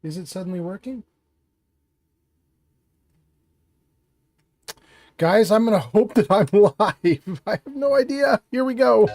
Is it suddenly working? Guys, I'm going to hope that I'm live. I have no idea. Here we go.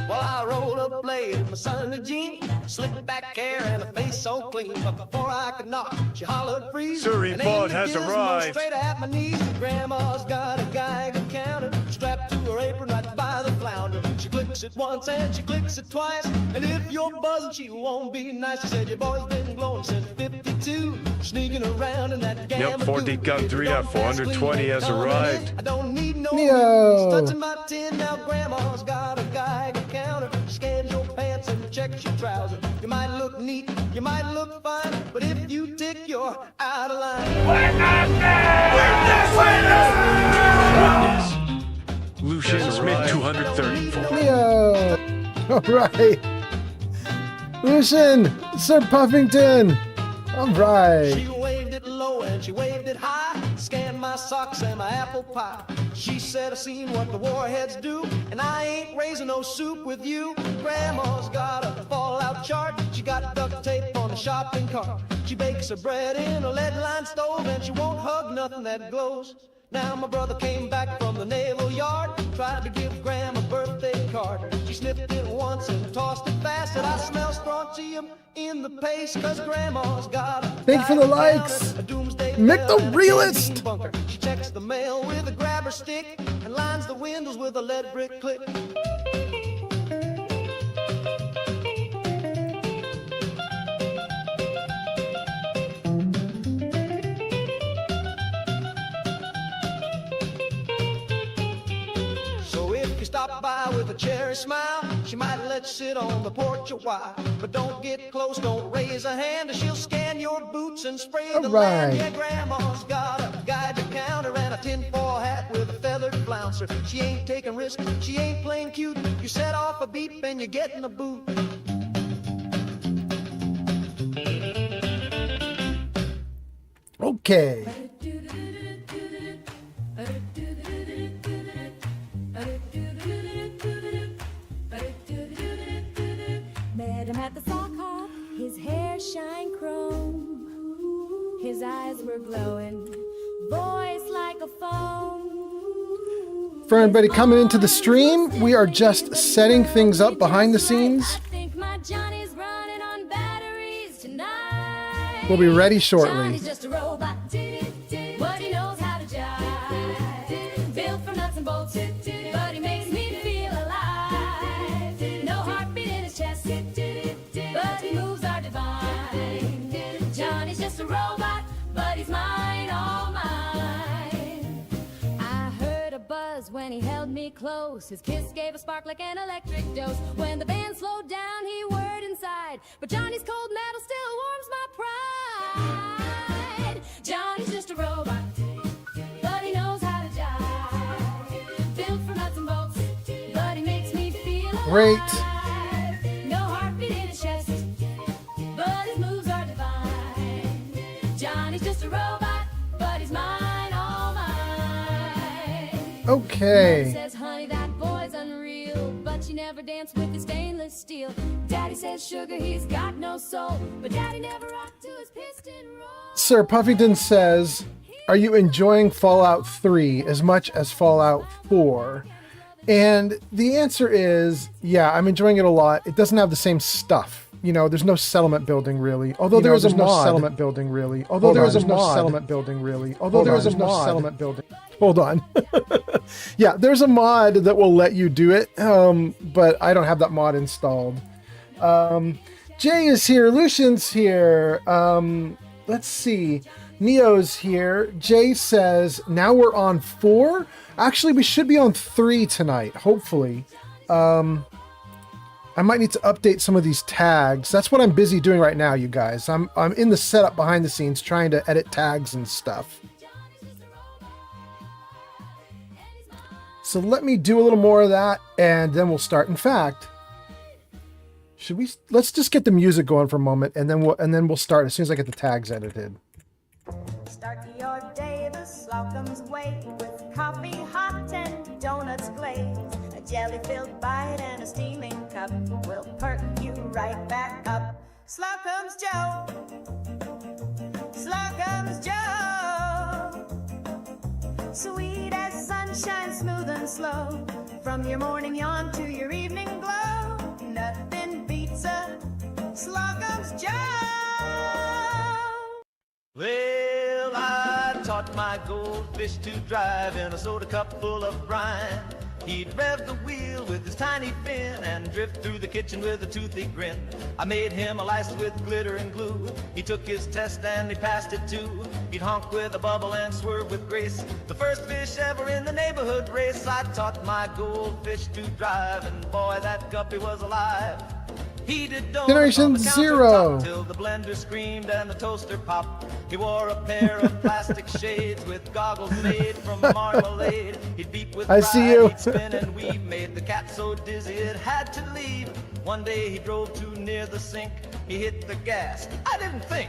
Well, I rolled up late in my Sunday jeans, slicked back hair and a face so clean. But before I could knock, she hollered freeze. Surrey Bud has arrived. Straight at my knees. Grandma's got a Geiger counter strapped to her apron right by the flounder. She clicks it once and she clicks it twice. And if you're buzzing, she won't be nice. She said your boy's been glowing since 52, sneaking around in that Yep, 4D Gun 3.420 has arrived. I don't need no Neo. touching my tin. Now grandma's got a Geiger counter. Scans your pants and checks your trousers. You might look neat, you might look fine, but if you tick, you're out of line. Witness! Lucian Smith 234. Neo. All right. Lucian, Sir Puffington. All right. She waved it low and she waved it high, scanned my socks and my apple pie. She said, I seen what the warheads do, and I ain't raising no soup with you. Grandma's got a fallout chart, she got duct tape on the shopping cart. She bakes her bread in a lead-lined stove, and she won't hug nothing that glows. Now my brother came back from the naval yard, tried to give Grandma a birthday card. She sniffed it once and tossed it fast, and I smell strontium in the paste, cause Grandma's got a Thank you for the likes. Mick the realist. bunker. She checks the mail with a grabber stick and lines the windows with a lead brick click. So if you stop by with a cherry smile, she might let you sit on the porch a while. But don't get close, don't raise a hand, or she'll scan your boots and spray the land. Yeah, Grandma's got a Geiger counter and a tinfoil hat with a feathered flouncer. She ain't taking risks, she ain't playing cute. You set off a beep and you're getting a boot. Okay. Met him at the sock hop, his hair shine chrome, his eyes were glowing, voice like a phone. For everybody coming into the stream, we are just setting things up behind the scenes. I think my Johnny's running on batteries tonight. We'll be ready shortly. Johnny's just a robot, but he knows how to jive. Built from nuts and bolts, but he makes me feel alive. No heartbeat in his chest, but he moves are divine. Johnny's just a robot, but he's mine, all mine. I heard a buzz when he held me close. His kiss gave a spark like an electric dose. When the band slowed down, he whirred inside. But Johnny's cold metal still warms my pride. Johnny's just a robot, but he knows how to jive. Built for nuts and bolts, but he makes me feel alive. Great. No heartbeat in his chest, but his moves are divine. Johnny's just a robot, but he's mine, all mine. Mom Okay. says, honey, that boy's unreal, but you never dance with the stainless steel. Daddy says, sugar, he's got no soul, but Daddy never rocked to his piston roll. Sir Puffington says, are you enjoying Fallout 3 as much as Fallout 4? And the answer is, yeah, I'm enjoying it a lot. It doesn't have the same stuff. You know, there's no settlement building really. Although there is a mod. Settlement building really. Although there is no settlement building really. Although there is no settlement building. Hold on. Yeah, there's a mod that will let you do it, but I don't have that mod installed. Jay is here. Lucian's here. Let's see. Neo's here. Jay says, now we're on 4. Actually, we should be on 3 tonight, hopefully. I might need to update some of these tags. That's what I'm busy doing right now, you guys. I'm in the setup behind the scenes trying to edit tags and stuff. So let me do a little more of that and then we'll start. In fact, let's just get the music going for a moment and then we'll start as soon as I get the tags edited. Start your day the Slocum's way with coffee hot and donuts glazed. A jelly-filled bite and a steaming cup will perk you right back up. Slocum's Joe. Slocum's Joe. Sweet as sunshine, smooth and slow. From your morning yawn to your evening glow, nothing beats a Slocum's Joe. Well, I taught my goldfish to drive in a soda cup full of brine. He'd rev the wheel with his tiny fin and drift through the kitchen with a toothy grin. I made him a license with glitter and glue. He took his test and he passed it too. He'd honk with a bubble and swerve with grace. The first fish ever in the neighborhood race. I taught my goldfish to drive, and boy, that guppy was alive. He did donuts Generation on the Zero. countertop till the blender screamed and the toaster popped. He wore a pair of plastic shades with goggles made from marmalade. He'd beep with I pride, see you. he'd spin and weave, made the cat so dizzy it had to leave. One day he drove too near the sink, he hit the gas. I didn't think.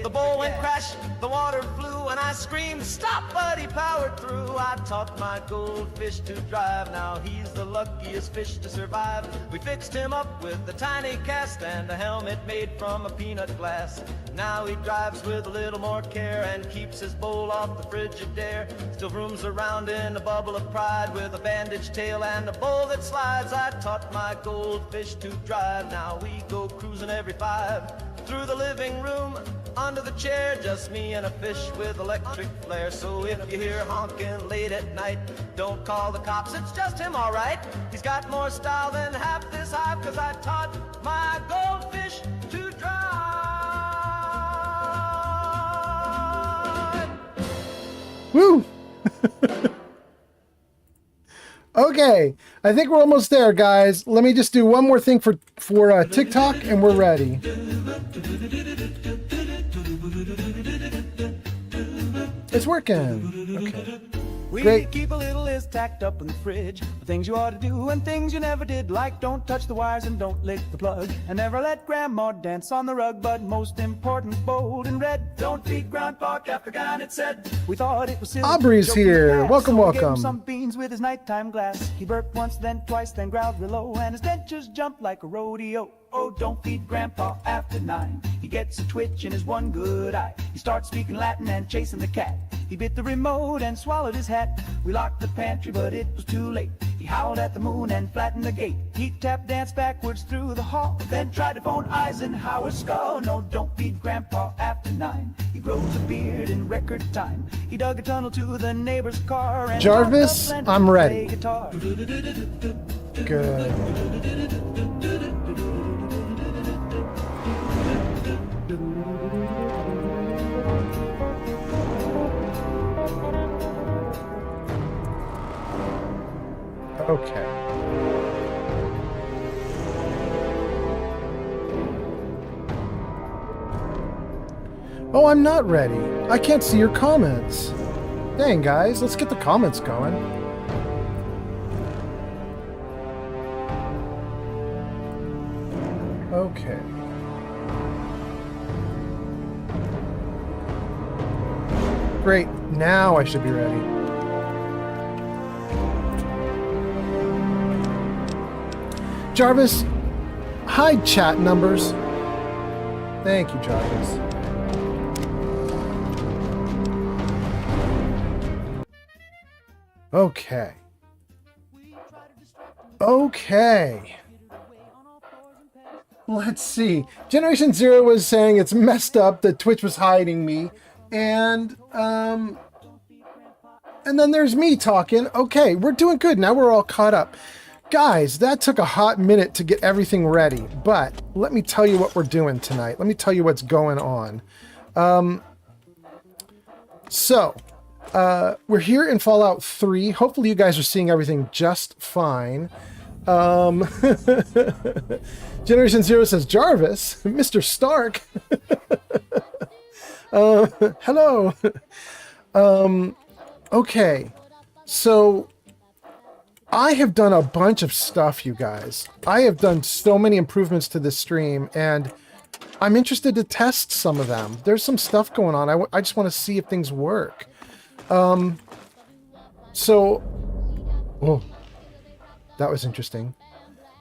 The bowl went crash, the water flew, and I screamed, stop, but he powered through. I taught my goldfish to drive, now he's the luckiest fish to survive. We fixed him up with a tiny cast and a helmet made from a peanut glass. Now he drives with a little more care and keeps his bowl off the Frigidaire. Still rooms around in a bubble of pride with a bandaged tail and a bowl that slides. I taught my goldfish to drive, now we go cruising every 5 through the living room. Under the chair, just me and a fish with electric flare. So if you hear honking late at night, don't call the cops, it's just him, all right. He's got more style than half this hive, 'cause I taught my goldfish to drive. Woo! Okay, I think we're almost there, guys. Let me just do one more thing for TikTok, and we're ready. It's working. Okay. We Great. keep a little list tacked up in the fridge of things you ought to do and things you never did, like don't touch the wires and don't lick the plug and never let grandma dance on the rug. But most important, bold and red, don't feed grandpa Capricorn, it said. We thought it was silly. Aubrey's joking here. with Welcome, so we gave him welcome. some beans with his nighttime glass. He burped once, then twice, then growled real low, and his dentures jumped like a rodeo. Oh, don't feed grandpa after 9. He gets a twitch in his one good eye. He starts speaking Latin and chasing the cat. He bit the remote and swallowed his hat. We locked the pantry, but it was too late. He howled at the moon and flattened the gate. He tap danced backwards through the hall, then tried to phone Eisenhower's skull. No, don't feed grandpa after 9. He grows a beard in record time. He dug a tunnel to the neighbor's car and Jarvis, knocked up I'm Blender to ready. play guitar. Good. Okay. Oh, I'm not ready. I can't see your comments. Dang, guys, let's get the comments going. Okay. Great, now I should be ready. Jarvis, hide chat numbers. Thank you, Jarvis. Okay. Okay. Let's see. Generation Zero was saying it's messed up that Twitch was hiding me. And then there's me talking. Okay, we're doing good. Now we're all caught up. Guys, that took a hot minute to get everything ready. But let me tell you what we're doing tonight. Let me tell you what's going on. We're here in Fallout 3. Hopefully you guys are seeing everything just fine. Generation Zero says, Jarvis, Mr. Stark. Hello. Okay. So I have done a bunch of stuff, you guys. I have done so many improvements to this stream, and I'm interested to test some of them. There's some stuff going on. I just want to see if things work. Oh, that was interesting.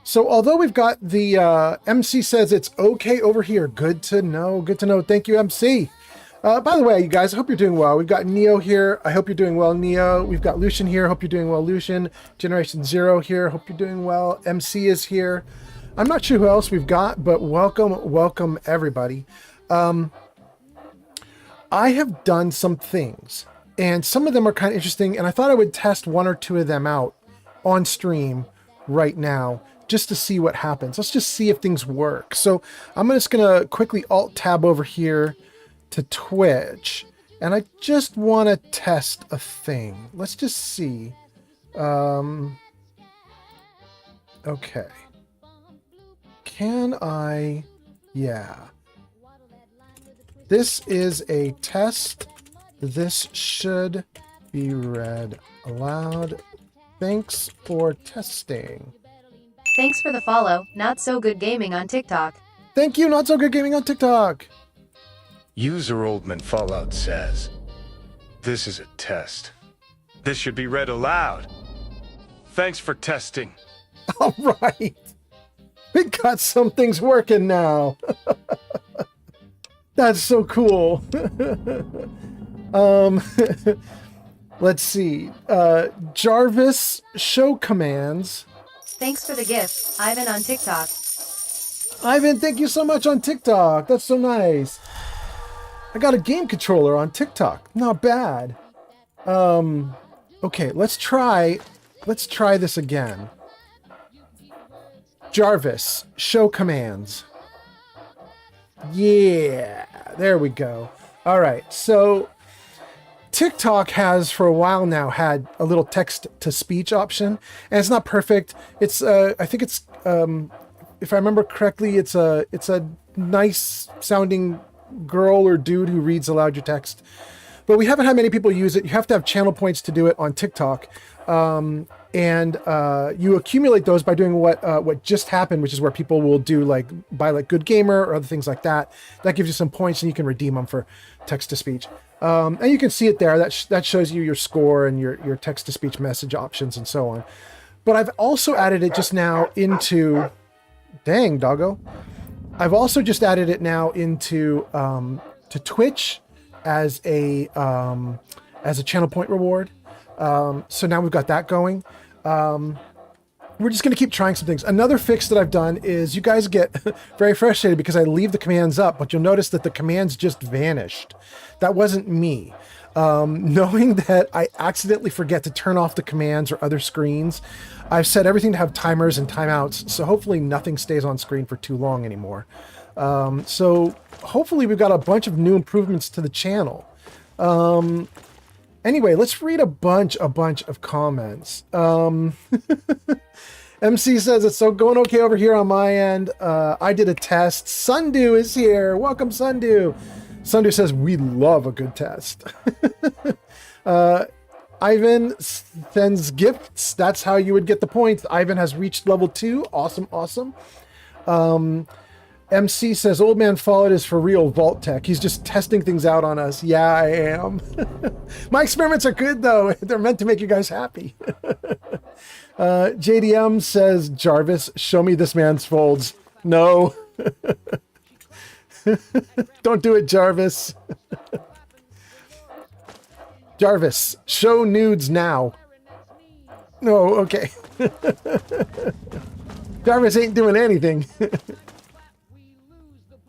So although we've got the MC says it's okay over here. Good to know. Good to know. Thank you, MC. By the way, you guys, I hope you're doing well. We've got Neo here. I hope you're doing well, Neo. We've got Lucian here. Hope you're doing well, Lucian. Generation Zero here. Hope you're doing well. MC is here. I'm not sure who else we've got, but welcome everybody. I have done some things, and some of them are kind of interesting, and I thought I would test one or two of them out on stream right now, just to see what happens. Let's just see if things work. So I'm just going to quickly alt tab over here to Twitch, and I just want to test a thing. Let's just see. Okay. Can I? Yeah. This is a test. This should be read aloud. Thanks for testing. Thanks for the follow, Not So Good Gaming on TikTok. Thank you, Not So Good Gaming on TikTok. User Oldman Fallout says, "This is a test. This should be read aloud. Thanks for testing." All right. We got some things working now. That's so cool. Let's see. Jarvis show commands. Thanks for the gift, Ivan on TikTok. Ivan, thank you so much on TikTok. That's so nice. I got a game controller on TikTok. Not bad. Okay, let's try this again. Jarvis, show commands. Yeah, there we go. All right, so TikTok has for a while now had a little text to speech option, and it's not perfect. It's I think it's if I remember correctly, it's a nice sounding girl or dude who reads aloud your text. But we haven't had many people use it. You have to have channel points to do it on TikTok. And you accumulate those by doing what just happened, which is where people will do buy Good Gamer or other things like that. That gives you some points, and you can redeem them for text to speech. And you can see it there. That shows you your score and your text to speech message options and so on. But I've also added it just now into, dang doggo. I've also just added it now into to Twitch as a channel point reward. So now we've got that going. We're just going to keep trying some things. Another fix that I've done is you guys get very frustrated because I leave the commands up, but you'll notice that the commands just vanished. That wasn't me. Knowing that I accidentally forget to turn off the commands or other screens, I've set everything to have timers and timeouts, so hopefully nothing stays on screen for too long anymore. So hopefully we've got a bunch of new improvements to the channel. Anyway, let's read a bunch of comments. MC says it's going okay over here on my end. I did a test. Sundu is here. Welcome, Sundu. Sundu says we love a good test. Ivan sends gifts. That's how you would get the points. Ivan has reached level 2. Awesome. MC says, Old Man Fallout is for real Vault Tech. He's just testing things out on us. Yeah, I am. My experiments are good, though. They're meant to make you guys happy. JDM says, Jarvis, show me this man's folds. No. Don't do it, Jarvis. Jarvis, show nudes now. No, okay. Jarvis ain't doing anything.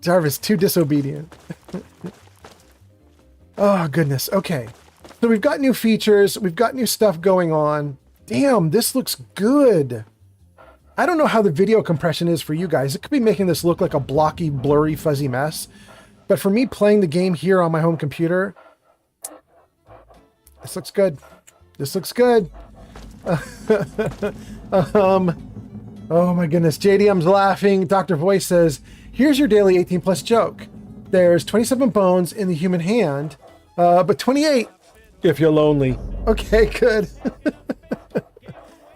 Jarvis, too disobedient. Oh, goodness. Okay. So we've got new features. We've got new stuff going on. Damn, this looks good. I don't know how the video compression is for you guys. It could be making this look like a blocky, blurry, fuzzy mess. But for me playing the game here on my home computer, this looks good. This looks good. Oh my goodness. JDM's laughing. Dr. Voice says, here's your daily 18 plus joke. There's 27 bones in the human hand, but 28 if you're lonely. Okay, good.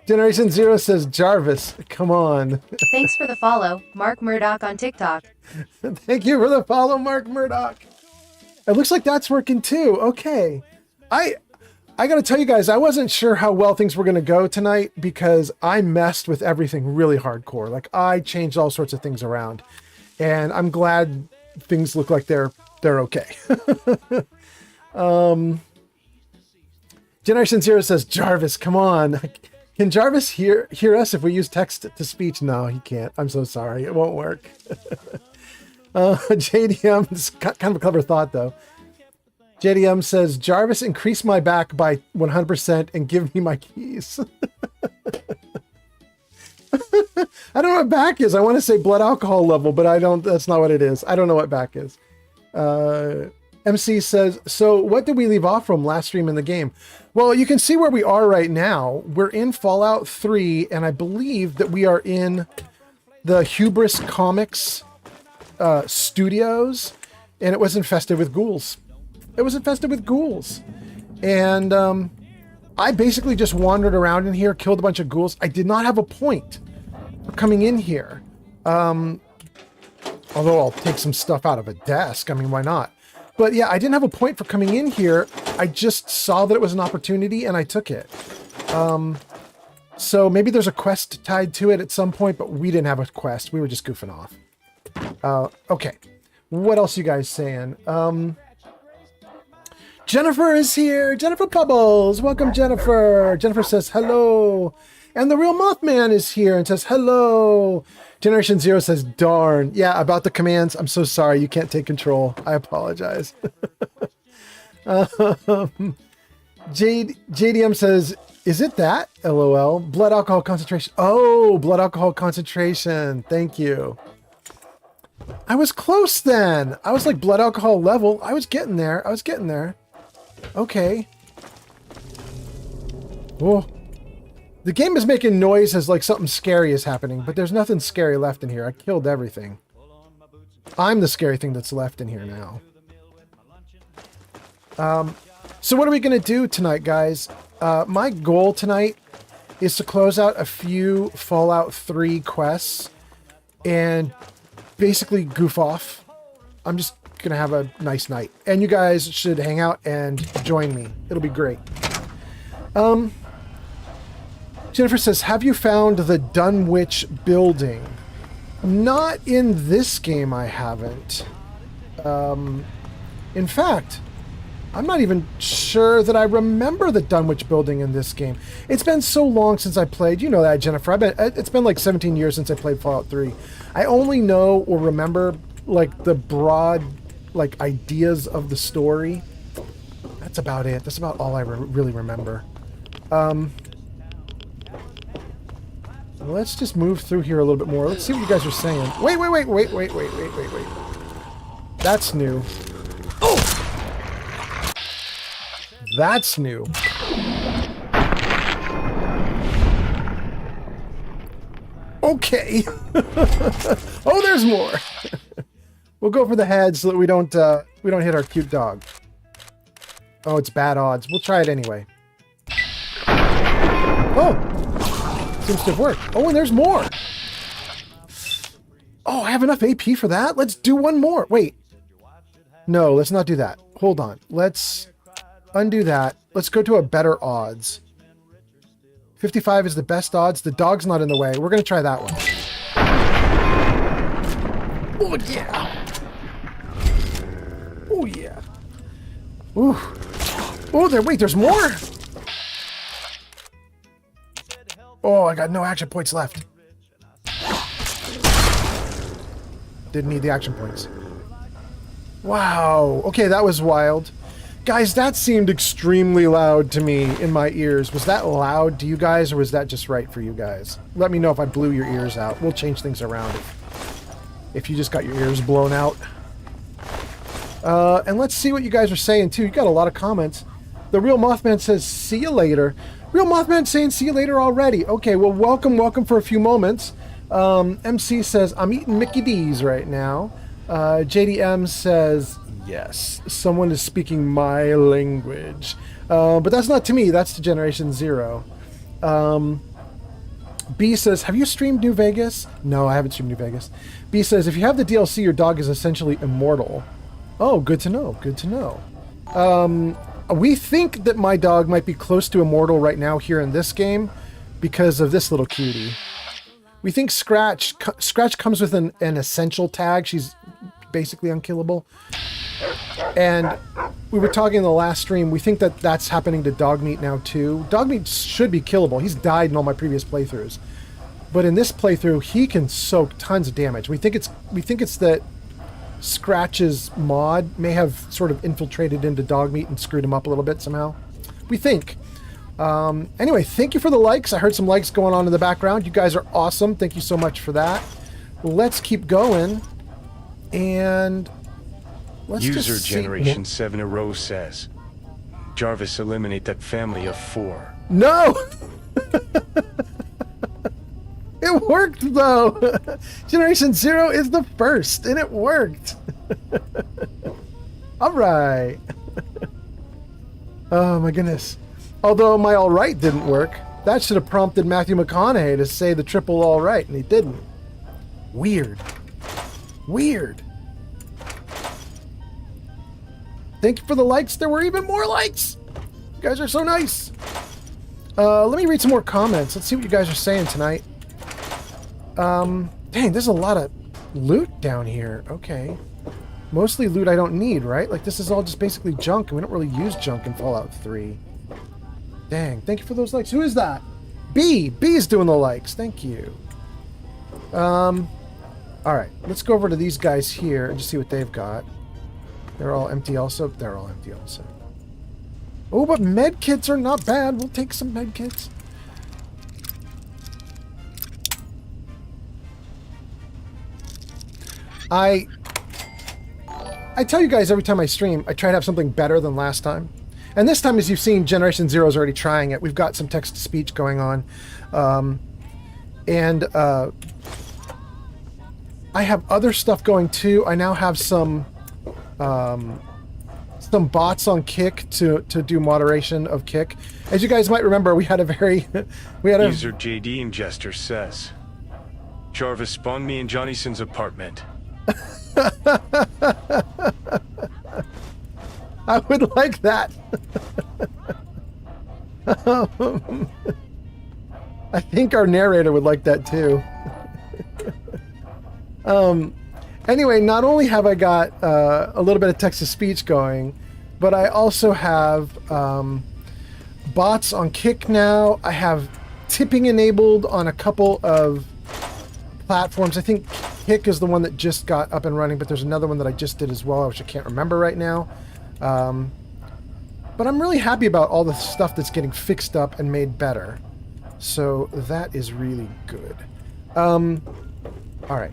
Generation Zero says, Jarvis, come on. Thanks for the follow, Mark Murdoch on TikTok. Thank you for the follow, Mark Murdoch. It looks like that's working too. Okay. I got to tell you guys, I wasn't sure how well things were going to go tonight because I messed with everything really hardcore. Like I changed all sorts of things around, and I'm glad things look like they're okay. Generation Zero says, Jarvis, come on. Can Jarvis hear us if we use text to speech? No, he can't. I'm so sorry. It won't work. JDM, it's kind of a clever thought though. JDM says, Jarvis, increase my back by 100% and give me my keys. I don't know what back is. I want to say blood alcohol level, but I don't, that's not what it is. I don't know what back is. MC says, so what did we leave off from last stream in the game? Well, you can see where we are right now. We're in Fallout 3, and I believe that we are in the Hubris Comics studios, and it was infested with ghouls. It was infested with ghouls. And I basically just wandered around in here, killed a bunch of ghouls. I did not have a point for coming in here. Although I'll take some stuff out of a desk. I mean, why not? But yeah, I didn't have a point for coming in here. I just saw that it was an opportunity and I took it. So maybe there's a quest tied to it at some point, but we didn't have a quest. We were just goofing off. Okay. What else you guys saying? Jennifer is here. Jennifer Pubbles. Welcome, Jennifer. Jennifer says hello. And the real Mothman is here and says hello. Generation Zero says, darn. Yeah, about the commands. I'm so sorry. You can't take control. I apologize. JDM says, is it that? LOL. Blood alcohol concentration. Oh, blood alcohol concentration. Thank you. I was close then. I was like blood alcohol level. I was getting there. Okay. Oh. The game is making noise as like something scary is happening, but there's nothing scary left in here. I killed everything. I'm the scary thing that's left in here now. So what are we going to do tonight, guys? My goal tonight is to close out a few Fallout 3 quests and basically goof off. I'm just going to have a nice night. And you guys should hang out and join me. It'll be great. Jennifer says, have you found the Dunwich building? Not in this game, I haven't. In fact, I'm not even sure that I remember the Dunwich building in this game. It's been so long since I played. You know that, Jennifer. It's been like 17 years since I played Fallout 3. I only know or remember like the broad like ideas of the story. That's about it. That's about all I really remember. Let's just move through here a little bit more. Let's see what you guys are saying. Wait. That's new. Oh! That's new. Okay. Oh, there's more. We'll go for the head so that we don't hit our cute dog. Oh, it's bad odds. We'll try it anyway. Oh! Seems to have worked. Oh, and there's more. Oh, I have enough AP for that? Let's do one more. Wait. No, let's not do that. Hold on. Let's undo that. Let's go to a better odds. 55 is the best odds. The dog's not in the way. We're going to try that one. Oh, yeah. Oh, yeah. Ooh. Oh, wait, there's more. Oh, I got no action points left. Didn't need the action points. Wow. Okay, that was wild. Guys, that seemed extremely loud to me in my ears. Was that loud to you guys, or was that just right for you guys? Let me know if I blew your ears out. We'll change things around if you just got your ears blown out. And let's see what you guys are saying, too. You got a lot of comments. The Real Mothman says, see you later. Real Mothman saying see you later already. Okay, well, welcome for a few moments. MC says, I'm eating Mickey D's right now. JDM says, yes, someone is speaking my language. But that's not to me, that's to Generation Zero. B says, have you streamed New Vegas? No, I haven't streamed New Vegas. B says, if you have the DLC, your dog is essentially immortal. Oh, good to know, good to know. We think that my dog might be close to immortal right now here in this game because of this little cutie. We think Scratch comes with an essential tag. She's basically unkillable. And we were talking in the last stream, we think that that's happening to Dogmeat now too. Dogmeat should be killable. He's died in all my previous playthroughs. But in this playthrough, he can soak tons of damage. We think it's that Scratch's mod may have sort of infiltrated into Dogmeat and screwed him up a little bit somehow. We think. Anyway, thank you for the likes. I heard some likes going on in the background. You guys are awesome. Thank you so much for that. Let's keep going. And let's User just see. Generation 7 a row says, Jarvis, eliminate that family of 4. No! It worked, though. Generation 0 is the first, and it worked. All right. Oh, my goodness. Although my all right didn't work. That should have prompted Matthew McConaughey to say the triple all right, and he didn't. Weird. Weird. Thank you for the likes. There were even more likes. You guys are so nice. Let me read some more comments. Let's see what you guys are saying tonight. Dang, there's a lot of loot down here. Okay. Mostly loot I don't need, right? Like, this is all just basically junk, and we don't really use junk in Fallout 3. Dang, thank you for those likes. Who is that? B! B's doing the likes. Thank you. Alright, let's go over to these guys here and just see what they've got. They're all empty also. They're all empty also. Oh, but med kits are not bad. We'll take some med kits. I tell you guys every time I stream, I try to have something better than last time. And this time, as you've seen, Generation Zero is already trying it. We've got some text-to-speech going on. I have other stuff going too. I now have some bots on Kick to do moderation of Kick. As you guys might remember, we had a User JD Ingester says, Jarvis, spawn me in Johnnyson's apartment. I would like that. I think our narrator would like that too. Anyway, not only have I got a little bit of text-to-speech going, but I also have bots on Kick now. I have tipping enabled on a couple of platforms. I think Kick is the one that just got up and running, but there's another one that I just did as well, which I can't remember right now. But I'm really happy about all the stuff that's getting fixed up and made better. So that is really good. All right.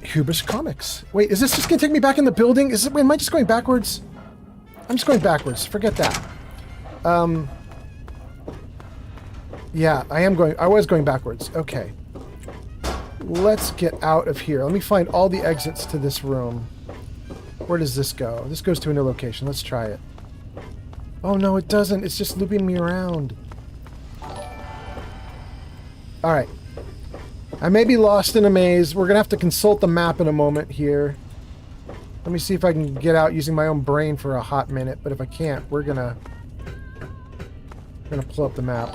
Hubris Comics. Wait, is this just going to take me back in the building? Am I just going backwards? I'm just going backwards. Forget that. Yeah, I was going backwards. Okay. Let's get out of here. Let me find all the exits to this room. Where does this go? This goes to a new location. Let's try it. Oh, no, it doesn't. It's just looping me around. All right. I may be lost in a maze. We're going to have to consult the map in a moment here. Let me see if I can get out using my own brain for a hot minute. But if I can't, we're going to pull up the map.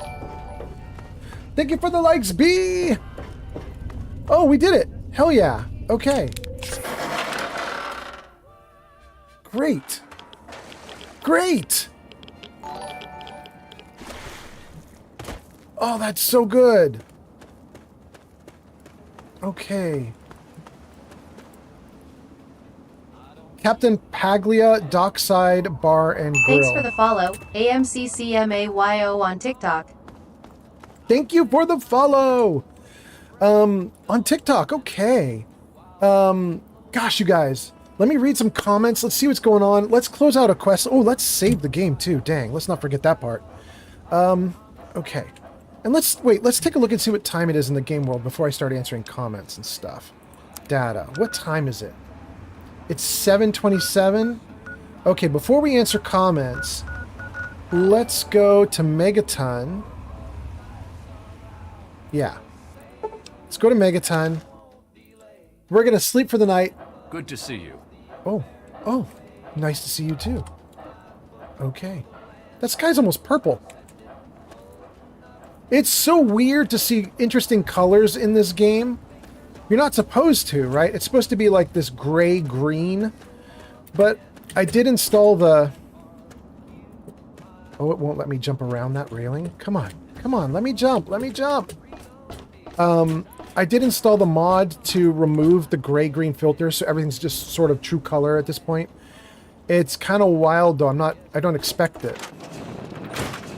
Thank you for the likes, B! Oh, we did it! Hell yeah. Okay. Great. Great! Oh, that's so good. Okay. Captain Paglia, Dockside Bar and Grill. Thanks for the follow, AMCCMAYO on TikTok. Thank you for the follow! On TikTok, okay. Gosh, you guys. Let me read some comments. Let's see what's going on. Let's close out a quest. Oh, let's save the game too. Dang, let's not forget that part. Okay. And let's take a look and see what time it is in the game world before I start answering comments and stuff. Data. What time is it? It's 7:27. Okay, before we answer comments, let's go to Megaton. Yeah. Let's go to Megaton. We're going to sleep for the night. Good to see you. Oh, oh, nice to see you too. Okay. That sky's almost purple. It's so weird to see interesting colors in this game. You're not supposed to, right? It's supposed to be like this gray-green. But I did install the... Oh, it won't let me jump around that railing. Come on. Come on, let me jump. Let me jump. I did install the mod to remove the gray-green filter, so everything's just sort of true color at this point. It's kind of wild, though. I don't expect it.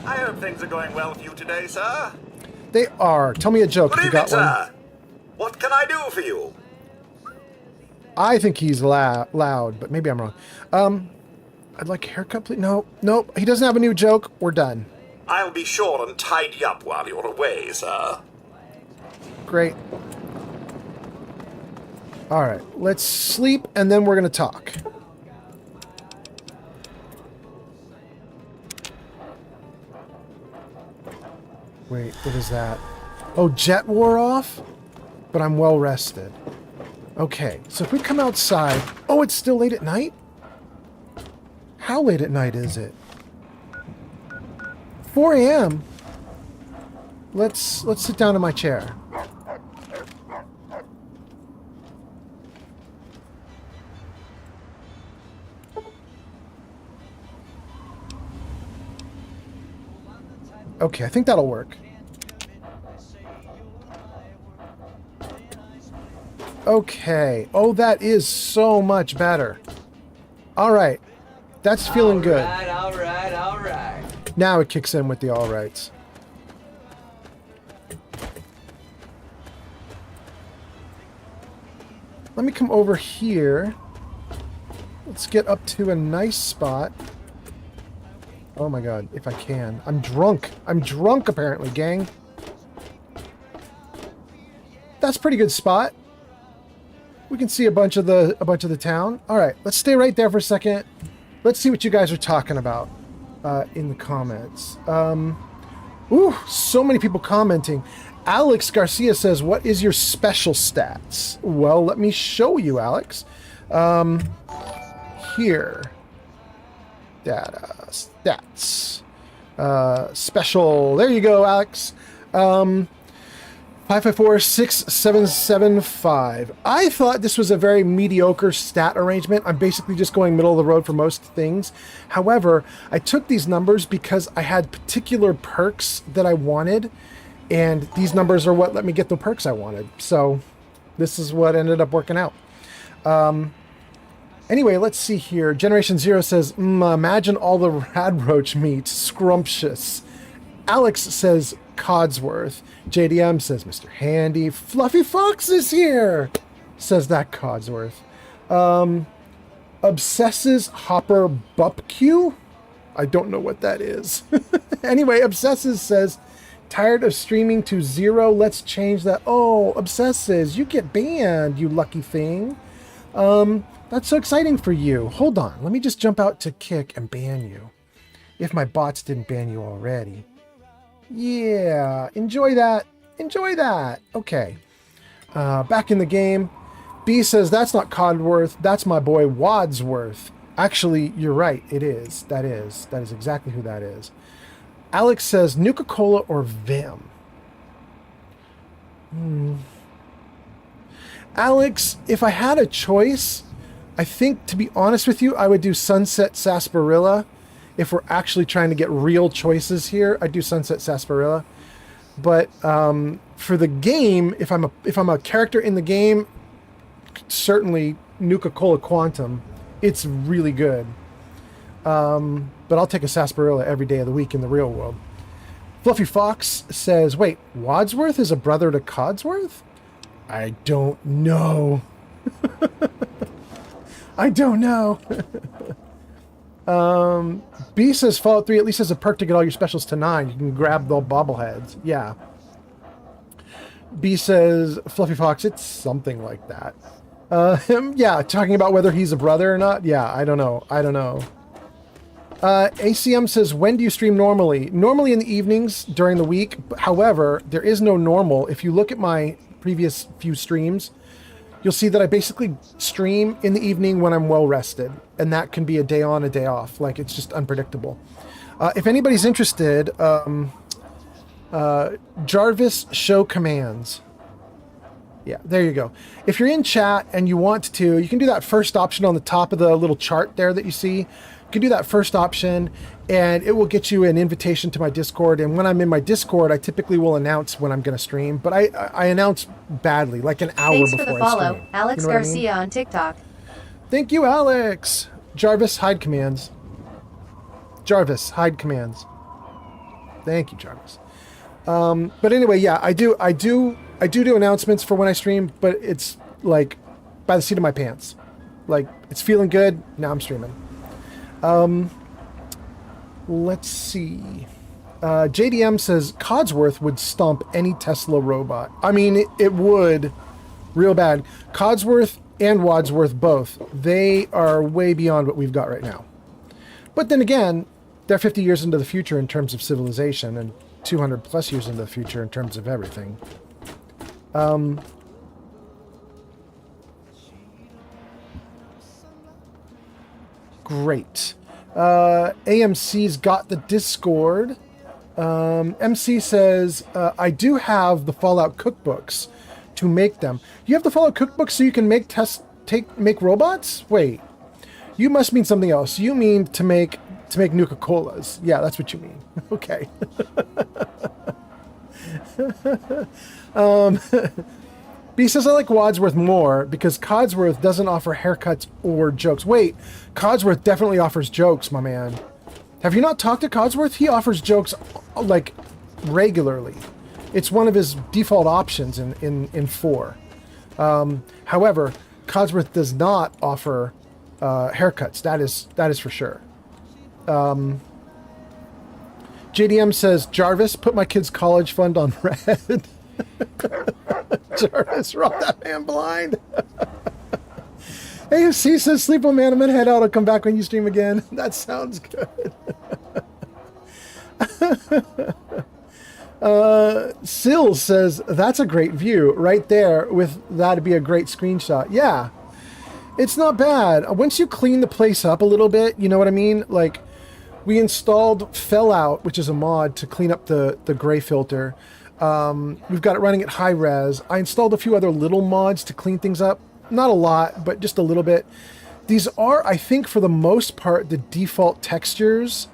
I hope things are going well with you today, sir. They are. Tell me a joke if you got one. Sir. What can I do for you? I think he's loud, but maybe I'm wrong. I'd like a haircut, please. No, nope. He doesn't have a new joke. We're done. I'll be sure and tidy up while you're away, sir. Great. All right, let's sleep, and then we're going to talk. Wait, what is that? Oh, jet wore off? But I'm well rested. Okay, so if we come outside... Oh, it's still late at night? How late at night is it? 4 a.m.? Let's sit down in my chair. Okay, I think that'll work. Okay. Oh, that is so much better. All right. That's feeling good. All right. Now it kicks in with the all rights. Let me come over here. Let's get up to a nice spot. Oh my god, if I can. I'm drunk. I'm drunk apparently, gang. That's a pretty good spot. We can see a bunch of the town. All right, let's stay right there for a second. Let's see what you guys are talking about in the comments. Ooh, so many people commenting. Alex Garcia says, "What is your special stats?" Well, let me show you, Alex. Here. Data. Stats. Special. There you go, Alex. 554-6775. I thought this was a very mediocre stat arrangement. I'm basically just going middle of the road for most things. However, I took these numbers because I had particular perks that I wanted, and these numbers are what let me get the perks I wanted. So this is what ended up working out. Anyway, let's see here. Generation Zero says, imagine all the radroach meat. Scrumptious. Alex says, Codsworth. JDM says, Mr. Handy. Fluffy Fox is here, says that Codsworth. Obsesses Hopper Bupq? I don't know what that is. Anyway, Obsesses says, tired of streaming to 0. Let's change that. Oh, Obsesses, you get banned, you lucky thing. That's so exciting for you. Hold on. Let me just jump out to Kick and ban you. If my bots didn't ban you already. Yeah. Enjoy that. Enjoy that. Okay. Back in the game. B says, that's not Codworth. That's my boy Wadsworth. Actually, you're right. It is. That is exactly who that is. Alex says, Nuka-Cola or Vim? Alex, if I had a choice, I think, to be honest with you, I would do Sunset Sarsaparilla. If we're actually trying to get real choices here, I'd do Sunset Sarsaparilla. But for the game, if I'm a character in the game, certainly Nuka-Cola Quantum. It's really good. But I'll take a Sarsaparilla every day of the week in the real world. Fluffy Fox says, wait, Wadsworth is a brother to Codsworth? I don't know. I don't know. B says Fallout 3 at least has a perk to get all your specials to 9. You can grab the bobbleheads. Yeah. B says, Fluffy Fox, it's something like that. Yeah, talking about whether he's a brother or not. Yeah, I don't know. ACM says, when do you stream normally? Normally in the evenings during the week. However, there is no normal. If you look at my previous few streams, you'll see that I basically stream in the evening when I'm well rested, and that can be a day on, a day off. Like, it's just unpredictable. If anybody's interested, Jarvis Show Commands. Yeah, there you go. If you're in chat and you want to, you can do that first option on the top of the little chart there that you see. You can do that first option, and it will get you an invitation to my Discord. And when I'm in my Discord, I typically will announce when I'm going to stream, but I announce badly, like an hour Thanks before for the I follow, stream. Alex You know what I mean? Garcia on TikTok. Thank you, Alex. Jarvis, hide commands. Jarvis, hide commands. Thank you, Jarvis. But anyway, yeah, I do announcements for when I stream, but it's like by the seat of my pants. Like, it's feeling good. Now I'm streaming. Let's see. JDM says Codsworth would stomp any Tesla robot. I mean, it would real bad. Codsworth and Wadsworth both. They are way beyond what we've got right now. But then again, they're 50 years into the future in terms of civilization and 200 plus years into the future in terms of everything. Great. AMC's got the Discord. MC says, I do have the Fallout cookbooks to make them. You have the Fallout cookbooks so you can make robots? Wait. You must mean something else. You mean to make Nuka-Colas. Yeah, that's what you mean. Okay. B says, I like Wadsworth more because Codsworth doesn't offer haircuts or jokes. Wait, Codsworth definitely offers jokes, my man. Have you not talked to Codsworth? He offers jokes, like, regularly. It's one of his default options in 4. However, Codsworth does not offer haircuts. That is for sure. JDM says, Jarvis, put my kid's college fund on red. Jarvis, rob that man blind. AFC says, sleep on man, I'm gonna head out. I'll come back when you stream again. That sounds good. Sill says, that's a great view right there. With that'd be a great screenshot. Yeah, it's not bad. Once you clean the place up a little bit, you know what I mean? Like, we installed Fellout, which is a mod to clean up the gray filter. We've got it running at high res. I installed a few other little mods to clean things up. Not a lot, but just a little bit. These are, I think, for the most part, the default textures.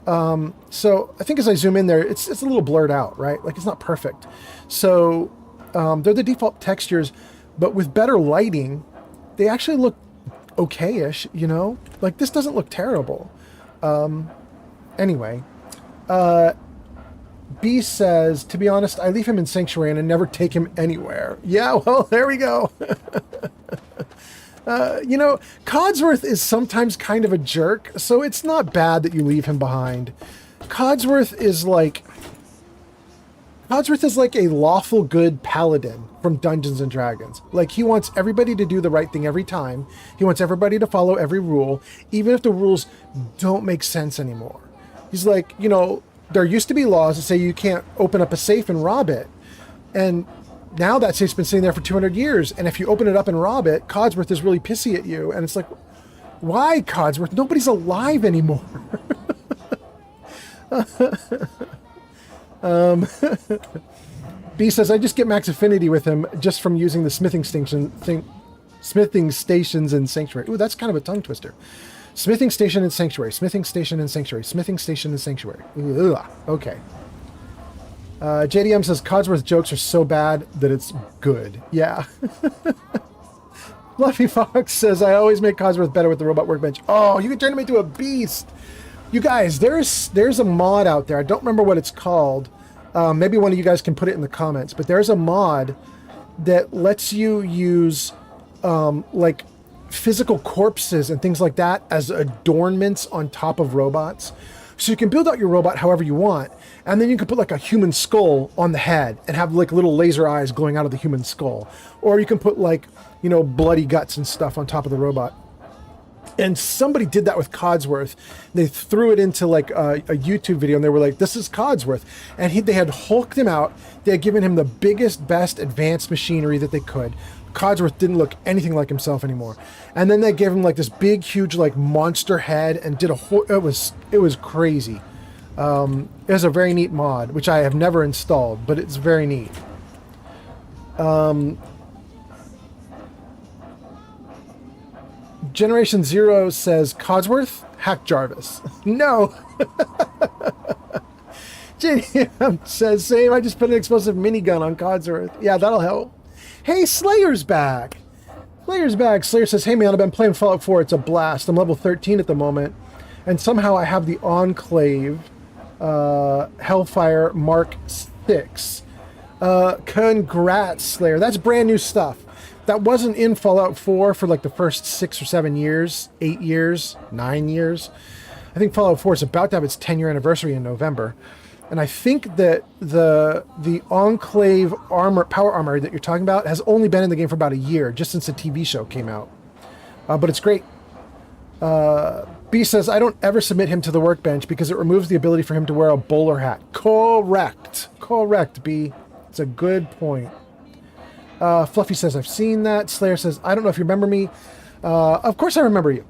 So I think as I zoom in there, it's a little blurred out, right? Like, it's not perfect. So they're the default textures, but with better lighting, they actually look okay-ish, you know? Like, this doesn't look terrible. Anyway, B says, to be honest, I leave him in Sanctuary and I never take him anywhere. Yeah, well, there we go. You know, Codsworth is sometimes kind of a jerk, so it's not bad that you leave him behind. Codsworth is like a lawful good paladin from Dungeons and Dragons. Like, he wants everybody to do the right thing every time. He wants everybody to follow every rule, even if the rules don't make sense anymore. He's like, you know, there used to be laws that say you can't open up a safe and rob it. And now that safe's been sitting there for 200 years. And if you open it up and rob it, Codsworth is really pissy at you. And it's like, why, Codsworth? Nobody's alive anymore. B says, I just get max affinity with him just from using the smithing stations in Sanctuary. Ooh, that's kind of a tongue twister. Smithing station in Sanctuary. Smithing station in Sanctuary. Smithing station in Sanctuary. Ugh, okay. JDM says, Codsworth jokes are so bad that it's good. Yeah. Fluffy Fox says, I always make Codsworth better with the robot workbench. Oh, you can turn him into a beast. You guys, there's a mod out there. I don't remember what it's called. Maybe one of you guys can put it in the comments. But there's a mod that lets you use like physical corpses and things like that as adornments on top of robots. So you can build out your robot however you want, and then you can put like a human skull on the head and have like little laser eyes glowing out of the human skull. Or you can put like, you know, bloody guts and stuff on top of the robot. And somebody did that with Codsworth. They threw it into like a YouTube video and they were like, this is Codsworth. And they had hulked him out. They had given him the biggest, best advanced machinery that they could. Codsworth didn't look anything like himself anymore. And then they gave him like this big, huge, like monster head and did a whole, it was crazy. It was a very neat mod, which I have never installed, but it's very neat. Generation Zero says, Codsworth, hack Jarvis. No. JDM says, same, I just put an explosive minigun on Codsworth. Yeah, that'll help. Hey, Slayer's back. Slayer's back. Slayer says, hey man, I've been playing Fallout 4. It's a blast. I'm level 13 at the moment. And somehow I have the Enclave Hellfire Mark 6. Congrats, Slayer. That's brand new stuff. That wasn't in Fallout 4 for like the first 6 or 7 years, 8 years, 9 years. I think Fallout 4 is about to have its 10-year anniversary in November. And I think that the Enclave power armor that you're talking about has only been in the game for about a year, just since the TV show came out. But it's great. B says, I don't ever submit him to the workbench because it removes the ability for him to wear a bowler hat. Correct. Correct, B. It's a good point. Fluffy says, I've seen that. Slayer says, I don't know if you remember me. Of course I remember you.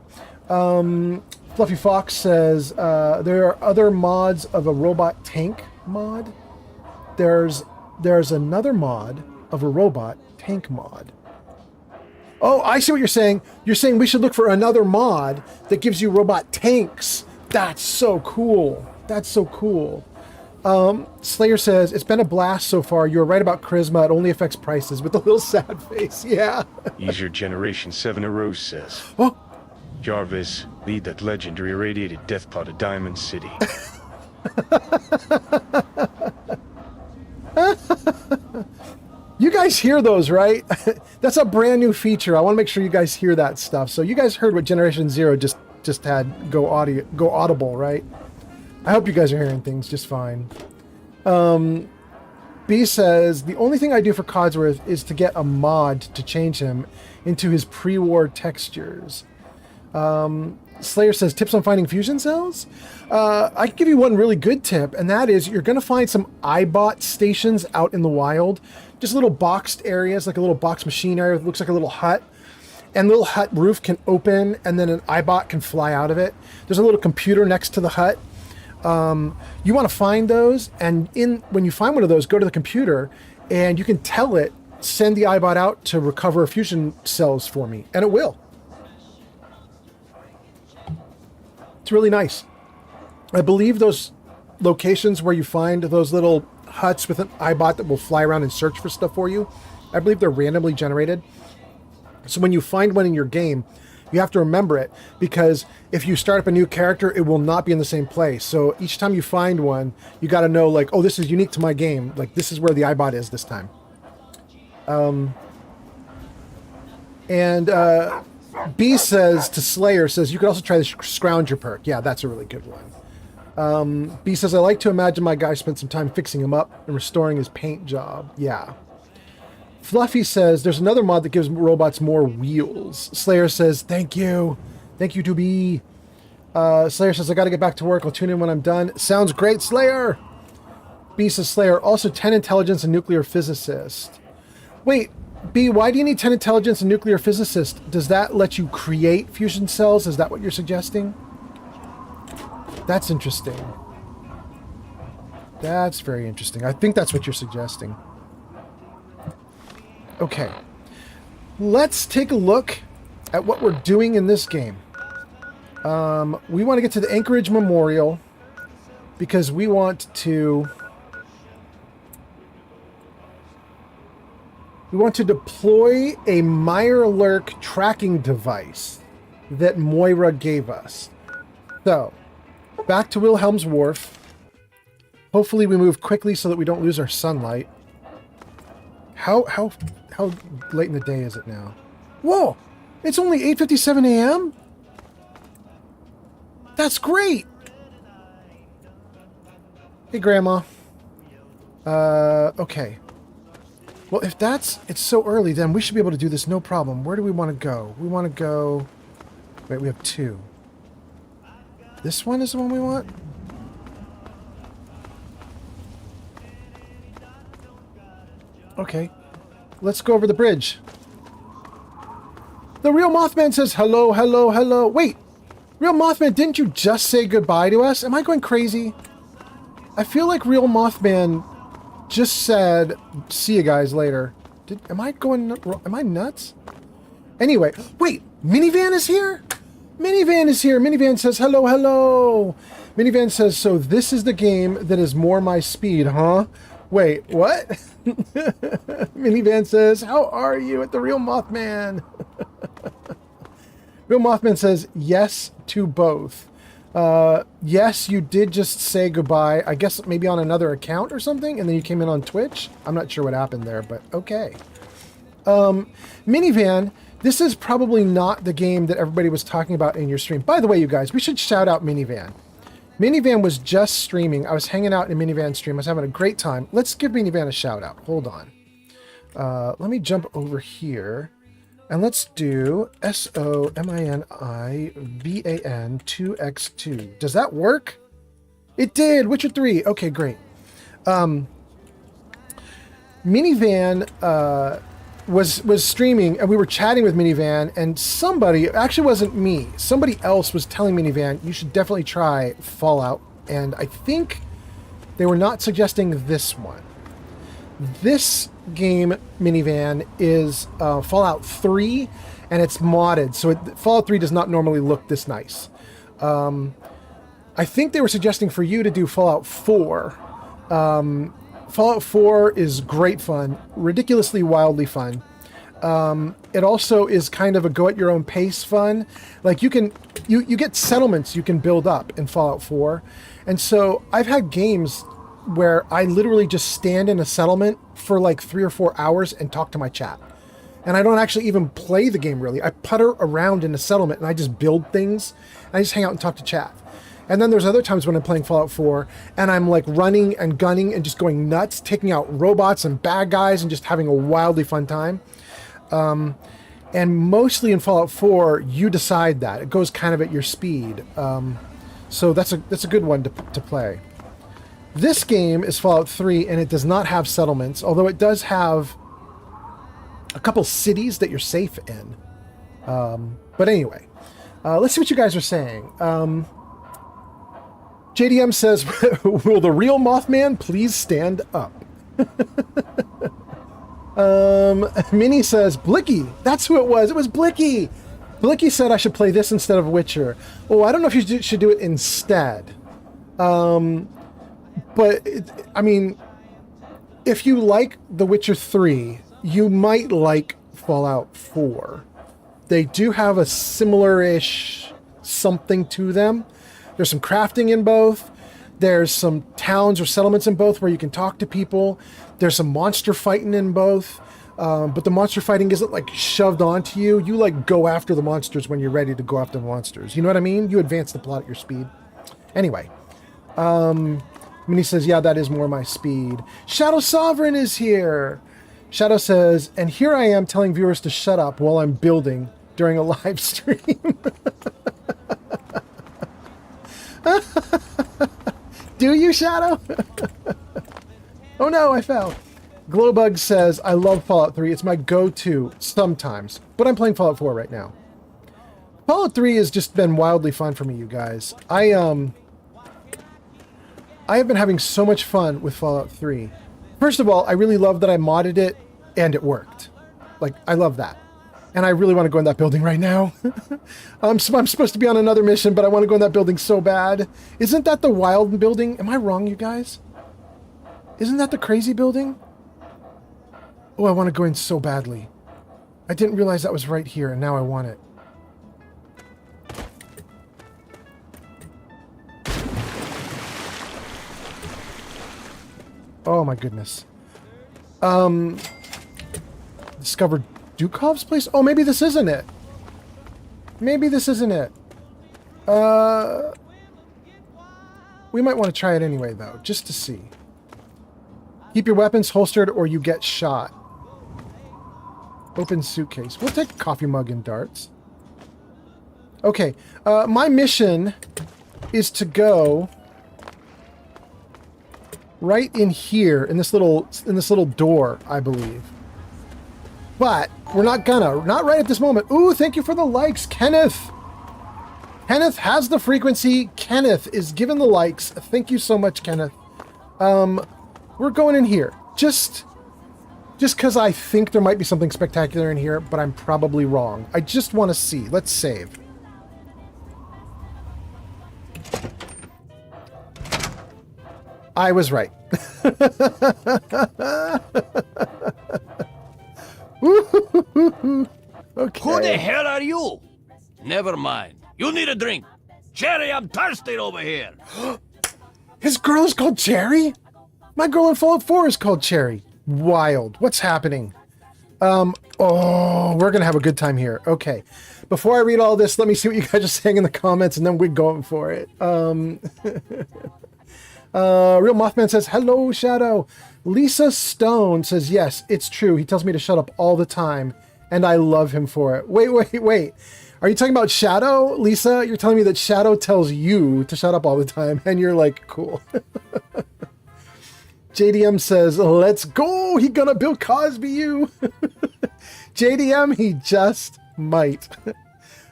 Fluffy Fox says, there are other mods of a robot tank mod. There's another mod of a robot tank mod. Oh, I see what you're saying. You're saying we should look for another mod that gives you robot tanks. That's so cool. That's so cool. Slayer says, it's been a blast so far. You're right about charisma. It only affects prices, with a little sad face. Yeah. User Generation 7 Arose says, Oh. Jarvis, lead that legendary irradiated death pod to Diamond City. You guys hear those, right? That's a brand new feature. I want to make sure you guys hear that stuff. So you guys heard what Generation Zero just had go audible, right? I hope you guys are hearing things just fine. B says, the only thing I do for Codsworth is to get a mod to change him into his pre-war textures. Slayer says, tips on finding fusion cells? I can give you one really good tip, and that is you're going to find some iBot stations out in the wild. Just little boxed areas, like a little box machine area that looks like a little hut. And the little hut roof can open, and then an iBot can fly out of it. There's a little computer next to the hut. You want to find those, and when you find one of those, go to the computer, and you can tell it, send the iBot out to recover fusion cells for me, and it will. It's really nice. I believe those locations where you find those little huts with an iBot that will fly around and search for stuff for you, I believe they're randomly generated. So when you find one in your game, you have to remember it, because if you start up a new character, it will not be in the same place. So each time you find one, you got to know, like, oh, this is unique to my game. Like, this is where the iBot is this time. B says to Slayer, says, you could also try the Scrounger perk. Yeah, that's a really good one. B says, I like to imagine my guy spent some time fixing him up and restoring his paint job. Yeah. Fluffy says, there's another mod that gives robots more wheels. Slayer says, thank you. Thank you to B. Slayer says, I got to get back to work. I'll tune in when I'm done. Sounds great, Slayer. B says, Slayer, also 10 intelligence and nuclear physicist. Wait, B, why do you need 10 intelligence and nuclear physicist? Does that let you create fusion cells? Is that what you're suggesting? That's interesting. That's very interesting. I think that's what you're suggesting. Okay, let's take a look at what we're doing in this game. We want to get to the Anchorage Memorial because we want to deploy a Mirelurk tracking device that Moira gave us. So, back to Wilhelm's Wharf. Hopefully we move quickly so that we don't lose our sunlight. How late in the day is it now? Whoa! It's only 8:57 a.m.? That's great! Hey, Grandma. Okay. Well, if it's so early, then we should be able to do this no problem. Where do we want to go? We want to go Wait, we have 2. This one is the one we want? Okay. Let's go over the bridge. The real Mothman says, hello, hello, hello. Wait, real Mothman, didn't you just say goodbye to us? Am I going crazy? I feel like real Mothman just said, see you guys later. Am I nuts? Anyway, wait, Minivan is here? Minivan is here. Minivan says, hello, hello. Minivan says, so this is the game that is more my speed, huh? Wait, what? Minivan says, how are you at the real Mothman? Real Mothman says, yes to both. Yes, you did just say goodbye. I guess maybe on another account or something, and then you came in on Twitch. I'm not sure what happened there, but okay. Minivan, this is probably not the game that everybody was talking about in your stream. By the way, you guys, we should shout out Minivan. Minivan was just streaming. I was hanging out in Minivan stream. I was having a great time. Let's give Minivan a shout out. Hold on. Let me jump over here. And let's do SOMINIVAN 2x2. Does that work? It did. Witcher 3. Okay, great. Minivan was streaming, and we were chatting with Minivan, and somebody, actually wasn't me, somebody else was telling Minivan, you should definitely try Fallout. And I think they were not suggesting this one. This game, Minivan, is Fallout 3, and it's modded. So Fallout 3 does not normally look this nice. I think they were suggesting for you to do Fallout 4. Fallout 4 is great fun, ridiculously wildly fun. It also is kind of a go at your own pace fun. Like you get settlements you can build up in Fallout 4. And so I've had games where I literally just stand in a settlement for like 3 or 4 hours and talk to my chat. And I don't actually even play the game really. I putter around in a settlement and I just build things. And I just hang out and talk to chat. And then there's other times when I'm playing Fallout 4 and I'm like running and gunning and just going nuts, taking out robots and bad guys and just having a wildly fun time. And mostly in Fallout 4, you decide that. It goes kind of at your speed. So that's a good one to play. This game is Fallout 3, and it does not have settlements, although it does have a couple cities that you're safe in. But anyway, let's see what you guys are saying. JDM says, will the real Mothman please stand up? Minnie says, Blicky. That's who it was. It was Blicky. Blicky said I should play this instead of Witcher. Oh, I don't know if you should do it instead. But, I mean, if you like The Witcher 3, you might like Fallout 4. They do have a similar-ish something to them. There's some crafting in both. There's some towns or settlements in both where you can talk to people. There's some monster fighting in both. But the monster fighting isn't like shoved onto you. You like go after the monsters when you're ready to go after the monsters. You know what I mean? You advance the plot at your speed. Anyway. Minnie says, yeah, that is more my speed. Shadow Sovereign is here. Shadow says, and here I am telling viewers to shut up while I'm building during a live stream. Do you, Shadow? Oh no, I fell. Glowbug says, I love Fallout 3. It's my go-to sometimes, but I'm playing Fallout 4 right now. Fallout 3 has just been wildly fun for me, you guys. I have been having so much fun with Fallout 3. First of all, I really love that I modded it and it worked. Like, I love that. And I really want to go in that building right now. I'm supposed to be on another mission, but I want to go in that building so bad. Isn't that the wild building? Am I wrong, you guys? Isn't that the crazy building? Oh, I want to go in so badly. I didn't realize that was right here, and now I want it. Oh my goodness. Discovered Dukov's place? Oh, maybe this isn't it. Maybe this isn't it. We might want to try it anyway, though, just to see. Keep your weapons holstered or you get shot. Open suitcase. We'll take a coffee mug and darts. Okay, my mission is to go right in here in this little door, I believe. But we're not right at this moment. Ooh, thank you for the likes, Kenneth. Kenneth has the frequency. Kenneth is given the likes. Thank you so much, Kenneth. We're going in here. Just because I think there might be something spectacular in here, but I'm probably wrong. I just want to see. Let's save. I was right. Okay. Who the hell are you? Never mind. You need a drink. Cherry, I'm thirsty over here. His girl is called Cherry? My girl in Fallout 4 is called Cherry. Wild. What's happening? Oh, we're going to have a good time here. Okay. Before I read all this, let me see what you guys are saying in the comments, and then we're going for it. Real Mothman says, hello, Shadow. Lisa Stone says, yes, it's true. He tells me to shut up all the time, and I love him for it. Wait. Are you talking about Shadow, Lisa? You're telling me that Shadow tells you to shut up all the time, and you're like, cool. JDM says, let's go. He gonna Bill Cosby you. JDM, he just might.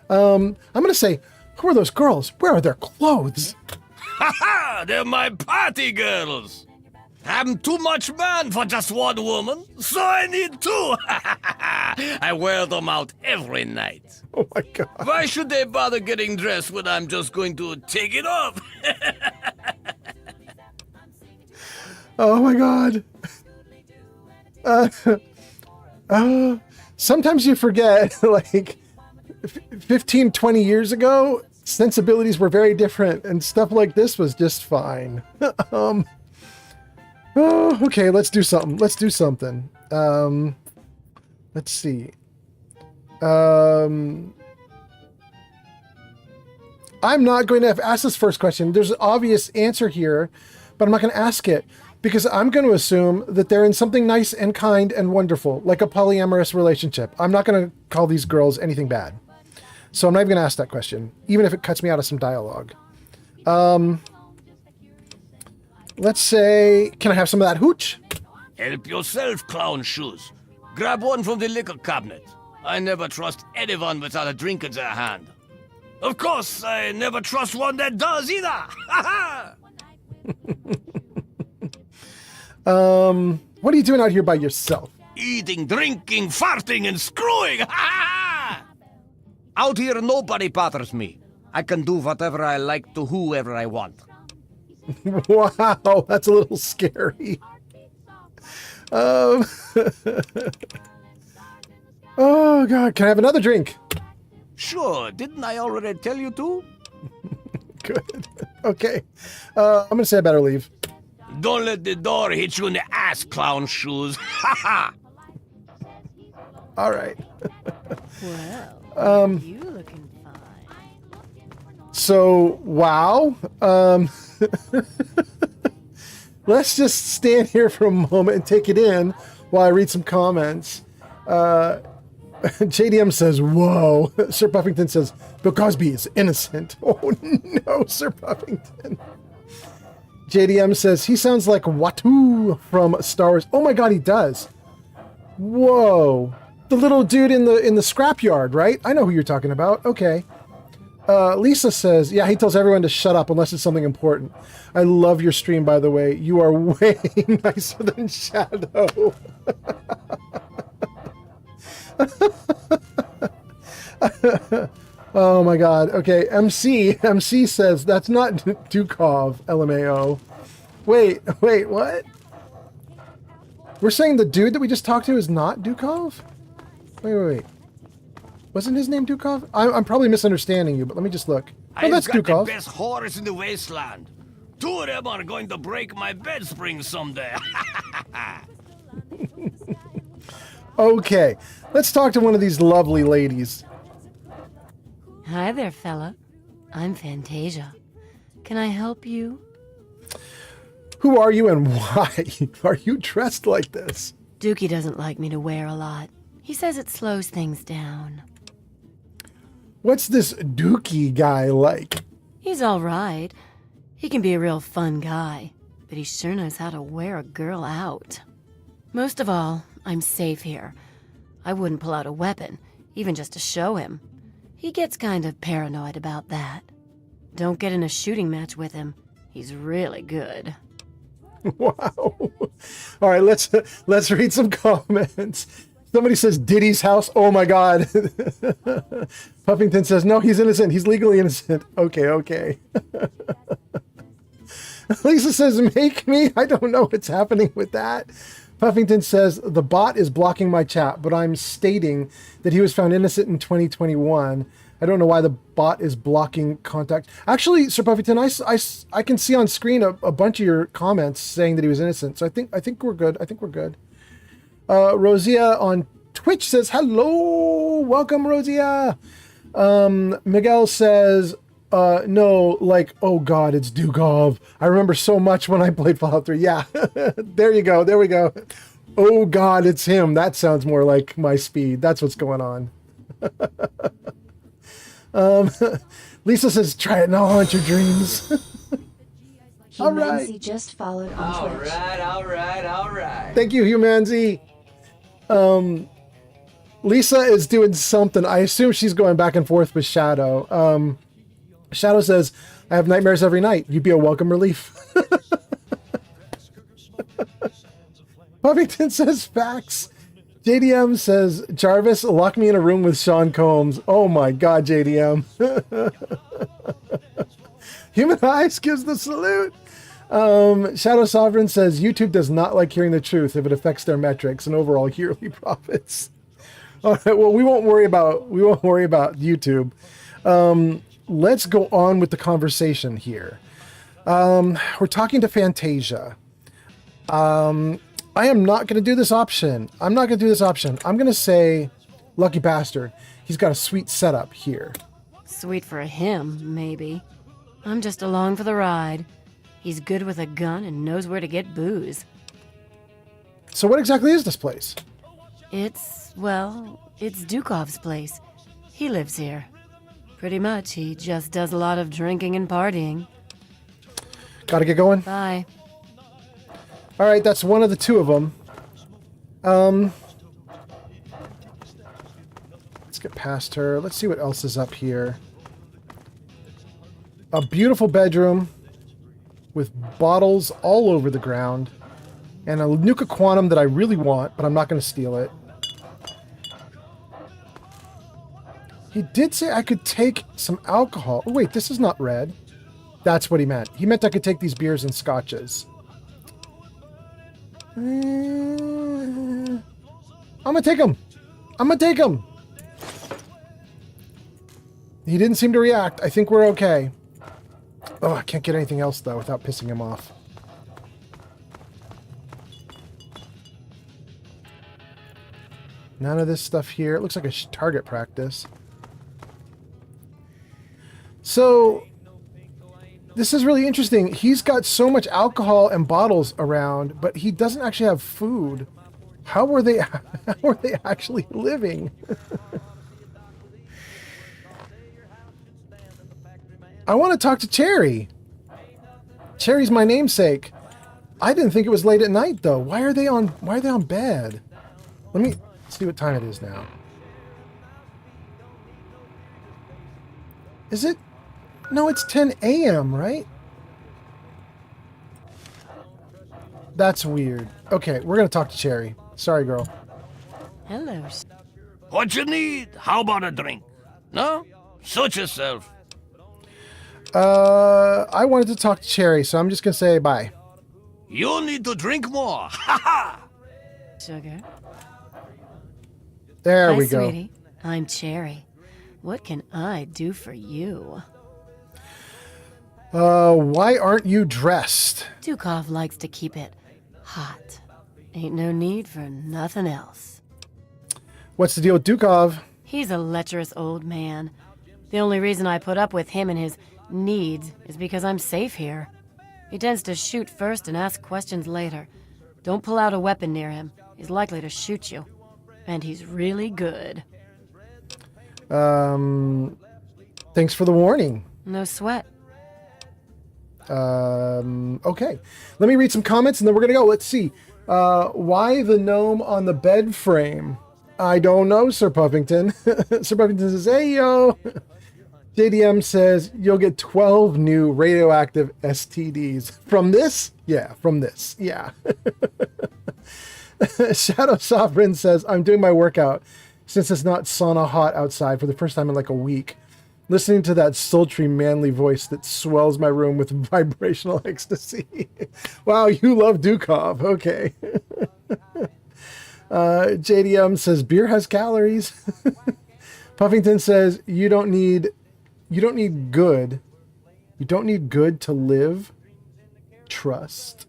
I'm gonna say, who are those girls? Where are their clothes? Ha ha! They're my party girls. I'm too much man for just one woman, so I need two. I wear them out every night. Oh my god. Why should they bother getting dressed when I'm just going to take it off? Oh my god. Sometimes you forget, like, 15, 20 years ago, sensibilities were very different, and stuff like this was just fine. Oh, okay, let's do something. Let's see. I'm not going to ask this first question. There's an obvious answer here, but I'm not going to ask it because I'm going to assume that they're in something nice and kind and wonderful, like a polyamorous relationship. I'm not going to call these girls anything bad. So I'm not even going to ask that question, even if it cuts me out of some dialogue. Let's say, can I have some of that hooch? Help yourself, clown shoes. Grab one from the liquor cabinet. I never trust anyone without a drink in their hand. Of course, I never trust one that does either. Ha What are you doing out here by yourself? Eating, drinking, farting, and screwing. Ha Out here, nobody bothers me. I can do whatever I like to whoever I want. Wow, that's a little scary. Oh god, can I have another drink? Sure, didn't I already tell you to? Good. Okay. I'm gonna say I better leave. Don't let the door hit you in the ass, clown shoes. Ha ha! All right. Well, you looking fine. So, wow. Let's just stand here for a moment and take it in while I read some comments. JDM says, whoa. Sir Puffington says, Bill Cosby is innocent. Oh no, Sir Puffington. JDM says, he sounds like Watu from Star Wars. Oh my god, he does. Whoa. The little dude in the scrapyard, right? I know who you're talking about. Okay. Lisa says, yeah, he tells everyone to shut up unless it's something important. I love your stream, by the way. You are way nicer than Shadow. Oh my god. Okay, MC says, that's not Dukov, LMAO. Wait, what? We're saying the dude that we just talked to is not Dukov? Wait. Wasn't his name Dukov? I'm probably misunderstanding you, but let me just look. Oh, that's I've got Dukov. the best horse in the wasteland. Two of them are going to break my bed spring someday. Okay, let's talk to one of these lovely ladies. Hi there, fella. I'm Fantasia. Can I help you? Who are you and why are you dressed like this? Dookie doesn't like me to wear a lot. He says it slows things down. What's this Dookie guy like? He's all right. He can be a real fun guy, but he sure knows how to wear a girl out. Most of all, I'm safe here. I wouldn't pull out a weapon, even just to show him. He gets kind of paranoid about that. Don't get in a shooting match with him. He's really good. Wow. All right, let's read some comments. Somebody says Diddy's house. Oh my God. Puffington says, no, he's innocent. He's legally innocent. Okay. Lisa says, make me. I don't know what's happening with that. Puffington says, the bot is blocking my chat, but I'm stating that he was found innocent in 2021. I don't know why the bot is blocking contact. Actually, Sir Puffington, I can see on screen a bunch of your comments saying that he was innocent. So I think we're good. Rosia on Twitch says, hello, welcome, Rosia. Miguel says, no, like, oh God, it's Dukov. I remember so much when I played Fallout 3. Yeah, there you go. There we go. Oh God, it's him. That sounds more like my speed. That's what's going on. Lisa says, try it and I'll haunt your dreams. All right. Humanzi just followed on Twitch. All right. Thank you, Humanzi. Lisa is doing something. I assume she's going back and forth with Shadow. Shadow says, I have nightmares every night. You'd be a welcome relief. Puffington says, facts. JDM says, Jarvis, lock me in a room with Sean Combs. Oh my God, JDM. Human Eyes gives the salute. Shadow Sovereign says, YouTube does not like hearing the truth if it affects their metrics and overall yearly profits. All right, well, we won't worry about YouTube. Let's go on with the conversation here. We're talking to Fantasia. I am not going to do this option. I'm going to say, lucky bastard. He's got a sweet setup here. Sweet for him, maybe. I'm just along for the ride. He's good with a gun and knows where to get booze. So what exactly is this place? It's Dukov's place. He lives here. Pretty much, he just does a lot of drinking and partying. Gotta get going? Bye. All right, that's one of the two of them. Let's get past her. Let's see what else is up here. A beautiful bedroom with bottles all over the ground and a Nuka Quantum that I really want, but I'm not going to steal it. He did say I could take some alcohol. Oh, wait, this is not red. That's what he meant. He meant I could take these beers and scotches. I'm gonna take him. He didn't seem to react. I think we're okay. Oh, I can't get anything else, though, without pissing him off. None of this stuff here. It looks like a target practice. So, this is really interesting. He's got so much alcohol and bottles around, but he doesn't actually have food. How are they actually living? I want to talk to Cherry. Cherry's my namesake. I didn't think it was late at night though. Why are they on bed? Let me see what time it is now. Is it? No, it's 10 a.m., right? That's weird. Okay, we're going to talk to Cherry. Sorry, girl. Hello. What you need? How about a drink? No? Suit yourself. I wanted to talk to Cherry, so I'm just going to say bye. You need to drink more. Ha ha! Sugar. There Hi, we go. Sweetie. I'm Cherry. What can I do for you? Why aren't you dressed? Dukov likes to keep it hot. Ain't no need for nothing else. What's the deal with Dukov? He's a lecherous old man. The only reason I put up with him and his needs is because I'm safe here. He tends to shoot first and ask questions later. Don't pull out a weapon near him. He's likely to shoot you. And he's really good. Thanks for the warning. No sweat. Okay. Let me read some comments and then we're going to go. Let's see. Why the gnome on the bed frame? I don't know, Sir Puffington. Sir Puffington says, hey, yo. JDM says, you'll get 12 new radioactive STDs. From this? Yeah, from this. Yeah. Shadow Sovereign says, I'm doing my workout since it's not sauna hot outside for the first time in like a week. Listening to that sultry, manly voice that swells my room with vibrational ecstasy. Wow, you love Dukov. Okay. JDM says, beer has calories. Puffington says, you don't need good. You don't need good to live. Trust.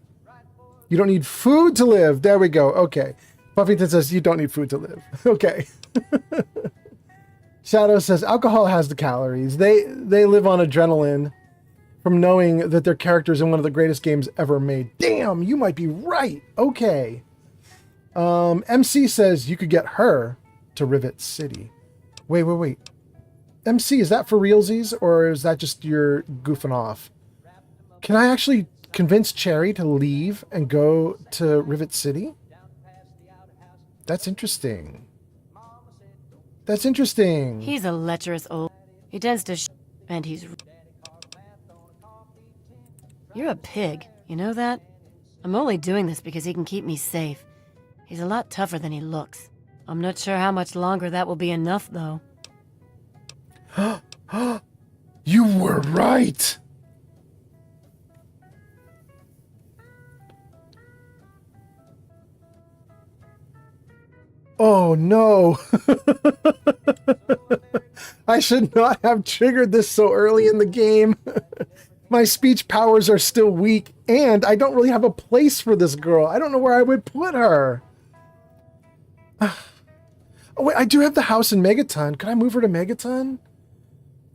You don't need food to live. There we go. Okay. Puffington says, you don't need food to live. Okay. Shadow says, alcohol has the calories. They live on adrenaline from knowing that their character's in one of the greatest games ever made. Damn, you might be right. Okay. MC says you could get her to Rivet City. Wait. MC, is that for realsies or is that just you're goofing off? Can I actually convince Cherry to leave and go to Rivet City? That's interesting. That's interesting. He's a lecherous old... He tends to and he's... You're a pig, you know that? I'm only doing this because he can keep me safe. He's a lot tougher than he looks. I'm not sure how much longer that will be enough, though. You were right! Oh no! I should not have triggered this so early in the game. My speech powers are still weak, and I don't really have a place for this girl. I don't know where I would put her. Oh wait, I do have the house in Megaton. Could I move her to Megaton?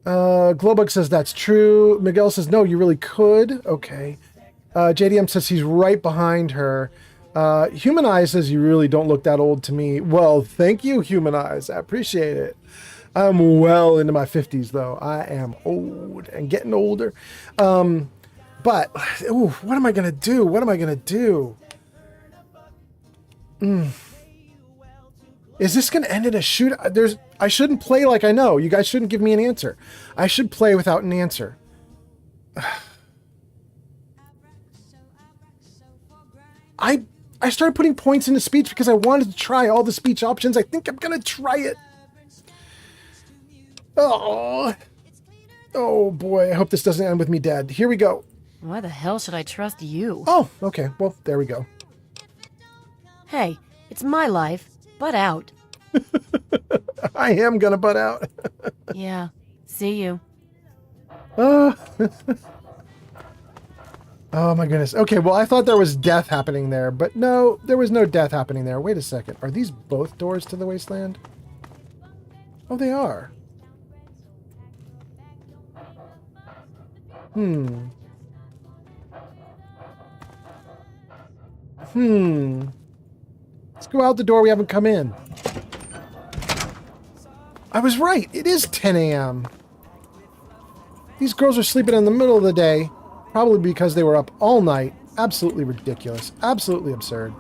Glowbug says that's true. Miguel says no, you really could. Okay. JDM says he's right behind her. Human Eyes says you really don't look that old to me. Well, thank you, Human Eyes. I appreciate it. I'm well into my 50s, though. I am old and getting older. But, ooh, what am I going to do? What am I going to do? Is this going to end in a shoot? I shouldn't play like I know. You guys shouldn't give me an answer. I should play without an answer. I started putting points into speech because I wanted to try all the speech options. I think I'm going to try it. Oh boy. I hope this doesn't end with me dead. Here we go. Why the hell should I trust you? Oh, okay. Well, there we go. Hey, it's my life. Butt out. I am going to butt out. Yeah. See you. Oh my goodness. Okay, well, I thought there was death happening there, but no, there was no death happening there. Wait a second. Are these both doors to the wasteland? Oh, they are. Let's go out the door we haven't come in. I was right. It is 10 a.m. These girls are sleeping in the middle of the day. Probably because they were up all night. Absolutely ridiculous. Absolutely absurd.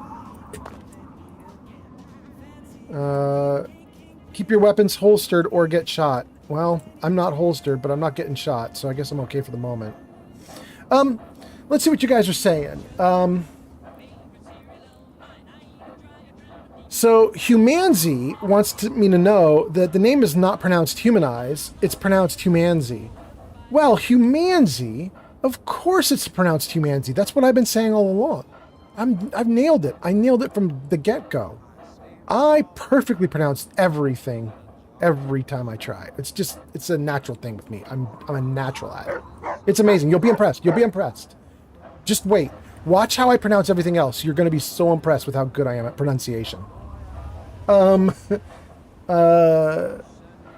Keep your weapons holstered or get shot. Well, I'm not holstered, but I'm not getting shot, so I guess I'm okay for the moment. Let's see what you guys are saying. So, Humanzi wants me to know that the name is not pronounced Humanize, it's pronounced Humanzi. Well, Humanzi... Of course it's pronounced Humanzi. That's what I've been saying all along. I've nailed it. I nailed it from the get-go. I perfectly pronounce everything every time I try. It's a natural thing with me. I'm a natural at it. It's amazing. You'll be impressed. You'll be impressed. Just wait. Watch how I pronounce everything else. You're going to be so impressed with how good I am at pronunciation.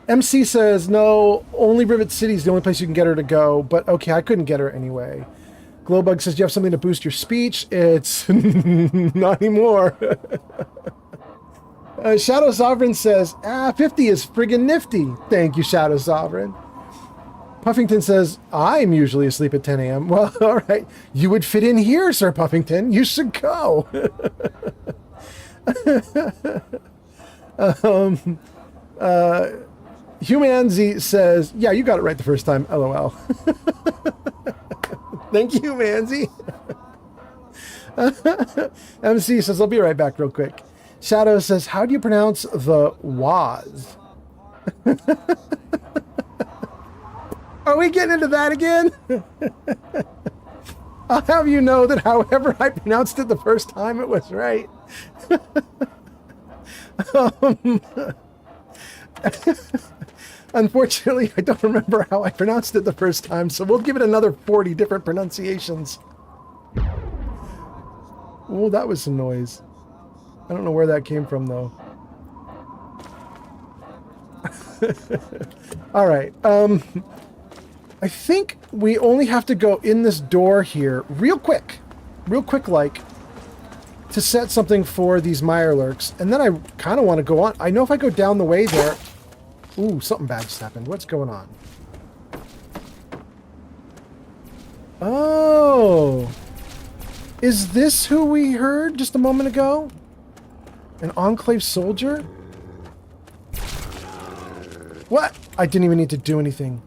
MC says, no, only Rivet City is the only place you can get her to go. But okay, I couldn't get her anyway. Glowbug says, you have something to boost your speech? It's not anymore. Shadow Sovereign says, 50 is friggin' nifty. Thank you, Shadow Sovereign. Puffington says, I'm usually asleep at 10 a.m. Well, all right. You would fit in here, Sir Puffington. You should go. Humanzi says, yeah, you got it right the first time. LOL. Thank you, Manzi. MC says, I'll be right back real quick. Shadow says, how do you pronounce the was? Are we getting into that again? I'll have you know that however I pronounced it the first time, it was right. Unfortunately, I don't remember how I pronounced it the first time, so we'll give it another 40 different pronunciations. Oh, that was some noise. I don't know where that came from, though. All right. I think we only have to go in this door here real quick like, to set something for these Mirelurks. And then I kind of want to go on. I know if I go down the way there... Ooh, something bad just happened. What's going on? Oh! Is this who we heard just a moment ago? An Enclave soldier? What? I didn't even need to do anything.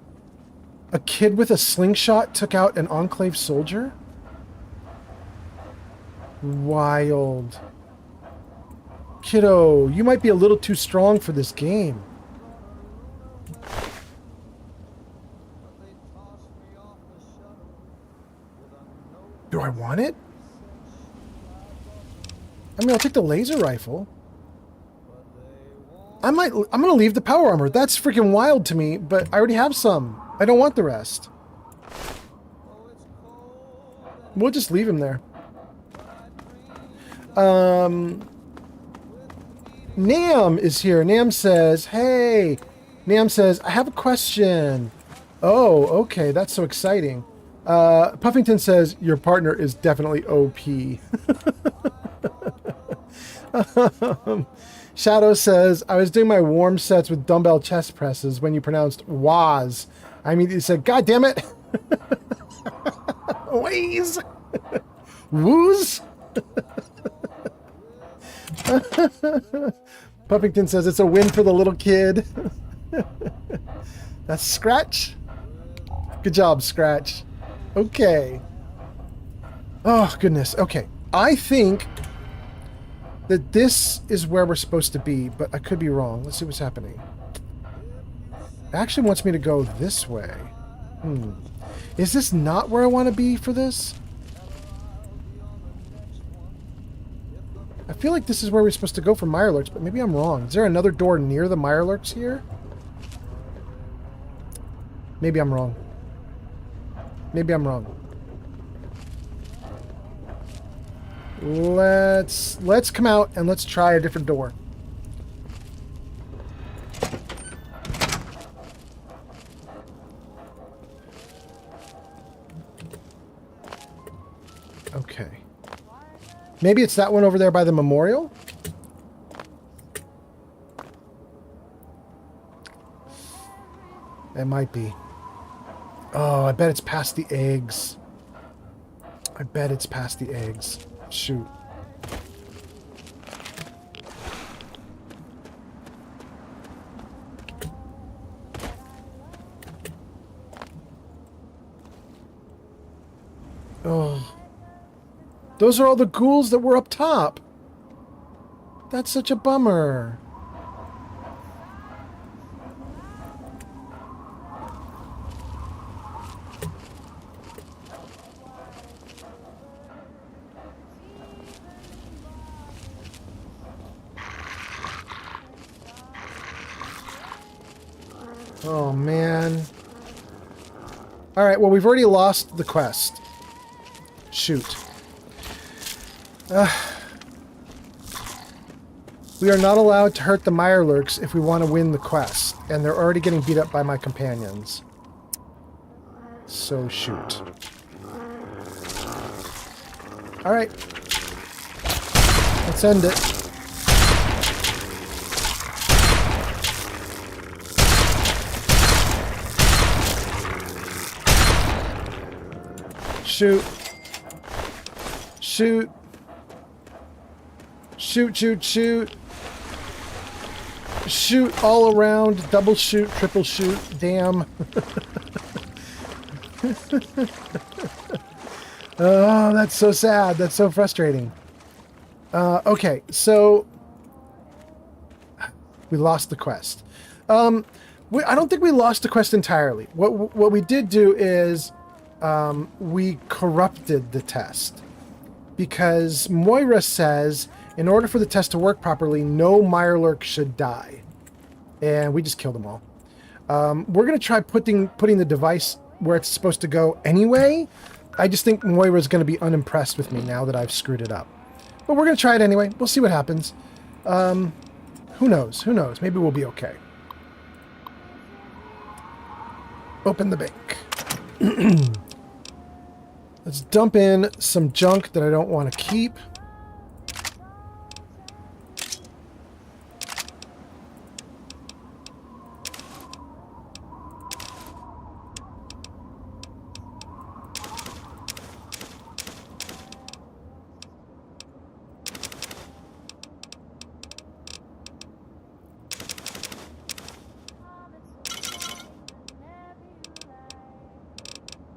A kid with a slingshot took out an Enclave soldier? Wild. Kiddo, you might be a little too strong for this game. Do I want it? I mean, I'll take the laser rifle. I'm gonna leave the power armor. That's freaking wild to me, but I already have some. I don't want the rest. We'll just leave him there. Nam is here. Nam says, hey. Nam says, I have a question. Oh, okay. That's so exciting. Puffington says, your partner is definitely OP. Shadow says, I was doing my warm sets with dumbbell chest presses when you pronounced was. I mean, you said, God damn it. Ways. Woos. Puffington says, it's a win for the little kid. That's Scratch. Good job, Scratch. Okay. Oh, goodness. Okay. I think that this is where we're supposed to be, but I could be wrong. Let's see what's happening. It actually wants me to go this way. Is this not where I want to be for this? I feel like this is where we're supposed to go for Mirelurks, but maybe I'm wrong. Is there another door near the Mirelurks here? Maybe I'm wrong. Maybe I'm wrong. Let's come out and let's try a different door. Okay. Maybe it's that one over there by the memorial? It might be. Oh, I bet it's past the eggs. I bet it's past the eggs. Shoot. Oh. Those are all the ghouls that were up top. That's such a bummer. Oh, man. Alright, well, we've already lost the quest. Shoot. We are not allowed to hurt the Mirelurks if we want to win the quest, and they're already getting beat up by my companions. So, shoot. Alright. Let's end it. Shoot. Shoot. Shoot, shoot, shoot. Shoot all around. Double shoot, triple shoot. Damn. Oh, that's so sad. That's so frustrating. Okay, so we lost the quest. I don't think we lost the quest entirely. What we did do is we corrupted the test, because Moira says in order for the test to work properly, no Mirelurk should die, and we just killed them all. We're gonna try putting the device where it's supposed to go anyway. I just think Moira's gonna be unimpressed with me now that I've screwed it up. But we're gonna try it anyway. We'll see what happens. Who knows? Who knows? Maybe we'll be okay. Open the bank. Let's dump in some junk that I don't want to keep.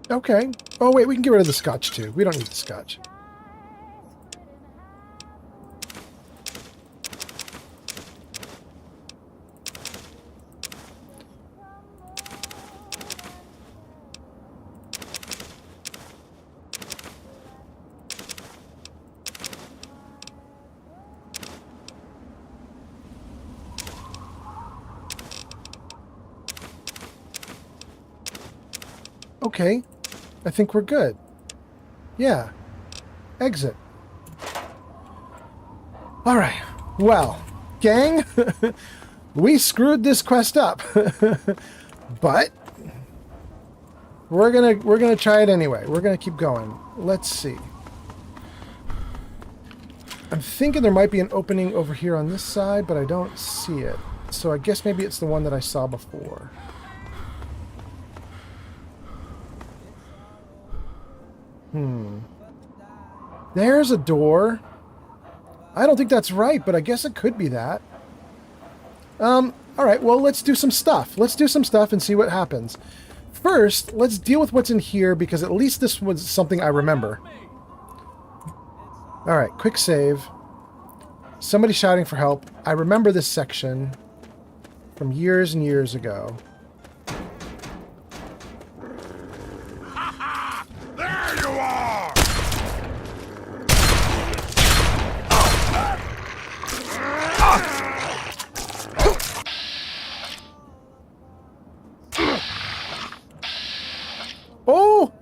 Okay. Oh, wait, we can get rid of the scotch, too. We don't need the scotch. Okay. I think we're good. Yeah. Exit. All right. Well, gang, we screwed this quest up. But we're gonna try it anyway. We're gonna keep going. Let's see. I'm thinking there might be an opening over here on this side, but I don't see it. So I guess maybe it's the one that I saw before. There's a door. I don't think that's right, but I guess it could be that. Alright, well, let's do some stuff. Let's do some stuff and see what happens. First, let's deal with what's in here, because at least this was something I remember. Alright, quick save. Somebody shouting for help. I remember this section from years and years ago. There you are! Oh!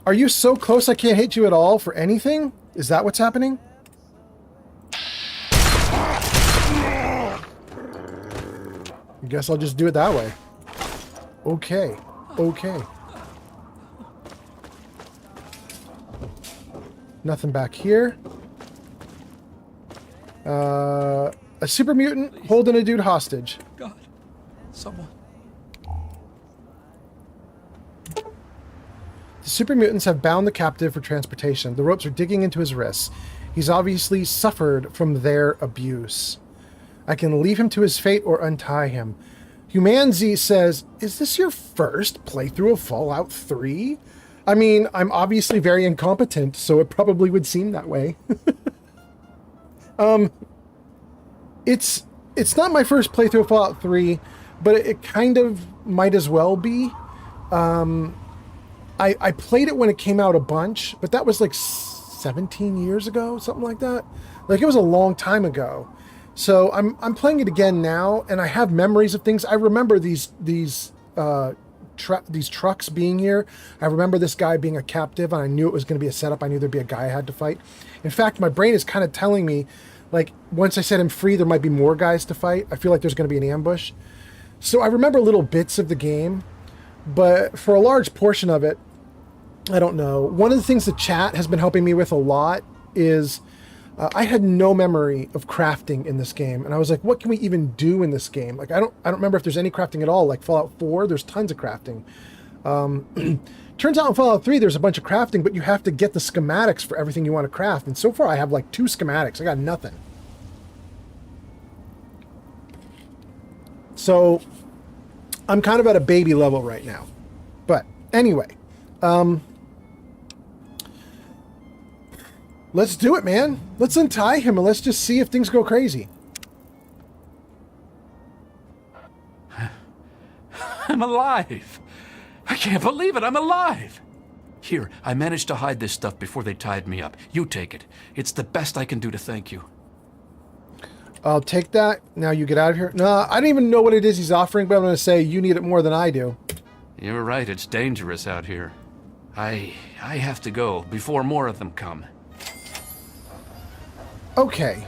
Are you so close I can't hit you at all for anything? Is that what's happening? I guess I'll just do it that way. Okay. Okay. Nothing back here. A super mutant holding a dude hostage. God, someone. The super mutants have bound the captive for transportation. The ropes are digging into his wrists. He's obviously suffered from their abuse. I can leave him to his fate or untie him. Humanzi says, is this your first playthrough of Fallout 3? I mean, I'm obviously very incompetent, so it probably would seem that way. It's not my first playthrough of Fallout 3, but it kind of might as well be. I played it when it came out a bunch, but that was like 17 years ago, something like that. Like, it was a long time ago. So I'm playing it again now, and I have memories of things. I remember these trucks being here. I remember this guy being a captive, and I knew it was going to be a setup. I knew there'd be a guy I had to fight. In fact, my brain is kind of telling me, like, once I set him free, there might be more guys to fight. I feel like there's going to be an ambush. So I remember little bits of the game, but for a large portion of it, I don't know. One of the things the chat has been helping me with a lot is I had no memory of crafting in this game, and I was like, what can we even do in this game? Like, I don't remember if there's any crafting at all. Like Fallout 4, there's tons of crafting. Turns out in Fallout 3, there's a bunch of crafting, but you have to get the schematics for everything you want to craft. And so far, I have like 2 schematics. I got nothing. So I'm kind of at a baby level right now. But anyway, let's do it, man. Let's untie him and let's just see if things go crazy. I'm alive. I can't believe it. I'm alive. Here, I managed to hide this stuff before they tied me up. You take it. It's the best I can do to thank you. I'll take that. Now you get out of here. No, I don't even know what it is he's offering, but I'm going to say you need it more than I do. You're right. It's dangerous out here. I have to go before more of them come. Okay.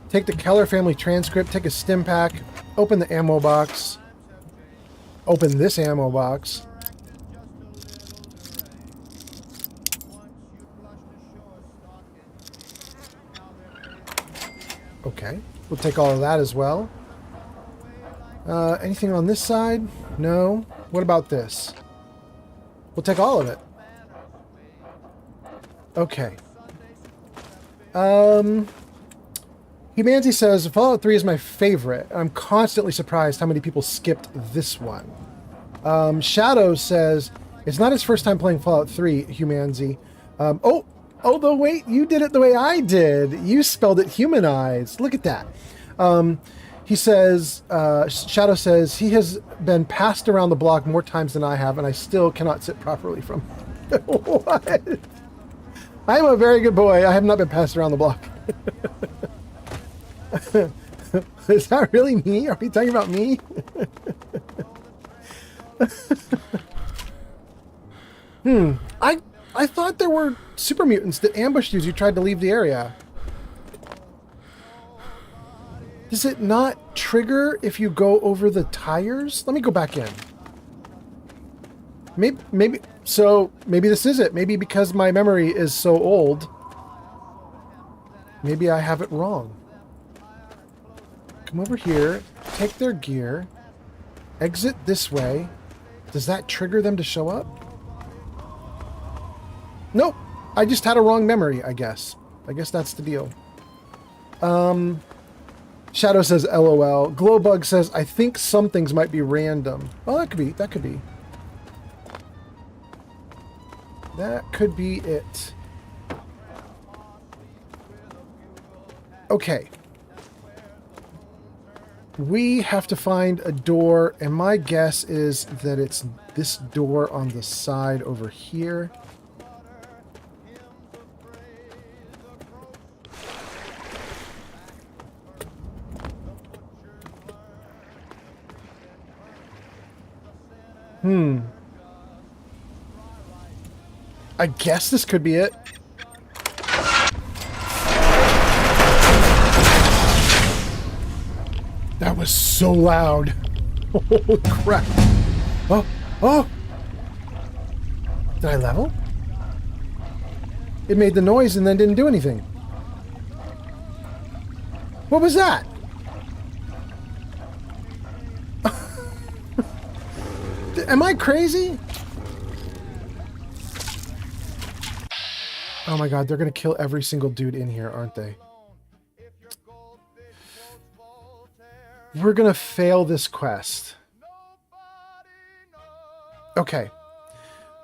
Take the Keller family transcript, take a stim pack, open the ammo box. Open this ammo box. Okay, we'll take all of that as well. Anything on this side? No. What about this? We'll take all of it. Okay. Humanity says, Fallout 3 is my favorite. I'm constantly surprised how many people skipped this one. Shadow says, it's not his first time playing Fallout 3, Humanity. Although, wait, you did it the way I did. You spelled it humanized. Look at that. He says, Shadow says, he has been passed around the block more times than I have, and I still cannot sit properly from What? I am a very good boy. I have not been passed around the block. Is that really me? Are we talking about me? I thought there were super mutants that ambushed you as you tried to leave the area. Does it not trigger if you go over the tires? Let me go back in. Maybe this is it. Maybe because my memory is so old, maybe I have it wrong. Come over here, take their gear, exit this way. Does that trigger them to show up? Nope. I just had a wrong memory, I guess. I guess that's the deal. Shadow says LOL. Glowbug says, I think some things might be random. Well, that could be. That could be. That could be it. Okay. We have to find a door, and my guess is that it's this door on the side over here. I guess this could be it. That was so loud. Holy crap. Oh! Did I level? It made the noise and then didn't do anything. What was that? Am I crazy? Oh my god, they're gonna kill every single dude in here, aren't they? We're gonna fail this quest. Okay.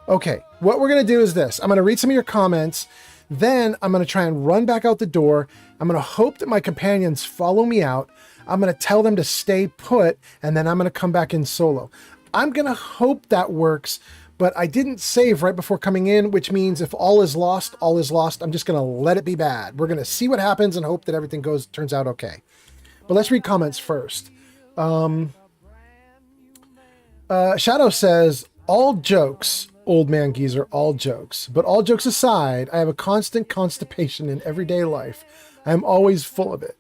Okay, what we're gonna do is this. I'm gonna read some of your comments, then I'm gonna try and run back out the door. I'm gonna hope that my companions follow me out. I'm gonna tell them to stay put, and then I'm gonna come back in solo. I'm gonna hope that works, but I didn't save right before coming in, which means if all is lost, all is lost. I'm just gonna let it be bad. We're gonna see what happens and hope that everything turns out okay. But let's read comments first. Shadow says, all jokes, old man geezer, all jokes. But all jokes aside, I have a constant constipation in everyday life. I am always full of it.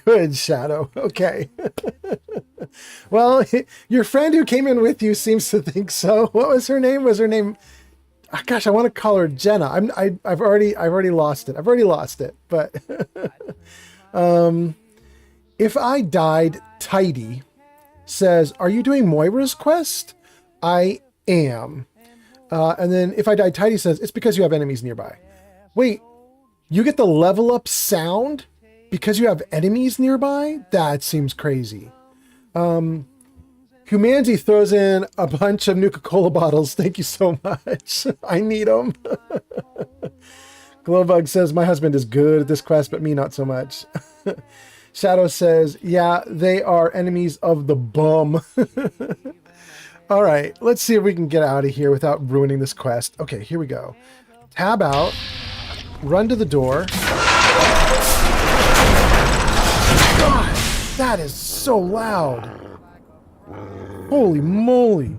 Good, Shadow. Okay. Well, your friend who came in with you seems to think so. What was her name? Was her name? Oh, gosh, I want to call her Jenna. I've already lost it. I've already lost it. But if I died tidy, says, are you doing Moira's quest? I am. And then if I die tidy says, it's because you have enemies nearby. Wait, you get the level up sound because you have enemies nearby? That seems crazy. Humanity throws in a bunch of Nuka-Cola bottles. Thank you so much. I need them. Glowbug says, my husband is good at this quest, but me not so much. Shadow says, yeah, they are enemies of the bum. All right, let's see if we can get out of here without ruining this quest. Okay, here we go. Tab out, run to the door. God, that is so loud. Holy moly.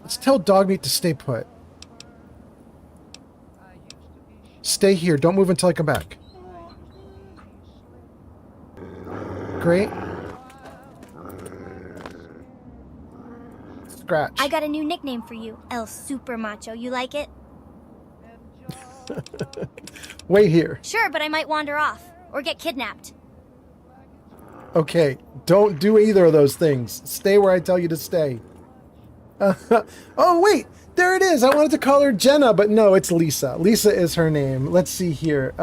Let's tell Dogmeat to stay put. Stay here. Don't move until I come back. Great. Scratch. I got a new nickname for you, El Super Macho. You like it? Wait here. Sure, but I might wander off or get kidnapped. Okay, don't do either of those things. Stay where I tell you to stay. Oh, wait. There it is. I wanted to call her Jenna, but no, it's Lisa. Lisa is her name. Let's see here.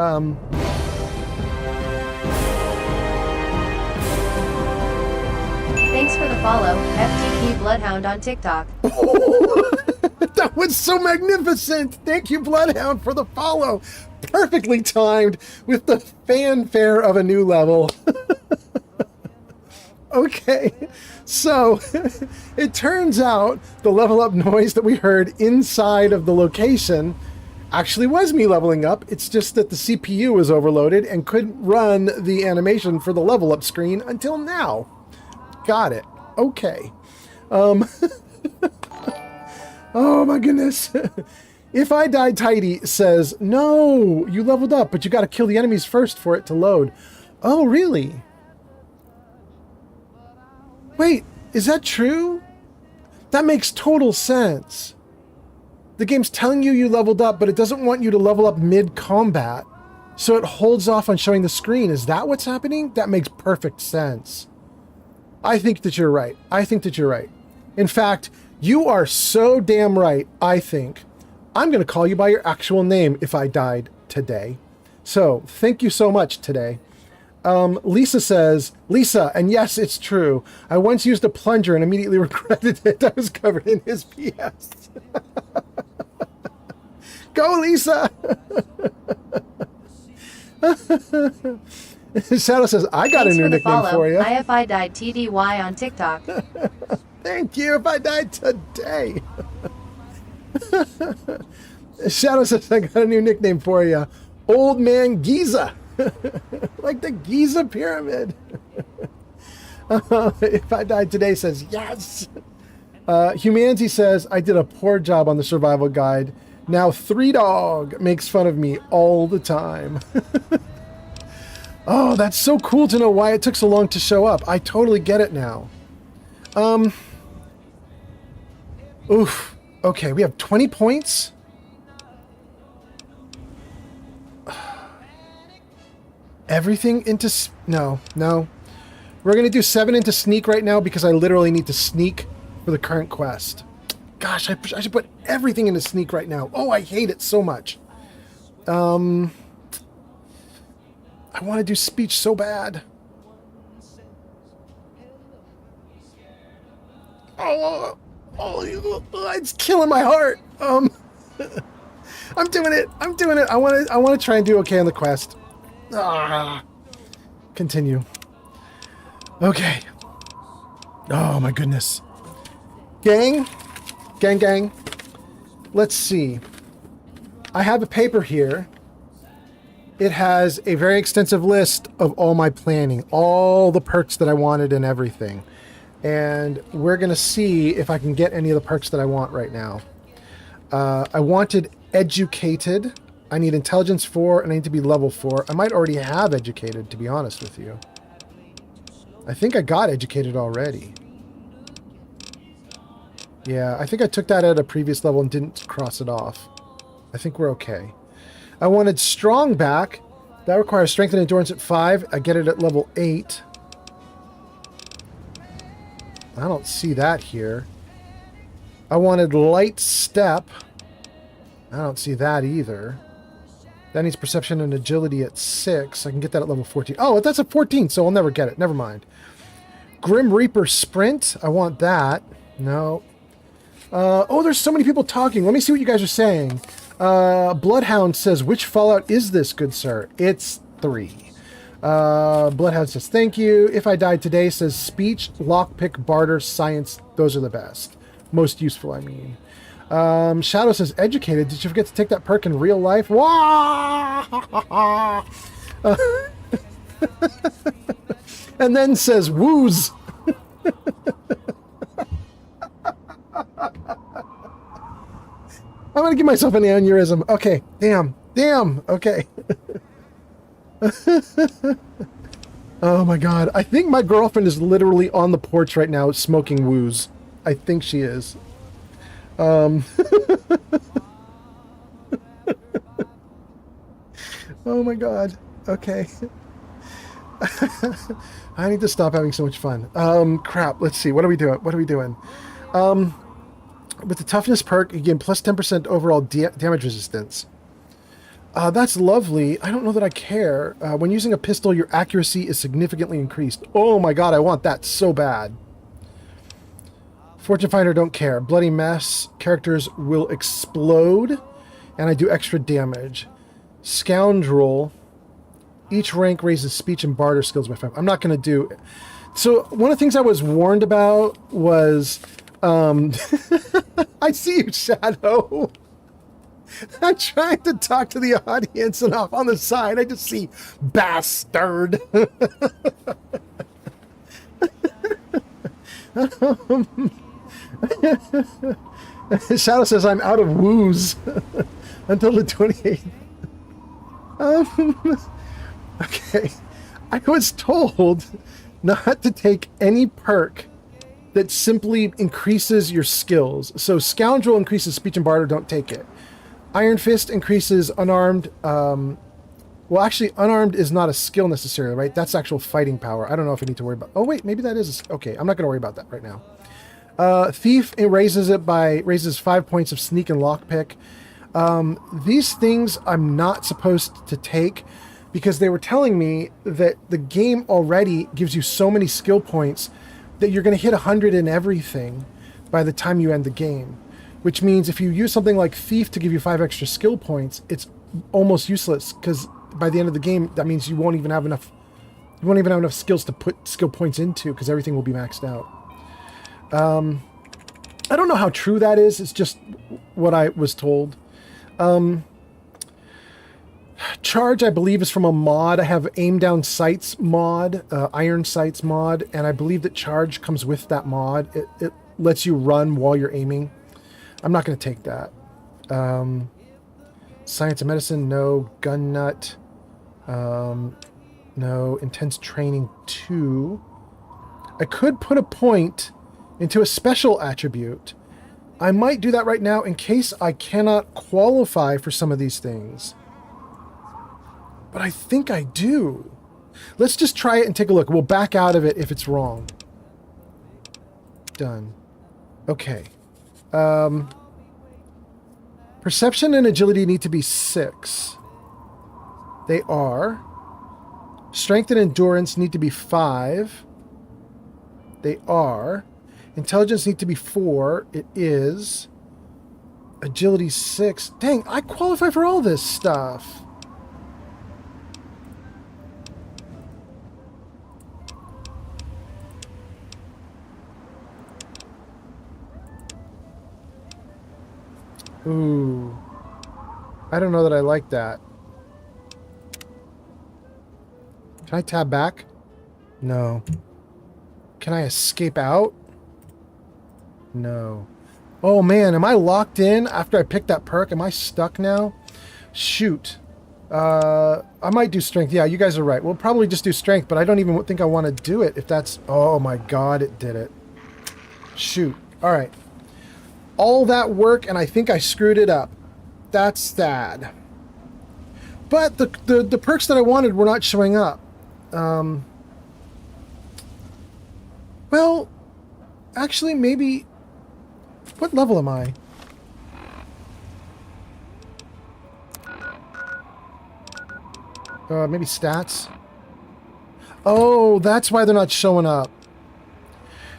Thanks for the follow, FTP Bloodhound on TikTok. That was so magnificent. Thank you, Bloodhound, for the follow. Perfectly timed with the fanfare of a new level. Okay, so it turns out the level up noise that we heard inside of the location actually was me leveling up. It's just that the CPU was overloaded and couldn't run the animation for the level up screen until now. Got it. Okay. Oh my goodness. If I die tidy says, no, you leveled up, but you got to kill the enemies first for it to load. Oh, really? Wait, is that true? That makes total sense. The game's telling you you leveled up, but it doesn't want you to level up mid-combat. So it holds off on showing the screen. Is that what's happening? That makes perfect sense. I think that you're right. I think that you're right. In fact, you are so damn right, I think. I'm going to call you by your actual name if I died today. So, thank you so much today. Lisa says, Lisa, and yes, it's true. I once used a plunger and immediately regretted it. I was covered in his PS. Go, Lisa! Shadow says, I got a new nickname for you. If I died TDY on TikTok. Thank you if I died today. Shadow says, I got a new nickname for you. Old Man Giza. Like the Giza Pyramid. If I died today says, yes. Humanity says, I did a poor job on the survival guide. Now 3Dog makes fun of me all the time. Oh, that's so cool to know why it took so long to show up. I totally get it now. Oof. Okay, we have 20 points. Everything into... No. We're going to do 7 into sneak right now because I literally need to sneak for the current quest. Gosh, I should put everything into sneak right now. Oh, I hate it so much. I want to do speech so bad. Oh, it's killing my heart. I'm doing it. I want to try and do okay on the quest. Continue. Okay. Oh my goodness. Gang. Let's see. I have a paper here. It has a very extensive list of all my planning, all the perks that I wanted and everything. And we're going to see if I can get any of the perks that I want right now. I wanted educated. I need intelligence 4 and I need to be level 4. I might already have educated, to be honest with you. I think I got educated already. Yeah, I think I took that at a previous level and didn't cross it off. I think we're okay. I wanted strong back. That requires strength and endurance at 5. I get it at level 8. I don't see that here. I wanted light step. I don't see that either. That needs perception and agility at 6. I can get that at level 14. Oh, that's at 14, so I'll never get it. Never mind. Grim Reaper sprint. I want that. No. Oh, there's so many people talking. Let me see what you guys are saying. Bloodhound says, which Fallout is this, good sir? It's 3. Bloodhound says, thank you. If I died today, says speech, lockpick, barter, science. Those are the best. Most useful, I mean. Shadow says, educated. Did you forget to take that perk in real life? Wah! And then says, woos. I'm going to give myself an aneurysm. Okay. Damn. Okay. Oh my God. I think my girlfriend is literally on the porch right now smoking woos. I think she is. Oh my God. Okay. I need to stop having so much fun. Crap. Let's see. What are we doing? With the toughness perk, you gain plus 10% overall damage resistance. That's lovely. I don't know that I care. When using a pistol, your accuracy is significantly increased. Oh my God, I want that so bad. Fortune Finder, don't care. Bloody Mess, characters will explode, and I do extra damage. Scoundrel, each rank raises speech and barter skills by 5. I'm not going to do... So, one of the things I was warned about was... I see you, Shadow. I'm trying to talk to the audience, and off on the side, I just see bastard. Shadow says I'm out of woos until the 28th. Okay. I was told not to take any perk that simply increases your skills. So Scoundrel increases speech and barter, don't take it. Iron Fist increases unarmed. Well, actually, unarmed is not a skill necessarily, right? That's actual fighting power. I don't know if I need to worry about... Oh, wait, maybe that is... Okay, I'm not going to worry about that right now. Thief, it raises 5 points of sneak and lockpick. These things I'm not supposed to take because they were telling me that the game already gives you so many skill points that you're going to hit 100 in everything by the time you end the game. Which means if you use something like Thief to give you 5 extra skill points, it's almost useless because by the end of the game, that means you won't even have enough skills to put skill points into because everything will be maxed out. I don't know how true that is. It's just what I was told. Charge, I believe, is from a mod. I have Aim Down Sights mod, Iron Sights mod, and I believe that Charge comes with that mod. It lets you run while you're aiming. I'm not going to take that. Science and Medicine, no. Gun Nut, no. Intense Training 2. I could put a point into a special attribute. I might do that right now in case I cannot qualify for some of these things. But I think I do. Let's just try it and take a look. We'll back out of it if it's wrong. Done. Okay. Perception and agility need to be 6. They are. Strength and endurance need to be 5. They are. Intelligence need to be 4. It is. Agility 6. Dang, I qualify for all this stuff. Ooh. I don't know that I like that. Can I tab back? No. Can I escape out? No. Oh man, am I locked in after I picked that perk? Am I stuck now? Shoot. I might do strength. Yeah, you guys are right. We'll probably just do strength, but I don't even think I want to do it if that's... Oh my god, it did it. Shoot. Alright. All that work, and I think I screwed it up. That's sad. But the perks that I wanted were not showing up. Well, Actually, maybe... What level am I? Maybe stats? Oh, that's why they're not showing up.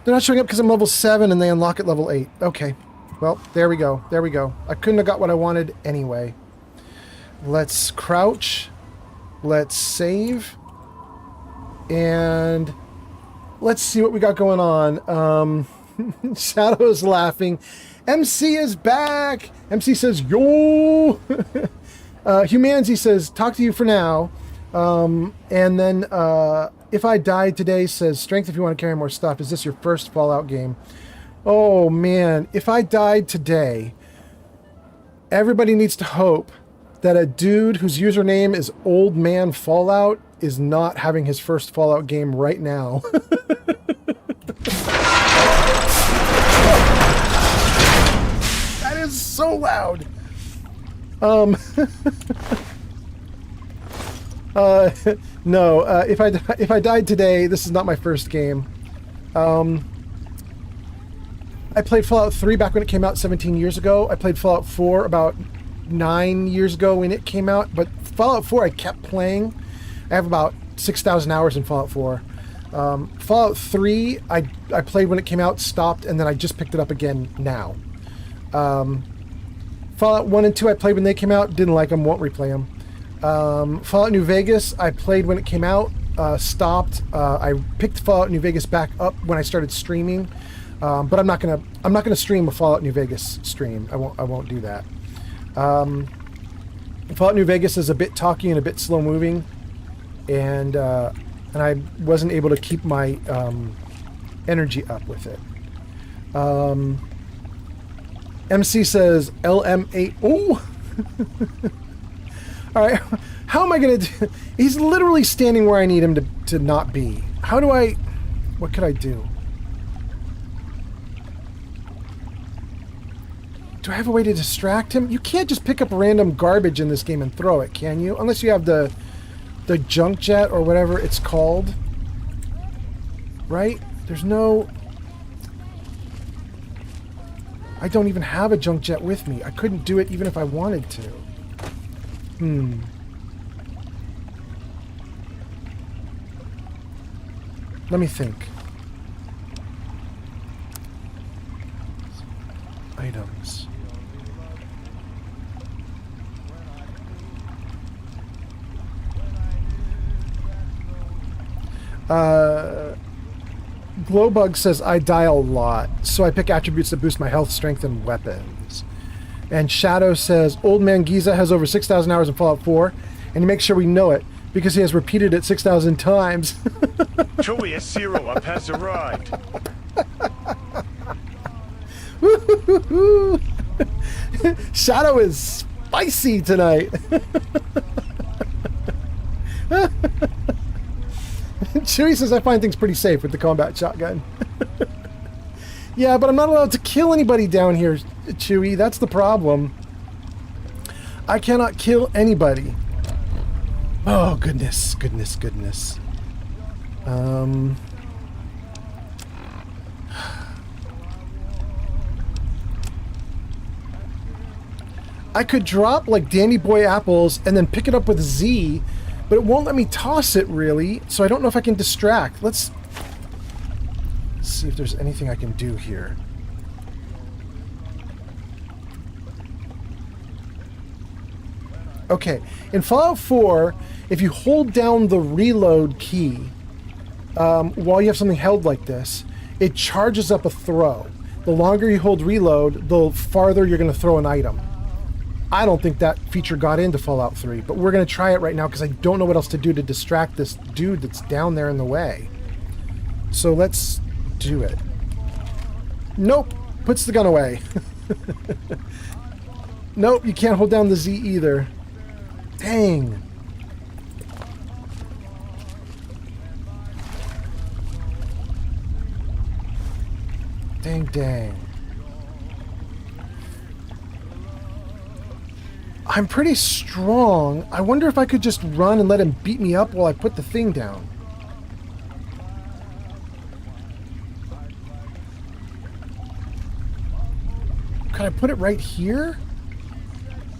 They're not showing up because I'm level 7 and they unlock at level 8. Okay. Well, there we go. There we go. I couldn't have got what I wanted anyway. Let's crouch. Let's save. And let's see what we got going on. Shadow's laughing. MC is back! MC says, yo! Humanzi says, talk to you for now. And then, if I died today says, strength if you want to carry more stuff. Is this your first Fallout game? Oh, man. If I died today, everybody needs to hope that a dude whose username is Old Man Fallout is not having his first Fallout game right now. That is so loud. No, if I died today, this is not my first game. I played Fallout 3 back when it came out 17 years ago. I played Fallout 4 about 9 years ago when it came out, but Fallout 4 I kept playing. I have about 6,000 hours in Fallout 4. Fallout 3 I played when it came out, stopped, and then I just picked it up again now. Fallout 1 and 2 I played when they came out, didn't like them, won't replay them. Fallout New Vegas I played when it came out, stopped. I picked Fallout New Vegas back up when I started streaming, but I'm not gonna stream a Fallout New Vegas stream. I won't do that. Fallout New Vegas is a bit talky and a bit slow moving, and I wasn't able to keep my energy up with it. MC says LM8. Oh. All right, how am I gonna do? He's literally standing where I need him to not be. How do I? What could I do? Do I have a way to distract him? You can't just pick up random garbage in this game and throw it, can you? Unless you have the junk jet or whatever it's called. Right? There's no... I don't even have a junk jet with me. I couldn't do it even if I wanted to. Let me think. Items. Glowbug says I die a lot, so I pick attributes that boost my health, strength, and weapons. And Shadow says Old Man Giza has over 6,000 hours in Fallout 4, and he makes sure we know it because he has repeated it 6,000 times. Joey S0 up has arrived. Shadow is spicy tonight. Chewie says I find things pretty safe with the combat shotgun. Yeah, but I'm not allowed to kill anybody down here, Chewie. That's the problem. I cannot kill anybody. Oh, goodness, goodness, goodness. I could drop like Dandy Boy apples and then pick it up with Z, but it won't let me toss it really, so I don't know if I can distract. Let's see if there's anything I can do here. Okay, in Fallout 4, if you hold down the reload key while you have something held like this, it charges up a throw. The longer you hold reload, the farther you're going to throw an item. I don't think that feature got into Fallout 3, but we're going to try it right now because I don't know what else to do to distract this dude that's down there in the way. So let's do it. Nope. Puts the gun away. Nope, you can't hold down the Z either. Dang. Dang, dang. I'm pretty strong. I wonder if I could just run and let him beat me up while I put the thing down. Can I put it right here?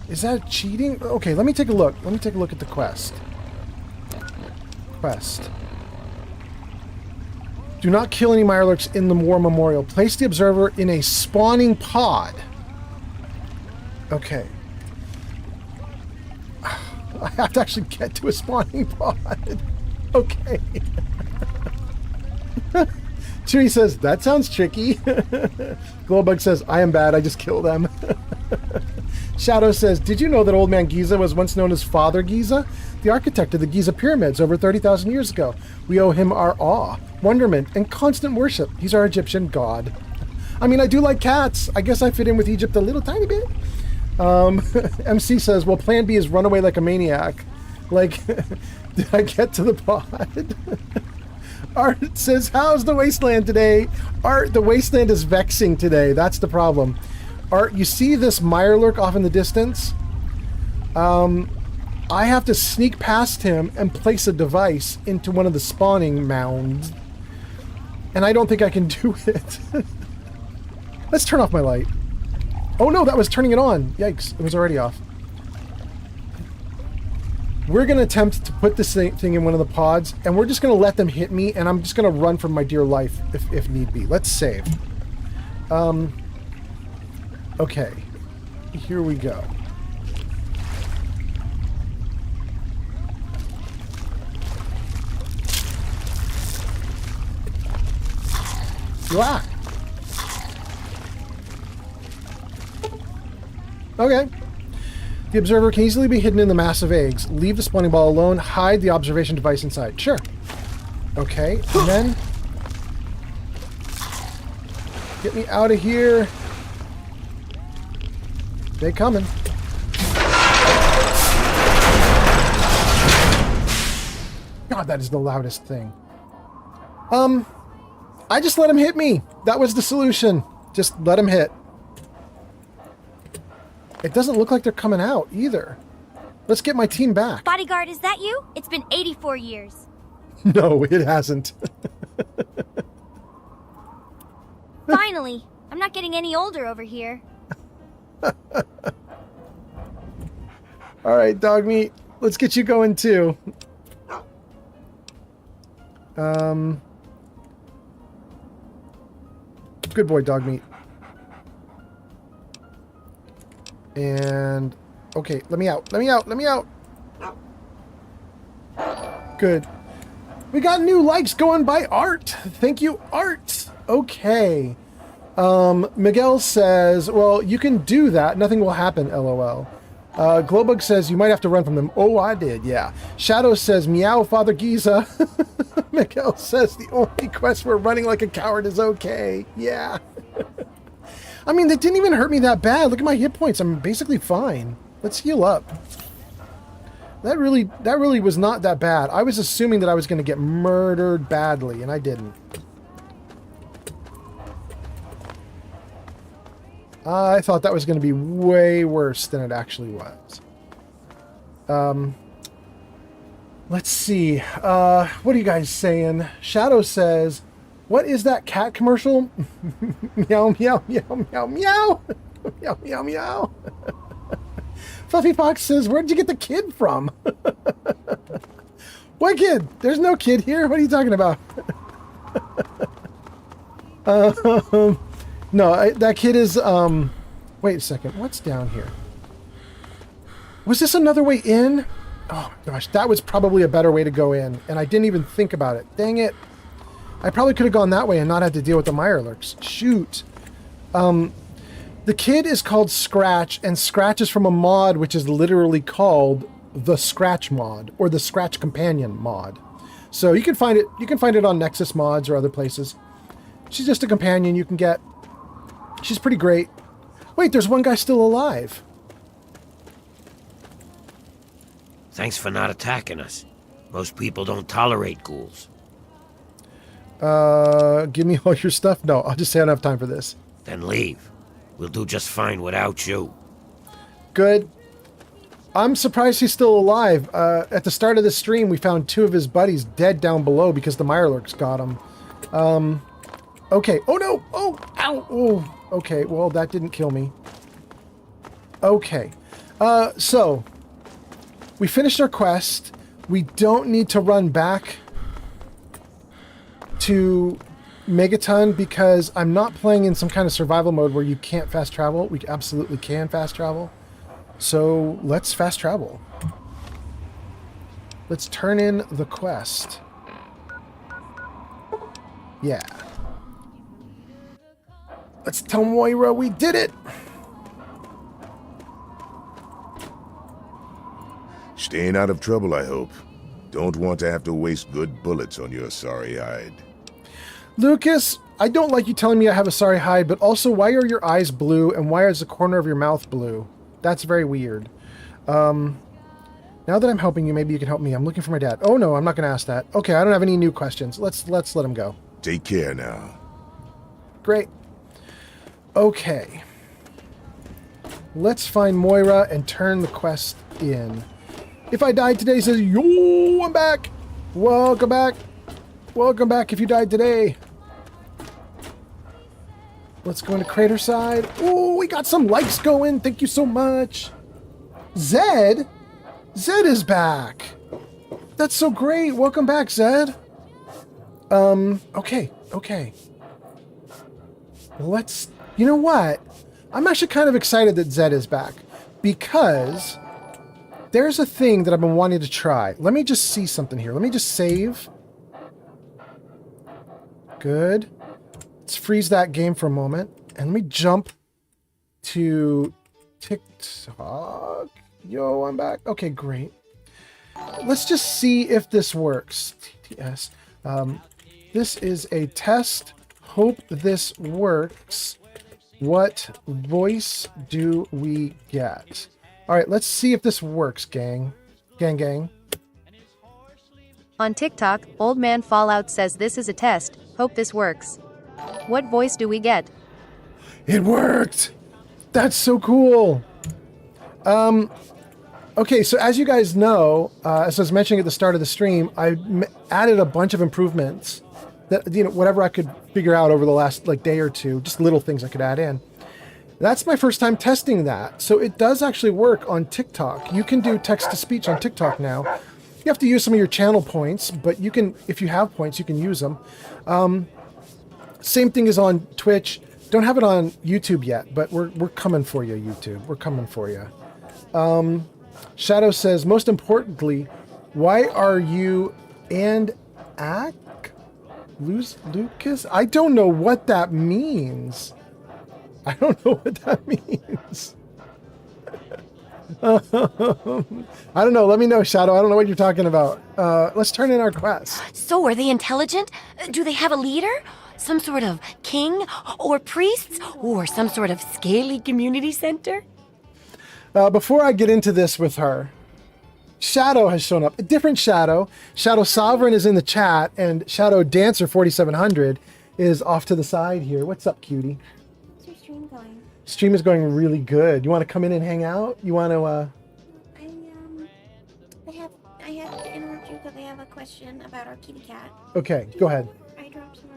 Is that cheating? Okay, let me take a look. Let me take a look at the quest. Quest. Do not kill any Mirelurks in the war memorial. Place the observer in a spawning pod. Okay. I have to actually get to a spawning pod. Okay. Chewy says, that sounds tricky. Glowbug says, I am bad, I just kill them. Shadow says, did you know that old man Giza was once known as Father Giza? The architect of the Giza pyramids over 30,000 years ago. We owe him our awe, wonderment, and constant worship. He's our Egyptian god. I mean, I do like cats. I guess I fit in with Egypt a little tiny bit. MC says, well, plan B is run away like a maniac. Like, did I get to the pod? Art says, how's the wasteland today? Art, the wasteland is vexing today. That's the problem. Art, you see this Mirelurk off in the distance? I have to sneak past him and place a device into one of the spawning mounds. And I don't think I can do it. Let's turn off my light. Oh no, that was turning it on. Yikes, it was already off. We're going to attempt to put this thing in one of the pods, and we're just going to let them hit me, and I'm just going to run for my dear life if need be. Let's save. Okay. Here we go. Ah. Okay. The observer can easily be hidden in the mass of eggs. Leave the spawning ball alone. Hide the observation device inside. Sure. Okay, and then... get me out of here. They coming. God, that is the loudest thing. I just let him hit me. That was the solution. Just let him hit. It doesn't look like they're coming out either. Let's get my team back. Bodyguard, is that you? It's been 84 years. No, it hasn't. Finally. I'm not getting any older over here. All right, dog meat. Let's get you going too. Good boy, dog meat. And okay, let me out. Let me out. Let me out. Good. We got new likes going by Art. Thank you, Art. Okay. Miguel says, well, you can do that. Nothing will happen, LOL. Glowbug says, you might have to run from them. Oh, I did, yeah. Shadow says, meow, Father Giza. Miguel says, the only quest where running like a coward is okay. Yeah. I mean, they didn't even hurt me that bad. Look at my hit points. I'm basically fine. Let's heal up. That really was not that bad. I was assuming that I was going to get murdered badly, and I didn't. I thought that was going to be way worse than it actually was. Let's see. What are you guys saying? Shadow says, what is that cat commercial? Meow, meow, meow, meow, meow. Meow, meow, meow. Fluffy Fox says, where'd you get the kid from? What kid? There's no kid here. What are you talking about? No, that kid is, wait a second. What's down here? Was this another way in? Oh my gosh, that was probably a better way to go in, and I didn't even think about it. Dang it. I probably could have gone that way and not had to deal with the Mirelurks. Shoot. The kid is called Scratch, and Scratch is from a mod which is literally called the Scratch mod, or the Scratch Companion mod. So you can find it on Nexus mods or other places. She's just a companion you can get. She's pretty great. Wait, there's one guy still alive. Thanks for not attacking us. Most people don't tolerate ghouls. Give me all your stuff? No, I'll just say I don't have time for this. Then leave. We'll do just fine without you. Good. I'm surprised he's still alive. At the start of the stream, we found 2 of his buddies dead down below because the Mirelurks got him. Okay. Oh no! Oh! Ow! Oh! Okay, well, that didn't kill me. Okay. So we finished our quest. We don't need to run back to Megaton because I'm not playing in some kind of survival mode where you can't fast travel. We absolutely can fast travel. So let's fast travel. Let's turn in the quest. Yeah. Let's tell Moira we did it. Staying out of trouble, I hope. Don't want to have to waste good bullets on your sorry hide. Lucas, I don't like you telling me I have a sorry hide, but also why are your eyes blue and why is the corner of your mouth blue? That's very weird. Now that I'm helping you, maybe you can help me. I'm looking for my dad. Oh no, I'm not going to ask that. Okay, I don't have any new questions. Let's let him go. Take care now. Great. Okay. Let's find Moira and turn the quest in. If I died today, says, yo, I'm back. Welcome back. Welcome back if you died today. Let's go into Crater Side. Oh, we got some likes going. Thank you so much. Zed? Zed is back. That's so great. Welcome back, Zed. Okay. Let's, you know what? I'm actually kind of excited that Zed is back because there's a thing that I've been wanting to try. Let me just see something here. Let me just save. Good. Let's freeze that game for a moment. And let me jump to TikTok. Yo, I'm back. Okay, great. Let's just see if this works. TTS. This is a test. Hope this works. What voice do we get? All right, let's see if this works, gang. Gang. On TikTok, Old Man Fallout says this is a test. Hope this works. What voice do we get? It worked! That's so cool! Okay, so as you guys know, as I was mentioning at the start of the stream, I added a bunch of improvements that, you know, whatever I could figure out over the last day or two, just little things I could add in. That's my first time testing that. So it does actually work on TikTok. You can do text-to-speech on TikTok now. You have to use some of your channel points, but you can, if you have points, you can use them. Same thing is on Twitch. Don't have it on YouTube yet, but we're coming for you, YouTube. We're coming for you. Shadow says, most importantly, why are you and Lucas? I don't know what that means. I don't know what that means. I don't know. Let me know, Shadow. I don't know what you're talking about. Let's turn in our quest. So are they intelligent? Do they have a leader? Some sort of king or priests or some sort of scaly community center? Before I get into this with her, Shadow has shown up. A different Shadow. Shadow Sovereign is in the chat, and Shadow Dancer 4700 is off to the side here. What's up, cutie? How's your stream going? Stream is going really good. You want to come in and hang out? You want to, I have to interrupt you because I have a question about our kitty cat. Okay, go ahead. I dropped some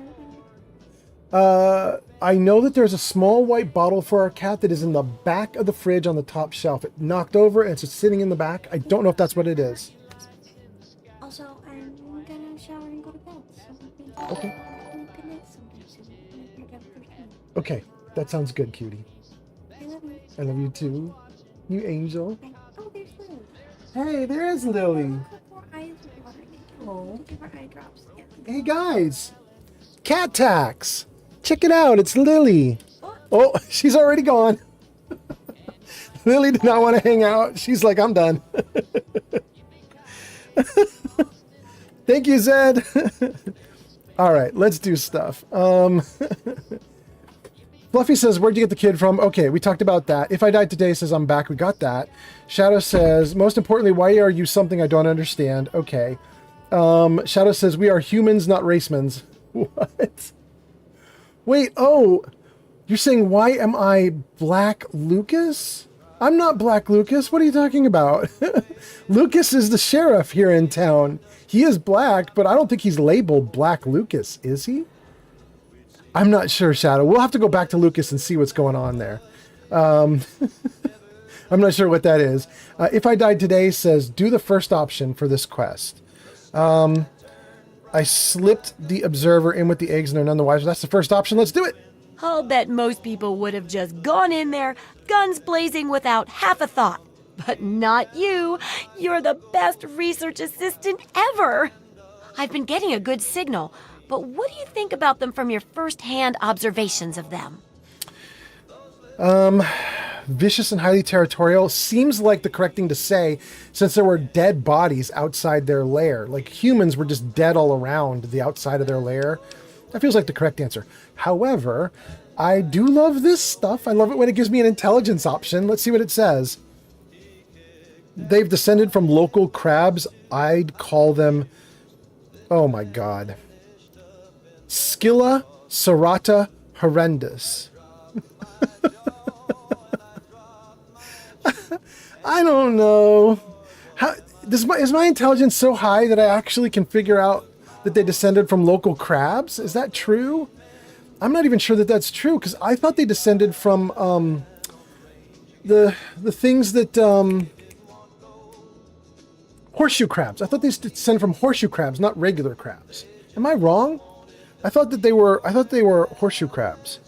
I know that there's a small white bottle for our cat that is in the back of the fridge on the top shelf. It knocked over and it's just sitting in the back. I don't know if that's what it is. Also, I'm gonna shower and go to bed. So Okay. good night sometime. Okay, that sounds good, cutie. I love you. I love you too. You angel. Oh, there's Lily. Hey, there is Lily. Her eyes are watering. Oh. To give her eye drops. Yeah. Hey guys, cat tax. Check it out, it's Lily. Oh, she's already gone. Lily did not want to hang out. She's like, I'm done. Thank you, Zed. All right, let's do stuff. Fluffy says, where'd you get the kid from? Okay, we talked about that. If I died today says, I'm back. We got that. Shadow says, most importantly, why are you something I don't understand? Okay. Shadow says, we are humans, not racemans. What? Wait, oh, you're saying, why am I Black Lucas? I'm not Black Lucas. What are you talking about? Lucas is the sheriff here in town. He is black, but I don't think he's labeled Black Lucas, is he? I'm not sure, Shadow. We'll have to go back to Lucas and see what's going on there. I'm not sure what that is. If I Died Today says, do the first option for this quest. I slipped the observer in with the eggs and they're none the wiser. That's the first option. Let's do it. I'll bet most people would have just gone in there, guns blazing without half a thought. But not you. You're the best research assistant ever. I've been getting a good signal, but what do you think about them from your first-hand observations of them? Vicious and highly territorial seems like the correct thing to say, since there were dead bodies outside their lair. Like humans were just dead all around the outside of their lair. That feels like the correct answer. However, I do love this stuff. I love it when it gives me an intelligence option. Let's see what it says. They've descended from local crabs. I'd call them, oh my god, Scylla serrata horrendus. I don't know. Is my intelligence so high that I actually can figure out that they descended from local crabs? Is that true? I'm not even sure that that's true, because I thought they descended from the things that horseshoe crabs. I thought they descended from horseshoe crabs, not regular crabs. Am I wrong? I thought they were horseshoe crabs.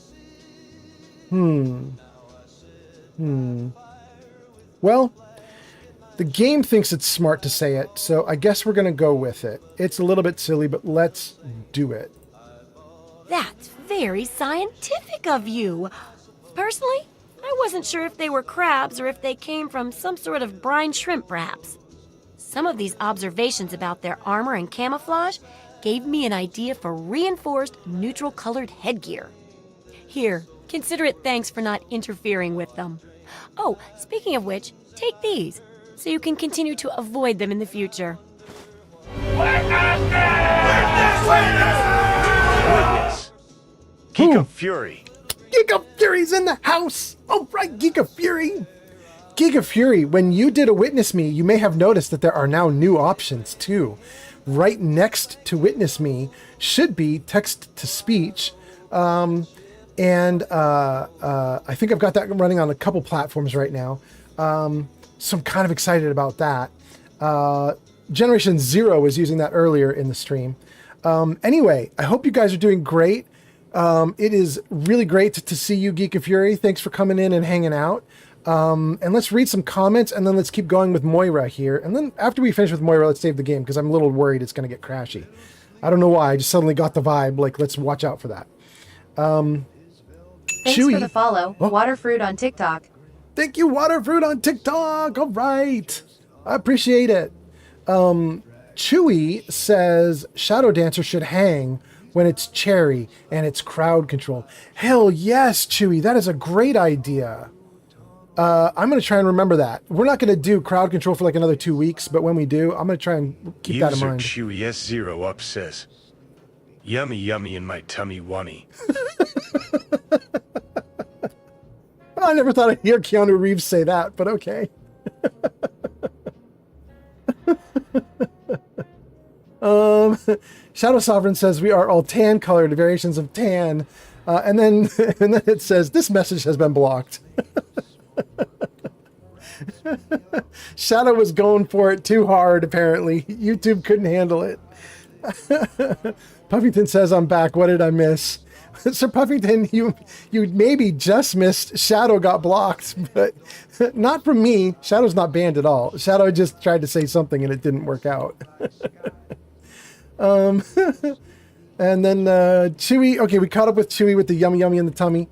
Well, the game thinks it's smart to say it, so I guess we're going to go with it. It's a little bit silly, but let's do it. That's very scientific of you. Personally, I wasn't sure if they were crabs or if they came from some sort of brine shrimp, perhaps. Some of these observations about their armor and camouflage gave me an idea for reinforced neutral-colored headgear. Here, consider it thanks for not interfering with them. Oh, speaking of which, take these, so you can continue to avoid them in the future. Witness. Geek of Fury. Geek of Fury's in the house! Oh, right, Geek of Fury! Geek of Fury, when you did a Witness Me, you may have noticed that there are now new options, too. Right next to Witness Me should be text-to-speech. I think I've got that running on a couple platforms right now. So I'm kind of excited about that. Generation Zero was using that earlier in the stream. Anyway, I hope you guys are doing great. It is really great to see you, Geek of Fury. Thanks for coming in and hanging out. And let's read some comments, and then let's keep going with Moira here. And then after we finish with Moira, let's save the game, because I'm a little worried it's going to get crashy. I don't know why. I just suddenly got the vibe. Like, let's watch out for that. Thanks Chewy. for the follow, Waterfruit on TikTok. Thank you, Waterfruit on TikTok. All right. I appreciate it. Chewy says Shadow Dancer should hang when it's cherry and it's crowd control. Hell yes, Chewy. That is a great idea. I'm going to try and remember that. We're not going to do crowd control for like another 2 weeks, but when we do, I'm going to try and keep that in mind. Chewy S0 up says, yummy yummy in my tummy wummy. I never thought I'd hear Keanu Reeves say that, but okay. Shadow Sovereign says we are all tan colored, variations of tan. And then it says this message has been blocked. Shadow was going for it too hard, apparently. YouTube couldn't handle it. Puffington says, I'm back. What did I miss? Sir Puffington, you maybe just missed Shadow got blocked, but not from me. Shadow's not banned at all. Shadow just tried to say something and it didn't work out. And then Chewy, okay, we caught up with Chewy with the yummy yummy in the tummy.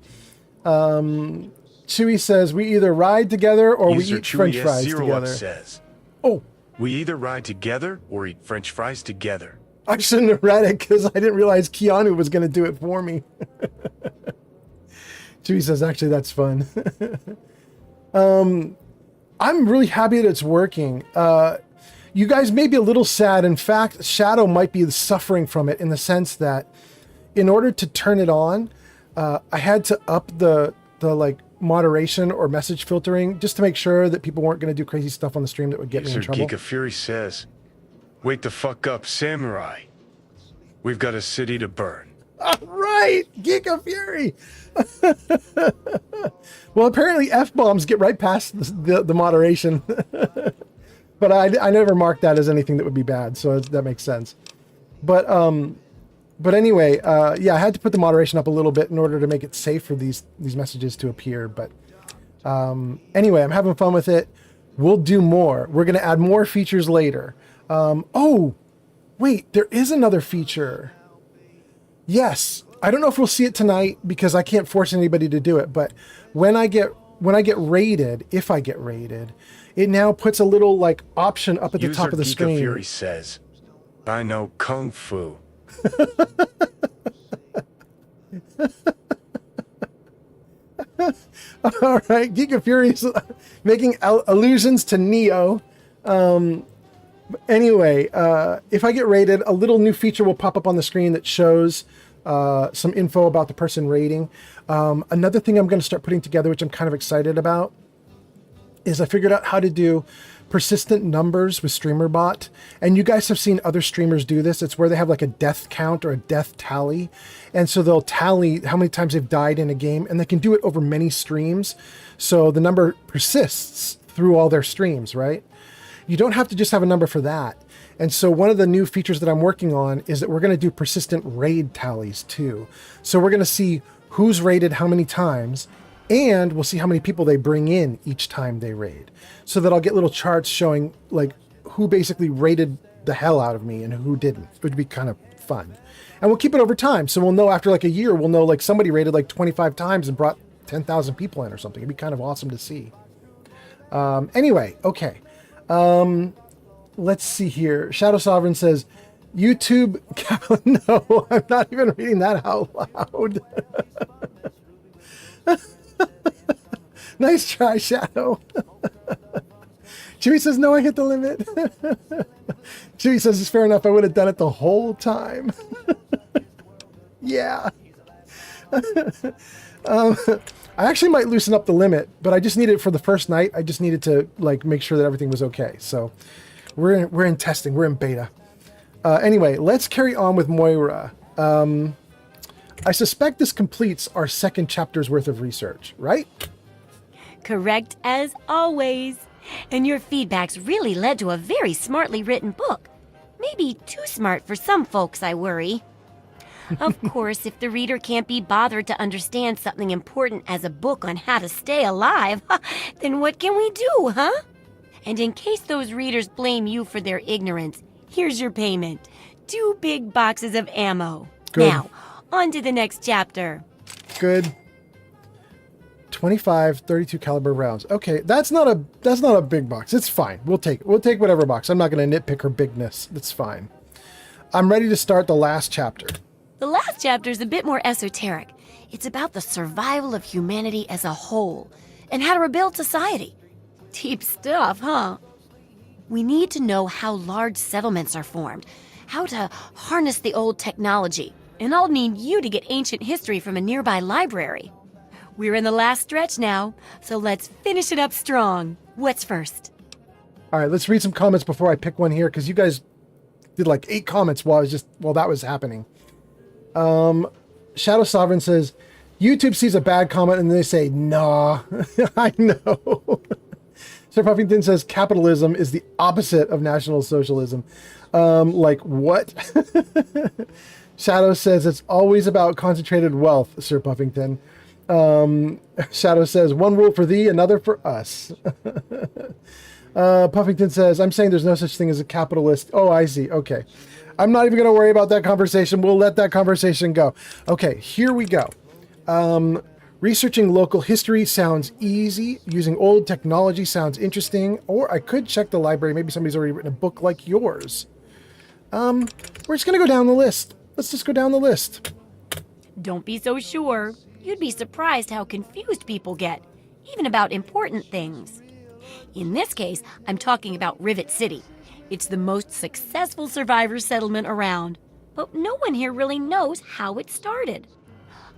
Chewy says we either ride together or we eat French fries together. Says, oh, we either ride together or eat French fries together. I shouldn't have read it because I didn't realize Keanu was going to do it for me. Chewy says, actually, that's fun. I'm really happy that it's working. You guys may be a little sad. In fact, Shadow might be suffering from it in the sense that in order to turn it on, I had to up the like moderation or message filtering just to make sure that people weren't going to do crazy stuff on the stream that would get me in trouble. Geek of Fury says, wake the fuck up, samurai. We've got a city to burn. Right, Giga Fury. Well, apparently F-bombs get right past the moderation. But I never marked that as anything that would be bad, so that makes sense. But anyway, yeah, I had to put the moderation up a little bit in order to make it safe for these messages to appear. But anyway, I'm having fun with it. We'll do more. We're going to add more features later. Oh, wait, there is another feature. Yes, I don't know if we'll see it tonight because I can't force anybody to do it. But when I get raided, if I get raided, it now puts a little like option up at the top of the screen. Fury says, "I know kung fu." All right, Giga Fury's making allusions to Neo. Anyway, if I get raided, a little new feature will pop up on the screen that shows some info about the person raiding. Another thing I'm going to start putting together, which I'm kind of excited about, is I figured out how to do persistent numbers with StreamerBot. And you guys have seen other streamers do this. It's where they have like a death count or a death tally. And so they'll tally how many times they've died in a game, and they can do it over many streams. So the number persists through all their streams, right? You don't have to just have a number for that. And so one of the new features that I'm working on is that we're going to do persistent raid tallies too. So we're going to see who's raided how many times, and we'll see how many people they bring in each time they raid. So that I'll get little charts showing like who basically raided the hell out of me and who didn't. It would be kind of fun. And we'll keep it over time. So we'll know after like a year, we'll know like somebody raided like 25 times and brought 10,000 people in or something. It'd be kind of awesome to see. Anyway, okay. Let's see here. Shadow Sovereign says, YouTube. No, I'm not even reading that out loud. Nice try, Shadow. Chewy says, no, I hit the limit. Chewy says, it's fair enough. I would have done it the whole time. Yeah. I actually might loosen up the limit, but I just needed it for the first night. I just needed to like make sure that everything was okay. So we're in testing. We're in beta. Anyway, let's carry on with Moira. I suspect this completes our second chapter's worth of research, right? Correct as always. And your feedback's really led to a very smartly written book. Maybe too smart for some folks, I worry. Of course, if the reader can't be bothered to understand something important as a book on how to stay alive, then what can we do, huh? And in case those readers blame you for their ignorance, here's your payment. 2 big boxes of ammo. Good. Now, on to the next chapter. Good. 25 32 caliber rounds. Okay, that's not a big box. It's fine. We'll take whatever box. I'm not going to nitpick her bigness. That's fine. I'm ready to start the last chapter. The last chapter is a bit more esoteric. It's about the survival of humanity as a whole and how to rebuild society. Deep stuff, huh? We need to know how large settlements are formed, how to harness the old technology, and I'll need you to get ancient history from a nearby library. We're in the last stretch now, so let's finish it up strong. What's first? All right, let's read some comments before I pick one here, because you guys did like 8 comments while that was happening. Shadow Sovereign says, YouTube sees a bad comment and they say, nah. I know. Sir Puffington says, capitalism is the opposite of National Socialism. Like what? Shadow says, it's always about concentrated wealth, Sir Puffington. Shadow says, one rule for thee, another for us. Puffington says, I'm saying there's no such thing as a capitalist. Oh, I see. Okay. I'm not even going to worry about that conversation. We'll let that conversation go. Okay, here we go. Researching local history sounds easy. Using old technology sounds interesting. Or I could check the library. Maybe somebody's already written a book like yours. We're just going to go down the list. Let's just go down the list. Don't be so sure. You'd be surprised how confused people get, even about important things. In this case, I'm talking about Rivet City. It's the most successful survivor settlement around, but no one here really knows how it started.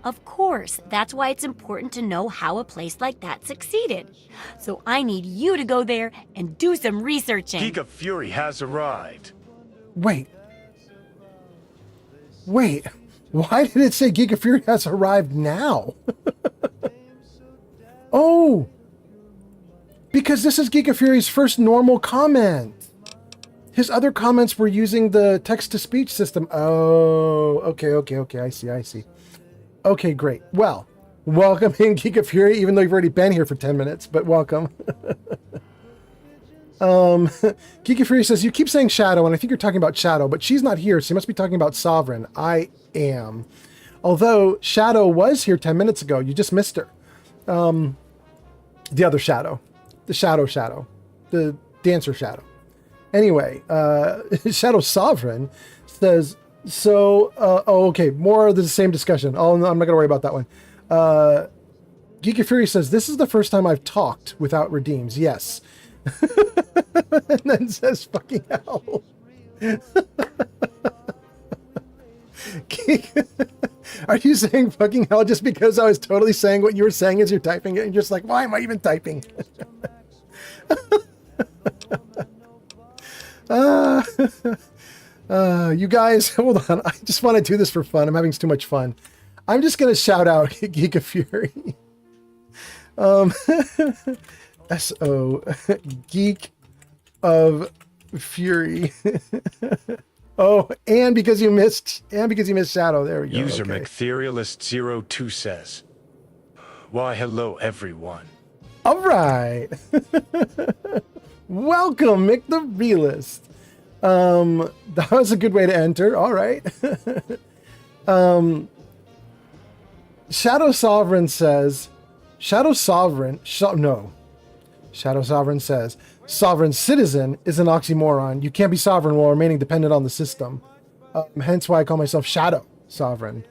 Of course, that's why it's important to know how a place like that succeeded. So I need you to go there and do some researching. Giga Fury has arrived. Wait. Why did it say Geek of Fury has arrived now? Oh, because this is Geek of Fury's first normal comment. His other comments were using the text-to-speech system. Oh, okay. I see. Okay, great. Well, welcome in Geek of Fury, even though you've already been here for 10 minutes, but welcome. Geek of Fury says, you keep saying Shadow, and I think you're talking about Shadow, but she's not here, so you must be talking about Sovereign. I am. Although Shadow was here 10 minutes ago. You just missed her. The other Shadow. The Shadow. The dancer Shadow. Anyway, Shadow Sovereign says, okay, more of the same discussion. Oh, no, I'm not going to worry about that one. Geek of Fury says, this is the first time I've talked without redeems. Yes. And then says, fucking hell. Are you saying fucking hell just because I was totally saying what you were saying as you're typing it? And you're just like, why am I even typing? You guys, hold on. I just want to do this for fun. I'm having too much fun. I'm just going to shout out Geek of Fury. S-O, Geek of Fury. Oh, and because you missed Shadow. There we go. User okay. McTheorialist02 says, why hello everyone. All right. Welcome, Mick the Realist. That was a good way to enter. All right. Shadow Sovereign says, Shadow Sovereign says, sovereign citizen is an oxymoron. You can't be sovereign while remaining dependent on the system. Hence why I call myself Shadow Sovereign.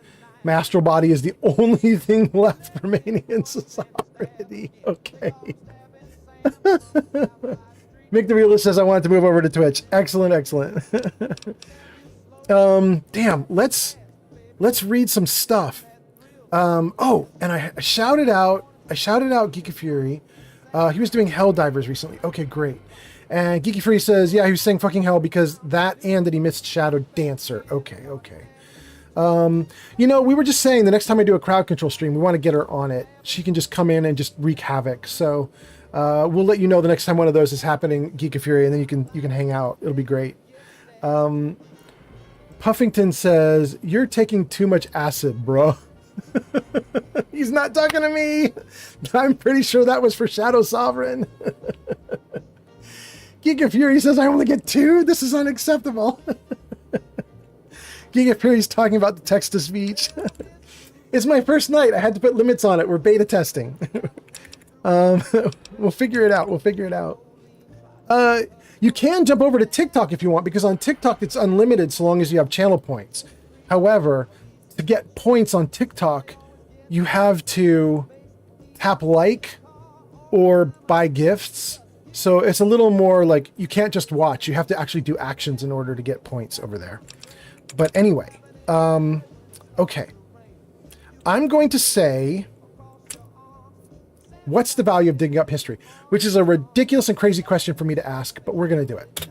My astral body is the only thing left remaining in society. Okay. Mick the Realist says I wanted to move over to Twitch. Excellent. Damn, let's read some stuff. Oh, and I shouted out Geek of Fury. He was doing Helldivers recently. Okay, great. And Geeky Fury says, yeah, he was saying fucking hell because that and that he missed Shadow Dancer. Okay. We were just saying the next time I do a crowd control stream, we want to get her on it. She can just come in and just wreak havoc. So we'll let you know the next time one of those is happening, Geek of Fury, and then you can hang out. It'll be great. Puffington says, you're taking too much acid, bro. He's not talking to me. I'm pretty sure that was for Shadow Sovereign. Geek of Fury says, I only get 2? This is unacceptable. Geek of Fury's talking about the text-to-speech. It's my first night. I had to put limits on it. We're beta testing. We'll figure it out. You can jump over to TikTok if you want, because on TikTok it's unlimited so long as you have channel points. However, to get points on TikTok, you have to tap like or buy gifts. So it's a little more like you can't just watch. You have to actually do actions in order to get points over there. But anyway, okay. I'm going to say, what's the value of digging up history? Which is a ridiculous and crazy question for me to ask, but we're going to do it.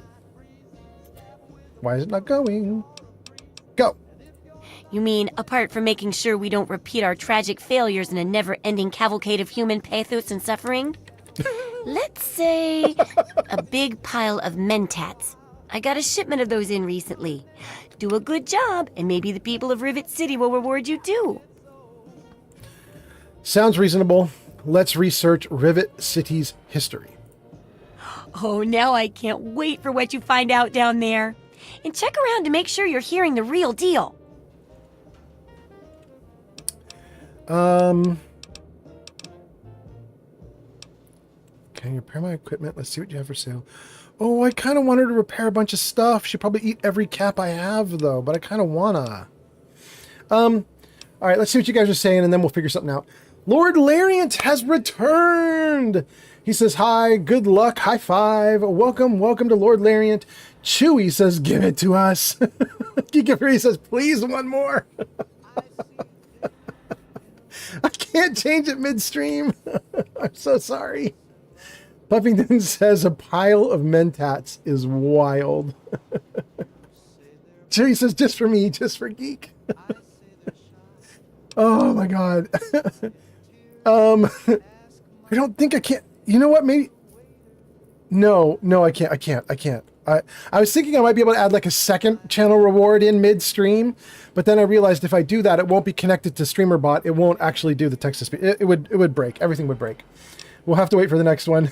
Why is it not going? Go. You mean, apart from making sure we don't repeat our tragic failures in a never-ending cavalcade of human pathos and suffering? Let's say a big pile of mentats. I got a shipment of those in recently. Do a good job, and maybe the people of Rivet City will reward you too. Sounds reasonable. Let's research Rivet City's history. Oh, now I can't wait for what you find out down there. And check around to make sure you're hearing the real deal. Can you repair my equipment? Let's see what you have for sale. Oh, I kind of want her to repair a bunch of stuff. She'd probably eat every cap I have, though, but I kind of wanna. All right, let's see what you guys are saying, and then we'll figure something out. Lord Lariant has returned. He says, hi, good luck, high five. Welcome to Lord Lariant. Chewy says, give it to us. Geekafree says, please, one more. I can't change it midstream. I'm so sorry. Puffington says a pile of mentats is wild. Chewy says, just for me, just for Geek. Oh my God. I don't think I can't. You know what? Maybe. No, I can't. I was thinking I might be able to add like a second channel reward in midstream, but then I realized if I do that, it won't be connected to StreamerBot. It won't actually do the text to speech. It would break. Everything would break. We'll have to wait for the next one.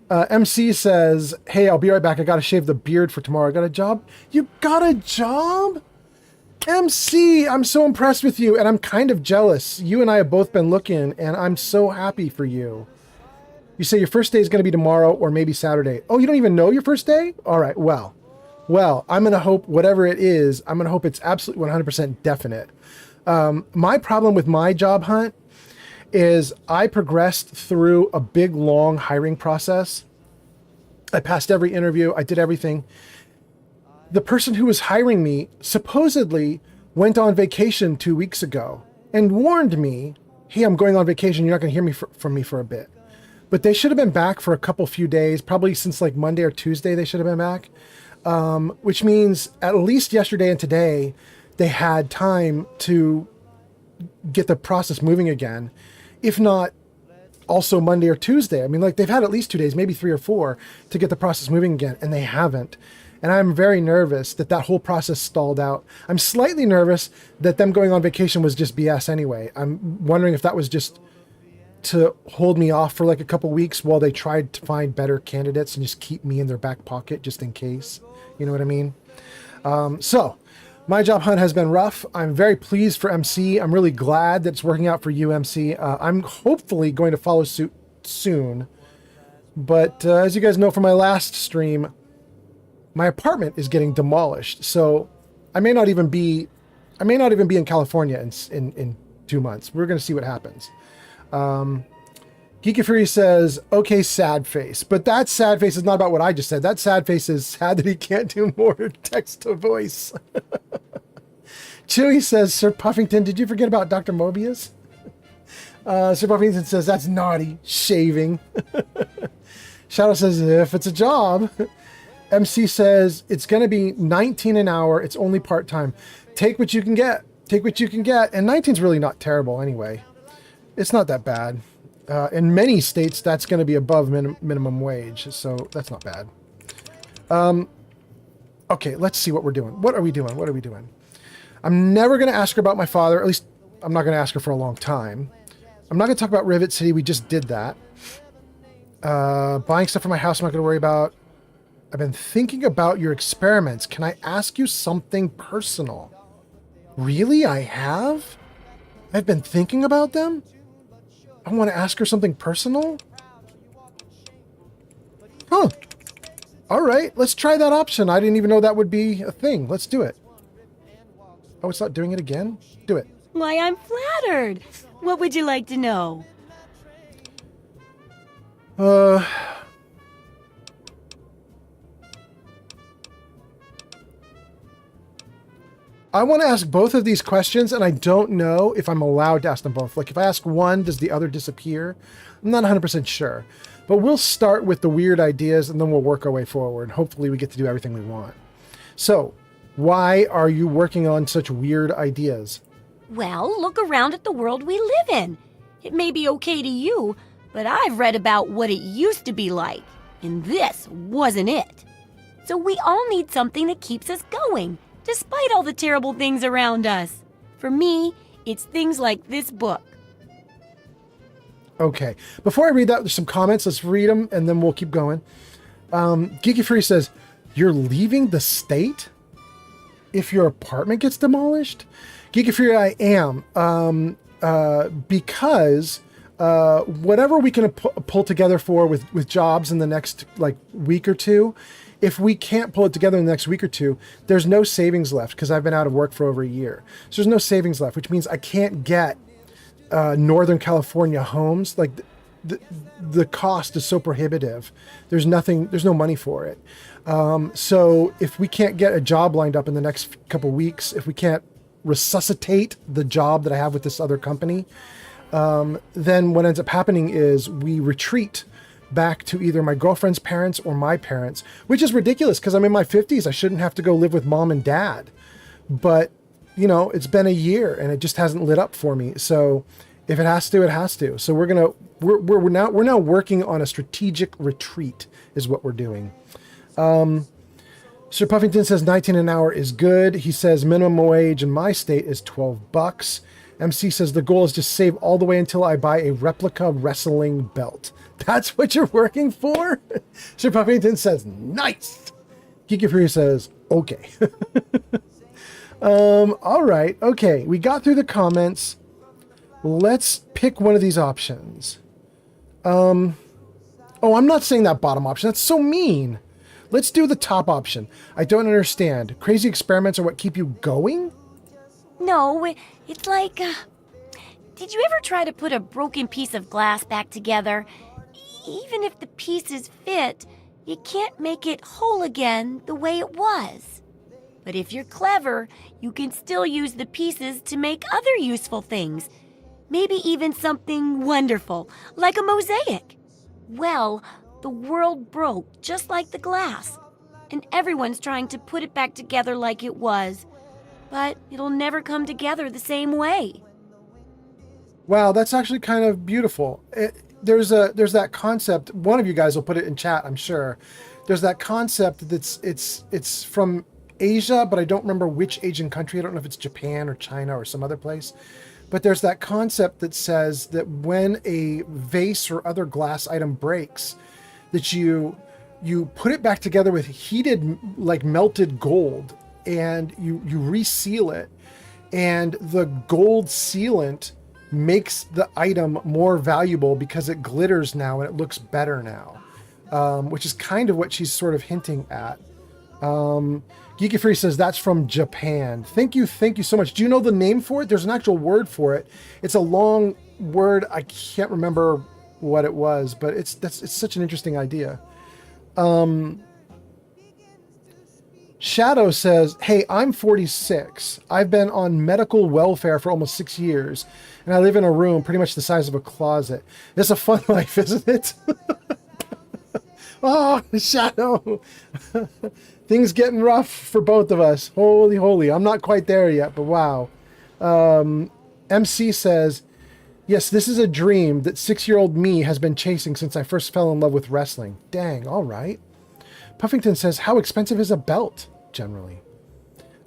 MC says, "Hey, I'll be right back. I gotta shave the beard for tomorrow. I got a job." You got a job? MC, I'm so impressed with you, and I'm kind of jealous. You and I have both been looking, and I'm so happy for you. You say your first day is going to be tomorrow or maybe Saturday. Oh, you don't even know your first day? All right, well, I'm going to hope whatever it is, I'm going to hope it's absolutely 100% definite. My problem with my job hunt is I progressed through a big, long hiring process. I passed every interview. I did everything. The person who was hiring me supposedly went on vacation 2 weeks ago and warned me, hey, I'm going on vacation. You're not going to hear from me for a bit. But they should have been back for a few days, probably since like Monday or Tuesday, they should have been back. Which means at least yesterday and today, they had time to get the process moving again. If not, also Monday or Tuesday. I mean, like they've had at least 2 days, maybe 3 or 4 to get the process moving again, and they haven't. And I'm very nervous that whole process stalled out. I'm slightly nervous that them going on vacation was just BS anyway. I'm wondering if that was just to hold me off for like a couple weeks while they tried to find better candidates and just keep me in their back pocket just in case. You know what I mean? So my job hunt has been rough. I'm very pleased for MC. I'm really glad that it's working out for you, MC. I'm hopefully going to follow suit soon. But as you guys know from my last stream, my apartment is getting demolished. So I may not even be in California in 2 months. We're going to see what happens. Geeky Fury says, okay, sad face. But that sad face is not about what I just said. That sad face is sad that he can't do more text to voice. Chewy says, Sir Puffington, did you forget about Dr. Mobius? Sir Puffington says, that's naughty. Shaving. Shadow says, if it's a job. MC says, it's going to be 19 an hour. It's only part-time. Take what you can get. Take what you can get. And 19's really not terrible anyway. It's not that bad. In many states, that's going to be above minimum wage, so that's not bad. Okay, let's see what we're doing. What are we doing? I'm never going to ask her about my father. At least, I'm not going to ask her for a long time. I'm not going to talk about Rivet City. We just did that. Buying stuff for my house, I'm not going to worry about. I've been thinking about your experiments. Can I ask you something personal? Really? I have? I've been thinking about them? I want to ask her something personal? Huh. All right, let's try that option. I didn't even know that would be a thing. Let's do it. Oh, it's not doing it again? Do it. Why, I'm flattered. What would you like to know? I want to ask both of these questions, and I don't know if I'm allowed to ask them both. Like, if I ask one, does the other disappear? I'm not 100% sure. But we'll start with the weird ideas, and then we'll work our way forward. Hopefully we get to do everything we want. So, why are you working on such weird ideas? Well, look around at the world we live in. It may be okay to you, but I've read about what it used to be like, and this wasn't it. So we all need something that keeps us going, despite all the terrible things around us. For me, it's things like this book. Okay. Before I read that, there's some comments. Let's read them, and then we'll keep going. Geeky Free says, you're leaving the state if your apartment gets demolished? Geeky Free, I am. Because whatever we can pull together for with jobs in the next week or two, if we can't pull it together in the next week or two, there's no savings left because I've been out of work for over a year. So there's no savings left, which means I can't get Northern California homes. Like the cost is so prohibitive. There's no money for it. So if we can't get a job lined up in the next couple weeks, if we can't resuscitate the job that I have with this other company, then what ends up happening is we retreat back to either my girlfriend's parents or my parents, which is ridiculous because I'm in my 50s. I shouldn't have to go live with mom and dad. But you know, it's been a year and it just hasn't lit up for me. So if it has to, it has to. So we're now working on a strategic retreat is what we're doing. Sir Puffington says 19 an hour is good. He says minimum wage in my state is $12. MC says the goal is to save all the way until I buy a replica wrestling belt. That's what you're working for? Sir Puffington says, nice. Geeky Fury says, okay. All right. Okay. We got through the comments. Let's pick one of these options. Oh, I'm not saying that bottom option. That's so mean. Let's do the top option. I don't understand. Crazy experiments are what keep you going? No, it's like, did you ever try to put a broken piece of glass back together? Even if the pieces fit, you can't make it whole again the way it was. But if you're clever, you can still use the pieces to make other useful things. Maybe even something wonderful, like a mosaic. Well, the world broke just like the glass, and everyone's trying to put it back together like it was. But it'll never come together the same way. Wow, that's actually kind of beautiful. There's that concept. One of you guys will put it in chat, I'm sure. There's that concept that's it's from Asia, but I don't remember which Asian country. I don't know if it's Japan or China or some other place. But there's that concept that says that when a vase or other glass item breaks, that you put it back together with heated, like melted gold, and you reseal it, and the gold sealant makes the item more valuable because it glitters now and it looks better now, which is kind of what she's sort of hinting at. Geeky Free says that's from Japan. Thank you so much. Do you know the name for it? There's an actual word for it. It's a long word. I can't remember what it was, but it's such an interesting idea. Shadow says, hey, I'm 46. I've been on medical welfare for almost 6 years, and I live in a room pretty much the size of a closet. It's a fun life, isn't it? Oh, Shadow. Things getting rough for both of us. Holy, holy. I'm not quite there yet, but wow. MC says, yes, this is a dream that 6-year-old me has been chasing since I first fell in love with wrestling. Dang, all right. Puffington says, how expensive is a belt, generally?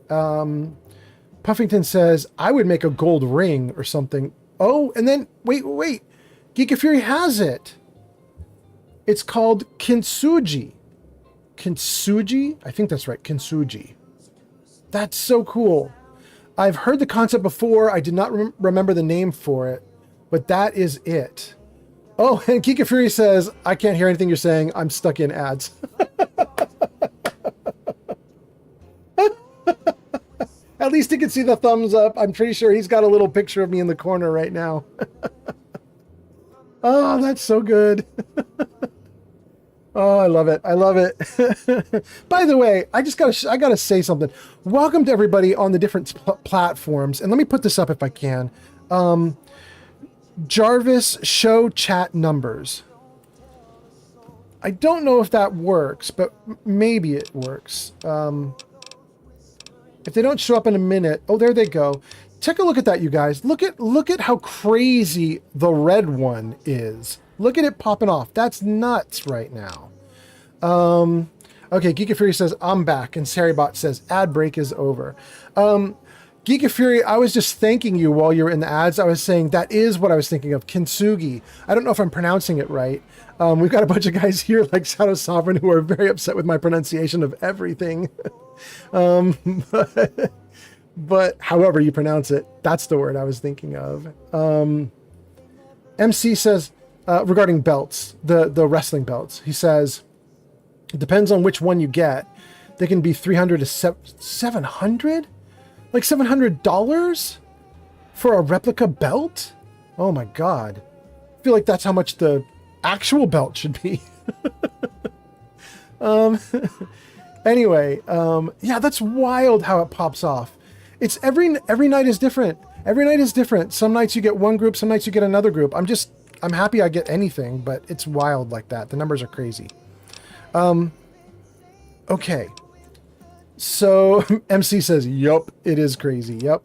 Puffington says, I would make a gold ring or something. Oh, and then, wait. Geek Fury has it. It's called kintsugi. Kintsugi? I think that's right, kintsugi. That's so cool. I've heard the concept before. I did not remember the name for it, but that is it. Oh, and Kika Fury says, I can't hear anything you're saying. I'm stuck in ads. At least he can see the thumbs up. I'm pretty sure he's got a little picture of me in the corner right now. Oh, that's so good. Oh, I love it. I love it. By the way, I gotta say something. Welcome to everybody on the different platforms. And let me put this up if I can. Jarvis, show chat numbers. I don't know if that works, but maybe it works. If they don't show up in a minute, oh, there they go. Take a look at that, you guys. Look at how crazy the red one is. Look at it popping off. That's nuts right now. Okay, Geeka Fury says, I'm back. And Saribot says, ad break is over. Geeka Fury, I was just thanking you while you were in the ads. I was saying that is what I was thinking of, kintsugi. I don't know if I'm pronouncing it right. We've got a bunch of guys here like Shadow Sovereign who are very upset with my pronunciation of everything. But however you pronounce it, that's the word I was thinking of. MC says, regarding belts, the wrestling belts, he says, it depends on which one you get. They can be $300 to $700? Like $700 for a replica belt? Oh my God. I feel like that's how much the actual belt should be. Anyway, yeah, that's wild how it pops off. It's every night is different. Every night is different. Some nights you get one group, some nights you get another group. I'm happy I get anything, but it's wild like that. The numbers are crazy. Okay. So MC says, yup, it is crazy. Yep.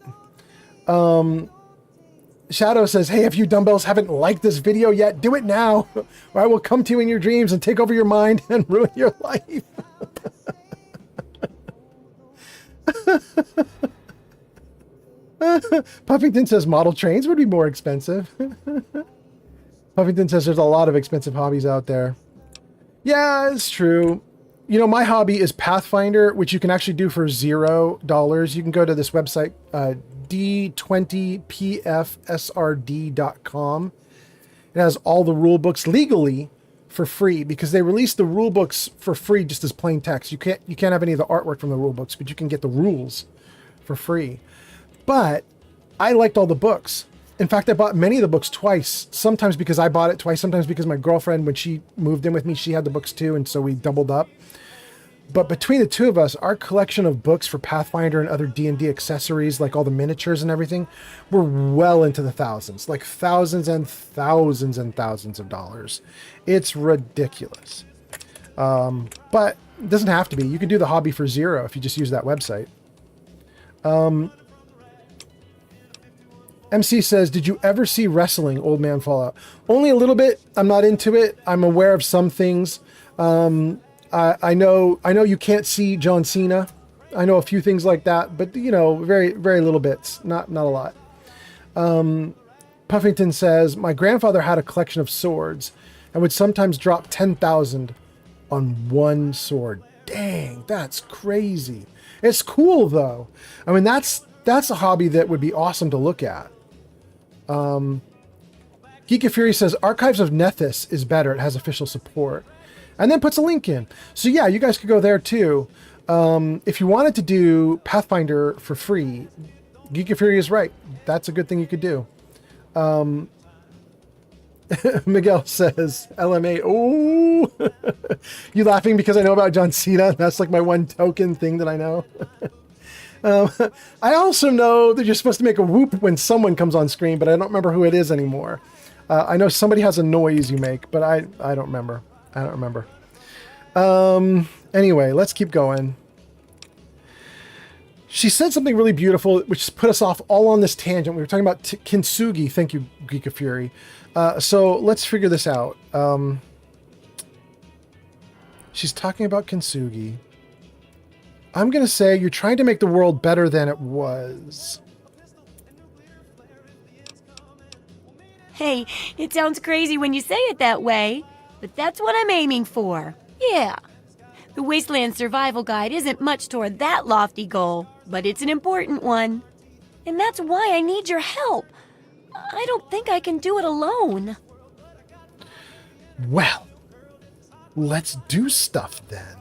Shadow says, hey, if you dumbbells haven't liked this video yet, do it now, or I will come to you in your dreams and take over your mind and ruin your life. Puffington says model trains would be more expensive. Puffington says there's a lot of expensive hobbies out there. Yeah, it's true. You know, my hobby is Pathfinder, which you can actually do for $0. You can go to this website, d20pfsrd.com. It has all the rule books legally for free because they release the rule books for free just as plain text. You can't have any of the artwork from the rule books, but you can get the rules for free. But I liked all the books. In fact, I bought many of the books twice, sometimes because I bought it twice, sometimes because my girlfriend, when she moved in with me, she had the books too, and so we doubled up. But between the two of us, our collection of books for Pathfinder and other D&D accessories, like all the miniatures and everything, were well into the thousands, like thousands and thousands and thousands of dollars. It's ridiculous. But it doesn't have to be. You can do the hobby for $0 if you just use that website. MC says, did you ever see wrestling, Old Man Fallout? Only a little bit. I'm not into it. I'm aware of some things. I know you can't see John Cena. I know a few things like that, but you know, very, very little bits, not a lot. Puffington says, my grandfather had a collection of swords and would sometimes drop 10,000 on one sword. Dang, that's crazy. It's cool though. I mean, that's a hobby that would be awesome to look at. Geek of Fury says, Archives of Nethys is better. It has official support. And then puts a link in. So yeah, you guys could go there too. If you wanted to do Pathfinder for free, Geek of Fury is right. That's a good thing you could do. Miguel says, LMA, oh, you laughing because I know about John Cena? That's like my one token thing that I know. I also know that you're supposed to make a whoop when someone comes on screen, but I don't remember who it is anymore. I know somebody has a noise you make, but I don't remember. I don't remember. Anyway, let's keep going. She said something really beautiful, which put us off all on this tangent. We were talking about kintsugi. Thank you, Geek of Fury. So let's figure this out. She's talking about kintsugi. I'm going to say you're trying to make the world better than it was. Hey, it sounds crazy when you say it that way, but that's what I'm aiming for. Yeah. The Wasteland Survival Guide isn't much toward that lofty goal, but it's an important one. And that's why I need your help. I don't think I can do it alone. Well, let's do stuff then.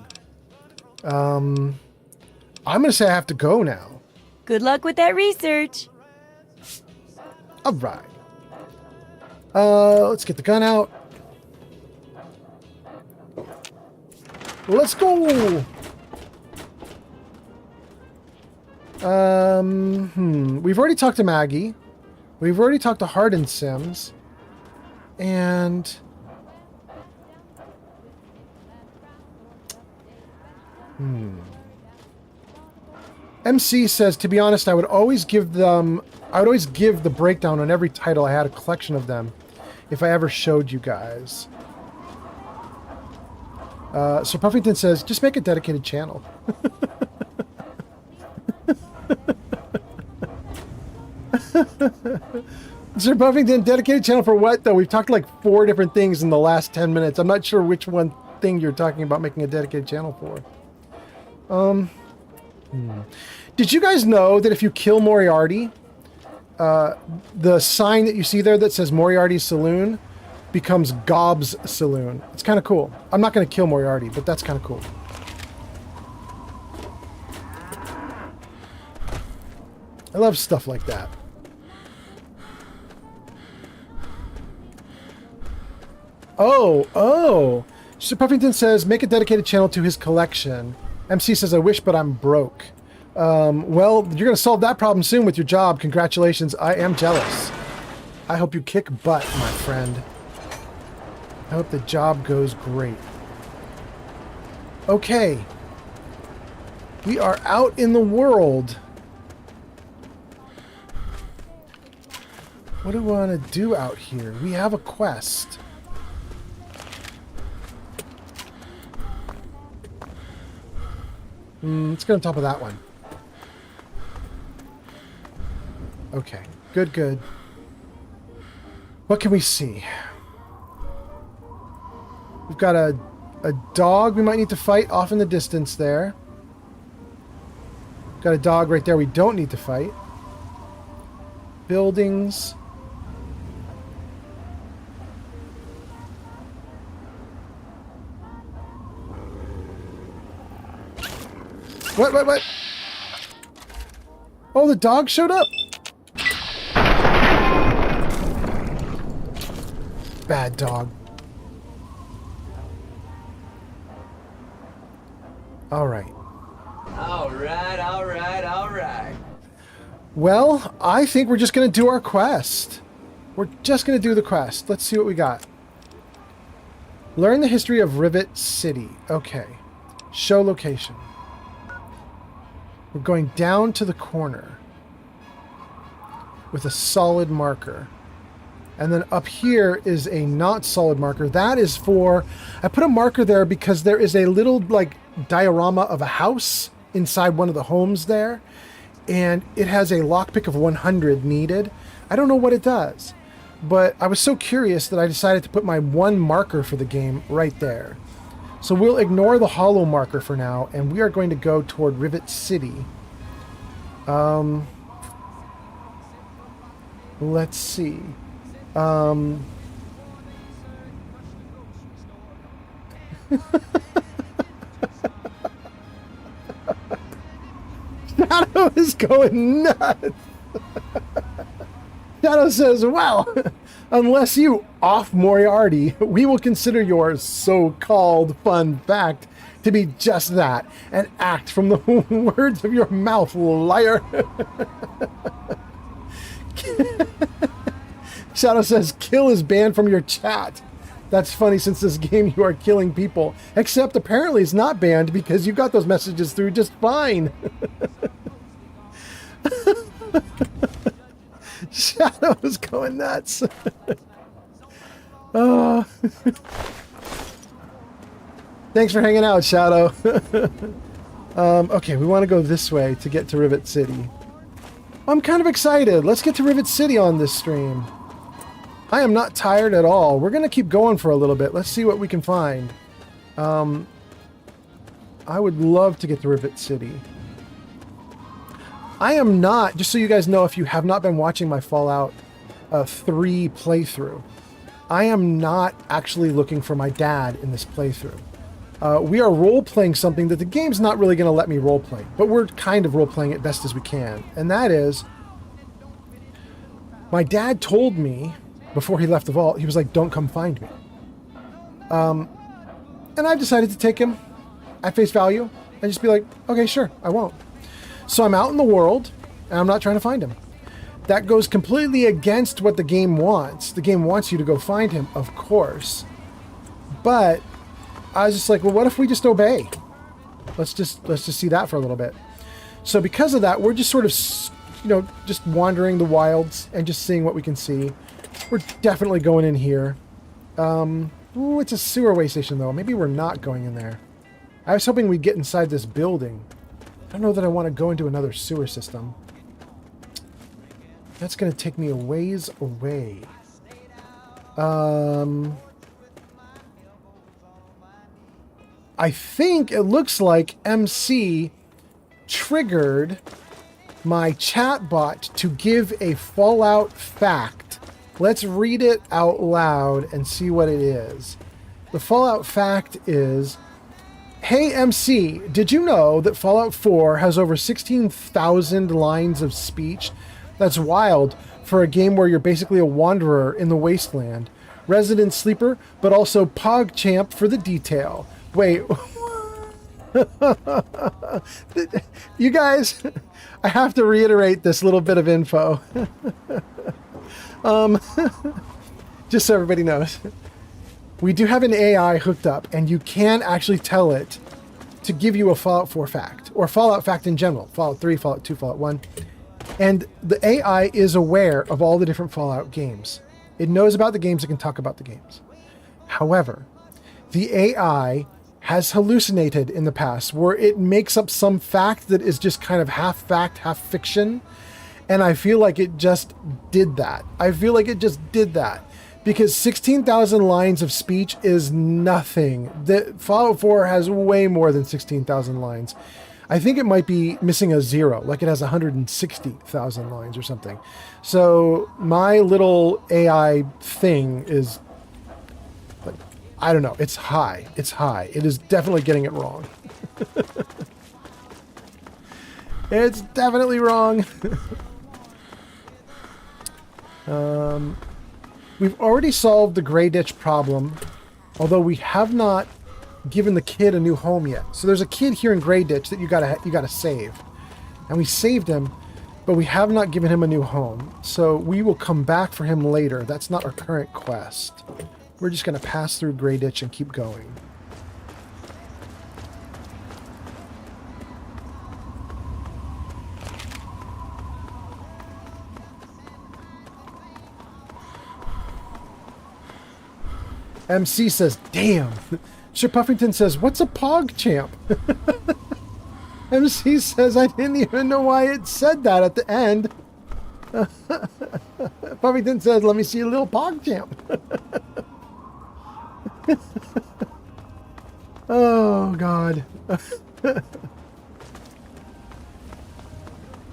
I'm going to say I have to go now. Good luck with that research. All right. Let's get the gun out. Let's go. We've already talked to Maggie. We've already talked to Hardin Sims. And MC says, to be honest, I would always give the breakdown on every title. I had a collection of them if I ever showed you guys. So Puffington says, just make a dedicated channel. Sir Puffington, dedicated channel for what though? We've talked like 4 different things in the last 10 minutes. I'm not sure which one thing you're talking about making a dedicated channel for. Did you guys know that if you kill Moriarty, the sign that you see there that says Moriarty's Saloon becomes Gob's Saloon? It's kind of cool. I'm not going to kill Moriarty, but that's kind of cool. I love stuff like that. Oh. Sir Puffington says, make a dedicated channel to his collection. MC says, I wish, but I'm broke. Well, you're going to solve that problem soon with your job. Congratulations. I am jealous. I hope you kick butt, my friend. I hope the job goes great. Okay. We are out in the world. What do we want to do out here? We have a quest. Let's get on top of that one. Okay, good, good. What can we see? We've got a dog we might need to fight off in the distance there. Got a dog right there we don't need to fight. Buildings. What? Oh, the dog showed up? Bad dog. Alright. Alright. Well, I think we're just going to do our quest. We're just going to do the quest. Let's see what we got. Learn the history of Rivet City. Okay. Show location. We're going down to the corner with a solid marker. And then up here is a not solid marker. That is for... I put a marker there because there is a little, like, diorama of a house inside one of the homes there. And it has a lockpick of 100 needed. I don't know what it does. But I was so curious that I decided to put my one marker for the game right there. So we'll ignore the hollow marker for now, and we are going to go toward Rivet City. Let's see. Shadow is going nuts. Shadow says, well, unless you off Moriarty, we will consider your so-called fun fact to be just that, an act from the words of your mouth, liar. Shadow says, kill is banned from your chat. That's funny, since this game you are killing people. Except apparently it's not banned because you got those messages through just fine. Shadow is going nuts. Oh. Thanks for hanging out, Shadow. Okay, we want to go this way to get to Rivet City. I'm kind of excited. Let's get to Rivet City on this stream. I am not tired at all. We're going to keep going for a little bit. Let's see what we can find. I would love to get to Rivet City. I am not, just so you guys know, if you have not been watching my Fallout 3 playthrough, I am not actually looking for my dad in this playthrough. We are role-playing something that the game's not really going to let me role-play, but we're kind of role-playing it best as we can. And that is, my dad told me before he left the vault, he was like, don't come find me. And I've decided to take him at face value and just be like, okay, sure, I won't. So I'm out in the world, and I'm not trying to find him. That goes completely against what the game wants. The game wants you to go find him, of course. But I was just like, well, what if we just obey? Let's just see that for a little bit. So because of that, we're just sort of, just wandering the wilds and just seeing what we can see. We're definitely going in here. Ooh, it's a sewer way station, though. Maybe we're not going in there. I was hoping we'd get inside this building. I don't know that I want to go into another sewer system. That's going to take me a ways away. I think it looks like MC triggered my chatbot to give a Fallout fact. Let's read it out loud and see what it is. The Fallout fact is, hey MC, did you know that Fallout 4 has over 16,000 lines of speech? That's wild for a game where you're basically a wanderer in the wasteland. Resident sleeper, but also PogChamp for the detail. Wait. You guys, I have to reiterate this little bit of info. Just so everybody knows. We do have an AI hooked up, and you can actually tell it to give you a Fallout 4 fact. or Fallout fact in general. Fallout 3, Fallout 2, Fallout 1. And the AI is aware of all the different Fallout games. It knows about the games, it can talk about the games. However, the AI has hallucinated in the past where it makes up some fact that is just kind of half fact, half fiction. And I feel like it just did that. Because 16,000 lines of speech is nothing. Fallout 4 has way more than 16,000 lines. I think it might be missing a 0, like it has 160,000 lines or something. So my little AI thing is, like, I don't know, it's high. It is definitely getting it wrong. It's definitely wrong. We've already solved the Grey Ditch problem, although we have not given the kid a new home yet. So there's a kid here in Grey Ditch that you gotta save, and we saved him, but we have not given him a new home. So we will come back for him later. That's not our current quest. We're just gonna pass through Grey Ditch and keep going. MC says, damn. Sir Puffington says, what's a pog champ? MC says, I didn't even know why it said that at the end. Puffington says, let me see a little pog champ. Oh, God.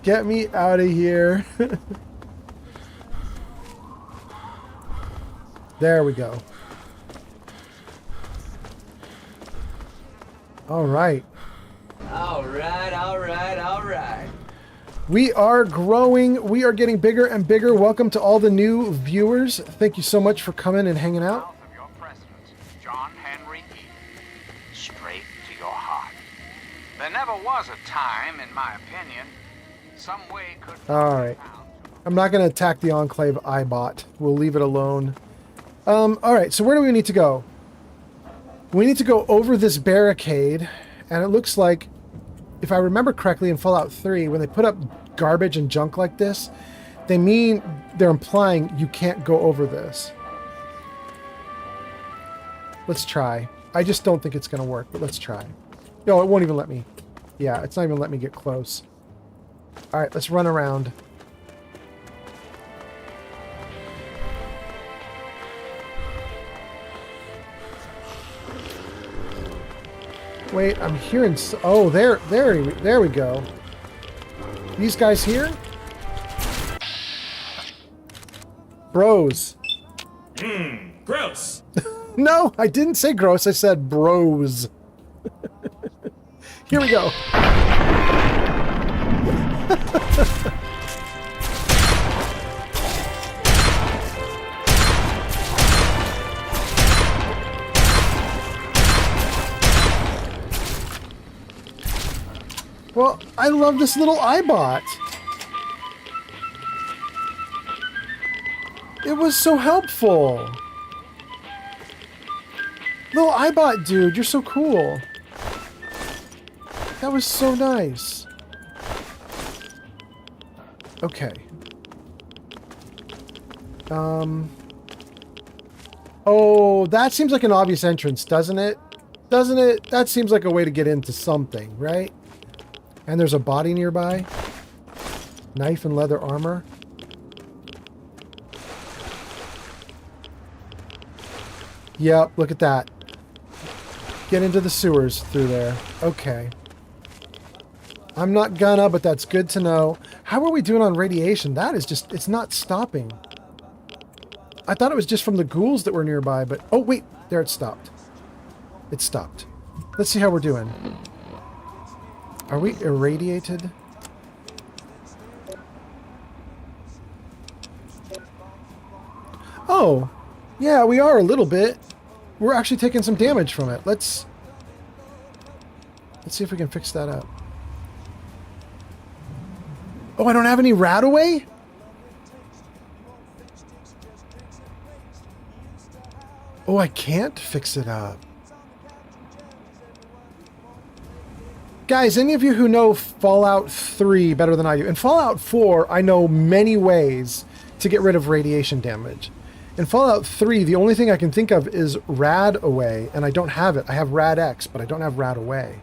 Get me out of here. There we go. All right. All right. We are growing. We are getting bigger and bigger. Welcome to all the new viewers. Thank you so much for coming and hanging out. John Henry Eden. Straight to your heart. There never was a time, in my opinion, some way could... All right. I'm not going to attack the Enclave iBot. We'll leave it alone. All right. So where do we need to go? We need to go over this barricade, and it looks like, if I remember correctly in Fallout 3, when they put up garbage and junk like this, they're implying you can't go over this. Let's try. I just don't think it's going to work, but let's try. No, it won't even let me. Yeah, it's not even letting me get close. All right, let's run around. Wait, I'm hearing... Oh, there we go. These guys here? Bros. Gross. No, I didn't say gross. I said bros. Here we go. Well, I love this little iBot. It was so helpful. Little iBot dude, you're so cool. That was so nice. Okay. Oh, that seems like an obvious entrance, doesn't it? Doesn't it? That seems like a way to get into something, right? And there's a body nearby. Knife and leather armor. Yep, look at that. Get into the sewers through there. Okay. I'm not gonna, but that's good to know. How are we doing on radiation? That is just, it's not stopping. I thought it was just from the ghouls that were nearby, but... Oh, wait. There it stopped. It stopped. Let's see how we're doing. Are we irradiated? Oh. Yeah, we are a little bit. We're actually taking some damage from it. Let's see if we can fix that up. Oh, I don't have any RadAway? Oh, I can't fix it up. Guys, any of you who know Fallout 3 better than I do, in Fallout 4, I know many ways to get rid of radiation damage. In Fallout 3, the only thing I can think of is Rad Away, and I don't have it. I have Rad X, but I don't have Rad Away.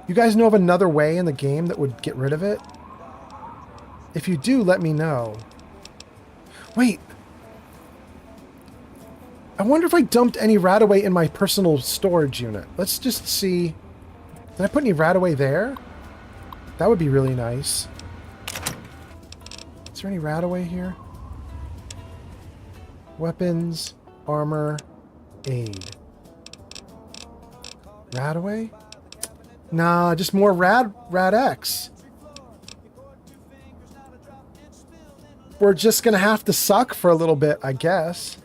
You guys know of another way in the game that would get rid of it? If you do, let me know. Wait. I wonder if I dumped any Radaway in my personal storage unit. Let's just see. Did I put any Radaway there? That would be really nice. Is there any Radaway here? Weapons, armor, aid. Radaway? Nah, just more Rad X. We're just gonna have to suck for a little bit, I guess.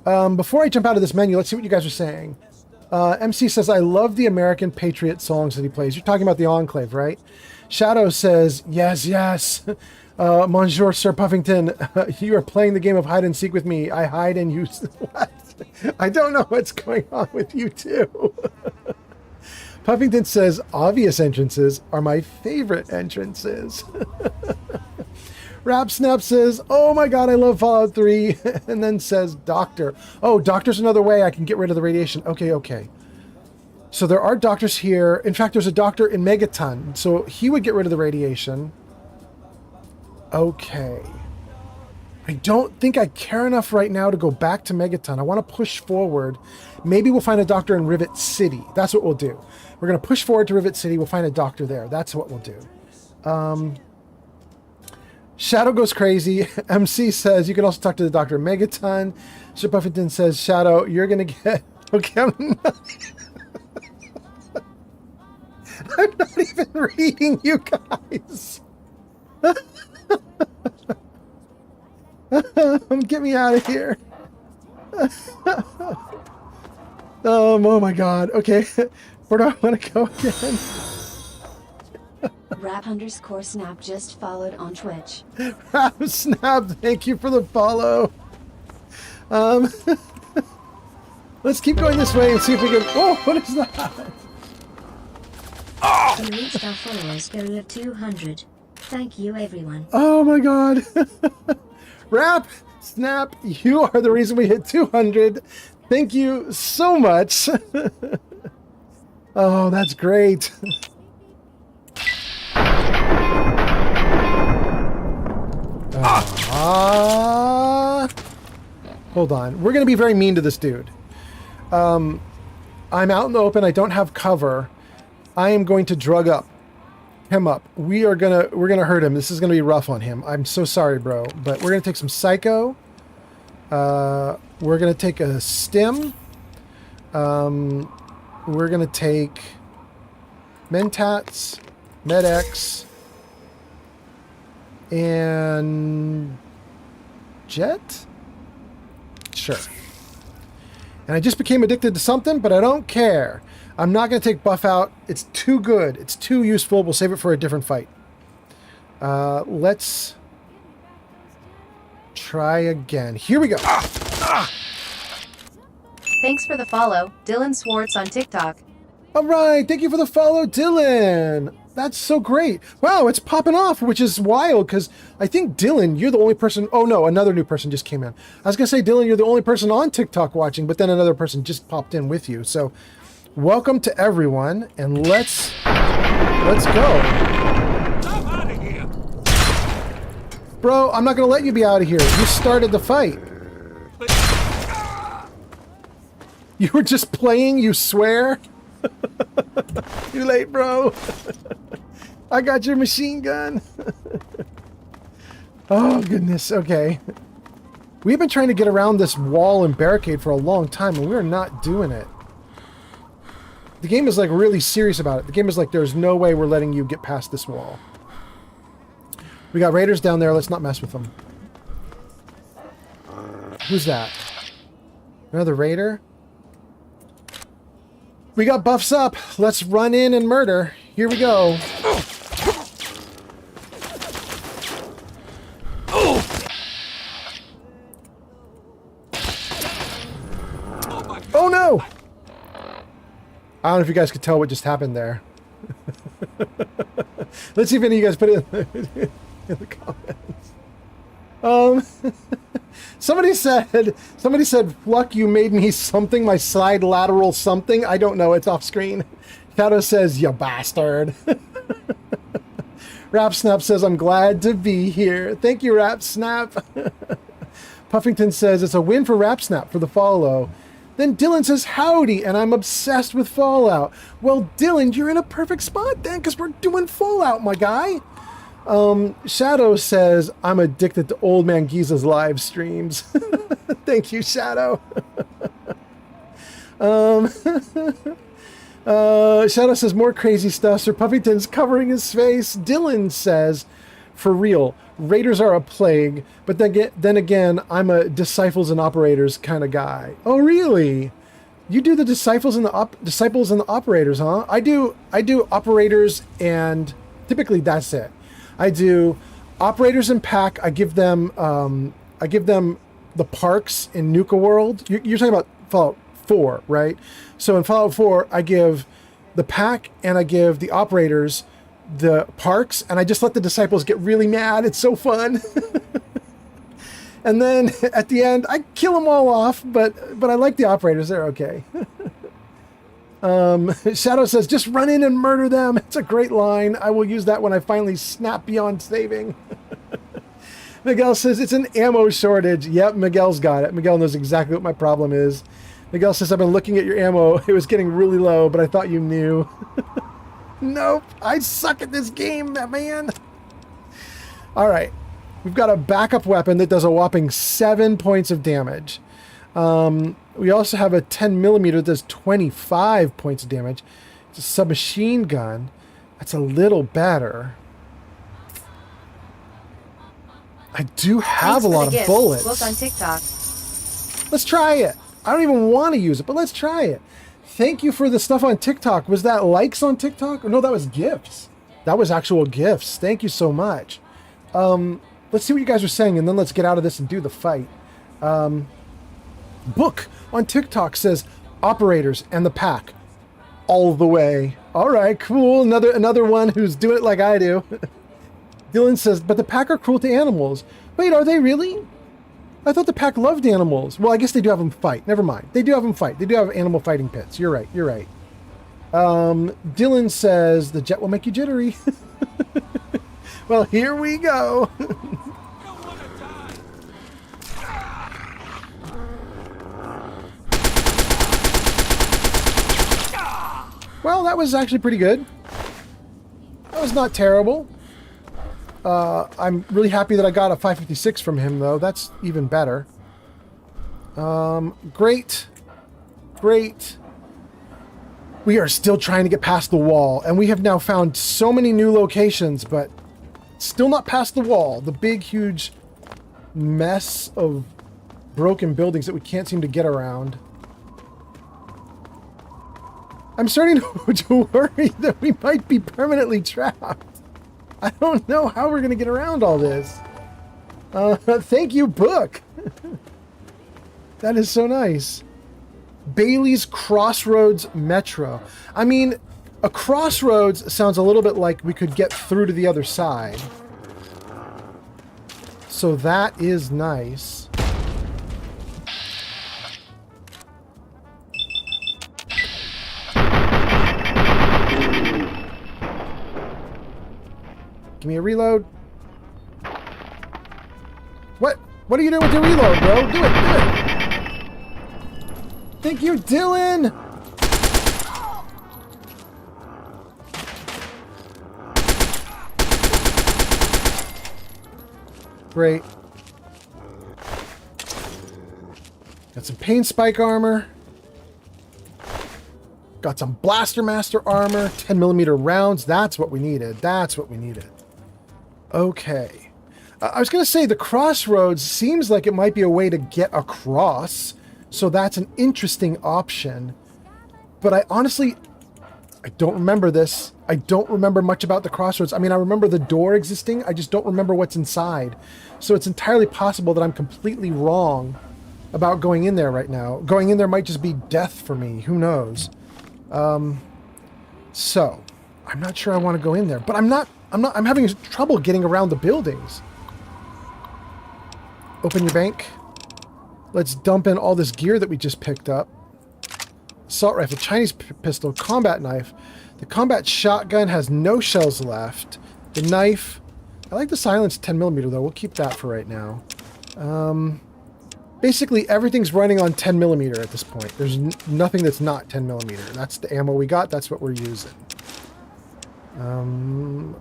Before I jump out of this menu, let's see what you guys are saying. MC says, I love the American Patriot songs that he plays. You're talking about the Enclave, right? Shadow says, yes, yes. Monsieur Sir Puffington, you are playing the game of hide and seek with me. I hide and you... What? I don't know what's going on with you two. Puffington says, obvious entrances are my favorite entrances. Rap Snap says, oh my god, I love Fallout 3. And then says, Doctor. Oh, Doctor's another way I can get rid of the radiation. Okay, okay. So there are doctors here. In fact, there's a doctor in Megaton. So he would get rid of the radiation. Okay. I don't think I care enough right now to go back to Megaton. I want to push forward. Maybe we'll find a doctor in Rivet City. That's what we'll do. We're going to push forward to Rivet City. We'll find a doctor there. That's what we'll do. Shadow goes crazy. MC says, you can also talk to the doctor in Megaton. Sir Puffington says, Shadow, you're going to get... Okay, I'm not even reading you guys. Get me out of here. Oh my god. Okay. Where do I want to go again? Rap_snap just followed on Twitch. Rap Snap, thank you for the follow. Let's keep going this way and see if we can... Oh, what is that? We reached our followers goal of 200. Thank you, everyone. Oh my god. Rap Snap, you are the reason we hit 200. Thank you so much. Oh, that's great. Hold on. We're going to be very mean to this dude. I'm out in the open. I don't have cover. I am going to drug him up. We're gonna hurt him. This is gonna be rough on him. I'm so sorry, bro. But we're gonna take some psycho. We're gonna take a stim. We're gonna take Mentats, Med-X, and Jet? Sure. And I just became addicted to something, but I don't care. I'm not going to take Buff out. It's too good. It's too useful. We'll save it for a different fight. Let's try again. Here we go. Thanks for the follow, Dylan Swartz on TikTok. All right. Thank you for the follow, Dylan. That's so great. Wow, it's popping off, which is wild because I think, Dylan, you're the only person... Oh, no, another new person just came in. I was going to say, Dylan, you're the only person on TikTok watching, but then another person just popped in with you. So welcome to everyone, and let's go. I'm out of here. Bro, I'm not going to let you be out of here. You started the fight. You were just playing, you swear? Too late, bro. I got your machine gun. Oh, goodness. Okay. We've been trying to get around this wall and barricade for a long time, and we're not doing it. The game is, like, really serious about it. The game is like, there's no way we're letting you get past this wall. We got raiders down there. Let's not mess with them. Who's that? Another raider? We got buffs up. Let's run in and murder. Here we go. Oh no! I don't know if you guys could tell what just happened there. Let's see if any of you guys put it in the comments. Somebody said, "Fluck, you made me something, my side lateral something." I don't know, it's off screen. Shadow says, "You bastard." Rap Snap says, "I'm glad to be here." Thank you, Rap Snap. Puffington says, "It's a win for Rap Snap for the follow." Then Dylan says, "Howdy, and I'm obsessed with Fallout." Well, Dylan, you're in a perfect spot then, because we're doing Fallout, my guy. Shadow says, "I'm addicted to Old Man Giza's live streams." Thank you, Shadow. Shadow says, "More crazy stuff." Sir Puffington's covering his face. Dylan says, "For real, Raiders are a plague, but then again, I'm a Disciples and Operators kind of guy." Oh, really? You do the Disciples and the Operators, huh? I do Operators, and typically that's it. I do Operators and Pack. I give them the parks in Nuka World. You're talking about Fallout 4, right? So in Fallout 4, I give the Pack and I give the Operators the parks, and I just let the Disciples get really mad. It's so fun. And then at the end, I kill them all off, but I like the Operators. They're okay. Shadow says, "Just run in and murder them." It's a great line. I will use that when I finally snap beyond saving. Miguel says, "It's an ammo shortage." Yep, Miguel's got it. Miguel knows exactly what my problem is. Miguel says, "I've been looking at your ammo. It was getting really low, but I thought you knew." Nope, I suck at this game, man. All right, we've got a backup weapon that does a whopping 7 points of damage. We also have a 10mm that does 25 points of damage. It's a submachine gun. That's a little better. I do have a lot of bullets. Look on TikTok. Let's try it. I don't even want to use it, but let's try it. Thank you for the stuff on TikTok. Was that likes on TikTok? Or no, that was gifts. That was actual gifts. Thank you so much. Let's see what you guys are saying, and then let's get out of this and do the fight. Book on TikTok says Operators and the Pack all the way. All right, cool. Another one who's doing it like I do. Dylan says, "But the Pack are cruel to animals." Wait, are they really? I thought the Pack loved animals. Well, I guess they do have them fight. Never mind. They do have them fight. They do have animal fighting pits. You're right. You're right. Dylan says, "The jet will make you jittery." Well, here we go. Well, that was actually pretty good. That was not terrible. I'm really happy that I got a 556 from him, though. That's even better. Great. We are still trying to get past the wall, and we have now found so many new locations, but still not past the wall. The big, huge mess of broken buildings that we can't seem to get around. I'm starting to worry that we might be permanently trapped. I don't know how we're going to get around all this. Thank you, book. That is so nice. Bailey's Crossroads Metro. I mean, a crossroads sounds a little bit like we could get through to the other side. So that is nice. Give me a reload. What? What are you doing with your reload, bro? Do it. Thank you, Dylan. Great. Got some pain spike armor. Got some Blaster Master armor. 10mm rounds. That's what we needed. That's what we needed. Okay. I was going to say the crossroads seems like it might be a way to get across. So that's an interesting option. But I honestly don't remember this. I don't remember much about the crossroads. I mean, I remember the door existing. I just don't remember what's inside. So it's entirely possible that I'm completely wrong about going in there right now. Going in there might just be death for me. Who knows? So I'm not sure I want to go in there, but I'm having trouble getting around the buildings. Open your bank. Let's dump in all this gear that we just picked up. Assault rifle, Chinese pistol, combat knife. The combat shotgun has no shells left. The knife, I like the silenced 10mm though. We'll keep that for right now. Basically everything's running on 10mm at this point. There's nothing that's not 10mm. That's the ammo we got. That's what we're using.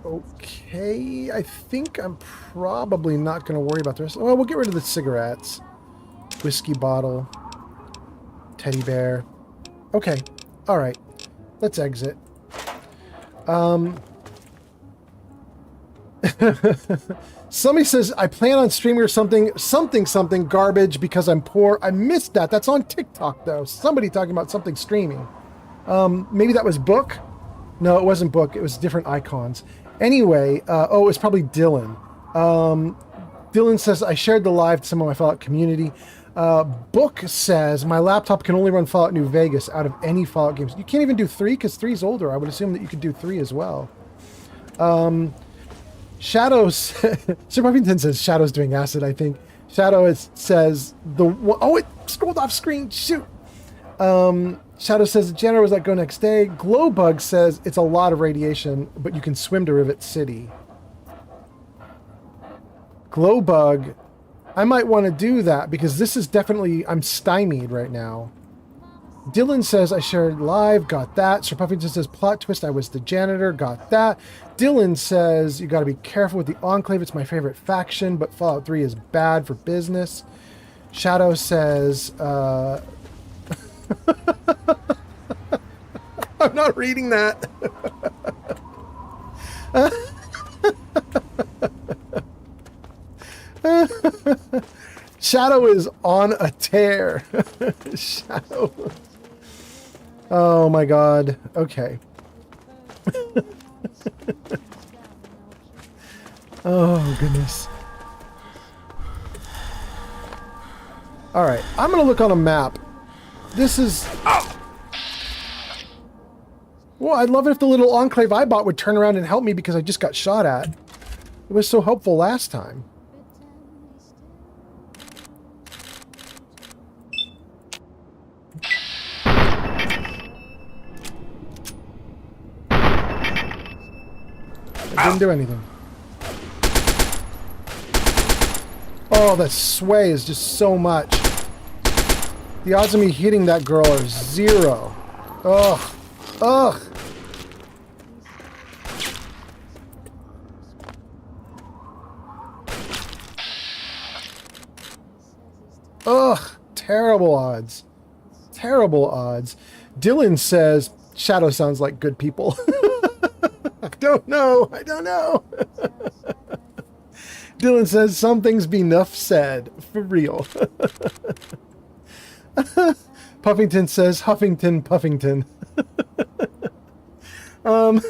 Okay. I think I'm probably not going to worry about the rest. Well, we'll get rid of the cigarettes. Whiskey bottle. Teddy bear. Okay. All right. Let's exit. Somebody says, I plan on streaming or something garbage because I'm poor. I missed that. That's on TikTok, though. Somebody talking about something streaming. Maybe that was Book? No, it wasn't Book. It was different icons. Anyway, oh, it was probably Dylan. Dylan says, I shared the live to some of my Fallout community. Book says, my laptop can only run Fallout New Vegas out of any Fallout games. You can't even do 3 because 3 is older. I would assume that you could do 3 as well. Shadows, Sir Puffington says Shadow's doing acid, I think. Shadow says, oh, it scrolled off screen, shoot. Shadow says the janitor was let go next day. Glowbug says it's a lot of radiation, but you can swim to Rivet City. Glowbug, I might want to do that because this is definitely, I'm stymied right now. Dylan says I shared live, got that. Sir Puffington says plot twist, I was the janitor, got that. Dylan says you got to be careful with the Enclave, it's my favorite faction, but Fallout 3 is bad for business. Shadow says, I'm not reading that. Shadow is on a tear. Shadow. Oh my god. Okay. Oh goodness. Alright, I'm gonna look on a map. This is... Well, I'd love it if the little Enclave I bought would turn around and help me because I just got shot at. It was so helpful last time. It didn't do anything. Oh, that sway is just so much. The odds of me hitting that girl are 0. Ugh. Ugh. Ugh. Terrible odds. Terrible odds. Dylan says, Shadow sounds like good people. I don't know. I don't know. Dylan says, some things be enough said. For real. Puffington says, Huffington, Puffington. Well,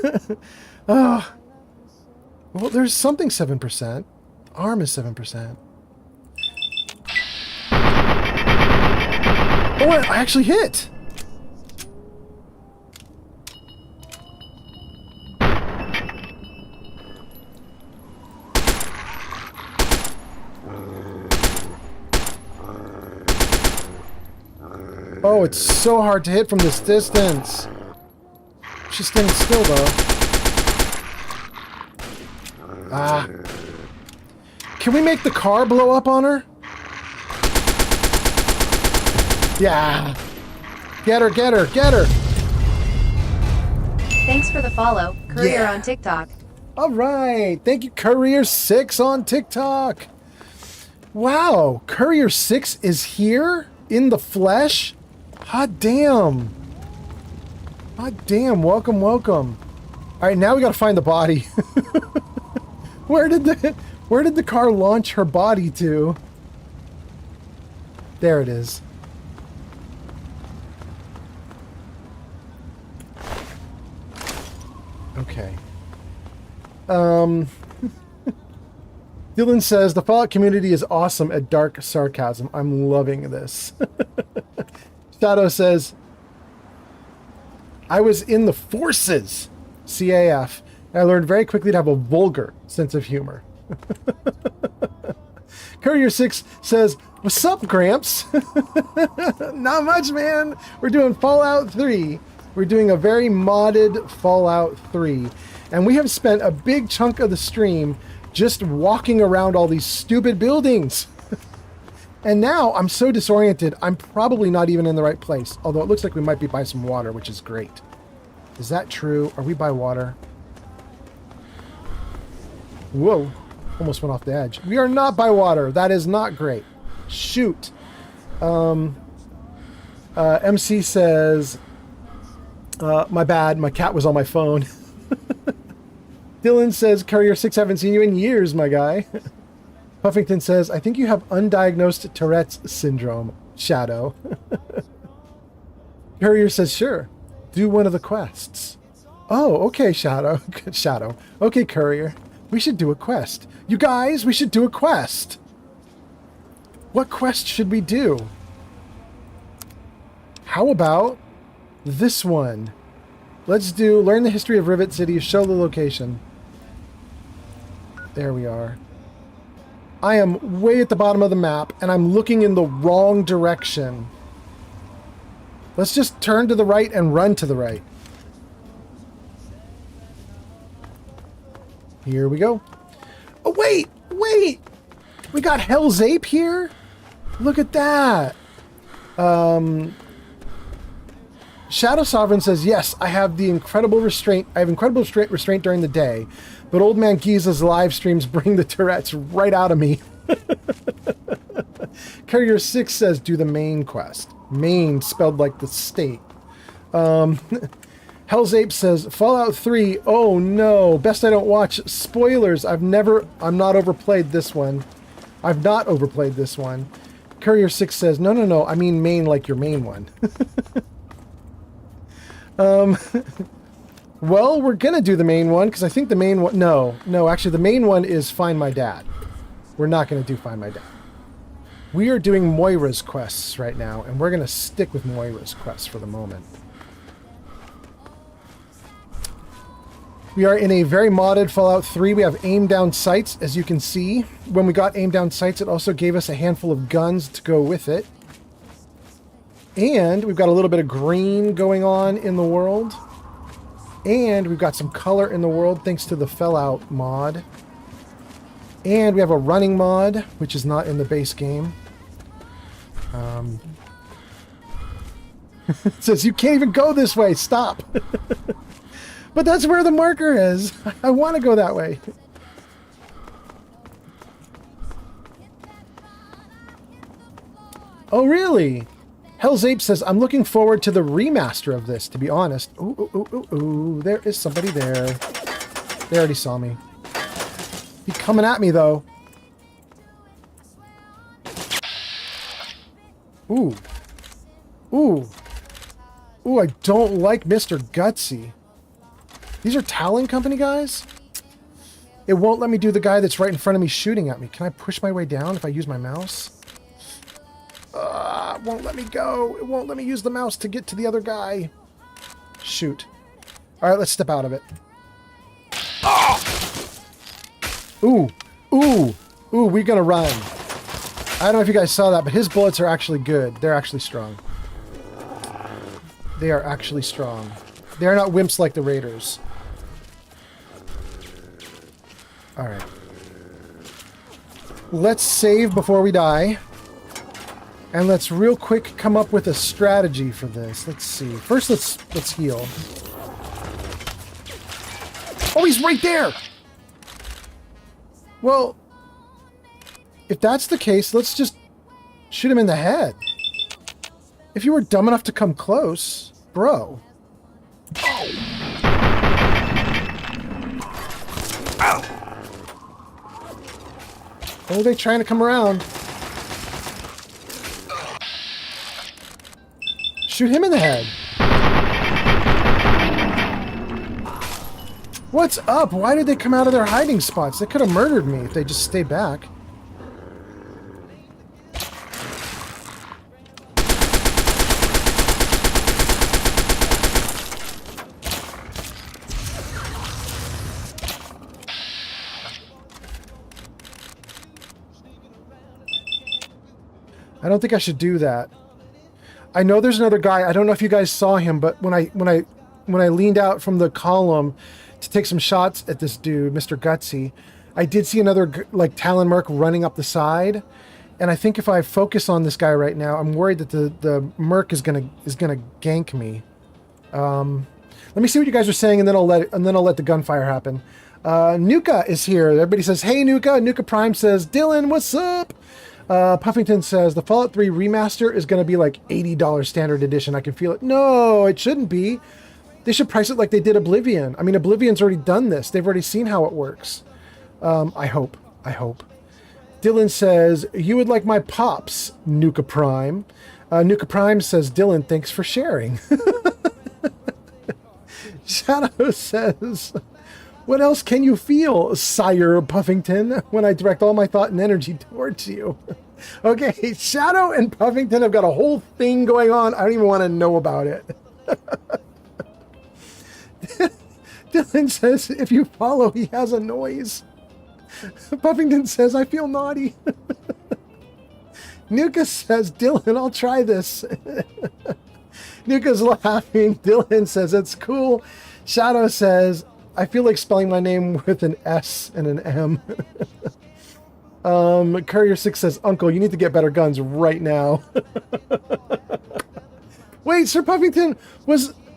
there's something 7%. ARM is 7%. Oh, I actually hit. Oh, it's so hard to hit from this distance. She's standing still, though. Ah. Can we make the car blow up on her? Yeah. Get her, get her, get her. Thanks for the follow, Courier Yeah. on TikTok. All right. Thank you, Courier6 on TikTok. Wow. Courier6 is here in the flesh? Hot damn. Hot damn. Welcome, welcome. All right, now we got to find the body. Where did the car launch her body to? There it is. Okay. Dylan says, the Fallout community is awesome at dark sarcasm. I'm loving this. Shadow says, I was in the forces. CAF. And I learned very quickly to have a vulgar sense of humor. Courier 6 says, "What's up, Gramps?" Not much, man. We're doing Fallout 3. We're doing a very modded Fallout 3. And we have spent a big chunk of the stream just walking around all these stupid buildings. And now I'm so disoriented, I'm probably not even in the right place. Although it looks like we might be by some water, which is great. Is that true? Are we by water? Whoa. Almost went off the edge. We are not by water. That is not great. Shoot. MC says, my bad. My cat was on my phone. Dylan says, Courier 6, haven't seen you in years, my guy. Puffington says, I think you have undiagnosed Tourette's syndrome. Shadow. Courier says, sure. Do one of the quests. Oh, okay, Shadow. Shadow. Okay, Courier. We should do a quest. You guys, we should do a quest. What quest should we do? How about this one? Let's do learn the history of Rivet City, show the location. There we are. I am way at the bottom of the map, and I'm looking in the wrong direction. Let's just turn to the right and run to the right. Here we go. Oh, wait! Wait! We got Hell's Ape here? Look at that! Shadow Sovereign says, yes, I have the incredible restraint. I have incredible restraint during the day, but Old Man Giza's live streams bring the Tourette's right out of me. Courier 6 says, do the main quest. Main spelled like the state. Hell's Ape says, Fallout 3, oh no, best I don't watch. Spoilers, I'm not overplayed this one. I've not overplayed this one. Courier 6 says, no, I mean main like your main one. Well, we're gonna do the main one, because I think the main one, no, actually the main one is Find My Dad. We're not gonna do Find My Dad. We are doing Moira's quests right now, and we're gonna stick with Moira's quests for the moment. We are in a very modded Fallout 3. We have aim down sights, as you can see. When we got aim down sights, it also gave us a handful of guns to go with it. And we've got a little bit of green going on in the world. And we've got some color in the world thanks to the Fallout mod. And we have a running mod, which is not in the base game. It says, you can't even go this way. Stop. But that's where the marker is. I want to go that way. Oh, really? Hell's Ape says, I'm looking forward to the remaster of this, to be honest. Ooh, there is somebody there. They already saw me. He's coming at me, though. Ooh, I don't like Mr. Gutsy. These are Talon Company guys? It won't let me do the guy that's right in front of me shooting at me. Can I push my way down if I use my mouse? It won't let me go. It won't let me use the mouse to get to the other guy. Shoot. All right, let's step out of it. Ooh, we're gonna run. I don't know if you guys saw that, but his bullets are actually good. They're actually strong. They are actually strong. They are not wimps like the Raiders. All right. Let's save before we die. And let's real quick come up with a strategy for this. Let's see. First, let's heal. Oh, he's right there! Well, if that's the case, let's just shoot him in the head. If you were dumb enough to come close, bro. Oh. Ow. Oh, they're trying to come around. Shoot him in the head. What's up? Why did they come out of their hiding spots? They could have murdered me if they just stayed back. I don't think I should do that. I know there's another guy. I don't know if you guys saw him, but when I leaned out from the column to take some shots at this dude, Mr. Gutsy, I did see another like Talon Merc running up the side. And I think if I focus on this guy right now, I'm worried that the Merc is gonna gank me. Let me see what you guys are saying, and then I'll let the gunfire happen. Nuka is here. Everybody says, "Hey, Nuka." Nuka Prime says, "Dylan, what's up?" Puffington says, "The Fallout 3 remaster is going to be like $80 standard edition. I can feel it." No, it shouldn't be. They should price it like they did Oblivion. I mean, Oblivion's already done this. They've already seen how it works. I hope. Dylan says, "You would like my pops, Nuka Prime." Nuka Prime says, "Dylan, thanks for sharing." Shadow says, "What else can you feel, Sire Puffington, when I direct all my thought and energy towards you?" Okay, Shadow and Puffington have got a whole thing going on. I don't even want to know about it. Dylan says, "If you follow, he has a noise." Puffington says, "I feel naughty." Nuka says, "Dylan, I'll try this." Nuka's laughing. Dylan says, "It's cool." Shadow says, "I feel like spelling my name with an S and an M." Courier 6 says, "Uncle, you need to get better guns right now." Wait, Sir Puffington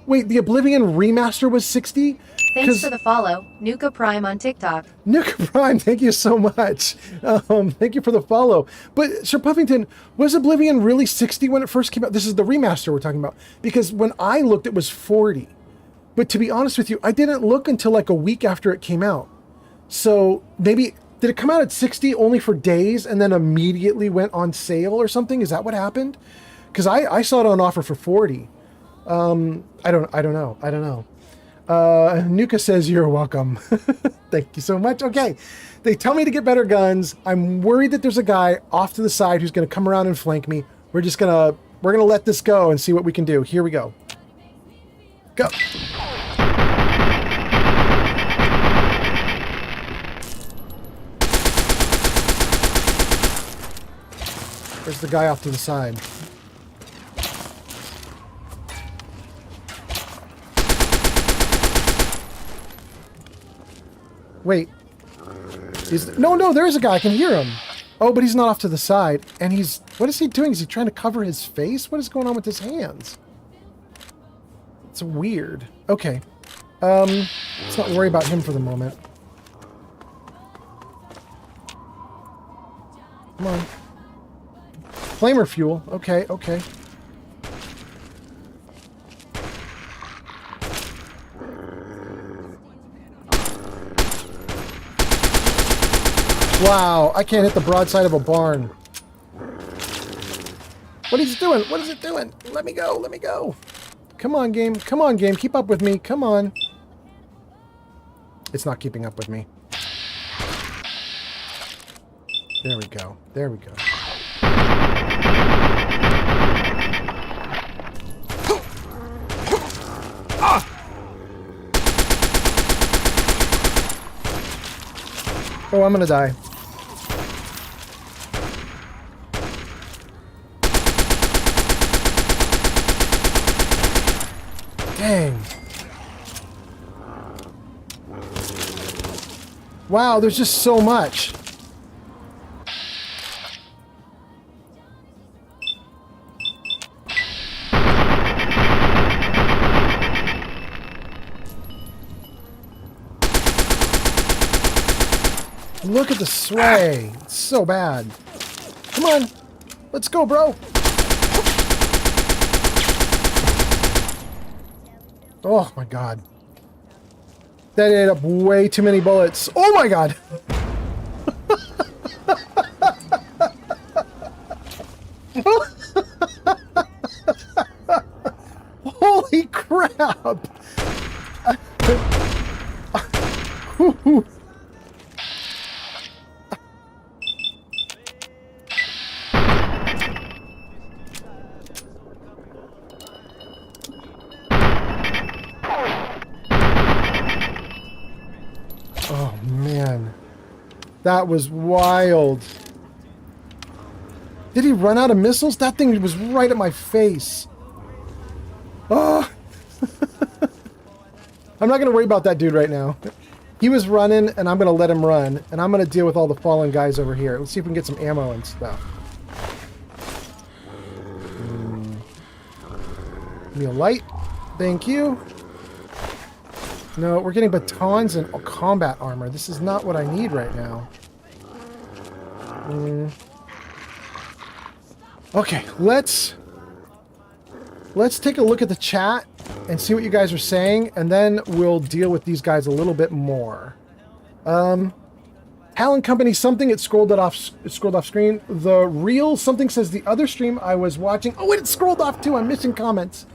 wait, the Oblivion remaster was 60? Thanks for the follow, Nuka Prime on TikTok. Nuka Prime, thank you so much. Thank you for the follow. But Sir Puffington, was Oblivion really 60 when it first came out? This is the remaster we're talking about. Because when I looked, it was 40. But to be honest with you, I didn't look until like a week after it came out. So maybe, did it come out at 60 only for days and then immediately went on sale or something? Is that what happened? Because I saw it on offer for 40. I don't know. Nuka says, "You're welcome." Thank you so much. Okay. They tell me to get better guns. I'm worried that there's a guy off to the side who's going to come around and flank me. We're going to let this go and see what we can do. Here we go. Go. There's the guy off to the side. Wait. No, there is a guy. I can hear him. Oh, but he's not off to the side. And what is he doing? Is he trying to cover his face? What is going on with his hands? It's weird. Okay. Let's not worry about him for the moment. Come on. Flamer fuel. Okay. Wow, I can't hit the broadside of a barn. What is it doing? What is it doing? Let me go. Come on, game. Keep up with me. Come on. It's not keeping up with me. There we go. Oh, I'm gonna die. Dang. Wow, there's just so much. Look at the sway. It's so bad. Come on. Let's go, bro. Oh, my God. That ate up way too many bullets. Oh, my God. Holy crap. Oh, man. That was wild. Did he run out of missiles? That thing was right at my face. Oh. I'm not going to worry about that dude right now. He was running, and I'm going to let him run. And I'm going to deal with all the fallen guys over here. Let's see if we can get some ammo and stuff. Give me a light. Thank you. No, we're getting batons and combat armor. This is not what I need right now. Okay, let's take a look at the chat and see what you guys are saying, and then we'll deal with these guys a little bit more. Hal and Company something, it scrolled off screen. The real something says the other stream I was watching. Oh, it scrolled off too. I'm missing comments.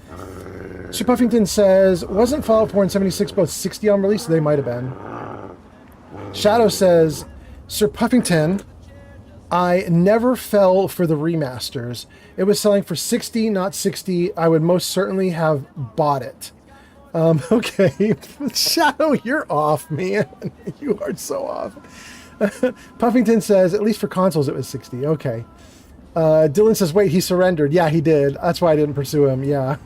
Sir Puffington says, wasn't Fallout 4 and 76 both 60 on release? They might have been. Shadow says, Sir Puffington, I never fell for the remasters. It was selling for 60, not 60. I would most certainly have bought it. Okay. Shadow, you're off, man. You are so off. Puffington says, at least for consoles, it was 60. Okay. Dylan says, wait, he surrendered. Yeah, he did. That's why I didn't pursue him. Yeah.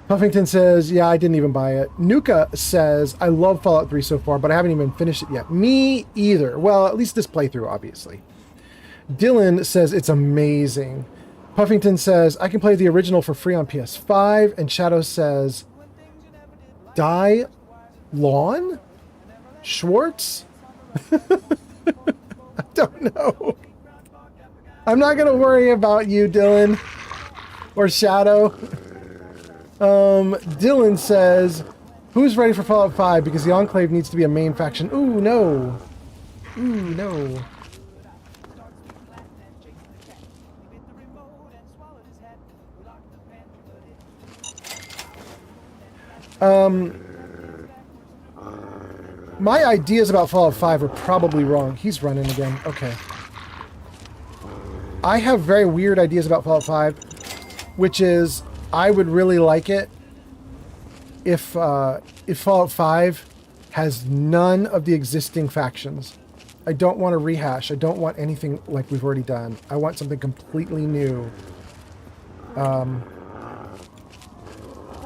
Puffington says, yeah, I didn't even buy it. Nuka says, I love Fallout 3 so far, but I haven't even finished it yet. Me either. Well, at least this playthrough, obviously. Dylan says, it's amazing. Puffington says, I can play the original for free on PS5. And Shadow says, Die Lawn? Schwartz? I don't know. I'm not going to worry about you, Dylan. Or Shadow. Dylan says, who's ready for Fallout 5? Because the Enclave needs to be a main faction. Ooh, no. Ooh, no. My ideas about Fallout 5 are probably wrong. He's running again. Okay. I have very weird ideas about Fallout 5, which is I would really like it if Fallout 5 has none of the existing factions. I don't want to rehash. I don't want anything like we've already done. I want something completely new.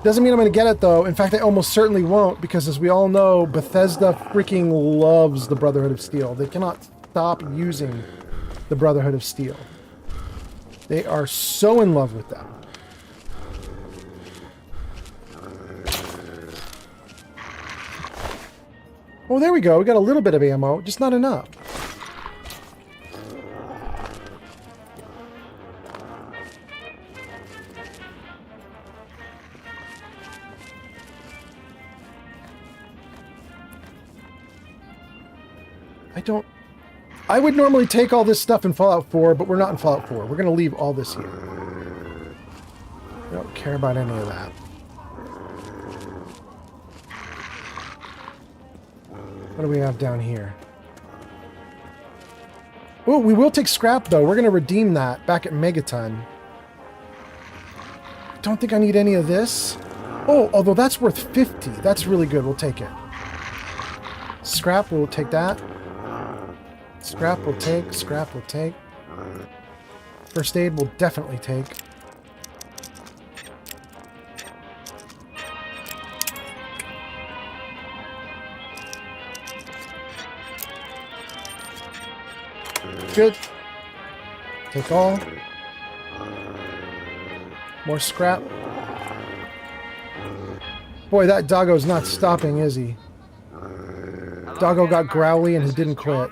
Doesn't mean I'm going to get it, though. In fact, I almost certainly won't, because as we all know, Bethesda freaking loves the Brotherhood of Steel. They cannot stop using the Brotherhood of Steel. They are so in love with them. Oh, there we go. We got a little bit of ammo, just not enough. I would normally take all this stuff in Fallout 4, but we're not in Fallout 4. We're going to leave all this here. I don't care about any of that. What do we have down here? Oh, we will take scrap, though. We're going to redeem that back at Megaton. Don't think I need any of this. Oh, although that's worth 50. That's really good. We'll take it. Scrap, we'll take that. Scrap will take, scrap will take. First aid will definitely take. Good. Take all. More scrap. Boy, that doggo's not stopping, is he? Doggo got growly and he didn't quit.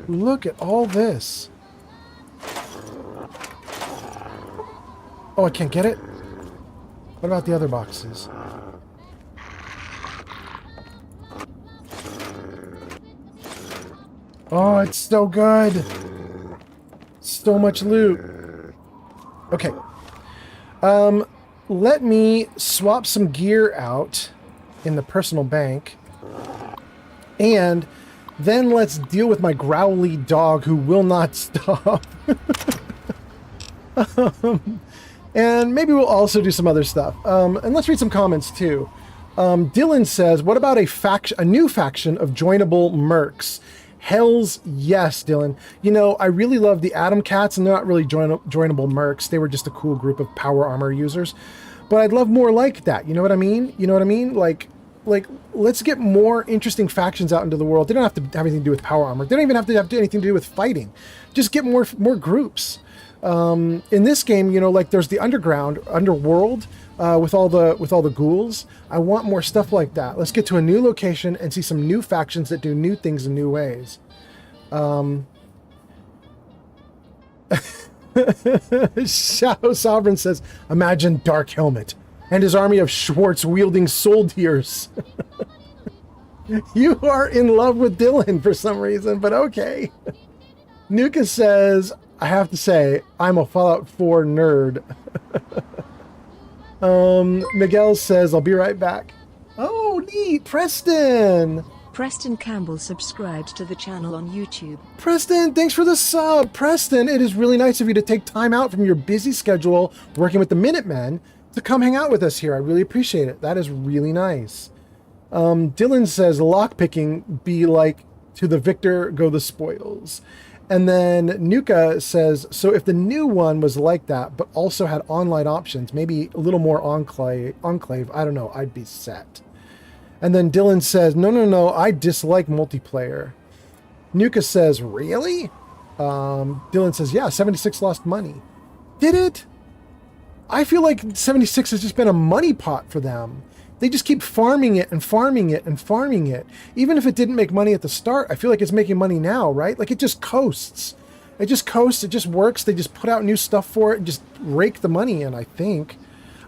Look at all this. Oh, I can't get it? What about the other boxes? Oh, it's so good. So much loot. Okay. Let me swap some gear out in the personal bank. And then let's deal with my growly dog who will not stop. And maybe we'll also do some other stuff. And let's read some comments too. Dylan says, what about a new faction of joinable mercs? Hells yes, Dylan. You know, I really love the Atom Cats, and they're not really joinable mercs. They were just a cool group of power armor users. But I'd love more like that. You know what I mean? You know what I mean? Like, let's get more interesting factions out into the world. They don't have to have anything to do with power armor. They don't even have to have anything to do with fighting. Just get more groups. In this game, you know, like there's the underworld, with all the ghouls. I want more stuff like that. Let's get to a new location and see some new factions that do new things in new ways. Shadow Sovereign says, imagine Dark Helmet and his army of Schwartz wielding soldiers. You are in love with Dylan for some reason, but okay. Nuka says, I have to say, I'm a Fallout 4 nerd. Miguel says, I'll be right back. Oh, neat. Preston. Preston Campbell subscribed to the channel on YouTube. Preston, thanks for the sub. Preston, it is really nice of you to take time out from your busy schedule working with the Minutemen to come hang out with us here. I really appreciate it. That is really nice. Dylan says, lockpicking be like to the victor go the spoils. And then Nuka says, so if the new one was like that, but also had online options, maybe a little more enclave, I don't know, I'd be set. And then Dylan says, no, I dislike multiplayer. Nuka says, really? Dylan says, yeah, 76 lost money. Did it? I feel like 76 has just been a money pot for them. They just keep farming it and farming it and farming it. Even if it didn't make money at the start, I feel like it's making money now, right? Like it just coasts. It just coasts. It just works. They just put out new stuff for it and just rake the money in, I think.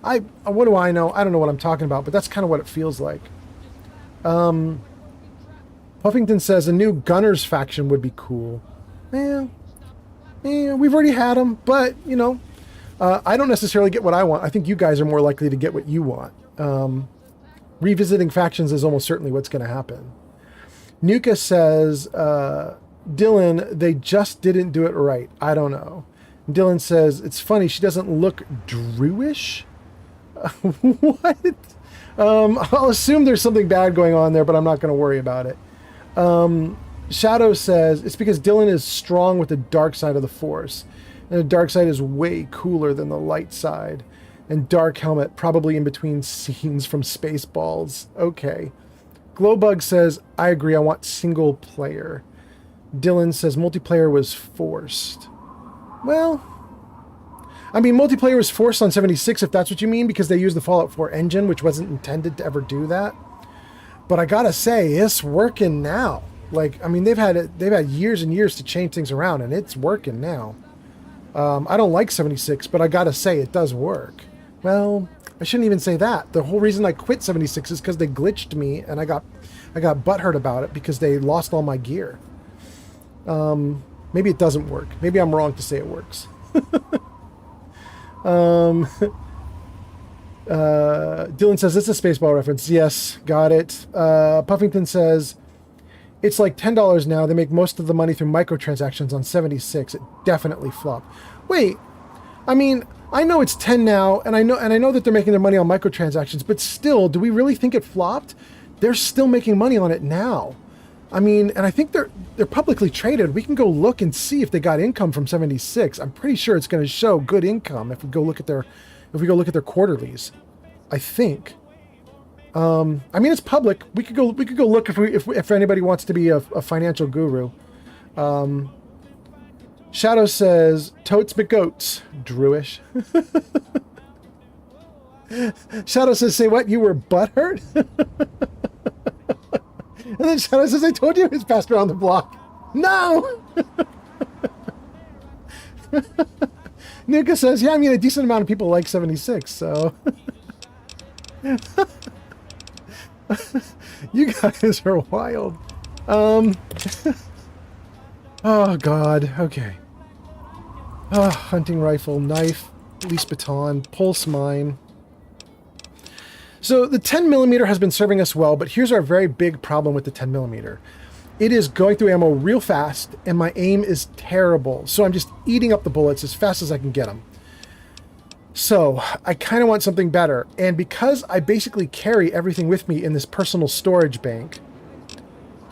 What do I know? I don't know what I'm talking about, but that's kind of what it feels like. Puffington says a new Gunners faction would be cool. Yeah, we've already had them, but, you know, I don't necessarily get what I want. I think you guys are more likely to get what you want. Revisiting factions is almost certainly what's going to happen. Nuka says, Dylan, they just didn't do it right. I don't know. Dylan says, it's funny, she doesn't look Druish? What? I'll assume there's something bad going on there, but I'm not going to worry about it. Shadow says, it's because Dylan is strong with the dark side of the Force. And the dark side is way cooler than the light side. And Dark Helmet probably in between scenes from Spaceballs. Okay. Glowbug says, I agree, I want single player. Dylan says multiplayer was forced. Well, I mean, multiplayer was forced on 76 if that's what you mean, because they used the Fallout 4 engine, which wasn't intended to ever do that. But I gotta say, it's working now. Like, I mean, they've had years and years to change things around, and it's working now. I don't like 76, but I gotta say, it does work. Well, I shouldn't even say that. The whole reason I quit 76 is because they glitched me, and I got butthurt about it because they lost all my gear. Maybe it doesn't work. Maybe I'm wrong to say it works. Dylan says, it's a Spaceball reference. Yes, got it. Puffington says, it's like $10 now. They make most of the money through microtransactions on 76. It definitely flopped. Wait, I mean, I know it's 10 now, and I know that they're making their money on microtransactions, but still, do we really think it flopped? They're still making money on it now. I mean, and I think they're publicly traded. We can go look and see if they got income from 76. I'm pretty sure it's going to show good income if we go look at their quarterlies. I think. I mean, it's public. We could go look if anybody wants to be a financial guru. Shadow says, totes McGoats, Druish. Shadow says, say what? You were butthurt? And then Shadow says, I told you it was passed around the block. No! Nuka says, yeah, I mean, a decent amount of people like 76, so... You guys are wild. Oh, God. Okay. Oh, hunting rifle, knife, police baton, pulse mine. So the 10mm has been serving us well, but here's our very big problem with the 10mm. It is going through ammo real fast, and my aim is terrible. So I'm just eating up the bullets as fast as I can get them. So I kind of want something better. And because I basically carry everything with me in this personal storage bank,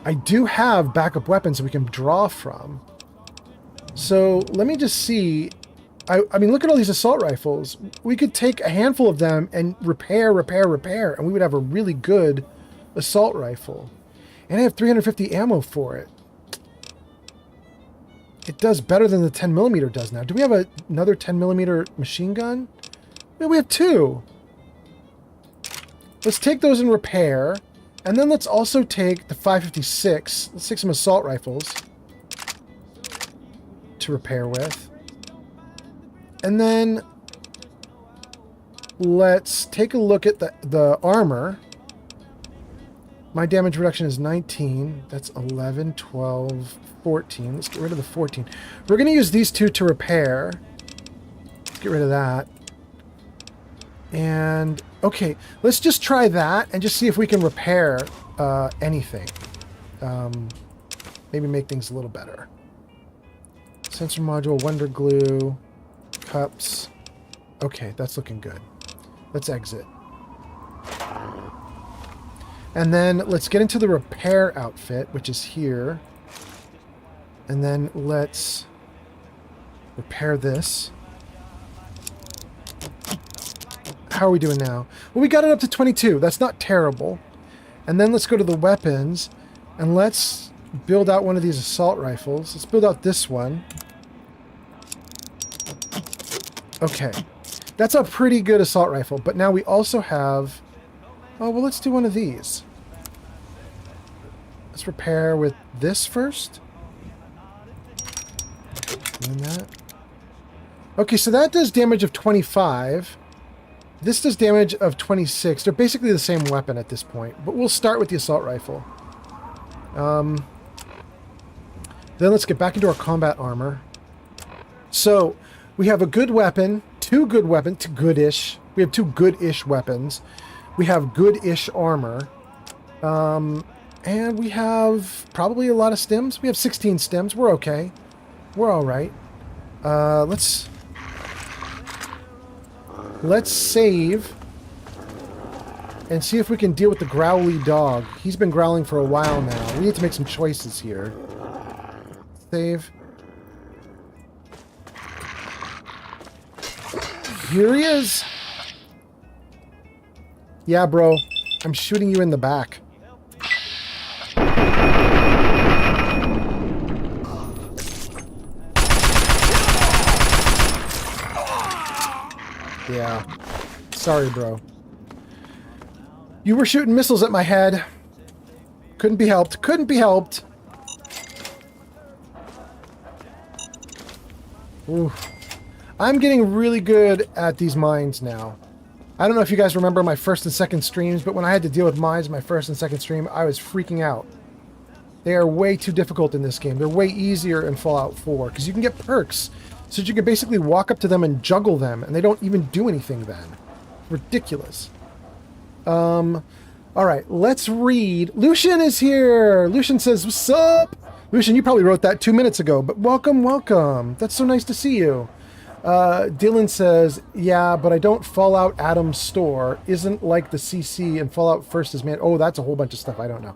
I do have backup weapons that we can draw from. So let me just see. I mean, look at all these assault rifles. We could take a handful of them and repair, and we would have a really good assault rifle. And I have 350 ammo for it. It does better than the 10mm does now. Do we have another 10mm machine gun? No, we have 2. Let's take those and repair. And then let's also take the 5.56. Let's take some assault rifles to repair with. And then let's take a look at the armor. My damage reduction is 19. That's 11, 12, 14. Let's get rid of the 14. We're going to use these 2 to repair. Let's get rid of that. And, okay, let's just try that and just see if we can repair anything. Maybe make things a little better. Sensor module, Wonder Glue, cups. Okay, that's looking good. Let's exit. And then let's get into the repair outfit, which is here. And then let's repair this. How are we doing now? Well, we got it up to 22. That's not terrible. And then let's go to the weapons and let's build out one of these assault rifles. Let's build out this one. Okay. That's a pretty good assault rifle, but now we also have... Oh, well, let's do one of these. Let's repair with this first. And that. Okay, so that does damage of 25. This does damage of 26. They're basically the same weapon at this point, but we'll start with the assault rifle. Then let's get back into our combat armor. So, we have a good weapon, 2 good weapons, goodish. We have 2 good-ish weapons. We have good-ish armor. And we have probably a lot of stims. We have 16 stims. We're okay. We're all right. Let's save and see if we can deal with the growly dog. He's been growling for a while now. We need to make some choices here. Save. Here he is. Yeah, bro. I'm shooting you in the back. Yeah. Sorry, bro. You were shooting missiles at my head. Couldn't be helped. Couldn't be helped. Ooh. I'm getting really good at these mines now. I don't know if you guys remember my first and second streams, but when I had to deal with mines in my first and second stream, I was freaking out. They are way too difficult in this game. They're way easier in Fallout 4, because you can get perks. So you can basically walk up to them and juggle them, and they don't even do anything then. Ridiculous. Alright, let's read. Lucian is here! Lucian says, what's up? Lucian, you probably wrote that 2 minutes ago, but welcome, welcome. That's so nice to see you. Dylan says, yeah, but I don't Fallout Adam's store. Isn't like the CC and Fallout First is man. Oh, that's a whole bunch of stuff. I don't know.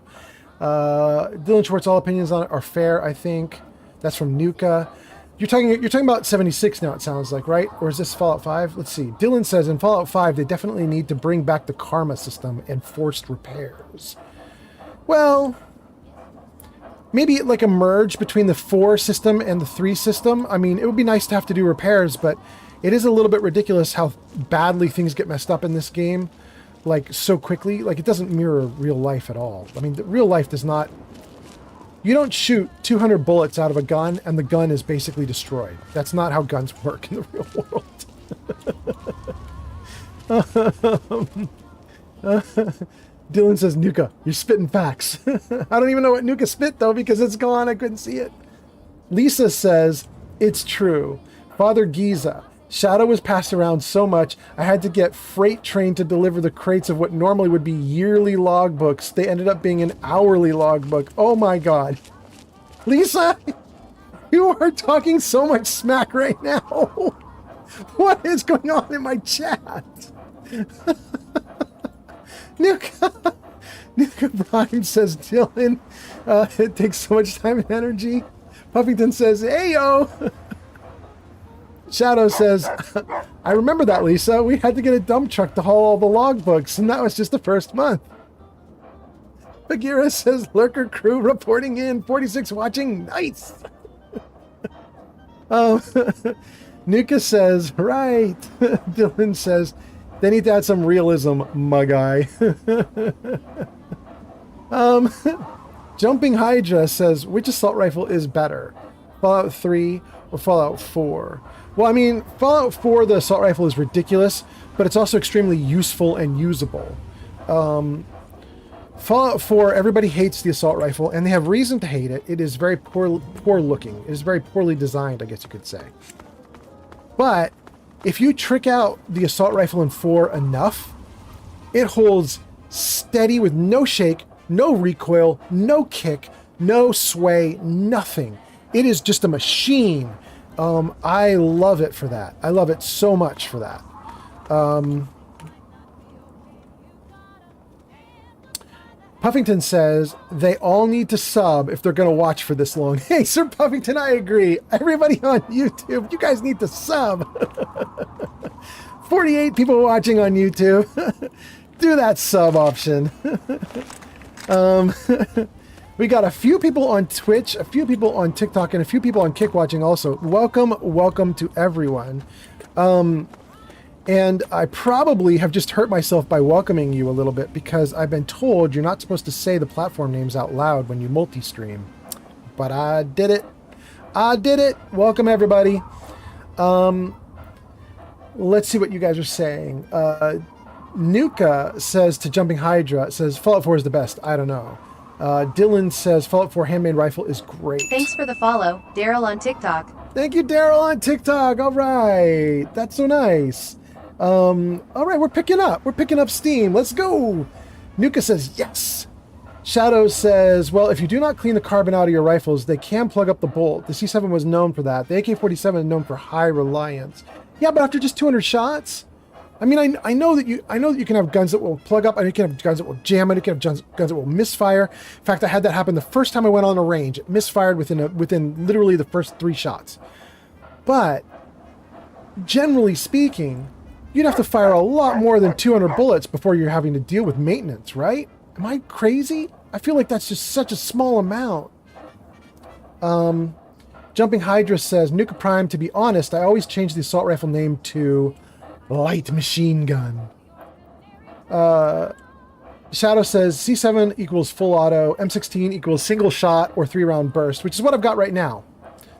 Dylan Schwartz, all opinions on it are fair, I think. That's from Nuka. You're talking about 76 now, it sounds like, right? Or is this Fallout 5? Let's see. Dylan says, in Fallout 5, they definitely need to bring back the karma system and forced repairs. Well... maybe like a merge between the 4 system and the 3 system. I mean, it would be nice to have to do repairs, but it is a little bit ridiculous how badly things get messed up in this game, like, so quickly. Like, it doesn't mirror real life at all. I mean, real life does not... You don't shoot 200 bullets out of a gun and the gun is basically destroyed. That's not how guns work in the real world. Dylan says, Nuka, you're spitting facts. I don't even know what Nuka spit, though, because it's gone. I couldn't see it. Lisa says, it's true. Father Giza, Shadow was passed around so much, I had to get freight train to deliver the crates of what normally would be yearly logbooks. They ended up being an hourly logbook. Oh my god. Lisa, you are talking so much smack right now. What is going on in my chat? Nuka Prime says, Dylan, it takes so much time and energy. Puffington says, hey, yo. Shadow says, I remember that, Lisa. We had to get a dump truck to haul all the logbooks, and that was just the first month. Bagheera says, Lurker crew reporting in, 46 watching. Nice. Nuka says, right. Dylan says, they need to add some realism, my guy. Jumping Hydra says, which assault rifle is better? Fallout 3 or Fallout 4? Well, I mean, Fallout 4, the assault rifle is ridiculous, but it's also extremely useful and usable. Fallout 4, everybody hates the assault rifle, and they have reason to hate it. It is very poor looking. It is very poorly designed, I guess you could say. But if you trick out the assault rifle in 4 enough, it holds steady with no shake, no recoil, no kick, no sway, nothing. It is just a machine. I love it for that. I love it so much for that. Puffington says they all need to sub if they're going to watch for this long. Hey, Sir Puffington, I agree. Everybody on YouTube, you guys need to sub. 48 people watching on YouTube. Do that sub option. We got a few people on Twitch, a few people on TikTok, and a few people on Kick watching also. Welcome to everyone. And I probably have just hurt myself by welcoming you a little bit because I've been told you're not supposed to say the platform names out loud when you multi-stream. But I did it. I did it. Welcome, everybody. Let's see what you guys are saying. Nuka says to Jumping Hydra, says Fallout 4 is the best. I don't know. Dylan says Fallout 4 handmade rifle is great. Thanks for the follow, Daryl on TikTok. Thank you, Daryl on TikTok. All right. That's so nice. All right, we're picking up steam. Let's go. Nuka says yes. Shadow says, well, if you do not clean the carbon out of your rifles, they can plug up the bolt. The C7 was known for that. The AK-47 is known for high reliance. Yeah, but after just 200 shots? I mean, I know that you can have guns that will plug up, and you can have guns that will jam, and you can have guns that will misfire. In fact, I had that happen the first time I went on a range. It misfired within literally the first 3 shots. But generally speaking, you'd have to fire a lot more than 200 bullets before you're having to deal with maintenance, right? Am I crazy? I feel like that's just such a small amount. Jumping Hydra says, Nuka Prime, to be honest, I always change the assault rifle name to light machine gun. Shadow says C7 equals full auto, M16 equals single shot or 3-round burst, which is what I've got right now.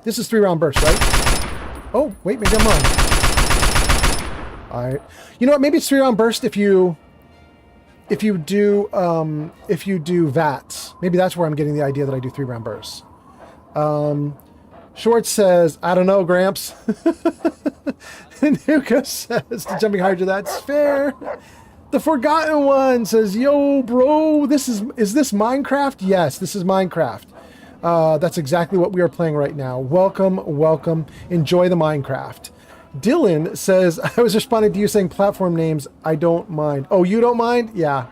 This is 3-round burst, right? Oh, wait, maybe I'm wrong. Alright. You know what, maybe it's 3-round burst if you do VATS. Maybe that's where I'm getting the idea that I do 3-round bursts. Schwartz says, I don't know, Gramps. Nuka says to Jumping Hydra, that's fair. The Forgotten One says, yo, bro, is this Minecraft? Yes, this is Minecraft. That's exactly what we are playing right now. Welcome. Enjoy the Minecraft. Dylan says, I was responding to you saying platform names. I don't mind. Oh, you don't mind? Yeah.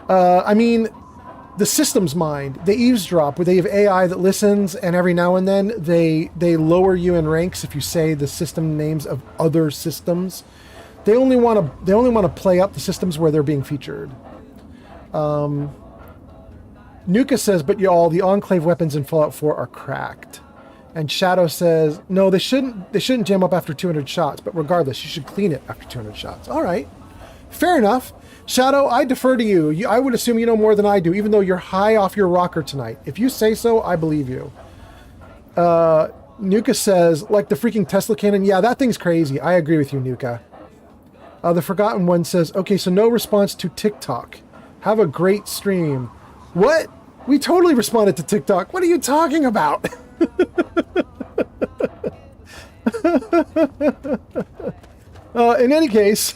I mean, the systems mind. They eavesdrop, where they have AI that listens, and every now and then they lower you in ranks if you say the system names of other systems. They only want to play up the systems where they're being featured. Nuka says, but y'all, the Enclave weapons in Fallout 4 are cracked. And Shadow says, no, they shouldn't jam up after 200 shots, but regardless, you should clean it after 200 shots. All right. Fair enough. Shadow, I defer to you. I would assume you know more than I do, even though you're high off your rocker tonight. If you say so, I believe you. Nuka says, like the freaking Tesla cannon. Yeah, that thing's crazy. I agree with you, Nuka. The Forgotten One says, okay, so no response to TikTok. Have a great stream. What? We totally responded to TikTok. What are you talking about? In any case,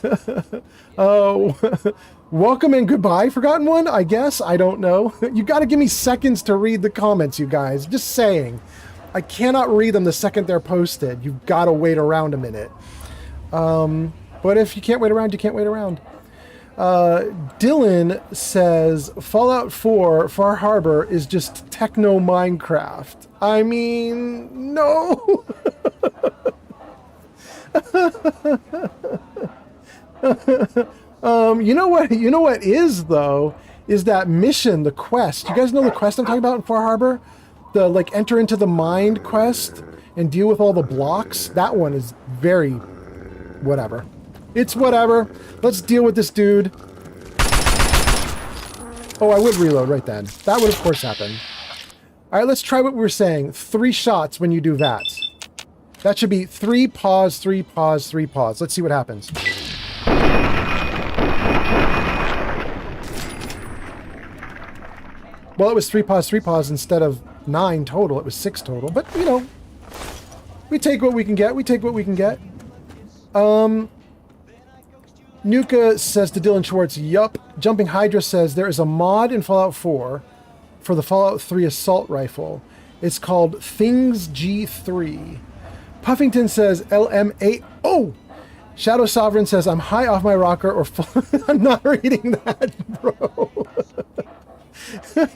welcome and goodbye, Forgotten One, I guess. I don't know. You got to give me seconds to read the comments, you guys. Just saying. I cannot read them the second they're posted. You've got to wait around a minute. But if you can't wait around, you can't wait around. Dylan says Fallout 4 Far Harbor is just techno Minecraft. I mean, no. You know what? You know what is though is that mission, the quest. You guys know the quest I'm talking about in Far Harbor? The like enter into the mind quest and deal with all the blocks. That one is very whatever. It's whatever. Let's deal with this dude. Oh, I would reload right then. That would of course happen. All right, let's try what we were saying. 3 shots when you do that. That should be 3 pause, 3 pause, 3 pause. Let's see what happens. Well, it was 3 pause instead of 9 total. It was 6 total. But, you know, we take what we can get. We take what we can get. Nuka says to Dylan Schwartz, yup. Jumping Hydra says there is a mod in Fallout 4 for the Fallout 3 assault rifle. It's called Things G3. Puffington says LMA. Oh! Shadow Sovereign says I'm high off my rocker or I'm not reading that, bro.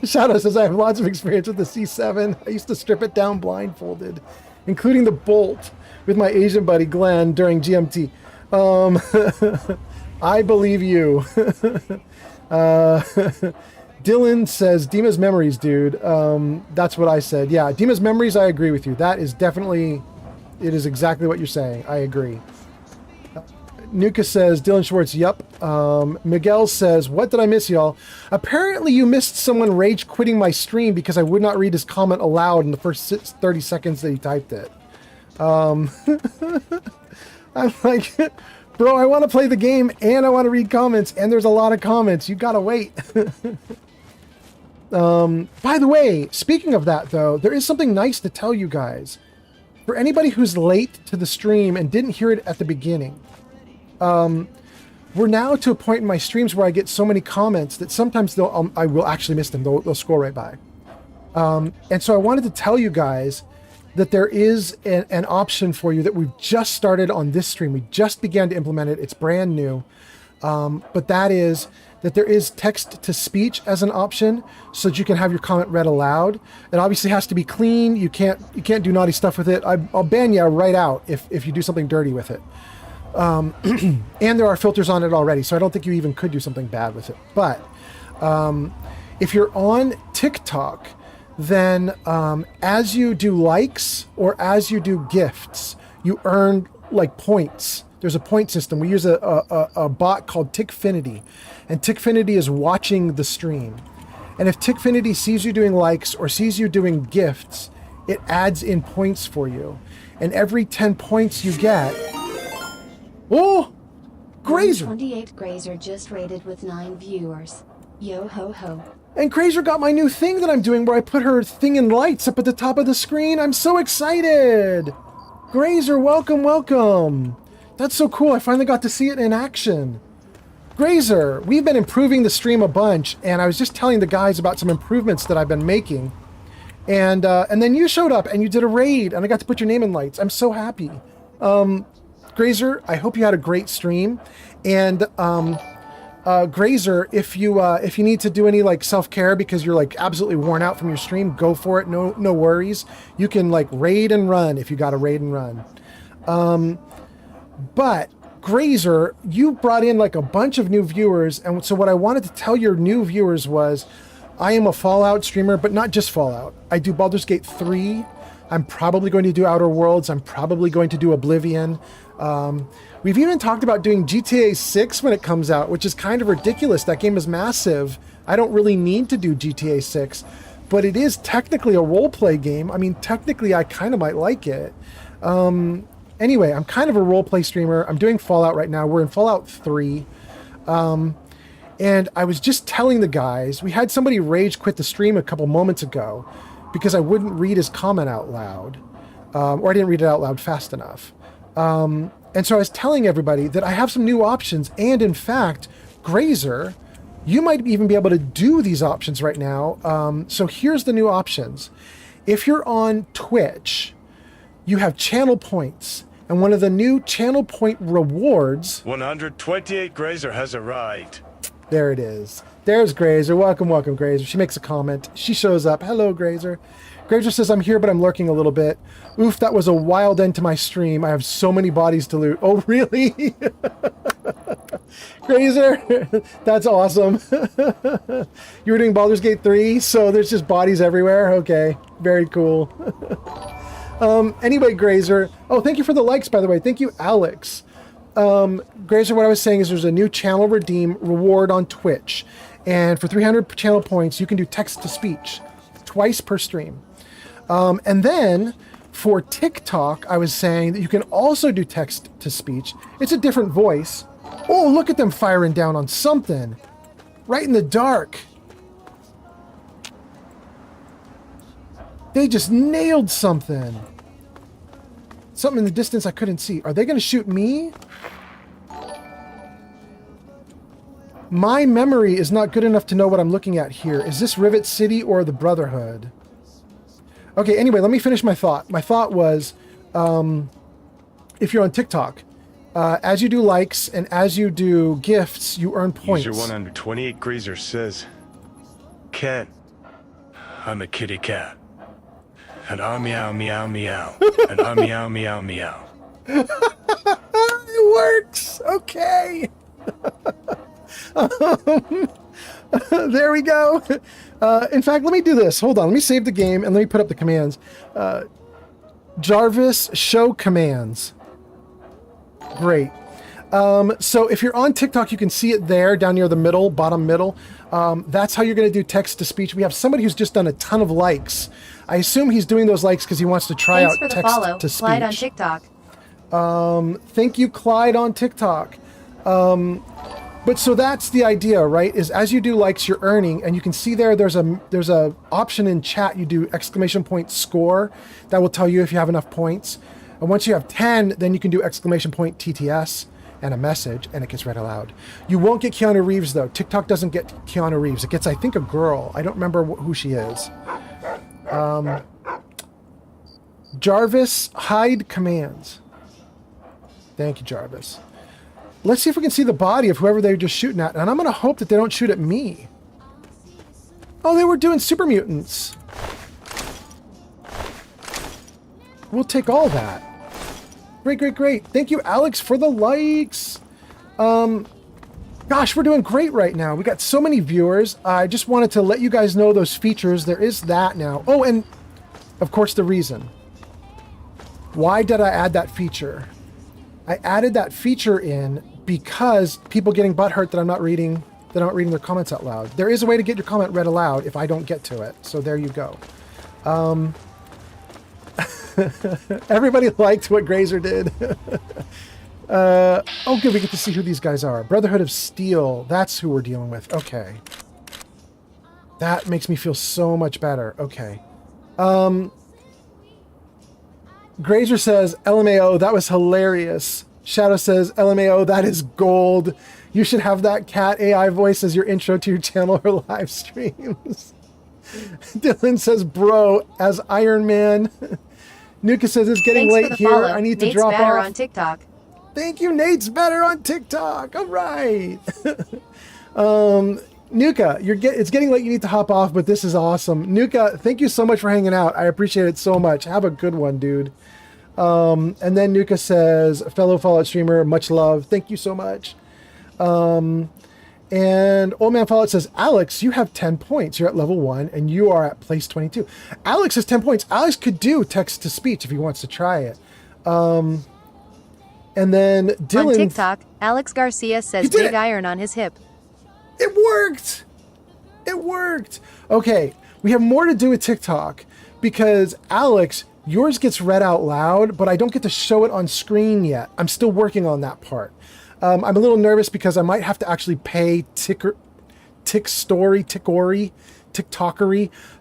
Shadow says I have lots of experience with the C7. I used to strip it down blindfolded, including the bolt with my Asian buddy Glenn during GMT. I believe you. Dylan says Dima's memories, dude. That's what I said. Yeah, Dima's memories, I agree with you. That is definitely, it is exactly what you're saying. I agree. Nuka says, Dylan Schwartz, yup. Miguel says, what did I miss, y'all? Apparently you missed someone rage quitting my stream because I would not read his comment aloud in the first 30 seconds that he typed it. I'm like, bro, I want to play the game and I want to read comments and there's a lot of comments. You gotta wait. By the way, speaking of that though, there is something nice to tell you guys. For anybody who's late to the stream and didn't hear it at the beginning, we're now to a point in my streams where I get so many comments that sometimes I will actually miss them. They'll scroll right by. And so I wanted to tell you guys that there is an option for you that we've just started on this stream. We just began to implement it. It's brand new. But that is that there is text to speech as an option so that you can have your comment read aloud. It obviously has to be clean. You can't do naughty stuff with it. I'll ban you right out if you do something dirty with it. And there are filters on it already, so I don't think you even could do something bad with it. But if you're on TikTok, then as you do likes or as you do gifts, you earn like points. There's a point system. We use a bot called Tickfinity, and Tickfinity is watching the stream. And if Tickfinity sees you doing likes or sees you doing gifts, it adds in points for you. And every 10 points you get... Oh! Grazer! 28 Grazer just rated with 9 viewers. Yo ho ho. And Grazer got my new thing that I'm doing where I put her thing in lights up at the top of the screen. I'm so excited! Grazer, welcome, welcome! That's so cool. I finally got to see it in action. Grazer, we've been improving the stream a bunch, and I was just telling the guys about some improvements that I've been making. And then you showed up and you did a raid, and I got to put your name in lights. I'm so happy. Grazer, I hope you had a great stream. And Grazer, if you need to do any like self-care because you're like absolutely worn out from your stream, go for it. No worries. You can like raid and run if you got to raid and run. But Grazer, you brought in like a bunch of new viewers, and so what I wanted to tell your new viewers was I am a Fallout streamer, but not just Fallout. I do Baldur's Gate 3. I'm probably going to do Outer Worlds. I'm probably going to do Oblivion. We've even talked about doing GTA 6 when it comes out, which is kind of ridiculous. That game is massive. I don't really need to do GTA 6, but it is technically a role-play game. I mean, technically, I kind of might like it. Anyway, I'm kind of a role-play streamer. I'm doing Fallout right now. We're in Fallout 3. And I was just telling the guys, we had somebody rage quit the stream a couple moments ago because I wouldn't read his comment out loud, or I didn't read it out loud fast enough. And so I was telling everybody that I have some new options, and in fact, Grazer, you might even be able to do these options right now. So here's the new options. If you're on Twitch, you have channel points, And one of the new channel point rewards. 128 Grazer has arrived. There it is. There's Grazer. Welcome, welcome, Grazer. She makes a comment. She shows up. Hello, Grazer. Grazer says, I'm here, but I'm lurking a little bit. Oof, that was a wild end to my stream. I have so many bodies to loot. Oh, really? Grazer, that's awesome. You were doing Baldur's Gate 3, so there's just bodies everywhere. Okay, very cool. Anyway, Grazer. Oh, thank you for the likes, by the way. Thank you, Alex. Grazer, what I was saying is there's a new channel redeem reward on Twitch. And for 300 channel points, you can do text-to-speech twice per stream. And then for TikTok, I was saying that you can also do text-to-speech. It's a different voice. Oh, look at them firing down on something. Right in the dark. They just nailed something. Something in the distance I couldn't see. Are they going to shoot me? My memory is not good enough to know what I'm looking at here. Is this Rivet City or the Brotherhood? Okay, anyway, let me finish my thought. My thought was, if you're on TikTok, as you do likes and as you do gifts, you earn points. User 128 Grazer says, Ken, I'm a kitty cat. And I meow, meow, meow. And I meow, meow, meow. It works! Okay! There we go. In fact, let me do this. Hold on. Let me save the game and let me put up the commands. Jarvis, show commands. Great. So if you're on TikTok, you can see it there down near the middle, bottom middle. That's how you're going to do text-to-speech. We have somebody who's just done a ton of likes. I assume he's doing those likes because he wants to try out text-to-speech. Clyde on TikTok. Thank you, Clyde on TikTok. But so that's the idea, right? Is as you do likes, you're earning, and you can see there's a option in chat. You do exclamation point score. That will tell you if you have enough points. And once you have 10, then you can do exclamation point TTS and a message, and it gets read aloud. You won't get Keanu Reeves though. TikTok doesn't get Keanu Reeves. It gets, I think, a girl. I don't remember who she is. Jarvis, hide commands. Thank you, Jarvis. Let's see if we can see the body of whoever they were just shooting at. And I'm going to hope that they don't shoot at me. Oh, they were doing super mutants. We'll take all that. Great, great, great. Thank you, Alex, for the likes. Gosh, we're doing great right now. We got so many viewers. I just wanted to let you guys know those features. There is that now. Oh, and of course, the reason. Why did I add that feature? I added that feature in because people getting butthurt that I'm not reading their comments out loud. There is a way to get your comment read aloud if I don't get to it. So there you go. Everybody liked what Grazer did. Oh, good. We get to see who these guys are. Brotherhood of Steel. That's who we're dealing with. Okay. That makes me feel so much better. Okay. Grazer says, LMAO, that was hilarious. Shadow says, LMAO, that is gold. You should have that cat AI voice as your intro to your channel or live streams. Dylan says, bro, as Iron Man. Nuka says, it's getting late here. Follow. I need Nate's to drop better off. on TikTok. Thank you, Nate's better on TikTok. All right. Nuka, it's getting late. You need to hop off, but this is awesome. Nuka, thank you so much for hanging out. I appreciate it so much. Have a good one, dude. And then Nuka says, fellow Fallout streamer, much love. Thank you so much. And Old Man Fallout says, Alex, you have 10 points. You're at level 1, and you are at place 22. Alex has 10 points. Alex could do text-to-speech if he wants to try it. And then Dylan... On TikTok, Alex Garcia says big iron on his hip. It worked! It worked! Okay, we have more to do with TikTok because, Alex, yours gets read out loud, but I don't get to show it on screen yet. I'm still working on that part. I'm a little nervous because I might have to actually pay TikTokery.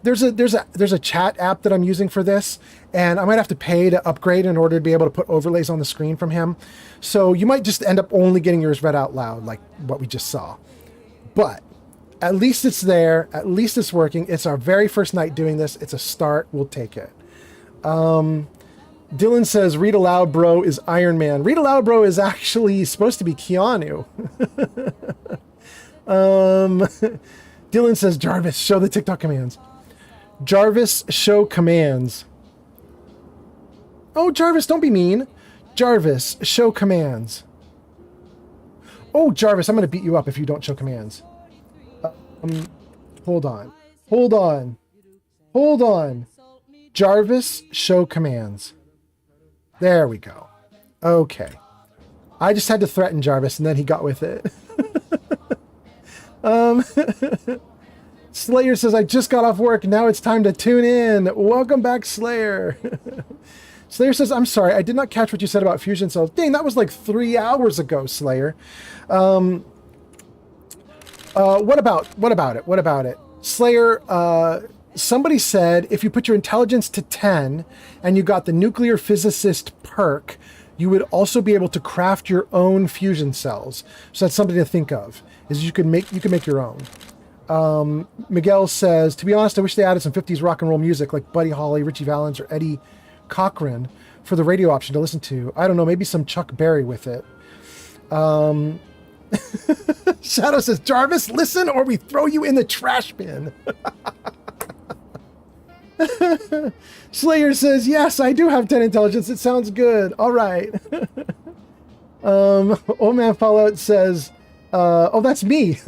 There's a chat app that I'm using for this, and I might have to pay to upgrade in order to be able to put overlays on the screen from him. So you might just end up only getting yours read out loud, like what we just saw. But at least it's there. At least it's working. It's our very first night doing this. It's a start. We'll take it. Dylan says, read aloud, bro, is Iron Man. Read aloud, bro, is actually supposed to be Keanu. Dylan says, Jarvis, show the TikTok commands. Jarvis, show commands. Oh, Jarvis, don't be mean. Jarvis, show commands. Oh, Jarvis, I'm going to beat you up if you don't show commands. Hold on. Hold on. Hold on. Jarvis, show commands. There we go. Okay. I just had to threaten Jarvis, and then he got with it. Slayer says, I just got off work. Now it's time to tune in. Welcome back, Slayer. Slayer says, I'm sorry. I did not catch what you said about fusion cells. Dang, that was like 3 hours ago, Slayer. What about it? Slayer, somebody said if you put your intelligence to 10 and you got the nuclear physicist perk, you would also be able to craft your own fusion cells. So that's something to think of, is you can make your own. Miguel says, to be honest, I wish they added some 50s rock and roll music like Buddy Holly, Richie Valens, or Eddie Cochran for the radio option to listen to. I don't know, maybe some Chuck Berry with it. Shadow says, Jarvis, listen or we throw you in the trash bin. Slayer says, yes, I do have 10 intelligence. It sounds good. All right. Old Man Fallout says, oh, that's me.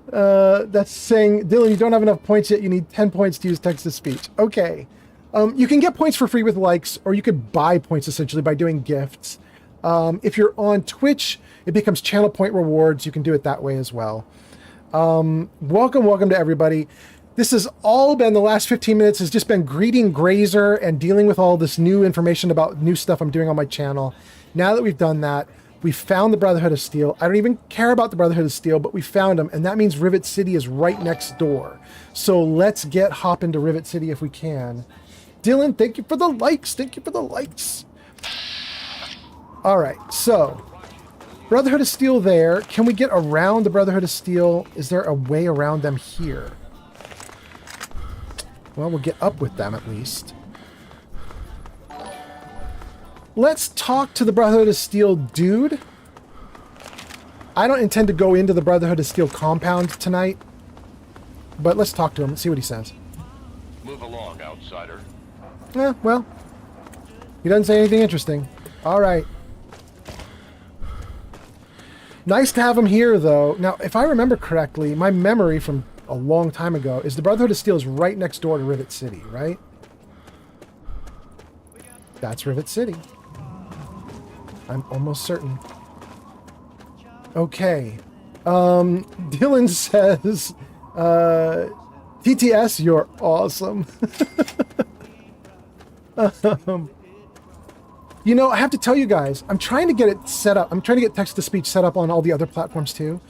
That's saying, Dylan, you don't have enough points yet. You need 10 points to use text-to-speech. Okay. You can get points for free with likes, or you could buy points essentially by doing gifts. If you're on Twitch, it becomes channel point rewards. You can do it that way as well. Welcome to everybody. This has all been, the last 15 minutes has just been greeting Grazer and dealing with all this new information about new stuff I'm doing on my channel. Now that we've done that, we found the Brotherhood of Steel. I don't even care about the Brotherhood of Steel, but we found them, and that means Rivet City is right next door. So let's hop into Rivet City if we can. Dylan, thank you for the likes. Thank you for the likes. All right, so Brotherhood of Steel there. Can we get around the Brotherhood of Steel? Is there a way around them here? Well, we'll get up with them at least. Let's talk to the Brotherhood of Steel dude. I don't intend to go into the Brotherhood of Steel compound tonight, but let's talk to him and see what he says. Move along, outsider. Well, he doesn't say anything interesting. All right. Nice to have him here, though. Now, if I remember correctly, my memory from a long time ago is the Brotherhood of Steel is right next door to Rivet City, right? That's Rivet City. I'm almost certain. Okay. Dylan says, TTS, you're awesome. You know, I have to tell you guys, I'm trying to get it set up. I'm trying to get text-to-speech set up on all the other platforms too.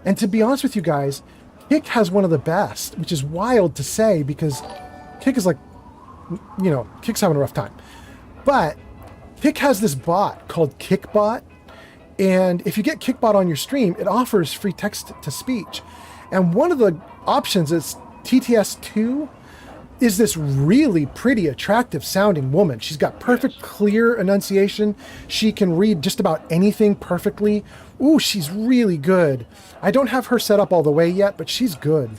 And to be honest with you guys, Kick has one of the best, which is wild to say because Kick is like, you know, Kick's having a rough time. But Kick has this bot called KickBot. And if you get KickBot on your stream, it offers free text-to-speech. And one of the options is TTS2 is this really pretty, attractive sounding woman. She's got perfect, clear enunciation. She can read just about anything perfectly. Ooh, she's really good. I don't have her set up all the way yet, but she's good.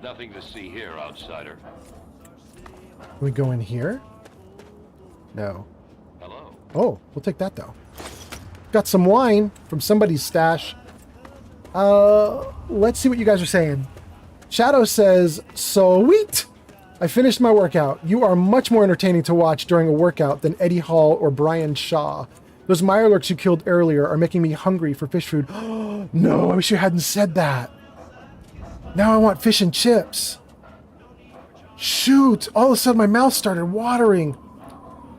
Nothing to see here, outsider. Can we go in here? No. Hello. Oh, we'll take that though. Got some wine from somebody's stash. Let's see what you guys are saying. Shadow says, sweet. I finished my workout. You are much more entertaining to watch during a workout than Eddie Hall or Brian Shaw. Those Mirelurks you killed earlier are making me hungry for fish food. No, I wish you hadn't said that. Now I want fish and chips. Shoot, all of a sudden my mouth started watering.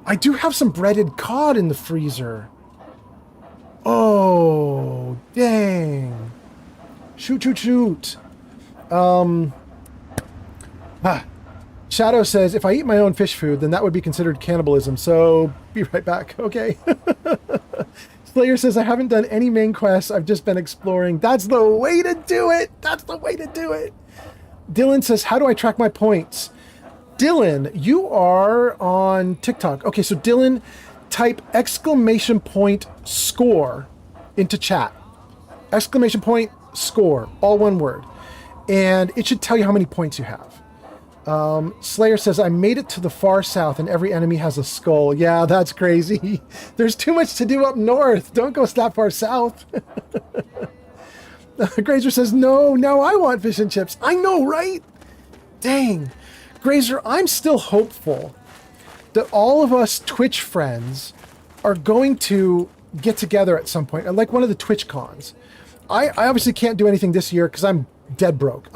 I do have some breaded cod in the freezer. Oh, dang. Shoot. Shadow says, if I eat my own fish food, then that would be considered cannibalism, so be right back. Okay. Slayer says, I haven't done any main quests. I've just been exploring. That's the way to do it. That's the way to do it. Dylan says, how do I track my points? Dylan, you are on TikTok. Okay, so Dylan, type !score into chat. !score, all one word. And it should tell you how many points you have. Slayer says, I made it to the far south and every enemy has a skull. Yeah, that's crazy. There's too much to do up north. Don't go that far south. Grazer says, no, now I want fish and chips. I know, right? Dang. Grazer, I'm still hopeful that all of us Twitch friends are going to get together at some point, like one of the Twitch cons. I obviously can't do anything this year because I'm dead broke.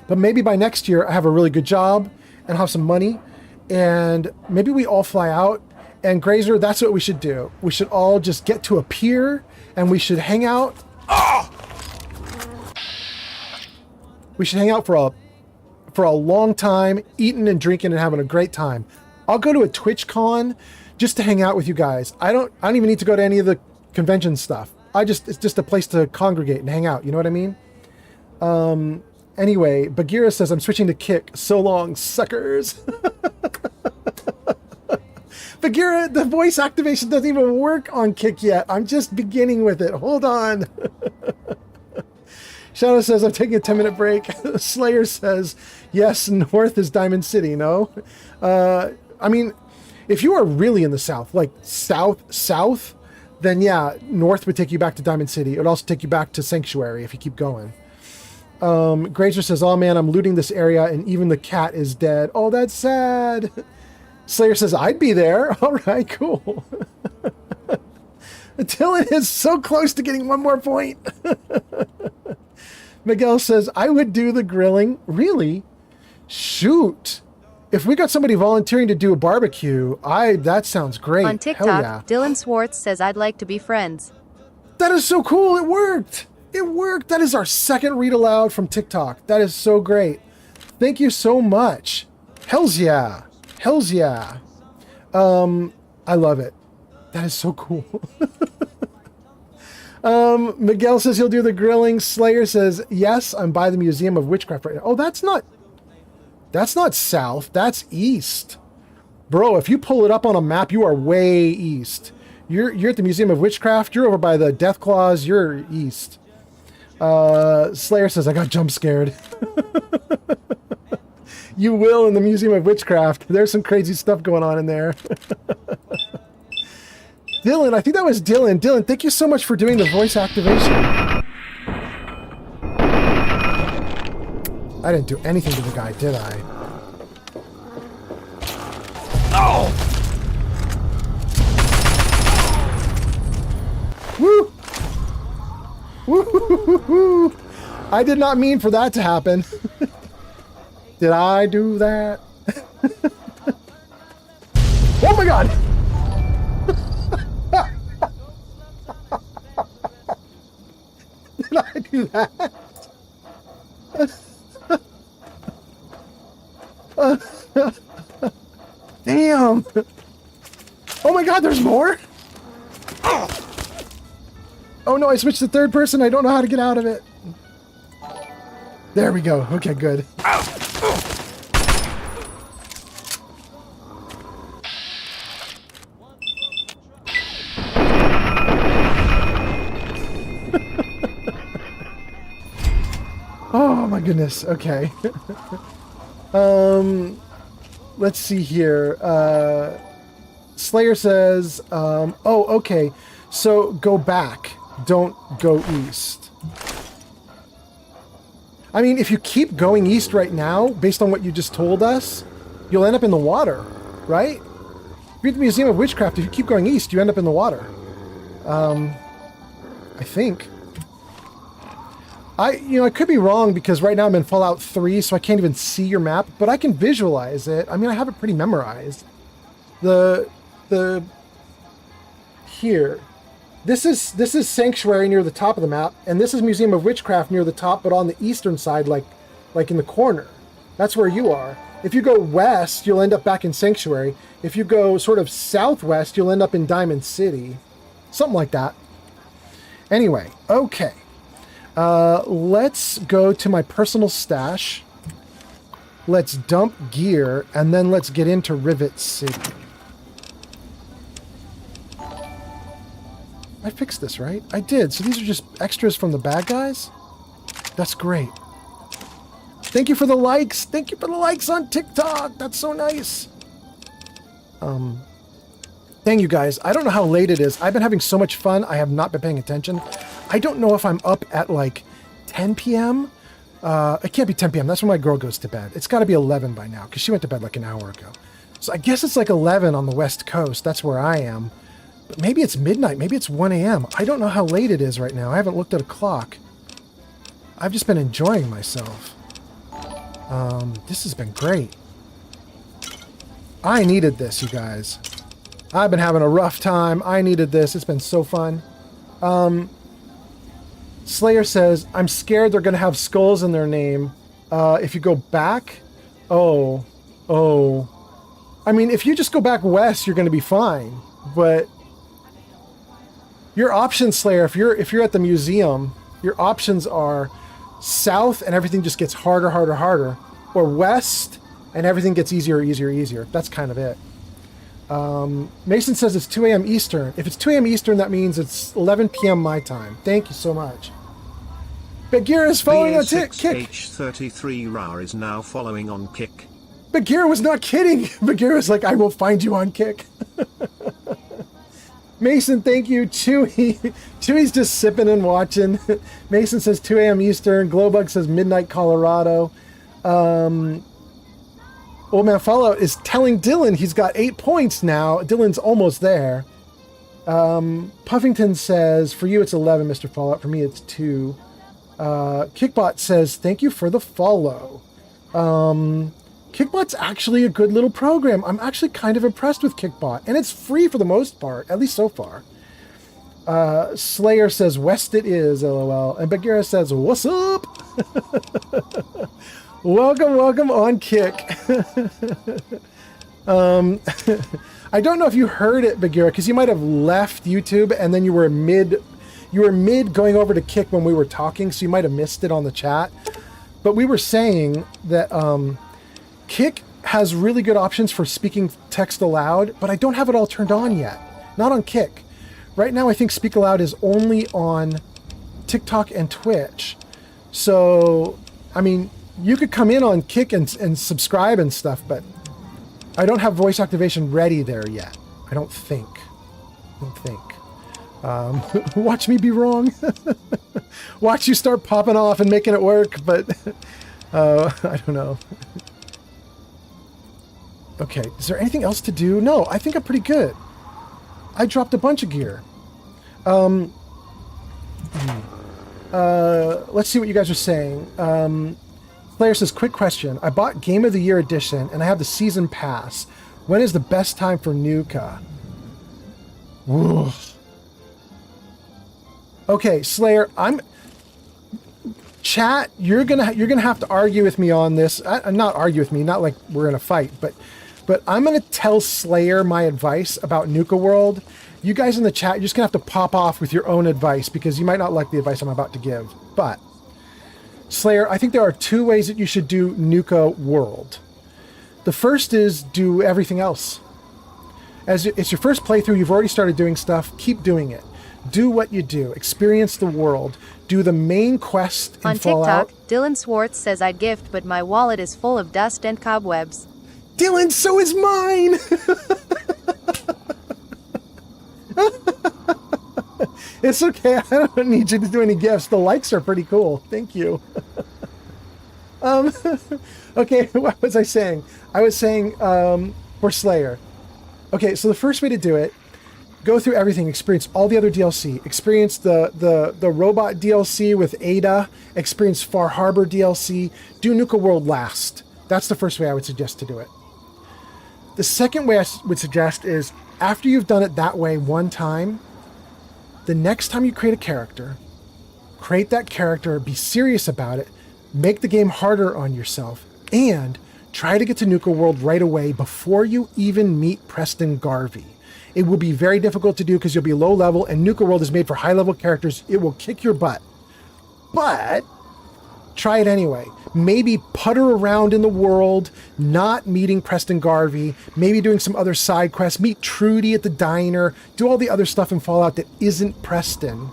But maybe by next year I have a really good job and have some money, and maybe we all fly out. And Grazer, that's what we should do. We should all just get to a pier and we should hang out. Oh! We should hang out for a long time, eating and drinking and having a great time. I'll go to a Twitch con just to hang out with you guys. I don't even need to go to any of the convention stuff. It's just a place to congregate and hang out. You know what I mean? Anyway, Bagheera says, I'm switching to Kick. So long, suckers. Bagheera, the voice activation doesn't even work on Kick yet. I'm just beginning with it. Hold on. Shadow says, I'm taking a 10-minute break. Slayer says, yes, north is Diamond City, no? I mean, if you are really in the south, like south, then yeah, north would take you back to Diamond City. It would also take you back to Sanctuary if you keep going. Grazer says, oh man, I'm looting this area and even the cat is dead. Oh, that's sad. Slayer says, I'd be there. All right, cool. Dylan is so close to getting one more point. Miguel says, I would do the grilling. Really? Shoot. If we got somebody volunteering to do a barbecue, that sounds great. On TikTok, hell yeah. Dylan Swartz says, I'd like to be friends. That is so cool. It worked. It worked. That is our second read aloud from TikTok. That is so great. Thank you so much. Hells yeah. Hells yeah. I love it. That is so cool. Miguel says he'll do the grilling. Slayer says, yes, I'm by the Museum of Witchcraft right now. Oh, that's not south. That's east. Bro, if you pull it up on a map, you are way east. You're at the Museum of Witchcraft. You're over by the Death Claws. You're east. Slayer says, I got jump scared. You will in the Museum of Witchcraft. There's some crazy stuff going on in there. Dylan, I think that was Dylan. Dylan, thank you so much for doing the voice activation. I didn't do anything to the guy, did I? Oh! Woo! Woo! I did not mean for that to happen. Did I do that? Oh my god! Did I do that? Damn! Oh my god, there's more? Oh no, I switched to third person. I don't know how to get out of it. There we go. Okay, good. Oh my goodness. Okay. Let's see here. Slayer says, oh, okay. So go back. Don't go east. I mean, if you keep going east right now, based on what you just told us, you'll end up in the water, right? If you're at the Museum of Witchcraft, if you keep going east, you end up in the water. I think. I could be wrong because right now I'm in Fallout 3, so I can't even see your map, but I can visualize it. I mean, I have it pretty memorized. Here. This is Sanctuary near the top of the map, and this is Museum of Witchcraft near the top, but on the eastern side, like in the corner. That's where you are. If you go west, you'll end up back in Sanctuary. If you go sort of southwest, you'll end up in Diamond City. Something like that. Anyway, okay. Let's go to my personal stash. Let's dump gear, and then let's get into Rivet City. I fixed this, right? I did. So these are just extras from the bad guys? That's great. Thank you for the likes. Thank you for the likes on TikTok. That's so nice. Thank you guys. I don't know how late it is. I've been having so much fun. I have not been paying attention. I don't know if I'm up at like 10 p.m. It can't be 10 p.m. That's when my girl goes to bed. It's got to be 11 by now because she went to bed like an hour ago. So I guess it's like 11 on the West Coast. That's where I am. But maybe it's midnight. Maybe it's 1 a.m. I don't know how late it is right now. I haven't looked at a clock. I've just been enjoying myself. This has been great. I needed this, you guys. I've been having a rough time. I needed this. It's been so fun. Slayer says, I'm scared they're going to have skulls in their name. If you go back, I mean, if you just go back west, you're going to be fine. But your options, Slayer, if you're at the museum, your options are south and everything just gets harder, or west and everything gets easier. That's kind of it. Mason says it's 2 a.m. Eastern. If it's 2 a.m. Eastern, that means it's 11 p.m. my time. Thank you so much. Bagheera is following on Kick. H33 Ra is now following on Kick. Bagheera was not kidding. Bagheera was like, I will find you on Kick. Mason, thank you. Chewy's just sipping and watching. Mason says 2 a.m. Eastern. Glowbug says midnight Colorado. Old Man Fallout is telling Dylan he's got 8 points now. Dylan's almost there. Puffington says, for you it's 11, Mr. Fallout. For me it's 2. Kickbot says, thank you for the follow. Kickbot's actually a good little program. I'm actually kind of impressed with Kickbot. And it's free for the most part, at least so far. Slayer says, West it is, LOL. And Bagheera says, what's up? Welcome on Kick. I don't know if you heard it, Bagheera, because you might have left YouTube and then you were mid going over to Kick when we were talking, so you might have missed it on the chat. But we were saying that Kick has really good options for speaking text aloud, but I don't have it all turned on yet. Not on Kick. Right now I think Speak Aloud is only on TikTok and Twitch. So, I mean, you could come in on Kick and subscribe and stuff, but I don't have voice activation ready there yet. I don't think. Watch me be wrong. Watch you start popping off and making it work, but I don't know. Okay, is there anything else to do? No, I think I'm pretty good. I dropped a bunch of gear. Let's see what you guys are saying. Player says, quick question. I bought Game of the Year edition and I have the season pass. When is the best time for Nuka? Whoa. Okay, Slayer, chat, you're gonna have to argue with me on this. Not argue with me, not like we're in a fight, but I'm gonna tell Slayer my advice about Nuka World. You guys in the chat, you're just gonna have to pop off with your own advice because you might not like the advice I'm about to give. But Slayer, I think there are 2 ways that you should do Nuka World. The first is do everything else. As it's your first playthrough, you've already started doing stuff, keep doing it. Do what you do. Experience the world. Do the main quest in Fallout. On TikTok, Dylan Swartz says I'd gift, but my wallet is full of dust and cobwebs. Dylan, so is mine! It's okay. I don't need you to do any gifts. The likes are pretty cool. Thank you. Okay, what was I saying? I was saying for Slayer. Okay, so the first way to do it, go through everything, experience all the other DLC, experience the robot DLC with Ada, experience Far Harbor DLC, do Nuka World last. That's the first way I would suggest to do it. The second way I would suggest is after you've done it that way one time, the next time you create a character, create that character, be serious about it, make the game harder on yourself, and try to get to Nuka World right away before you even meet Preston Garvey. It will be very difficult to do because you'll be low level, and Nuka World is made for high level characters. It will kick your butt. But try it anyway. Maybe putter around in the world, not meeting Preston Garvey, maybe doing some other side quests, meet Trudy at the diner, do all the other stuff in Fallout that isn't Preston.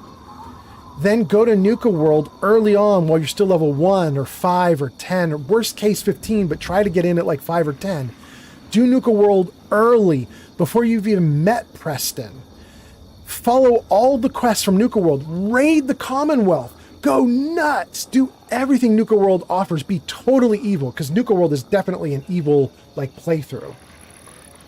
Then go to Nuka World early on while you're still level 1 or 5 or 10, or worst case 15, but try to get in at like 5 or 10. Do Nuka World early before you've even met Preston. Follow all the quests from Nuka World. Raid the Commonwealth. Go nuts. Do everything Nuka World offers. Be totally evil, because Nuka World is definitely an evil like playthrough.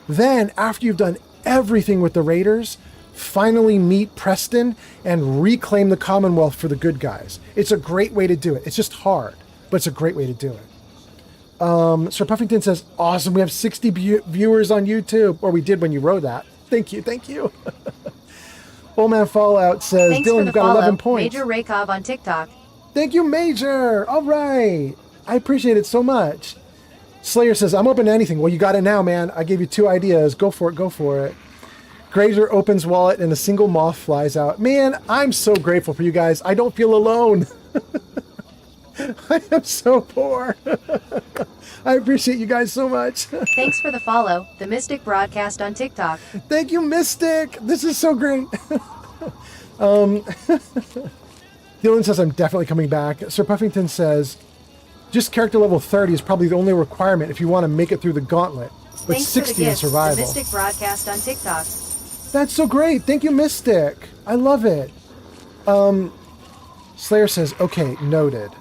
Then, after you've done everything with the Raiders, finally meet Preston and reclaim the Commonwealth for the good guys. It's a great way to do it. It's just hard, but it's a great way to do it. Sir Puffington says, awesome, we have 60 viewers on YouTube. Or we did when you wrote that. Thank you, thank you. Old Man Fallout says, Thanks Dylan, for the you've got follow. 11 points. Major Raykov on TikTok. Thank you, Major. All right. I appreciate it so much. Slayer says, I'm open to anything. Well, you got it now, man. I gave you 2 ideas. Go for it. Go for it. Grazer opens wallet and a single moth flies out. Man, I'm so grateful for you guys. I don't feel alone. I am so poor. I appreciate you guys so much. Thanks for the follow. The Mystic Broadcast on TikTok. Thank you, Mystic. This is so great. Dylan says, I'm definitely coming back. Sir Puffington says, just character level 30 is probably the only requirement if you want to make it through the gauntlet. But Thanks 60 for the in gift. survival. The Mystic Broadcast on TikTok. That's so great. Thank you, Mystic. I love it. Slayer says, okay, noted.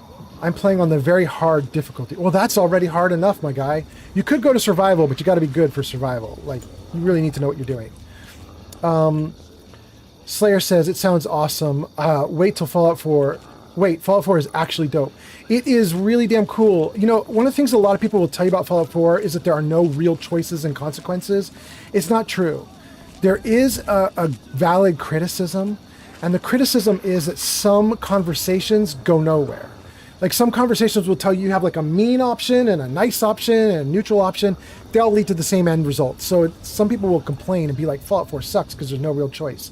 I'm playing on the very hard difficulty. Well, that's already hard enough, my guy. You could go to survival, but you got to be good for survival. Like, you really need to know what you're doing. Slayer says, it sounds awesome. Wait till Fallout 4. Wait, Fallout 4 is actually dope. It is really damn cool. You know, one of the things a lot of people will tell you about Fallout 4 is that there are no real choices and consequences. It's not true. There is a valid criticism, and the criticism is that some conversations go nowhere. Like, some conversations will tell you have like a mean option and a nice option and a neutral option. They all lead to the same end result. So some people will complain and be like, Fallout 4 sucks because there's no real choice.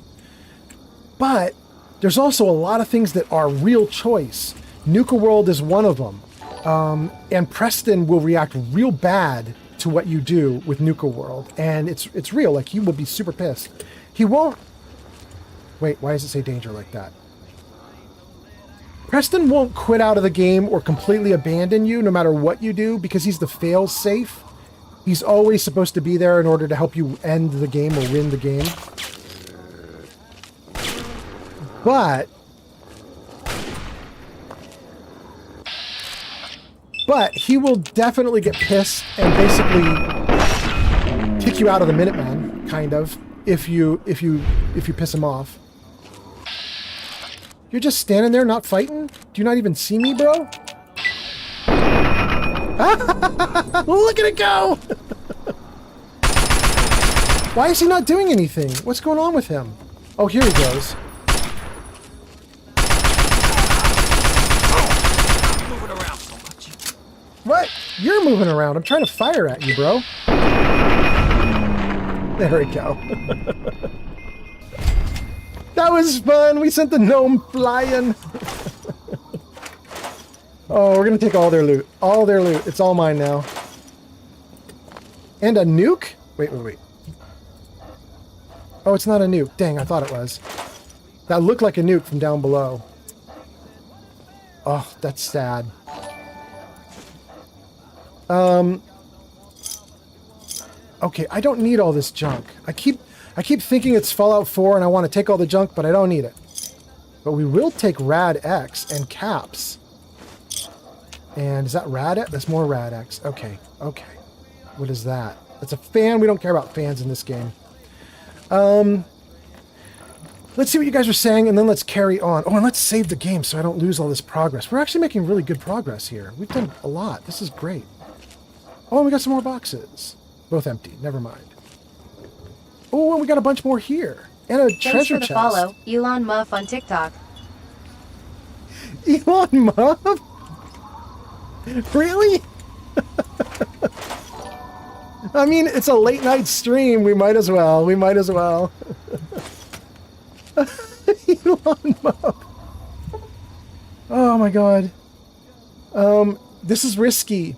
But there's also a lot of things that are real choice. Nuka World is one of them. And Preston will react real bad to what you do with Nuka World. And it's real. Like, he will be super pissed. He won't... Wait, why does it say danger like that? Preston won't quit out of the game or completely abandon you no matter what you do, because he's the fail-safe. He's always supposed to be there in order to help you end the game or win the game. But he will definitely get pissed and basically kick you out of the Minutemen, kind of, if you piss him off. You're just standing there not fighting? Do you not even see me, bro? Look at it go! Why is he not doing anything? What's going on with him? Oh, here he goes. What? You're moving around. I'm trying to fire at you, bro. There we go. That was fun. We sent the gnome flying. Oh, we're going to take all their loot. All their loot. It's all mine now. And a nuke? Wait. Oh, it's not a nuke. Dang, I thought it was. That looked like a nuke from down below. Oh, that's sad. Okay, I don't need all this junk. I keep thinking it's Fallout 4 and I want to take all the junk, but I don't need it. But we will take Rad X and caps. And is that Rad X? That's more Rad X. Okay. What is that? That's a fan. We don't care about fans in this game. Let's see what you guys are saying, and then let's carry on. Oh, and let's save the game so I don't lose all this progress. We're actually making really good progress here. We've done a lot. This is great. Oh, and we got some more boxes. Both empty. Never mind. Oh, and we got a bunch more here. And a treasure chest. Thanks for the follow. Elon Muff on TikTok. Elon Muff? Really? I mean, it's a late night stream. We might as well. Elon Muff. Oh my god. This is risky.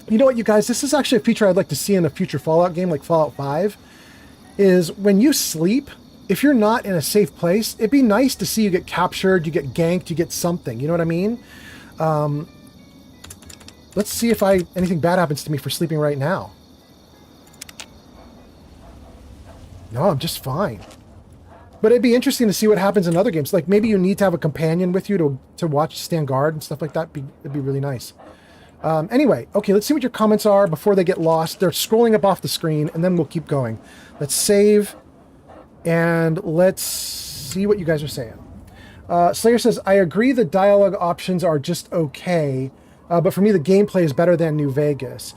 You know what, you guys? This is actually a feature I'd like to see in a future Fallout game like Fallout 5, is when you sleep, if you're not in a safe place, it'd be nice to see you get captured, you get ganked, you get something. You know what I mean? Let's see if anything bad happens to me for sleeping right now. No, I'm just fine. But it'd be interesting to see what happens in other games. Like maybe you need to have a companion with you to watch, stand guard and stuff like that. It'd be really nice. Anyway, okay, let's see what your comments are before they get lost. They're scrolling up off the screen, and then we'll keep going. Let's save, and let's see what you guys are saying. Slayer says, I agree the dialogue options are just okay, but for me the gameplay is better than New Vegas.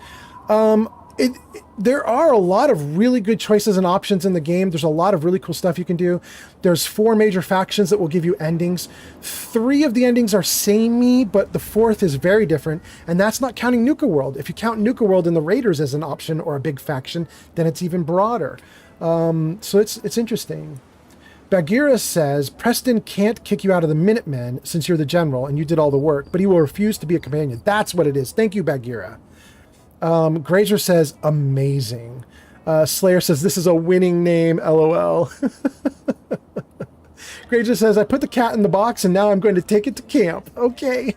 There are a lot of really good choices and options in the game. There's a lot of really cool stuff you can do. There's 4 major factions that will give you endings. 3 of the endings are samey, but the 4th is very different, and that's not counting Nuka World. If you count Nuka World and the Raiders as an option or a big faction, then it's even broader. So it's interesting. Bagheera says, Preston can't kick you out of the Minutemen since you're the general and you did all the work, but he will refuse to be a companion. That's what it is. Thank you, Bagheera. Grazer says, amazing. Slayer says, this is a winning name, LOL. Grazer says, I put the cat in the box and now I'm going to take it to camp. Okay.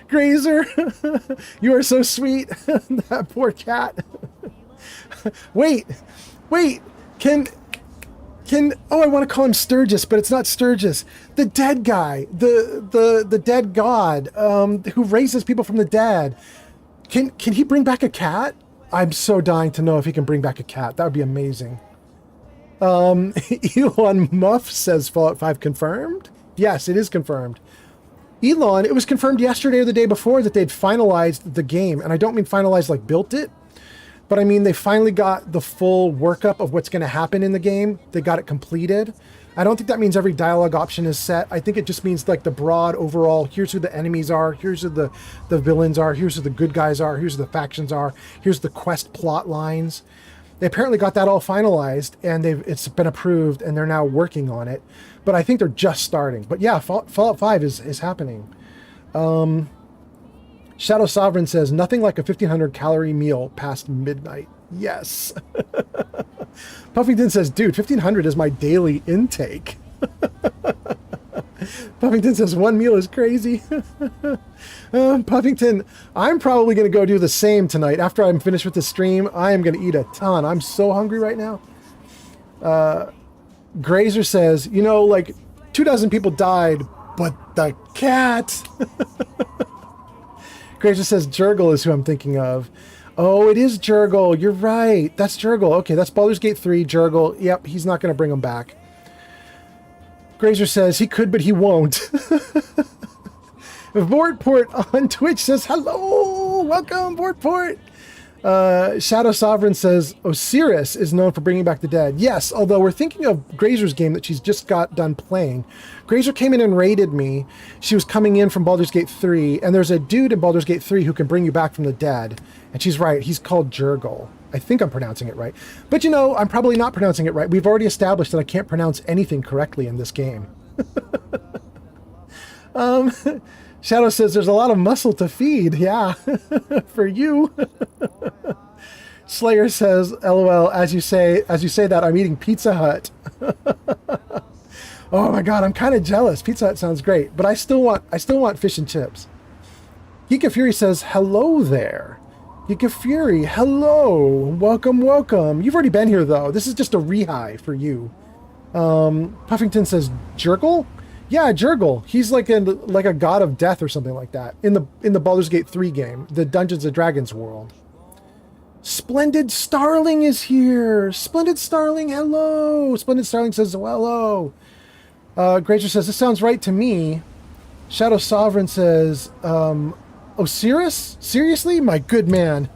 Grazer, you are so sweet. That poor cat. Wait, can, oh, I want to call him Sturgis, but it's not Sturgis. The dead guy, the dead god, who raises people from the dead. Can he bring back a cat? I'm so dying to know if he can bring back a cat. That would be amazing. Elon Muff says Fallout 5 confirmed. Yes, it is confirmed. Elon, it was confirmed yesterday or the day before that they'd finalized the game. And I don't mean finalized like built it, but I mean they finally got the full workup of what's going to happen in the game. They got it completed. I don't think that means every dialogue option is set. I think it just means like the broad overall, here's who the enemies are, here's who the villains are, here's who the good guys are, here's who the factions are, here's the quest plot lines. They apparently got that all finalized, and it's been approved, and they're now working on it. But I think they're just starting. But yeah, Fallout 5 is happening. Shadow Sovereign says, nothing like a 1,500 calorie meal past midnight. Yes. Puffington says, dude, 1,500 is my daily intake. Puffington says, 1 meal is crazy. Puffington, I'm probably going to go do the same tonight. After I'm finished with the stream, I am going to eat a ton. I'm so hungry right now. Grazer says, you know, like 24 people died, but the cat. Grazer says, Jurgle is who I'm thinking of. Oh, it is Jurgle. You're right. That's Jurgle. Okay, that's Baldur's Gate 3, Jurgle. Yep, he's not going to bring him back. Grazer says he could, but he won't. Vortport on Twitch says, hello, welcome, Vortport. Shadow Sovereign says, Osiris is known for bringing back the dead. Yes, although we're thinking of Grazer's game that she's just got done playing. Grazer came in and raided me. She was coming in from Baldur's Gate 3, and there's a dude in Baldur's Gate 3 who can bring you back from the dead. And she's right, he's called Jurgle. I think I'm pronouncing it right. But you know, I'm probably not pronouncing it right. We've already established that I can't pronounce anything correctly in this game. Shadow says there's a lot of muscle to feed. Yeah, for you. Slayer says, LOL, as you say that, I'm eating Pizza Hut. Oh my God, I'm kind of jealous. Pizza Hut sounds great, but I still want fish and chips. Geeka Fury says, hello there. Geeka Fury, hello. Welcome. You've already been here though. This is just a rehi for you. Puffington says, Jurgle? Yeah, Jurgle. He's like a god of death or something like that in the Baldur's Gate 3 game, the Dungeons and Dragons world. Splendid Starling is here. Splendid Starling, hello. Splendid Starling says, well, hello. Grazer says, this sounds right to me. Shadow Sovereign says, Osiris? Seriously? My good man.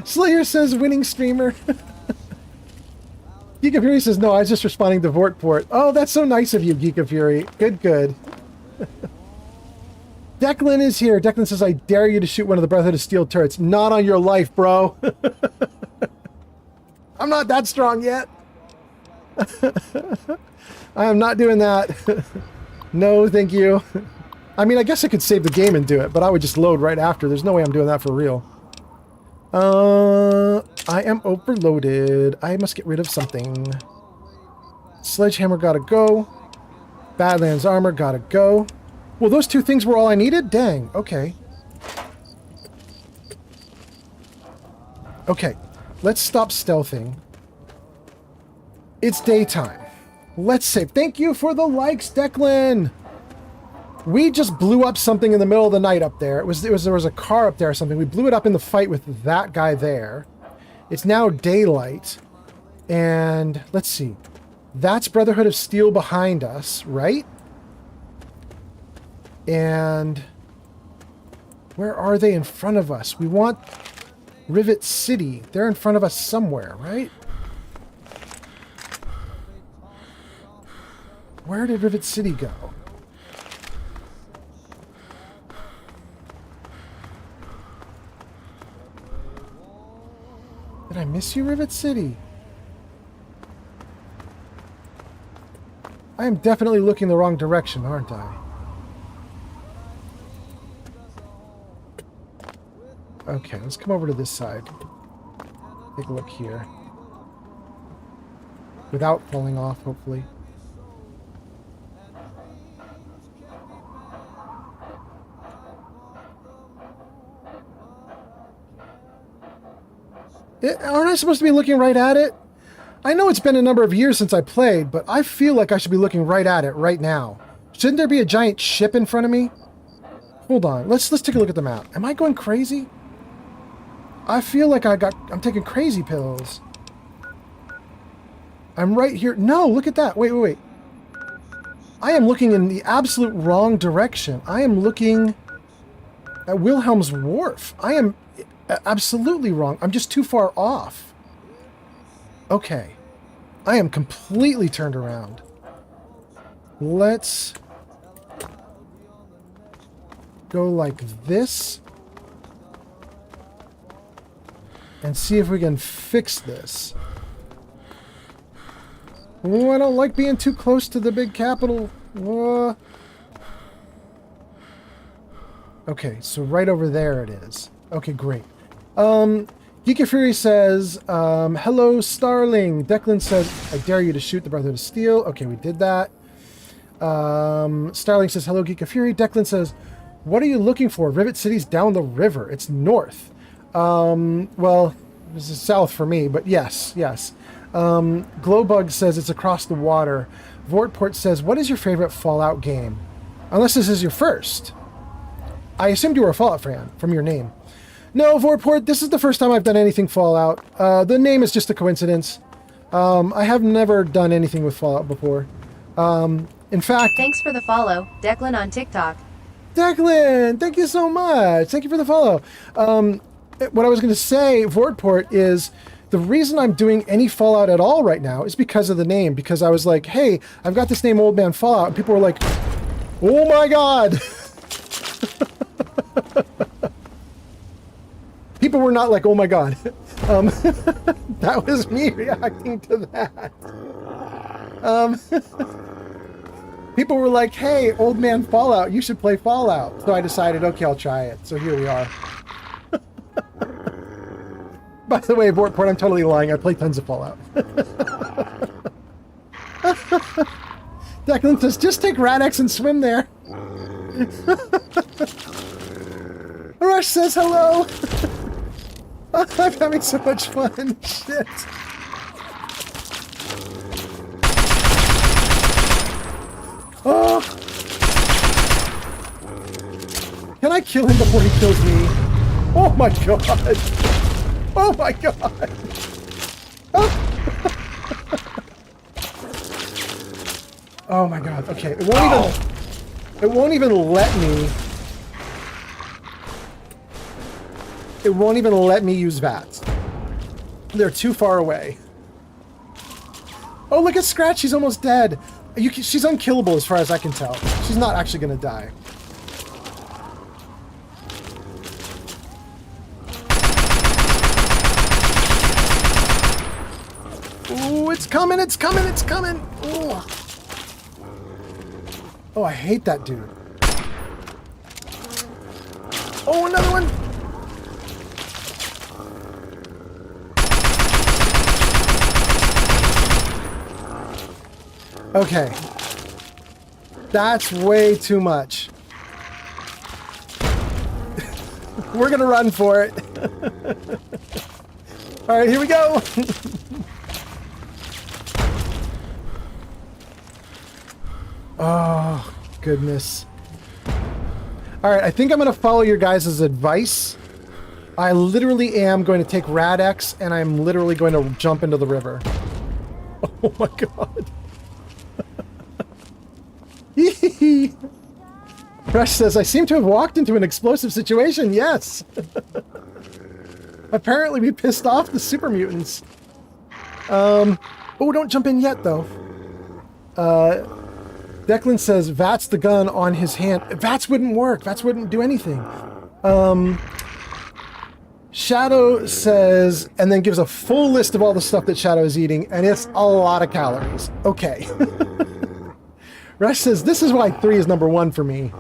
Slayer says, winning streamer. Geeka Fury says, no, I was just responding to Vortport. Oh, that's so nice of you, Geeka Fury. Good. Declan is here. Declan says, I dare you to shoot one of the Brotherhood of Steel turrets. Not on your life, bro. I'm not that strong yet. I am not doing that. No, thank you. I mean, I guess I could save the game and do it, but I would just load right after. There's no way I'm doing that for real. I am overloaded. I must get rid of something. Sledgehammer gotta go. Badlands armor gotta go. Well, those two things were all I needed? Dang, okay. Okay, let's stop stealthing. It's daytime. Let's save. Thank you for the likes, Declan! We just blew up something in the middle of the night up there. There was a car up there or something. We blew it up in the fight with that guy there. It's now daylight. And let's see. That's Brotherhood of Steel behind us, right? And where are they in front of us? We want Rivet City. They're in front of us somewhere, right? Where did Rivet City go? Did I miss you, Rivet City? I am definitely looking the wrong direction, aren't I? Okay, let's come over to this side. Take a look here. Without falling off, hopefully. Aren't I supposed to be looking right at it? I know it's been a number of years since I played, but I feel like I should be looking right at it right now. Shouldn't there be a giant ship in front of me? Hold on, let's take a look at the map. Am I going crazy? I feel like I'm taking crazy pills. I'm right here. No, look at that. Wait. I am looking in the absolute wrong direction. I am looking at Wilhelm's Wharf. I am absolutely wrong. I'm just too far off. Okay. I am completely turned around. Let's go like this and see if we can fix this. Oh, I don't like being too close to the big capital. Okay, so right over there it is. Okay, great. Geeky Fury says, hello, Starling. Declan says, I dare you to shoot the Brotherhood of Steel. Okay, we did that. Starling says, hello, Geeky Fury. Declan says, what are you looking for? Rivet City's down the river. It's north. Well, this is south for me, but yes. Glowbug says it's across the water. Vortport says, what is your favorite Fallout game? Unless this is your first. I assumed you were a Fallout fan from your name. No, Vortport, this is the first time I've done anything Fallout. The name is just a coincidence. I have never done anything with Fallout before. In fact... Thanks for the follow, Declan on TikTok. Declan, thank you so much. Thank you for the follow. What I was going to say, Vortport, is the reason I'm doing any Fallout at all right now is because of the name. Because I was like, hey, I've got this name Old Man Fallout. And people were like, oh my god. People were not like, oh my god. That was me reacting to that. People were like, hey, Old Man Fallout, you should play Fallout. So I decided, okay, I'll try it. So here we are. By the way, Vortport, I'm totally lying. I play tons of Fallout. Declan says, just take Radix and swim there. Rush says hello. I'm having so much fun. Shit. Oh. Can I kill him before he kills me? Oh my god. Oh my god. Oh my god. Okay. It won't even let me. It won't even let me use VATS. They're too far away. Oh, look at Scratch. She's almost dead. She's unkillable as far as I can tell. She's not actually going to die. Ooh, it's coming, it's coming, it's coming. Ooh. Oh, I hate that dude. Oh, another one! Okay. That's way too much. We're gonna run for it. All right, here we go. Oh, goodness. All right, I think I'm gonna follow your guys' advice. I literally am going to take Rad-X and I'm literally going to jump into the river. Oh my god. Rush says, I seem to have walked into an explosive situation. Yes. Apparently we pissed off the super mutants. Oh, don't jump in yet, though. Declan says, Vats the gun on his hand. Vats wouldn't work. Vats wouldn't do anything. Shadow says, and then gives a full list of all the stuff that Shadow is eating, and it's a lot of calories. Okay. Rush says, this is why 3 is number 1 for me.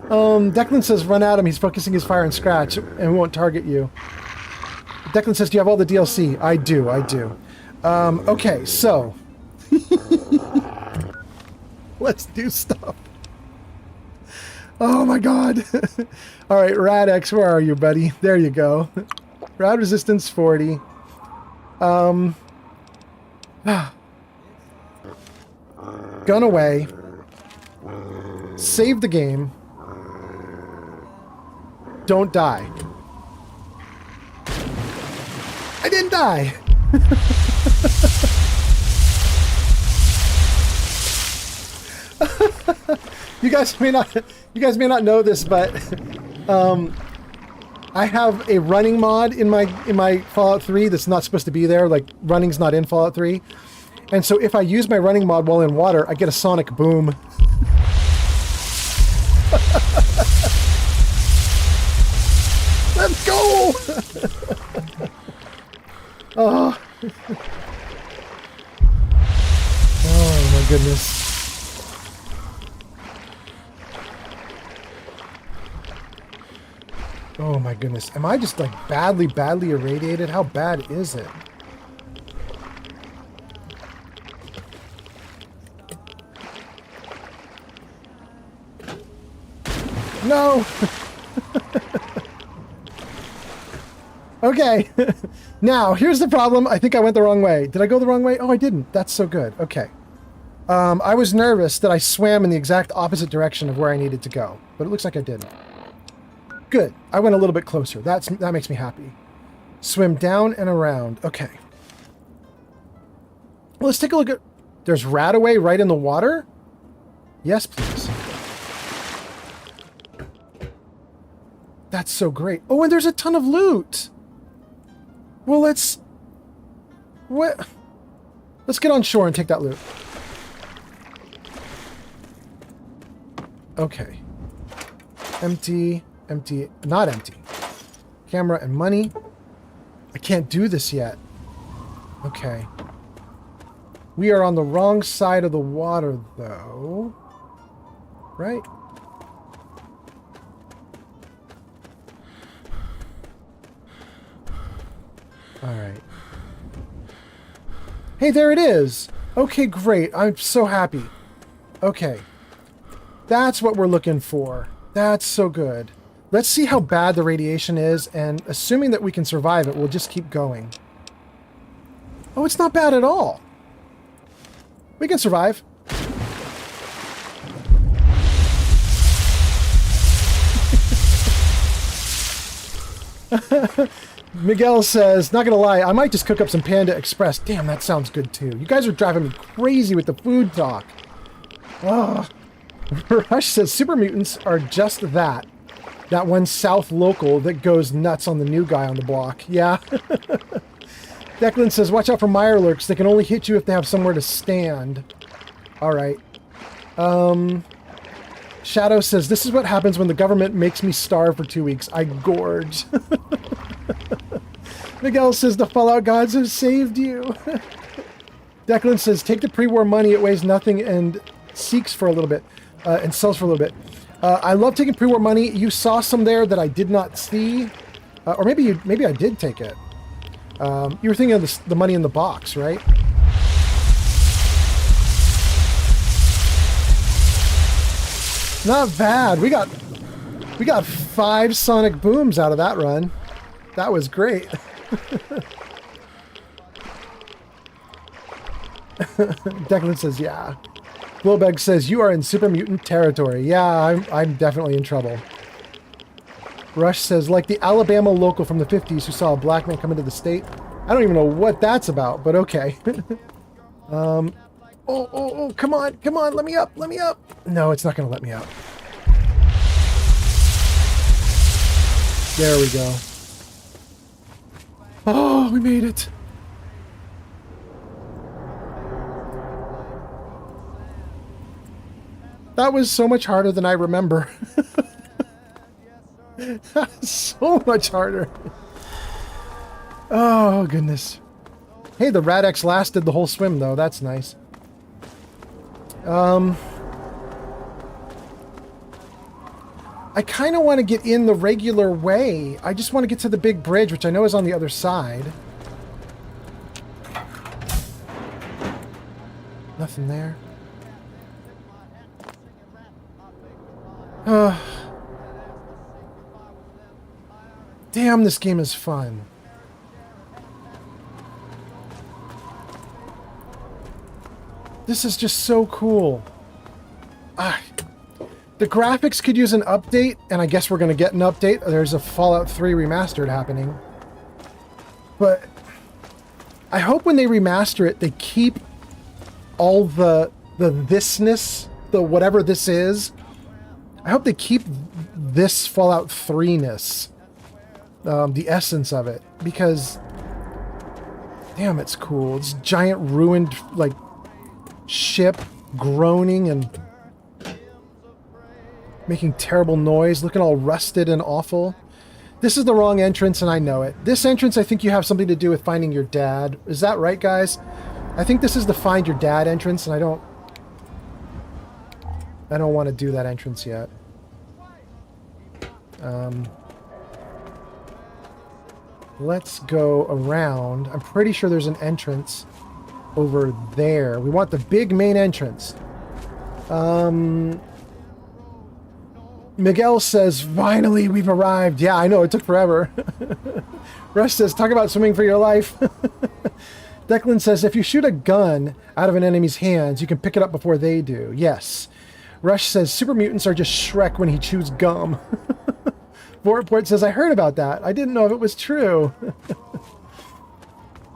Declan says, run at him. He's focusing his fire on Scratch and won't target you. Declan says, do you have all the DLC? I do. Okay, so. Let's do stuff. Oh my god. All right, Rad-X, where are you, buddy? There you go. Rad resistance 40. Gun away. Save the game. Don't die. I didn't die. You guys may not know this, but I have a running mod in my Fallout 3 that's not supposed to be there. Like, running's not in Fallout 3. And so if I use my running mod while in water, I get a sonic boom. Let's go! Oh. Oh my goodness. Oh my goodness. Am I just like badly irradiated? How bad is it? No! Okay. Now, here's the problem. I think I went the wrong way. Did I go the wrong way? Oh, I didn't. That's so good. Okay. I was nervous that I swam in the exact opposite direction of where I needed to go, but it looks like I didn't. Good. I went a little bit closer. That makes me happy. Swim down and around. Okay. Well, let's take a look at... There's Radaway right in the water? Yes, please. That's so great. Oh, and there's a ton of loot. Well, let's... What? Let's get on shore and take that loot. Okay. Empty. Empty. Not empty. Camera and money. I can't do this yet. Okay. We are on the wrong side of the water, though. Right? Alright. Hey, there it is! Okay, great. I'm so happy. Okay. That's what we're looking for. That's so good. Let's see how bad the radiation is, and assuming that we can survive it, we'll just keep going. Oh, it's not bad at all. We can survive. Miguel says, not gonna lie, I might just cook up some Panda Express. Damn, that sounds good too. You guys are driving me crazy with the food talk. Oh. Rush says, super mutants are just that. That one South local that goes nuts on the new guy on the block. Yeah. Declan says, watch out for Mirelurks. They can only hit you if they have somewhere to stand. Alright. Shadow says, this is what happens when the government makes me starve for 2 weeks. I gorge. Miguel says, the Fallout gods have saved you. Declan says, take the pre-war money. It weighs nothing and seeks for a little bit. And sells for a little bit. I love taking pre-war money. You saw some there that I did not see. Or maybe I did take it. You were thinking of the money in the box, right? Not bad. We got 5 sonic booms out of that run. That was great. Declan says, yeah. Blowbag says, you are in super mutant territory. Yeah, I'm definitely in trouble. Rush says, like the Alabama local from the 50s who saw a black man come into the state. I don't even know what that's about, but okay. Oh, come on, let me up. No, it's not going to let me up. There we go. Oh, we made it. That was so much harder than I remember. So much harder. Oh, goodness. Hey, the Radex lasted the whole swim, though. That's nice. I kind of want to get in the regular way. I just want to get to the big bridge, which I know is on the other side. Nothing there. Damn, this game is fun. This is just so cool. The graphics could use an update, and I guess we're going to get an update. There's a Fallout 3 remastered happening. But I hope when they remaster it, they keep all the thisness, the whatever this is. I hope they keep this Fallout 3-ness, the essence of it, because damn, it's cool. It's giant ruined, like, ship groaning and making terrible noise, looking all rusted and awful. This is the wrong entrance, and I know it. This entrance, I think you have something to do with finding your dad. Is that right, guys? I think this is the find your dad entrance, and I don't want to do that entrance yet. Let's go around. I'm pretty sure there's an entrance over there. We want the big main entrance. Miguel says, finally, we've arrived. Yeah, I know, it took forever. Rush says, talk about swimming for your life. Declan says, if you shoot a gun out of an enemy's hands, you can pick it up before they do. Yes. Rush says, super mutants are just Shrek when he chews gum. Vorport says, I heard about that. I didn't know if it was true.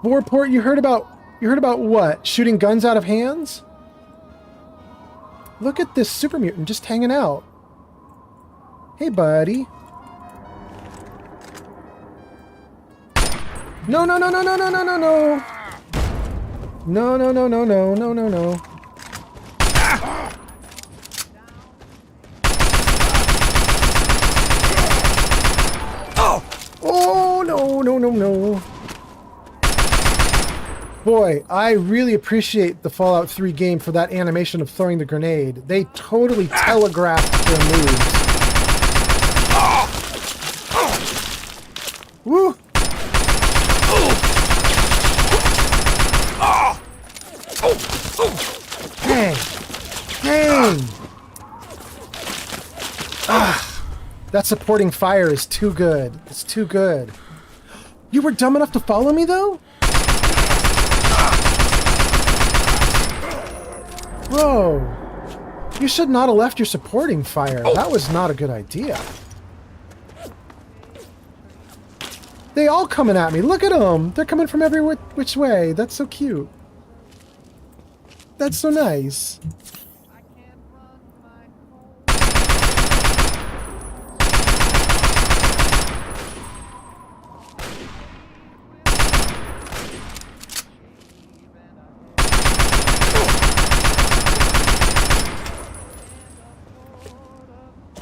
Vorport, you heard about what? Shooting guns out of hands? Look at this super mutant just hanging out. Hey, buddy. No, no, no, no, no, no, no, no, no. No, no, no, no, no, no, no, no. Oh, no, no, no, no. Boy, I really appreciate the Fallout 3 game for that animation of throwing the grenade. They totally telegraphed their moves. Woo! Dang! Dang! That supporting fire is too good. It's too good. You were dumb enough to follow me, though? Bro, you should not have left your supporting fire. That was not a good idea. They all coming at me. Look at them. They're coming from every which way. That's so cute. That's so nice.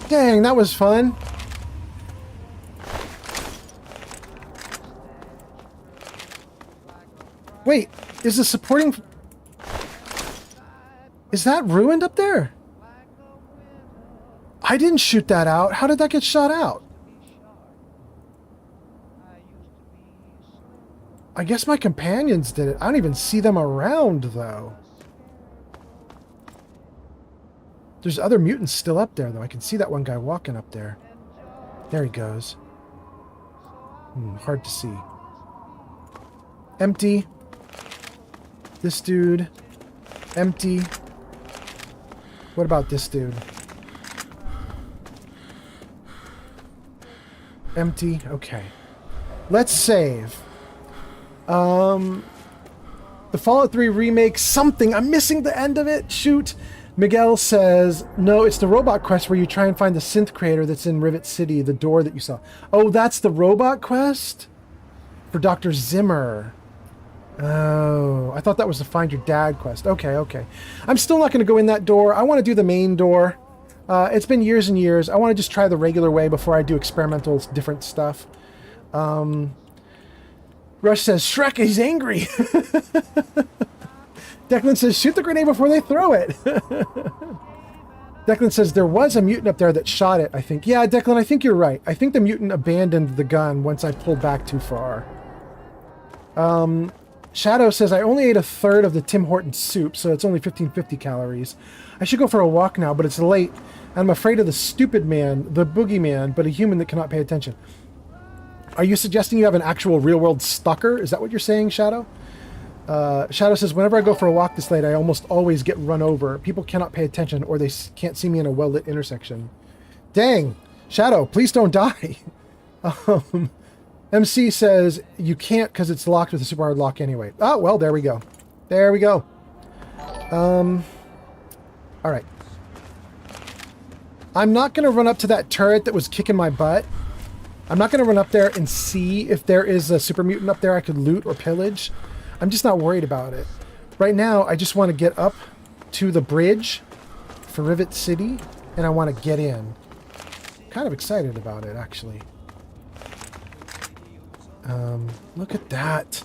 Dang, that was fun. Wait, is the supporting... Is that ruined up there? I didn't shoot that out. How did that get shot out? I guess my companions did it. I don't even see them around, though. There's other mutants still up there, though. I can see that one guy walking up there. There he goes. Hard to see. Empty. This dude. Empty. What about this dude? Empty. Okay. Let's save. The Fallout 3 remake something. I'm missing the end of it. Shoot. Miguel says, no, it's the robot quest where you try and find the synth creator that's in Rivet City, the door that you saw. Oh, that's the robot quest? For Dr. Zimmer. Oh, I thought that was the Find Your Dad quest. Okay, okay. I'm still not going to go in that door. I want to do the main door. It's been years and years. I want to just try the regular way before I do experimental different stuff. Rush says, Shrek, he's angry. Declan says, shoot the grenade before they throw it. Declan says, there was a mutant up there that shot it, I think. Yeah, Declan, I think you're right. I think the mutant abandoned the gun once I pulled back too far. Shadow says, I only ate a third of the Tim Hortons soup, so it's only 1550 calories. I should go for a walk now, but it's late. I'm afraid of the stupid man, the boogeyman, but a human that cannot pay attention. Are you suggesting you have an actual real-world stalker? Is that what you're saying, Shadow? Shadow says, whenever I go for a walk this late, I almost always get run over. People cannot pay attention, or they can't see me in a well-lit intersection. Dang! Shadow, please don't die! MC says, you can't because it's locked with a super hard lock anyway. Oh, well, there we go. There we go. Alright. I'm not going to run up to that turret that was kicking my butt. I'm not going to run up there and see if there is a super mutant up there I could loot or pillage. I'm just not worried about it. Right now, I just want to get up to the bridge for Rivet City, and I want to get in. Kind of excited about it, actually. Look at that.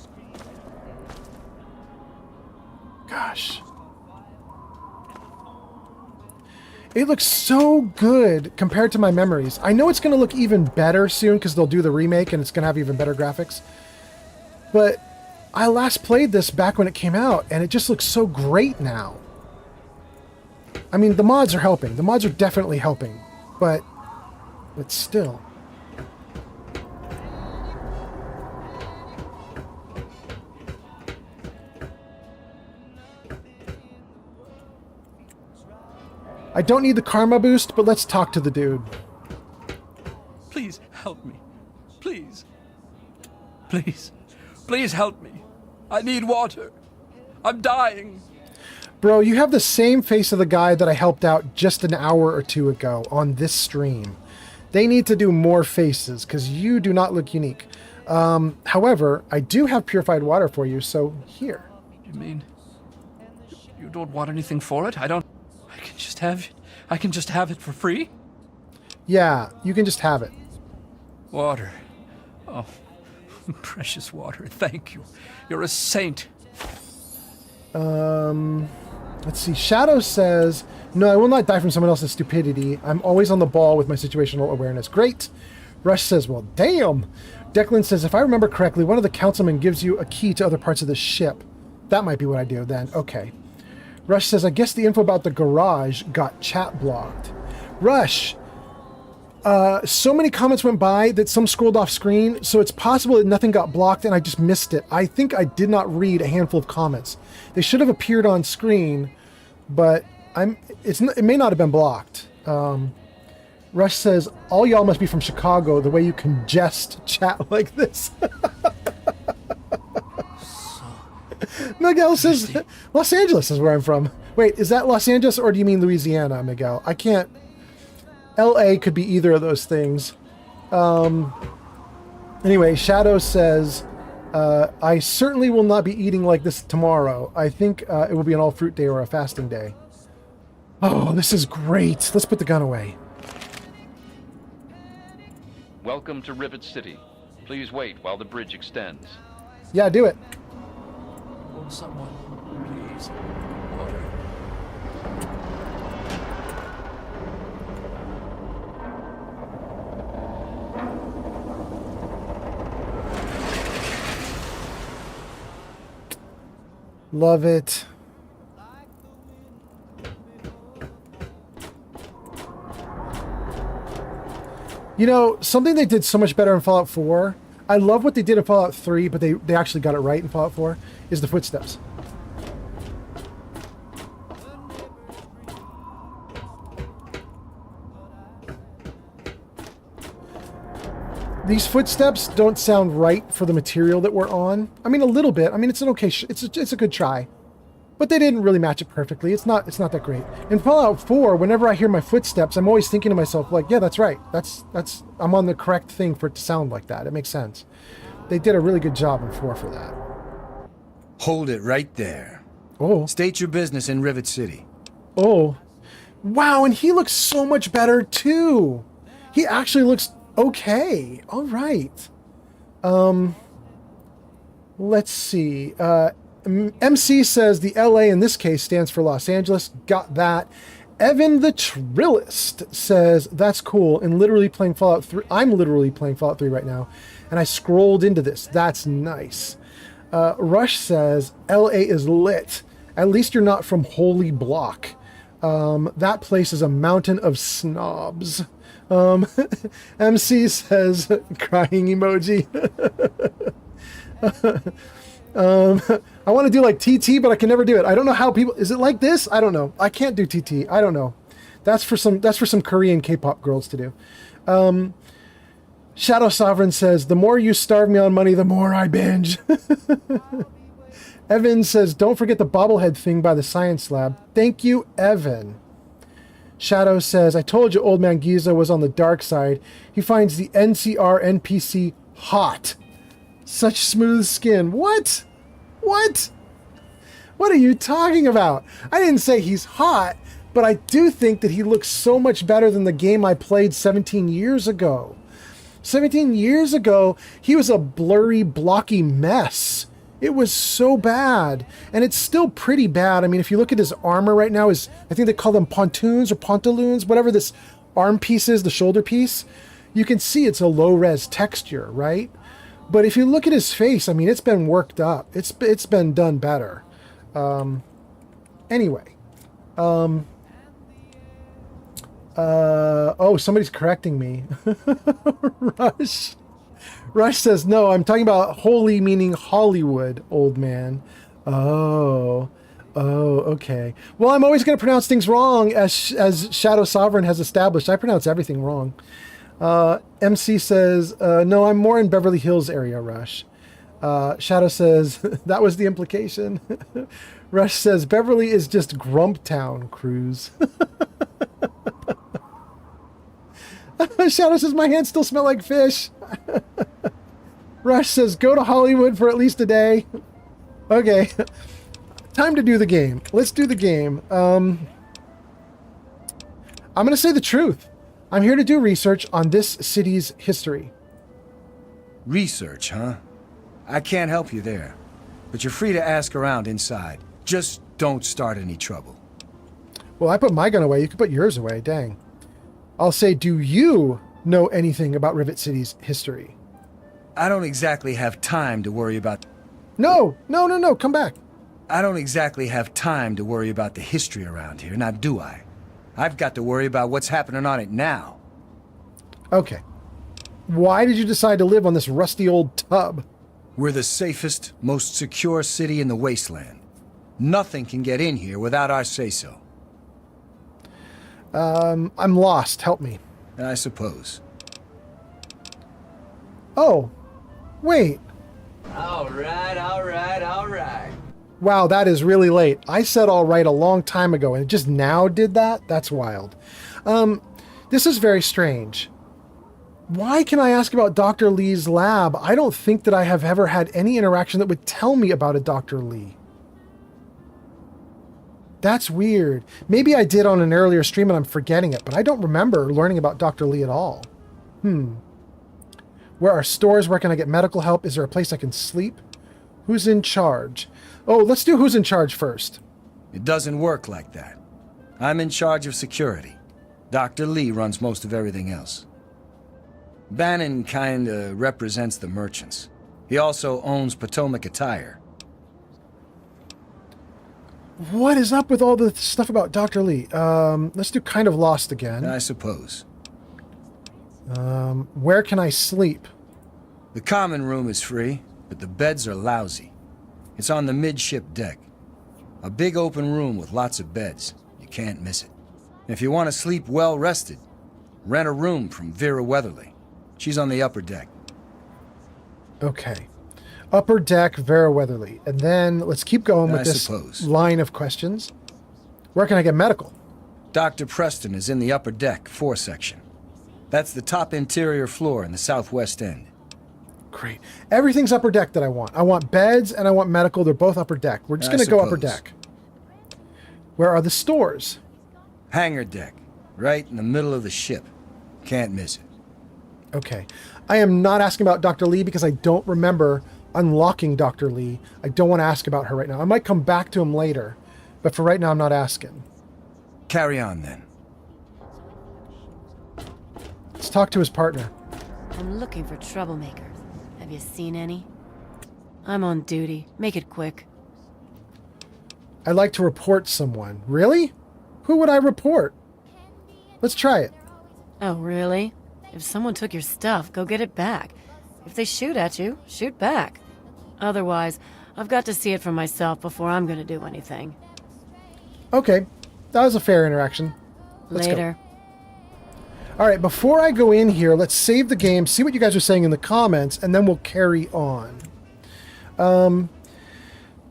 Gosh. It looks so good compared to my memories. I know it's going to look even better soon because they'll do the remake and it's going to have even better graphics. But I last played this back when it came out and it just looks so great now. I mean, the mods are helping. The mods are definitely helping. But still. I don't need the karma boost, but let's talk to the dude. Please help me. Please. Please. Please help me. I need water. I'm dying. Bro, you have the same face of the guy that I helped out just an hour or two ago on this stream. They need to do more faces, because you do not look unique. However, I do have purified water for you, so here. You mean you don't want anything for it? I can just have it. I can just have it for free? Yeah, you can just have it. Water. Oh, precious water. Thank you. You're a saint. Let's see. Shadow says, no, I will not die from someone else's stupidity. I'm always on the ball with my situational awareness. Great. Rush says, well, damn. Declan says, if I remember correctly, one of the councilmen gives you a key to other parts of the ship. That might be what I do then. Okay. Rush says, I guess the info about the garage got chat blocked. Rush, so many comments went by that some scrolled off screen, so it's possible that nothing got blocked and I just missed it. I think I did not read a handful of comments. They should have appeared on screen, but it may not have been blocked. Rush says, all y'all must be from Chicago, the way you can jest chat like this. Miguel says, Los Angeles is where I'm from. Wait, is that Los Angeles or do you mean Louisiana, Miguel? I can't. LA could be either of those things. Anyway, Shadow says, I certainly will not be eating like this tomorrow. I think it will be an all-fruit day or a fasting day. Oh, this is great. Let's put the gun away. Welcome to Rivet City. Please wait while the bridge extends. Yeah, do it. Oh, someone, please. Water. Love it. You know, something they did so much better in Fallout 4, I love what they did in Fallout 3, but they actually got it right in Fallout 4, is the footsteps. These footsteps don't sound right for the material that we're on. I mean, a little bit. I mean, it's an okay, it's a good try, but they didn't really match it perfectly. It's not that great. In Fallout 4, whenever I hear my footsteps, I'm always thinking to myself, like, yeah, that's right. I'm on the correct thing for it to sound like that. It makes sense. They did a really good job in 4 for that. Hold it right there. Oh. State your business in Rivet City. Oh. Wow, and he looks so much better too. He actually looks okay. All right. Let's see. MC says the LA in this case stands for Los Angeles. Got that. Evan the Trillist says that's cool. And literally playing Fallout 3. I'm literally playing Fallout 3 right now. And I scrolled into this. That's nice. Rush says LA is lit. At least you're not from Holy Block. That place is a mountain of snobs. MC says crying emoji. I want to do like TT, but I can never do it. I don't know how people, is it like this? I don't know. I can't do TT. I don't know. That's for some Korean K-pop girls to do. Shadow Sovereign says, the more you starve me on money, the more I binge. Evan says, don't forget the bobblehead thing by the science lab. Thank you, Evan. Shadow says, I told you old man Giza was on the dark side. He finds the NCR NPC hot. Such smooth skin. What? What? What are you talking about? I didn't say he's hot, but I do think that he looks so much better than the game I played 17 years ago. 17 years ago, he was a blurry, blocky mess. It was so bad, and it's still pretty bad. I mean, if you look at his armor right now, I think they call them pontoons or pantaloons, whatever this arm piece is, the shoulder piece, you can see it's a low-res texture, right? But if you look at his face, I mean, it's been worked up. It's been done better. Anyway. Oh, somebody's correcting me. Rush says, no, I'm talking about holy meaning Hollywood, old man. Oh, okay. Well, I'm always going to pronounce things wrong, as Shadow Sovereign has established. I pronounce everything wrong. MC says, no, I'm more in Beverly Hills area, Rush. Shadow says, that was the implication. Rush says, Beverly is just Grump Town, Cruz. Shadow says, my hands still smell like fish. Rush says, go to Hollywood for at least a day. Okay. Time to do the game. Let's do the game. I'm going to say the truth. I'm here to do research on this city's history. Research, huh? I can't help you there. But you're free to ask around inside. Just don't start any trouble. Well, I put my gun away. You can put yours away. Dang. I'll say, do you know anything about Rivet City's history? I don't exactly have time to worry about... No. Come back. I don't exactly have time to worry about the history around here, now do I? I've got to worry about what's happening on it now. Okay. Why did you decide to live on this rusty old tub? We're the safest, most secure city in the wasteland. Nothing can get in here without our say-so. I'm lost. Help me. I suppose. Oh, wait. All right. Wow, that is really late. I said all right a long time ago, and it just now did that? That's wild. This is very strange. Why can I ask about Dr. Lee's lab? I don't think that I have ever had any interaction that would tell me about a Dr. Lee. That's weird. Maybe I did on an earlier stream and I'm forgetting it, but I don't remember learning about Dr. Lee at all. Where are stores? Where can I get medical help? Is there a place I can sleep? Who's in charge? Oh, let's do who's in charge first. It doesn't work like that. I'm in charge of security. Dr. Lee runs most of everything else. Bannon kinda represents the merchants. He also owns Potomac Attire. What is up with all the stuff about Dr. Lee? Let's do kind of lost again. I suppose. Where can I sleep? The common room is free, but the beds are lousy. It's on the midship deck. A big open room with lots of beds. You can't miss it. If you want to sleep well rested, rent a room from Vera Weatherly. She's on the upper deck. Okay. Upper deck, Vera Weatherly. And then let's keep going with this line of questions. Where can I get medical? Dr. Preston is in the upper deck, 4 section. That's the top interior floor in the southwest end. Great. Everything's upper deck that I want. I want beds and I want medical. They're both upper deck. We're just going to go upper deck. Where are the stores? Hangar deck. Right in the middle of the ship. Can't miss it. Okay. I am not asking about Dr. Lee because I don't remember unlocking Dr. Lee. I don't want to ask about her right now. I might come back to him later. But for right now, I'm not asking. Carry on, then. Let's talk to his partner. I'm looking for troublemakers. Have you seen any? I'm on duty. Make it quick. I'd like to report someone. Really? Who would I report? Let's try it. Oh, really? If someone took your stuff, go get it back. If they shoot at you, shoot back. Otherwise, I've got to see it for myself before I'm going to do anything. Okay. That was a fair interaction. Let's Later. Go. All right, before I go in here, let's save the game, see what you guys are saying in the comments, and then we'll carry on.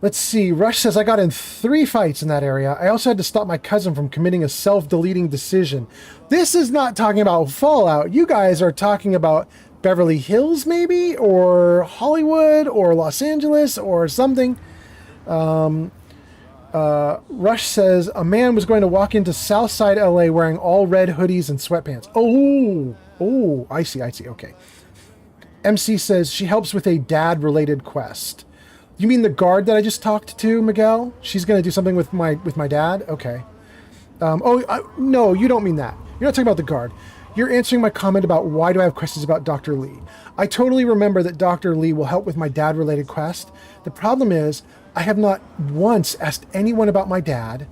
Let's see. Rush says, I got in 3 fights in that area. I also had to stop my cousin from committing a self-deleting decision. This is not talking about Fallout. You guys are talking about Beverly Hills, maybe? Or Hollywood? Or Los Angeles? Or something. Rush says, a man was going to walk into Southside LA wearing all red hoodies and sweatpants. Oh, I see, okay. MC says, she helps with a dad-related quest. You mean the guard that I just talked to, Miguel? She's going to do something with my dad? Okay. No, you don't mean that. You're not talking about the guard. You're answering my comment about why do I have questions about Dr. Lee. I totally remember that Dr. Lee will help with my dad-related quest. The problem is, I have not once asked anyone about my dad.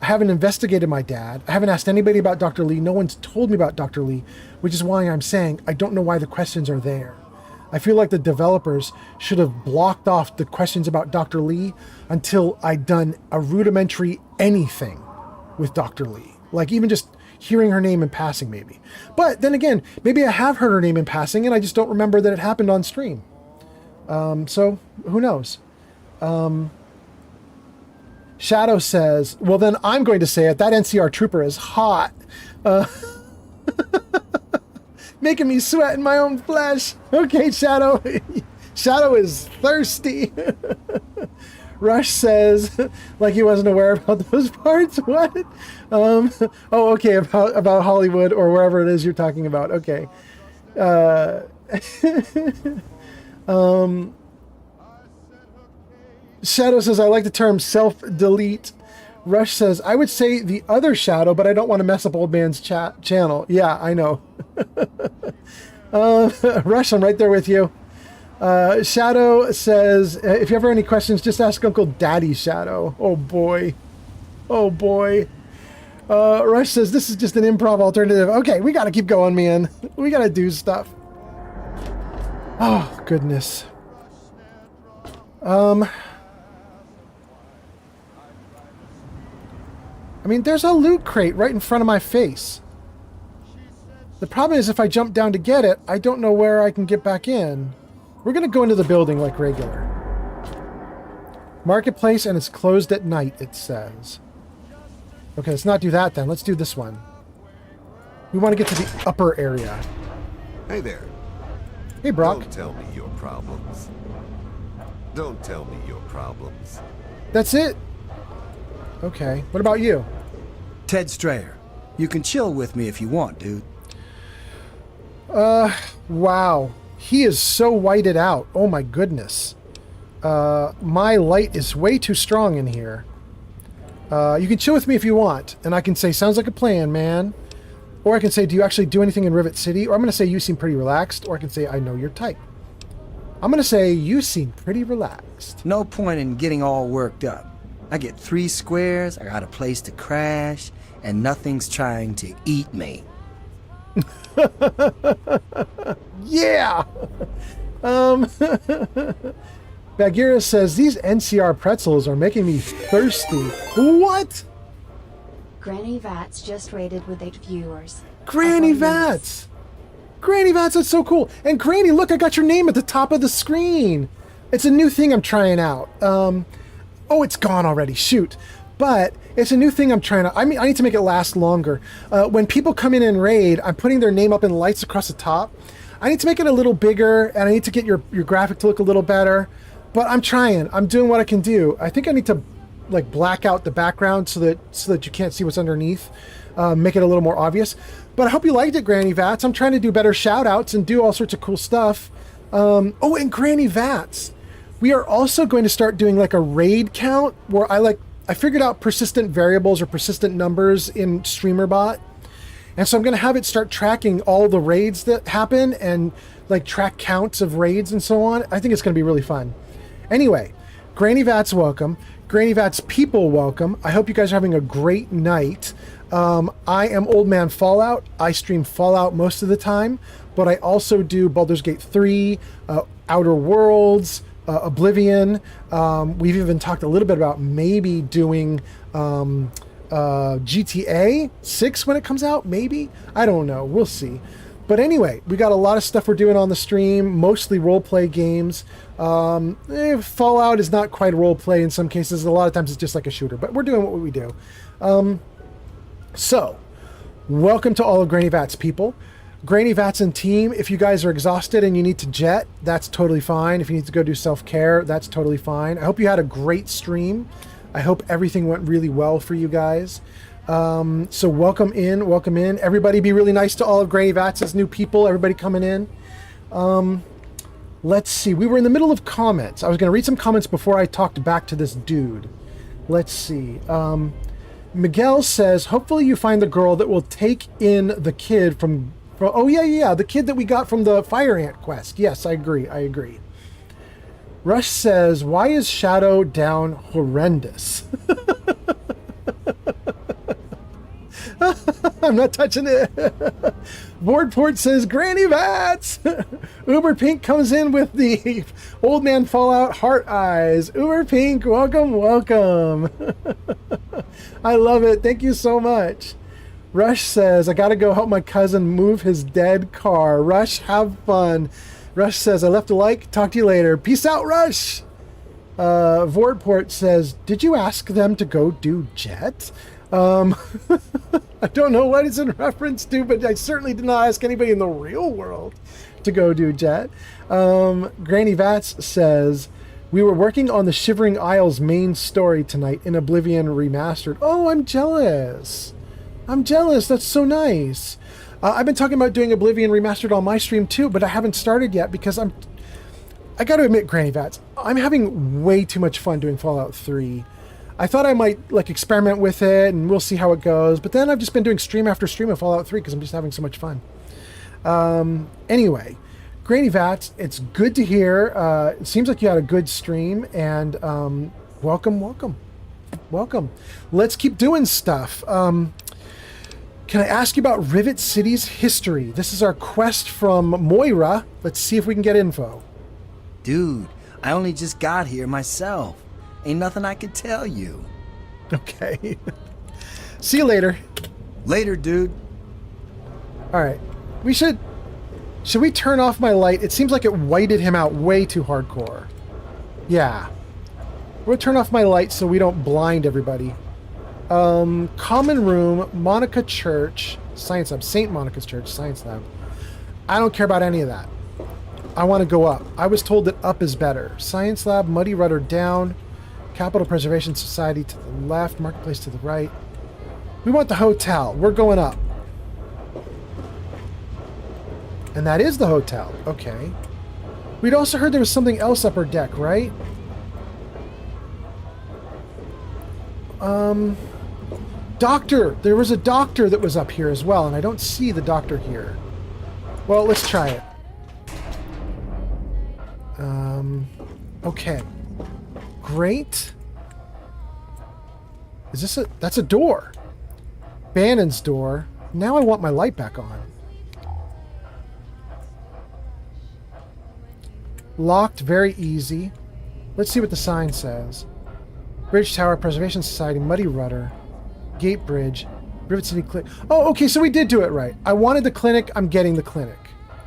I haven't investigated my dad. I haven't asked anybody about Dr. Lee. No one's told me about Dr. Lee, which is why I'm saying I don't know why the questions are there. I feel like the developers should have blocked off the questions about Dr. Lee until I'd done a rudimentary anything with Dr. Lee. Like even just hearing her name in passing maybe. But then again, maybe I have heard her name in passing and I just don't remember that it happened on stream. So who knows? Shadow says, well then I'm going to say it. That NCR trooper is hot. Making me sweat in my own flesh. Okay, Shadow. Shadow is thirsty. Rush says, like he wasn't aware about those parts. What? Okay, about Hollywood or wherever it is you're talking about. Okay. Shadow says, I like the term self-delete. Rush says, I would say the other Shadow, but I don't want to mess up old man's channel. Yeah, I know. Rush, I'm right there with you. Shadow says, if you ever have any questions, just ask Uncle Daddy Shadow. Oh boy. Rush says, this is just an improv alternative. Okay, we gotta keep going, man. We gotta do stuff. Oh, goodness. I mean, there's a loot crate right in front of my face. The problem is if I jump down to get it, I don't know where I can get back in. We're going to go into the building like regular. Marketplace, and it's closed at night, it says. Okay, let's not do that then. Let's do this one. We want to get to the upper area. Hey there. Hey, Brock. Don't tell me your problems. Don't tell me your problems. That's it? Okay. What about you? Ted Strayer. You can chill with me if you want, dude. Wow. He is so whited out. Oh my goodness. My light is way too strong in here. You can chill with me if you want. And I can say, sounds like a plan, man. Or I can say, do you actually do anything in Rivet City? Or I'm going to say, you seem pretty relaxed. Or I can say, I know your type. I'm going to say, you seem pretty relaxed. No point in getting all worked up. I get 3 squares, I got a place to crash, and nothing's trying to eat me. Yeah! Bagheera says, these NCR pretzels are making me thirsty. What? Granny Vats just rated with 8 viewers. Granny Vats! Granny Vats, that's so cool. And Granny, look, I got your name at the top of the screen. It's a new thing I'm trying out. Oh, it's gone already. Shoot. But it's a new thing I'm trying to... I need to make it last longer. When people come in and raid, I'm putting their name up in lights across the top. I need to make it a little bigger, and I need to get your graphic to look a little better. But I'm trying. I'm doing what I can do. I think I need to like black out the background so that you can't see what's underneath. Make it a little more obvious. But I hope you liked it, Granny Vats. I'm trying to do better shout outs and do all sorts of cool stuff. Oh, and Granny Vats. We are also going to start doing like a raid count where I figured out persistent variables or persistent numbers in StreamerBot. And so I'm going to have it start tracking all the raids that happen and like track counts of raids and so on. I think it's going to be really fun. Anyway, Granny Vats, welcome. Granny Vats people, welcome. I hope you guys are having a great night. I am Old Man Fallout. I stream Fallout most of the time, but I also do Baldur's Gate 3, Outer Worlds, Oblivion. We've even talked a little bit about maybe doing GTA 6 when it comes out, maybe? I don't know. We'll see. But anyway, we got a lot of stuff we're doing on the stream, mostly roleplay games. Fallout is not quite roleplay in some cases. A lot of times it's just like a shooter, but we're doing what we do. So, welcome to all of Granny Vats people. Granny Vats and team, if you guys are exhausted and you need to jet, that's totally fine. If you need to go do self-care, that's totally fine. I hope you had a great stream. I hope everything went really well for you guys. So welcome in, welcome in. Everybody be really nice to all of Granny Vats' new people, everybody coming in. Let's see, we were in the middle of comments. I was going to read some comments before I talked back to this dude. Let's see. Miguel says, hopefully you find the girl that will take in the kid from oh yeah, the kid that we got from the Fire Ant quest. Yes, I agree. Rush says, why is Shadow down horrendous? I'm not touching it. Boardport says, Granny Vats! Uber Pink comes in with the Old Man Fallout heart eyes. Uber Pink, welcome. I love it. Thank you so much. Rush says, I gotta go help my cousin move his dead car. Rush, have fun. Rush says, I left a like. Talk to you later. Peace out, Rush. Vortport says, did you ask them to go do Jet? I don't know what it's in reference to, but I certainly did not ask anybody in the real world to go do Jet. Granny Vats says, we were working on the Shivering Isles main story tonight in Oblivion Remastered. Oh, I'm jealous. That's so nice. I've been talking about doing Oblivion Remastered on my stream too, but I haven't started yet because I got to admit, Granny Vats, I'm having way too much fun doing Fallout 3. I thought I might like experiment with it and we'll see how it goes, but then I've just been doing stream after stream of Fallout 3 because I'm just having so much fun. Anyway, Granny Vats, it's good to hear. It seems like you had a good stream, and welcome. Let's keep doing stuff. Can I ask you about Rivet City's history? This is our quest from Moira. Let's see if we can get info. Dude, I only just got here myself. Ain't nothing I could tell you. Okay. See you later. Later, dude. All right. Should we turn off my light? It seems like it whited him out way too hardcore. Yeah. We'll turn off my light so we don't blind everybody. Common room, Monica Church, Science Lab, St. Monica's Church, Science Lab. I don't care about any of that. I want to go up. I was told that up is better. Science Lab, Muddy Rudder down, Capital Preservation Society to the left, Marketplace to the right. We want the hotel. We're going up. And that is the hotel. Okay. We'd also heard there was something else up our deck, right? Doctor! There was a doctor that was up here as well, and I don't see the doctor here. Well, let's try it. Okay. Great. Is this a... That's a door. Bannon's door. Now I want my light back on. Locked, very easy. Let's see what the sign says. Bridge Tower, Preservation Society, Muddy Rudder, Gate Bridge, Rivet City Clinic. Oh, okay, so we did do it right. I wanted the clinic, I'm getting the clinic.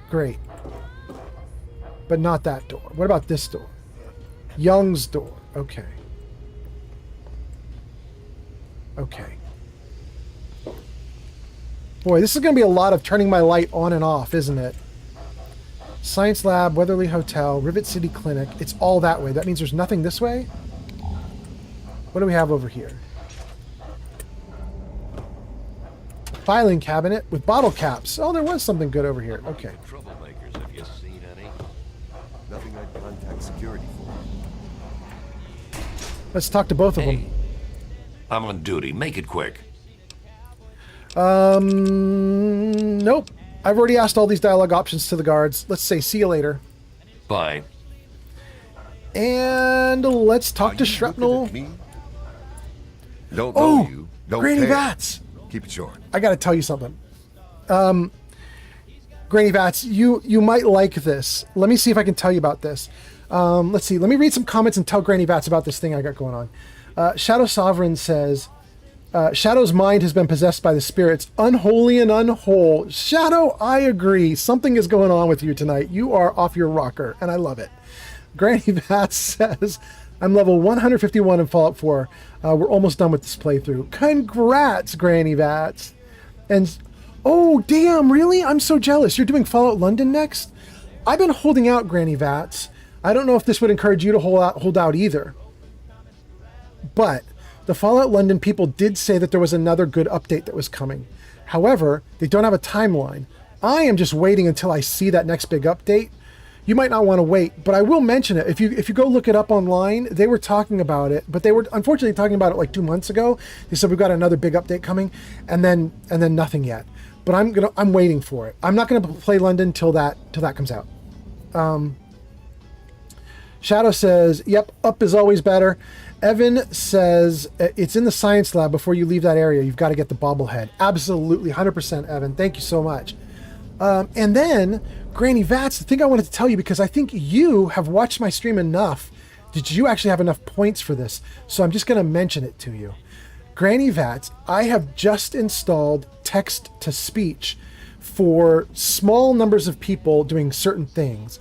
Great. But not that door. What about this door? Young's door. Okay. Okay. Boy, this is going to be a lot of turning my light on and off, isn't it? Science Lab, Weatherly Hotel, Rivet City Clinic. It's all that way. That means there's nothing this way? What do we have over here? Filing cabinet with bottle caps. Oh, there was something good over here. Okay. Troublemakers, have you seen any? Nothing I'd contact security for. Let's talk to both of them. I'm on duty. Make it quick. Nope. I've already asked all these dialogue options to the guards. Let's say, see you later. Bye. And let's talk to Shrapnel. Don't know you. Don't Granny care. Vats. Keep it short. I got to tell you something. Granny Vats, you might like this. Let me see if I can tell you about this. Let's see. Let me read some comments and tell Granny Vats about this thing I got going on. Shadow Sovereign says, Shadow's mind has been possessed by the spirits, unholy and unwhole. Shadow, I agree. Something is going on with you tonight. You are off your rocker, and I love it. Granny Vats says, I'm level 151 in Fallout 4. We're almost done with this playthrough. Congrats, Granny Vats. And, oh, damn, really? I'm so jealous. You're doing Fallout London next? I've been holding out, Granny Vats. I don't know if this would encourage you to hold out either. But the Fallout London people did say that there was another good update that was coming. However, they don't have a timeline. I am just waiting until I see that next big update. You might not want to wait, but I will mention it. If you go look it up online, they were talking about it, but they were unfortunately talking about it like 2 months ago. They said we've got another big update coming, and then nothing yet. But I'm waiting for it. I'm not gonna play London till that comes out. Shadow says, "Yep, up is always better." Evan says, "It's in the science lab before you leave that area. You've got to get the bobblehead." Absolutely, 100%, Evan. Thank you so much. And then, Granny Vats, the thing I wanted to tell you, because I think you have watched my stream enough, did you actually have enough points for this? So I'm just going to mention it to you. Granny Vats, I have just installed text-to-speech for small numbers of people doing certain things.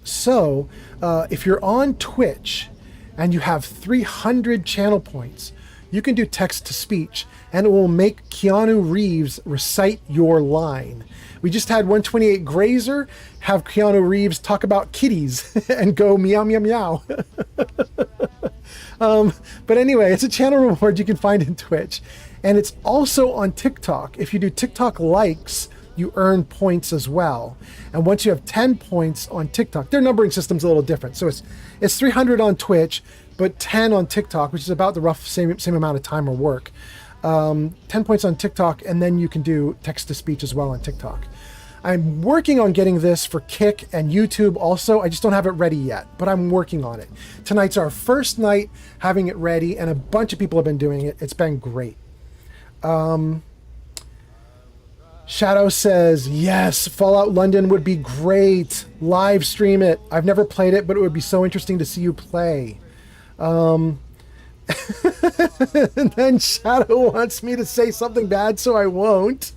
So if you're on Twitch and you have 300 channel points, you can do text-to-speech, and it will make Keanu Reeves recite your line. We just had 128 Grazer have Keanu Reeves talk about kitties and go meow, meow, meow. But anyway, it's a channel reward you can find in Twitch. And it's also on TikTok. If you do TikTok likes, you earn points as well. And once you have 10 points on TikTok, their numbering system's a little different. So it's 300 on Twitch, but 10 on TikTok, which is about the rough same amount of time or work. 10 points on TikTok, and then you can do text-to-speech as well on TikTok. I'm working on getting this for Kick and YouTube also. I just don't have it ready yet, but I'm working on it. Tonight's our first night having it ready, and a bunch of people have been doing it. It's been great. Shadow says, yes, Fallout London would be great. Live stream it. I've never played it, but it would be so interesting to see you play. And then Shadow wants me to say something bad, so I won't.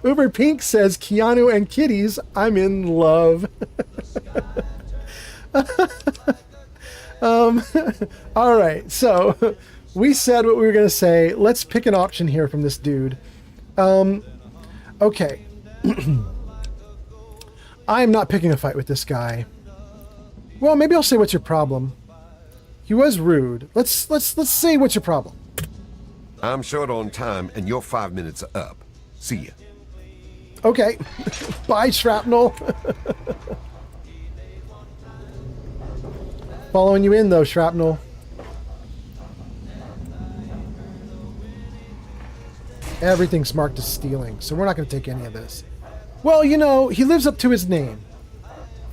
Uber Pink says, Keanu and kitties, I'm in love. All right, so we said what we were going to say. Let's pick an option here from this dude. Okay. I am not picking a fight with this guy. Well, maybe I'll say, what's your problem? He was rude. Let's say, what's your problem? I'm short on time, and your 5 minutes are up. See ya. Okay. Bye, Shrapnel. Following you in, though, Shrapnel. Everything's marked as stealing, so we're not going to take any of this. Well, you know, he lives up to his name.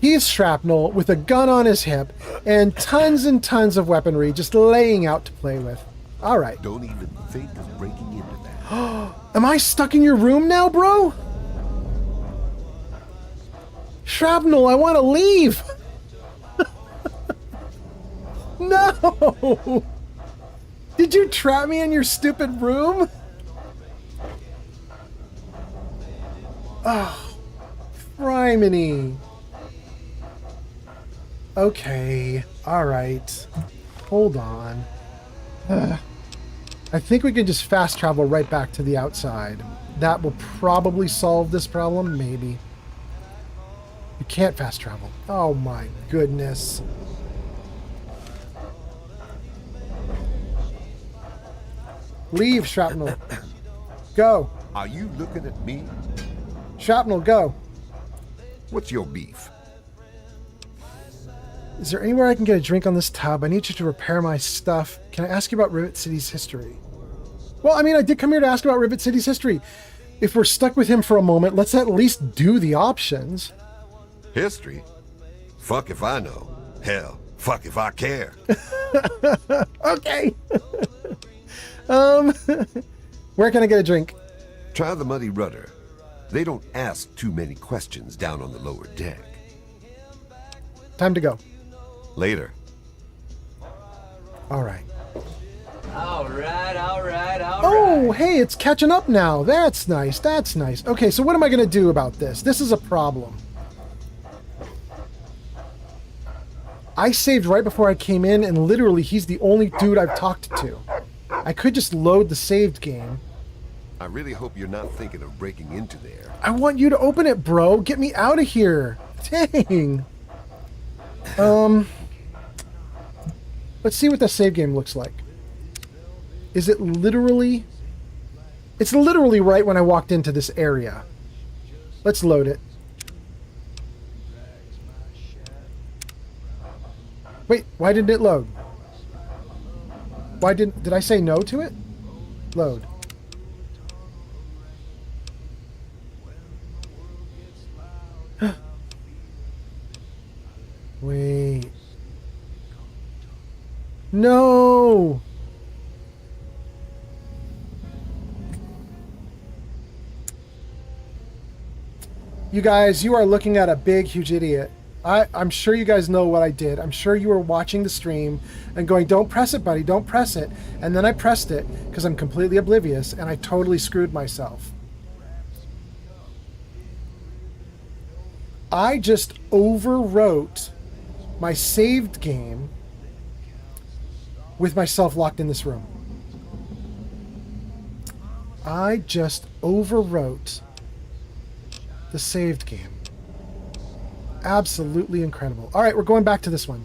He's Shrapnel with a gun on his hip and tons of weaponry just laying out to play with. All right. Don't even think of breaking into that. Am I stuck in your room now, bro? Shrapnel, I want to leave. No. Did you trap me in your stupid room? Oh, criminy. Okay, all right. Hold on. I think we can just fast travel right back to the outside. That will probably solve this problem, maybe. You can't fast travel. Oh my goodness. Leave, Shrapnel. Go. Are you looking at me? Shrapnel, go. What's your beef? Is there anywhere I can get a drink on this tub? I need you to repair my stuff. Can I ask you about Rivet City's history? Well, I mean, I did come here to ask about Rivet City's history. If we're stuck with him for a moment, let's at least do the options. History? Fuck if I know. Hell, fuck if I care. Okay. Where can I get a drink? Try the Muddy Rudder. They don't ask too many questions down on the lower deck. Time to go. Later. All right. All right. Oh, hey, it's catching up now. That's nice. That's nice. Okay, so what am I going to do about this? This is a problem. I saved right before I came in, and literally he's the only dude I've talked to. I could just load the saved game. I really hope you're not thinking of breaking into there. I want you to open it, bro. Get me out of here. Dang. Let's see what the save game looks like. Is it literally... It's literally right when I walked into this area. Let's load it. Wait, why didn't it load? Did I say no to it? Load. Wait. No! You guys, you are looking at a big, huge idiot. I'm sure you guys know what I did. I'm sure you were watching the stream and going, don't press it, buddy, don't press it. And then I pressed it because I'm completely oblivious and I totally screwed myself. I just overwrote my saved game with myself locked in this room. I just overwrote the saved game. Absolutely incredible. All right, we're going back to this one.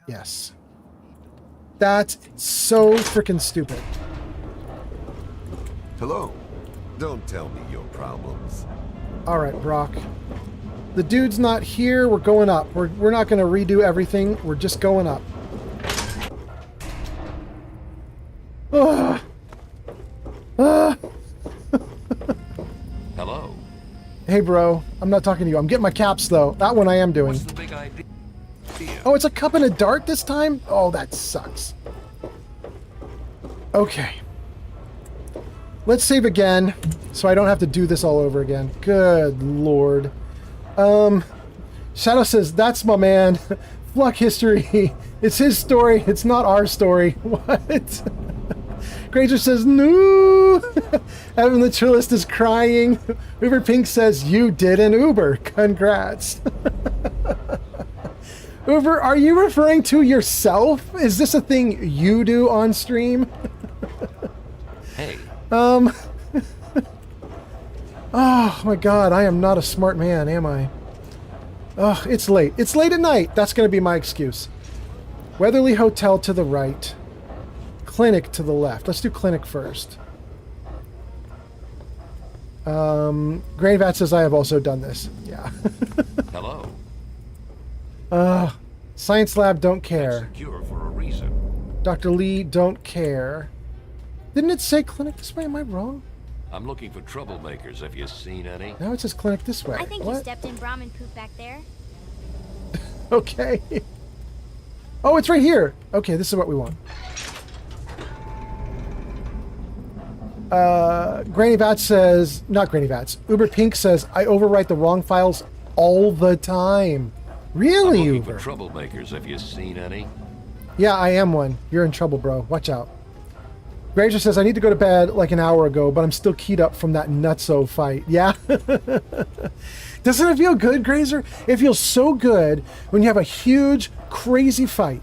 Yes. That's so freaking stupid. Hello. Don't tell me your problems. All right, Brock. The dude's not here. We're going up. We're not going to redo everything. We're just going up. Ugh. Hello. Hey, bro. I'm not talking to you. I'm getting my caps, though. That one I am doing. What's the big idea? Oh, it's a cup and a dart this time? Oh, that sucks. Okay. Let's save again, so I don't have to do this all over again. Good lord. Shadow says, that's my man. Fluck history. It's his story. It's not our story. What? Granger says, no. Evan the Trillist is crying. Uber Pink says, you did an Uber. Congrats. Uber, are you referring to yourself? Is this a thing you do on stream? Hey. Oh my god, I am not a smart man, am I? Oh, it's late. It's late at night. That's going to be my excuse. Weatherly Hotel to the right. Clinic to the left. Let's do clinic first. Grainvat says I have also done this. Yeah. Hello. Science lab, don't care. Secure for a reason. Dr. Lee, don't care. Didn't it say clinic this way? Am I wrong? I'm looking for troublemakers. Have you seen any? Now it says clinic this way. I think What? you stepped in Brahmin poop back there. Okay. Oh, it's right here. Okay, this is what we want. Granny Vats says, not Granny Vats, Uber Pink says, I overwrite the wrong files all the time. Really, I'm looking Uber? for troublemakers. Have you seen any? Yeah, I am one. You're in trouble, bro. Watch out. Grazer says, I need to go to bed like an hour ago, but I'm still keyed up from that nutso fight. Yeah? Doesn't it feel good, Grazer? It feels so good when you have a huge, crazy fight,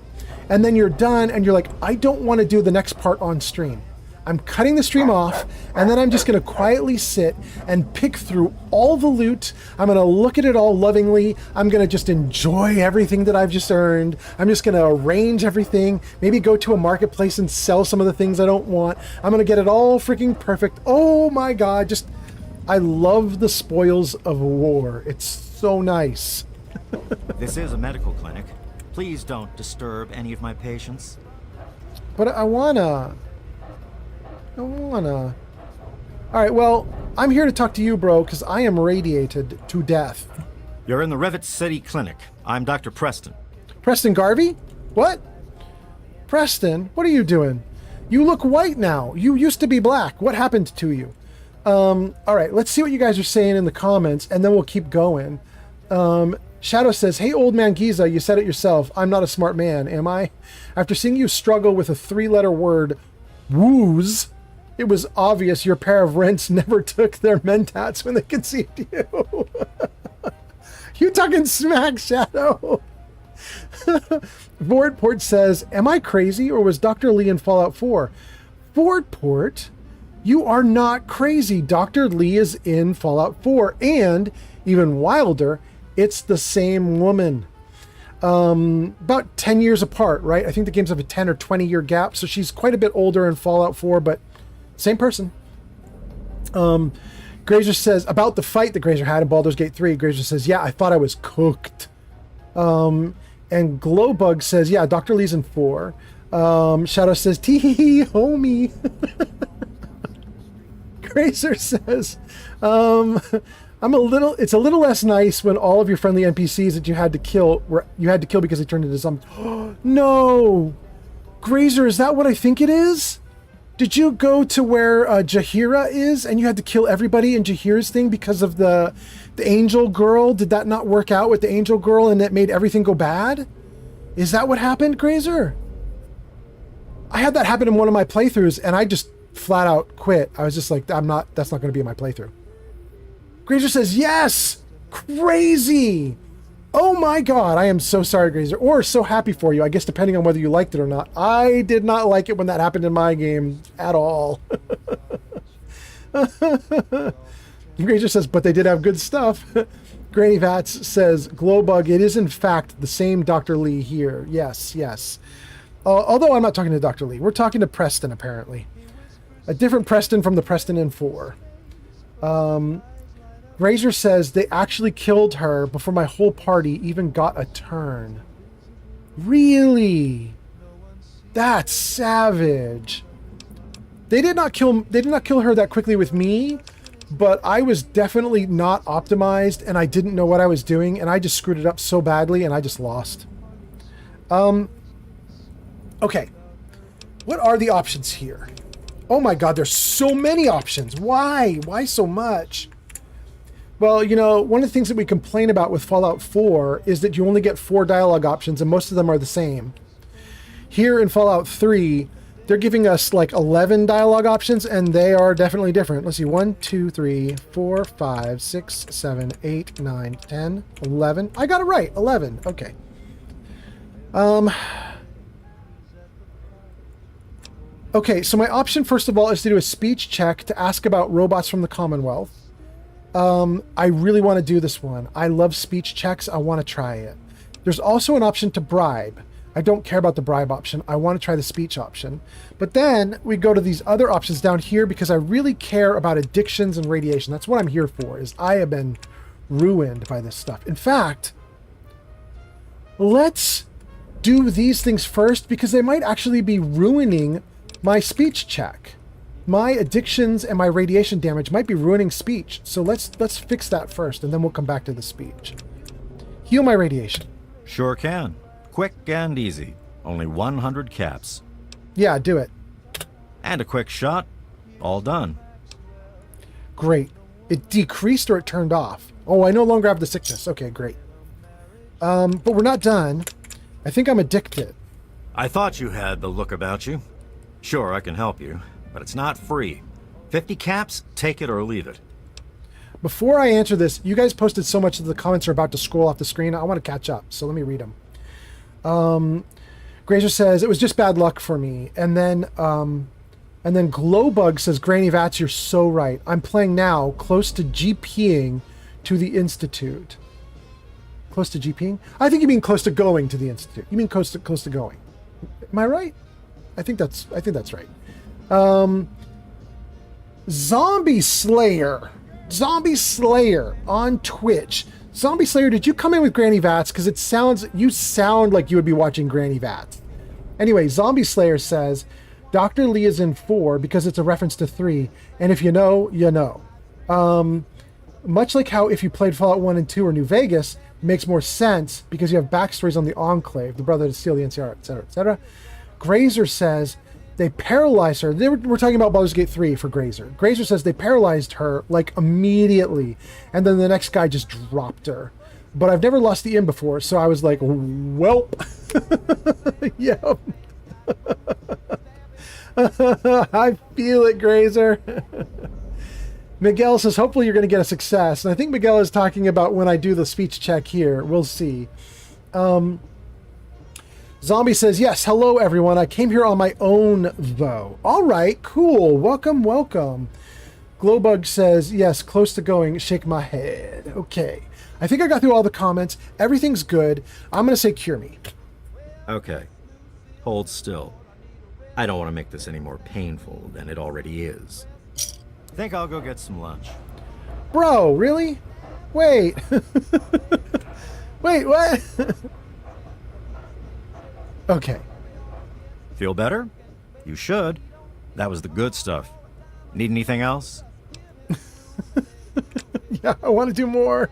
and then you're done, and you're like, I don't want to do the next part on stream. I'm cutting the stream off, and then I'm just going to quietly sit and pick through all the loot. I'm going to look at it all lovingly. I'm going to just enjoy everything that I've just earned. I'm just going to arrange everything, maybe go to a marketplace and sell some of the things I don't want. I'm going to get it all freaking perfect. Oh my God, just, I love the spoils of war. It's so nice. This is a medical clinic. Please don't disturb any of my patients. But I wanna. All right, well, I'm here to talk to you, bro, because I am radiated to death. You're in the Rivet City Clinic. I'm Dr. Preston. Preston Garvey? What? Preston, what are you doing? You look white now. You used to be black. What happened to you? All right, let's see what you guys are saying in the comments, and then we'll keep going. Shadow says, hey, old man Giza, you said it yourself. I'm not a smart man, am I? After seeing you struggle with a 3-letter word, woos, it was obvious your pair of rents never took their mentats when they conceived you. You talking smack, Shadow? Vortport says, am I crazy or was Dr. Lee in Fallout 4? Vortport, you are not crazy. Dr. Lee is in Fallout 4, and even wilder, it's the same woman. About 10 years apart, right? I think the games have a 10 or 20 year gap, so she's quite a bit older in Fallout 4, but same person. Grazer says, about the fight that Grazer had in Baldur's Gate 3, Grazer says, yeah, I thought I was cooked. And Glowbug says, yeah, Dr. Lee's in 4. Shadow says, tee homie. Grazer says, it's a little less nice when all of your friendly NPCs that you had to kill because they turned into zombies. No! Grazer, is that what I think it is? Did you go to where Jahira is and you had to kill everybody in Jahira's thing because of the angel girl? Did that not work out with the angel girl and it made everything go bad? Is that what happened, Grazer? I had that happen in one of my playthroughs and I just flat out quit. I was just like, that's not going to be my playthrough. Grazer says, yes! Crazy! Oh my God, I am so sorry, Grazer. Or so happy for you, I guess, depending on whether you liked it or not. I did not like it when that happened in my game at all. Grazer says, but they did have good stuff. Granny Vats says, Glowbug, it is in fact the same Dr. Lee here. Yes, yes. Although I'm not talking to Dr. Lee. We're talking to Preston, apparently. A different Preston from the Preston in 4. Grazer says they actually killed her before my whole party even got a turn. Really? That's savage. They did not kill her that quickly with me, but I was definitely not optimized and I didn't know what I was doing and I just screwed it up so badly and I just lost. Okay. What are the options here? Oh my God, there's so many options. Why? Why so much? Well, you know, one of the things that we complain about with Fallout 4 is that you only get 4 dialogue options and most of them are the same. Here in Fallout 3, they're giving us like 11 dialogue options and they are definitely different. Let's see, 1, 2, 3, 4, 5, 6, 7, 8, 9, 10, 11. I got it right, 11, okay. Okay, so my option, first of all, is to do a speech check to ask about robots from the Commonwealth. I really want to do this one. I love speech checks. I want to try it. There's also an option to bribe. I don't care about the bribe option. I want to try the speech option. But then we go to these other options down here because I really care about addictions and radiation. That's what I'm here for, is I have been ruined by this stuff. In fact, let's do these things first because they might actually be ruining my speech check. My addictions and my radiation damage might be ruining speech. So let's fix that first, and then we'll come back to the speech. Heal my radiation. Sure can. Quick and easy. Only 100 caps. Yeah, do it. And a quick shot. All done. Great. It decreased or it turned off? Oh, I no longer have the sickness. Okay, great. But we're not done. I think I'm addicted. I thought you had the look about you. Sure, I can help you, but it's not free. 50 caps, take it or leave it. Before I answer this, you guys posted so much that the comments are about to scroll off the screen. I want to catch up, so let me read them. Grazer says, it was just bad luck for me. And then Glowbug says, Granny Vats, you're so right. I'm playing now, close to GPing to the Institute. Close to GPing? I think you mean close to going to the Institute. You mean close to going. Am I right? I think that's right. Zombie Slayer on Twitch. Zombie Slayer, did you come in with Granny Vats? Because you sound like you would be watching Granny Vats. Anyway, Zombie Slayer says, Dr. Lee is in 4 because it's a reference to 3, and if you know, you know. Much like how if you played Fallout 1 and 2 or New Vegas, it makes more sense because you have backstories on the Enclave, the brother to steal the NCR, etc., etc. Grazer says they paralyzed her. We're talking about Baldur's Gate 3 for Grazer. Grazer says they paralyzed her like immediately, and then the next guy just dropped her. But I've never lost the inn before, so I was like, welp. Yep. I feel it, Grazer. Miguel says, hopefully you're going to get a success. And I think Miguel is talking about when I do the speech check here. We'll see. Zombie says, yes, hello, everyone. I came here on my own, though. All right, cool. Welcome, welcome. Glowbug says, yes, close to going. Shake my head. Okay. I think I got through all the comments. Everything's good. I'm going to say cure me. Okay. Hold still. I don't want to make this any more painful than it already is. Think I'll go get some lunch. Bro, really? Wait. Wait, what? Okay. Feel better? You should. That was the good stuff. Need anything else? Yeah, I want to do more.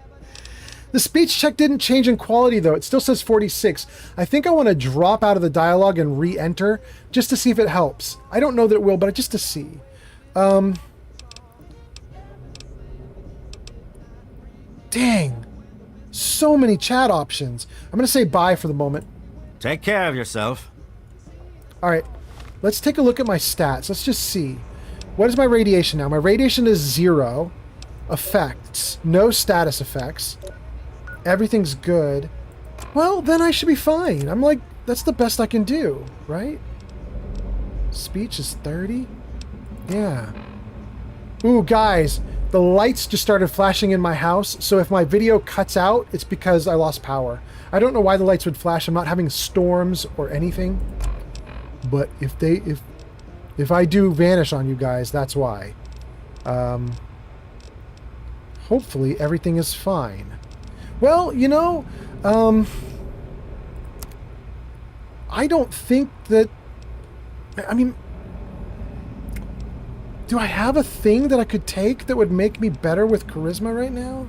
The speech check didn't change in quality, though. It still says 46. I think I want to drop out of the dialogue and re-enter just to see if it helps. I don't know that it will, but just to see. Dang. So many chat options. I'm going to say bye for the moment. Take care of yourself. All right. Let's take a look at my stats. Let's just see. What is my radiation now? My radiation is 0. Effects. No status effects. Everything's good. Well, then I should be fine. I'm like, that's the best I can do, right? Speech is 30? Yeah. Ooh, guys, the lights just started flashing in my house, so if my video cuts out, it's because I lost power. I don't know why the lights would flash. I'm not having storms or anything. But if I do vanish on you guys, that's why. Hopefully everything is fine. Well, you know, I don't think that... I mean, do I have a thing that I could take that would make me better with charisma right now?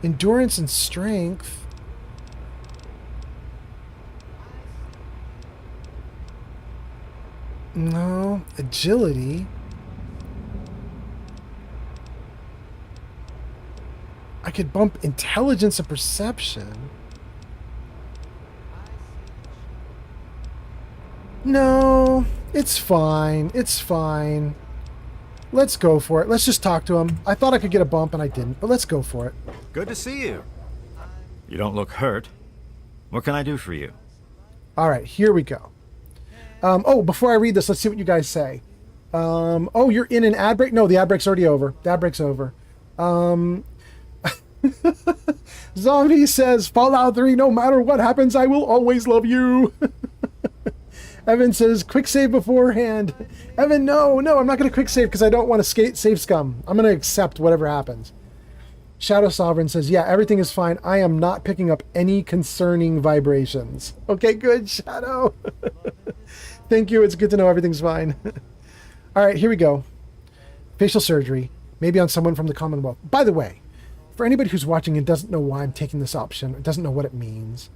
Endurance and strength. No. Agility. I could bump intelligence and perception. No, it's fine. It's fine. Let's go for it. Let's just talk to him. I thought I could get a bump and I didn't, but let's go for it. Good to see you. You don't look hurt. What can I do for you? All right, here we go. Oh, before I read this, let's see what you guys say. Oh, you're in an ad break? No, the ad break's already over. The ad break's over. Zombie says, Fallout 3, no matter what happens, I will always love you. Evan says, quick save beforehand. Evan, no, I'm not going to quick save because I don't want to save scum. I'm going to accept whatever happens. Shadow Sovereign says, yeah, everything is fine. I am not picking up any concerning vibrations. Okay, good, Shadow. Thank you. It's good to know everything's fine. All right, here we go. facial surgery, maybe on someone from the Commonwealth. By the way, for anybody who's watching and doesn't know why I'm taking this option, doesn't know what it means,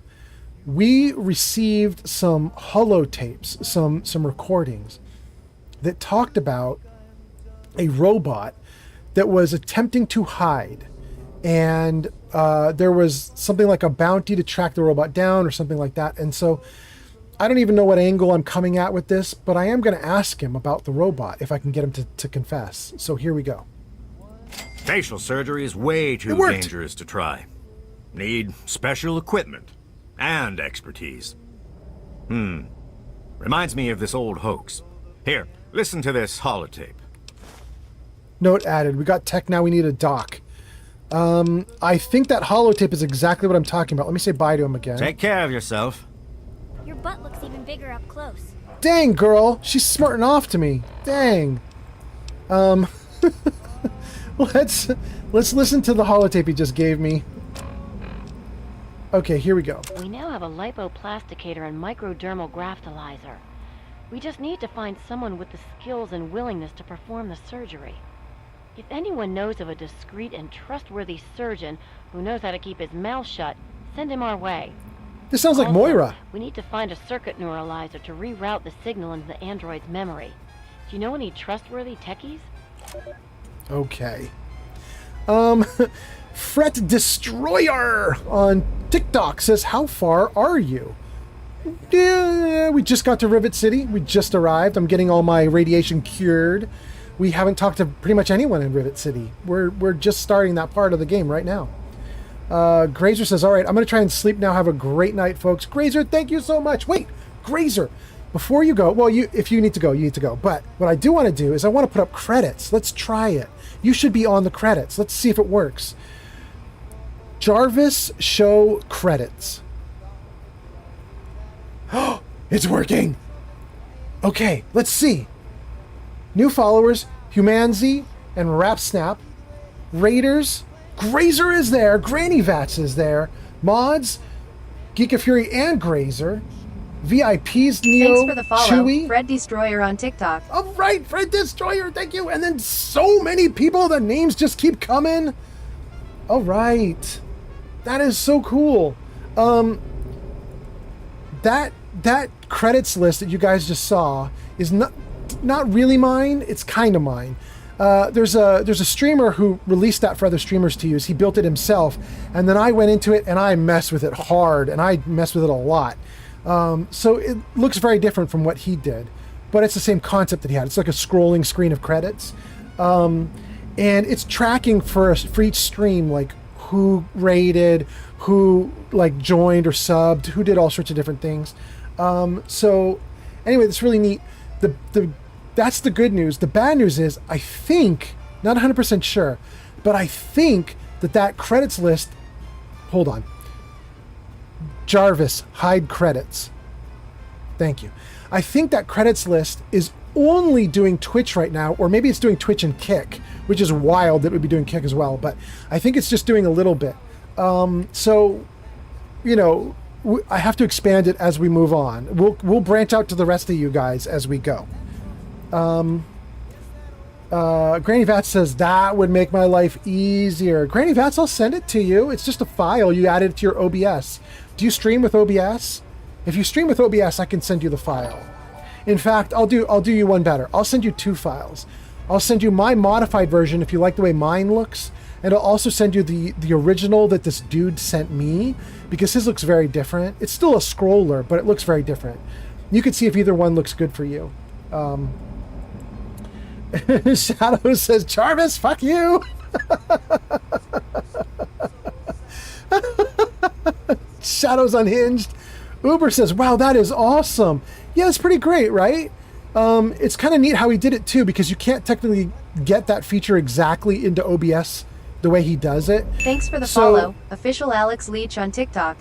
we received some holotapes, some recordings that talked about a robot that was attempting to hide. And there was something like a bounty to track the robot down or something like that. And so I don't even know what angle I'm coming at with this, but I am going to ask him about the robot if I can get him to confess. So here we go. Facial surgery is way too dangerous to try. Need special equipment and expertise. Reminds me of this old hoax. Here, listen to this holotape. Note added. We got tech, now we need a doc. I think that holotape is exactly what I'm talking about. Let me say bye to him again. Take care of yourself. Your butt looks even bigger up close. Dang, girl. She's smarting off to me. Dang. Let's listen to the holotape he just gave me. Okay, here we go. We now have a lipoplasticator and microdermal graftalizer. We just need to find someone with the skills and willingness to perform the surgery. If anyone knows of a discreet and trustworthy surgeon who knows how to keep his mouth shut, send him our way. This sounds like Also, Moira. We need to find a circuit neuralizer to reroute the signal into the android's memory. Do you know any trustworthy techies? Okay. Fret Destroyer on TikTok says, how far are you? Yeah, we just got to Rivet City. We just arrived. I'm getting all my radiation cured. We haven't talked to pretty much anyone in Rivet City. We're just starting that part of the game right now. Grazer says, all right, I'm going to try and sleep now. Have a great night, folks. Grazer, thank you so much. Wait, Grazer, before you go, well, if you need to go, you need to go. But what I do want to do is I want to put up credits. Let's try it. You should be on the credits. Let's see if it works. Jarvis show credits. Oh, it's working. Okay, let's see. New followers, Humanzi and Rapsnap. Raiders, Grazer is there. Granny Vats is there. Mods, Geek of Fury and Grazer. VIPs, Neo, Thanks for the follow, Chewy. Fred Destroyer on TikTok. All right, Fred Destroyer, thank you. And then so many people, the names just keep coming. All right. That is so cool. That credits list that you guys just saw is not really mine. It's kind of mine. There's a streamer who released that for other streamers to use. He built it himself, and then I went into it and I messed with it hard, and I messed with it a lot. So it looks very different from what he did, but it's the same concept that he had. It's like a scrolling screen of credits, and it's tracking for each stream, like who rated, who like joined or subbed, who did all sorts of different things. So anyway, that's really neat. That's the good news. The bad news is, I think, not 100% sure, but I think that credits list, hold on. Jarvis, hide credits. Thank you. I think that credits list is only doing Twitch right now, or maybe it's doing Twitch and Kick, which is wild that it would be doing Kick as well, but I think it's just doing a little bit. So, you know, I have to expand it as we move on. We'll branch out to the rest of you guys as we go. Granny Vats says, that would make my life easier. Granny Vats, I'll send it to you. It's just a file. You add it to your OBS. Do you stream with OBS? If you stream with OBS, I can send you the file. In fact, I'll do you one better. I'll send you two files. I'll send you my modified version if you like the way mine looks, and I'll also send you the original that this dude sent me, because his looks very different. It's still a scroller, but it looks very different. You can see if either one looks good for you. Shadow says, Jarvis, fuck you. Shadow's unhinged. Uber says, wow, that is awesome. Yeah, it's pretty great, right? It's kind of neat how he did it too, because you can't technically get that feature exactly into OBS the way he does it. Thanks for the follow. Official Alex Leach on TikTok.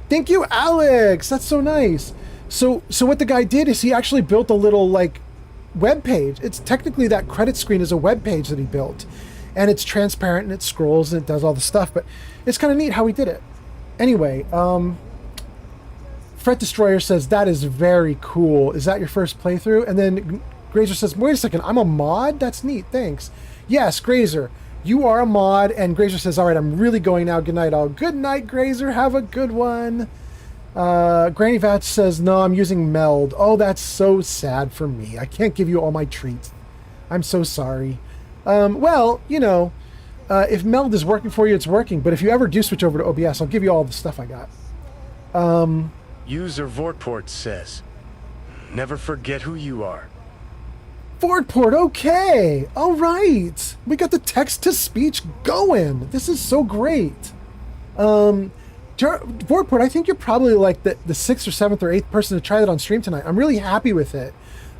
Thank you, Alex. That's so nice. So what the guy did is he actually built a little like web page. It's technically, that credit screen is a web page that he built, and it's transparent and it scrolls and it does all the stuff, but it's kind of neat how he did it. Anyway, Fret Destroyer says, that is very cool. Is that your first playthrough? And then Grazer says, wait a second, I'm a mod? That's neat, thanks. Yes, Grazer, you are a mod. And Grazer says, all right, I'm really going now. Good night, all. Good night, Grazer. Have a good one. Granny Vats says, no, I'm using Meld. Oh, that's so sad for me. I can't give you all my treats. I'm so sorry. Well, you know, if Meld is working for you, it's working. But if you ever do switch over to OBS, I'll give you all the stuff I got. User Vortport says, never forget who you are. Vortport, okay. All right. We got the text-to-speech going. This is so great. Vortport, I think you're probably like the 6th or 7th or 8th person to try that on stream tonight. I'm really happy with it.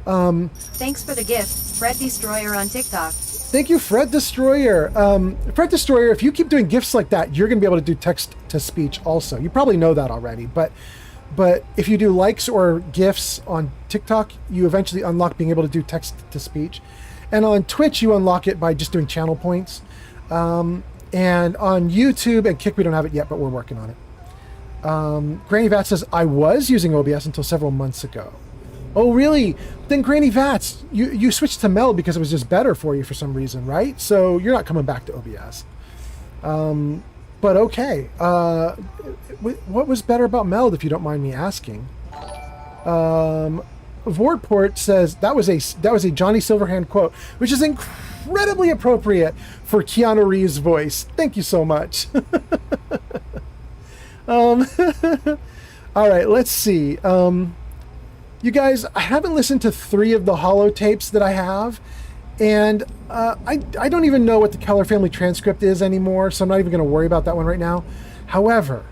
Thanks for the gift, Fred Destroyer on TikTok. Thank you, Fred Destroyer. Fred Destroyer, if you keep doing gifts like that, you're going to be able to do text-to-speech also. You probably know that already, but if you do likes or gifs on TikTok, you eventually unlock being able to do text-to-speech. And on Twitch, you unlock it by just doing channel points. And on YouTube and Kick, we don't have it yet, but we're working on it. Granny Vats says, I was using OBS until several months ago. Oh, really? Then Granny Vats, you switched to Meld because it was just better for you for some reason, right? So you're not coming back to OBS. But okay. What was better about Meld, if you don't mind me asking? Vortport says that was a Johnny Silverhand quote, which is incredibly appropriate for Keanu Reeves' voice. Thank you so much. All right, let's see. You guys, I haven't listened to 3 of the holotapes that I have, and I don't even know what the Keller family transcript is anymore, so I'm not even going to worry about that one right now. However,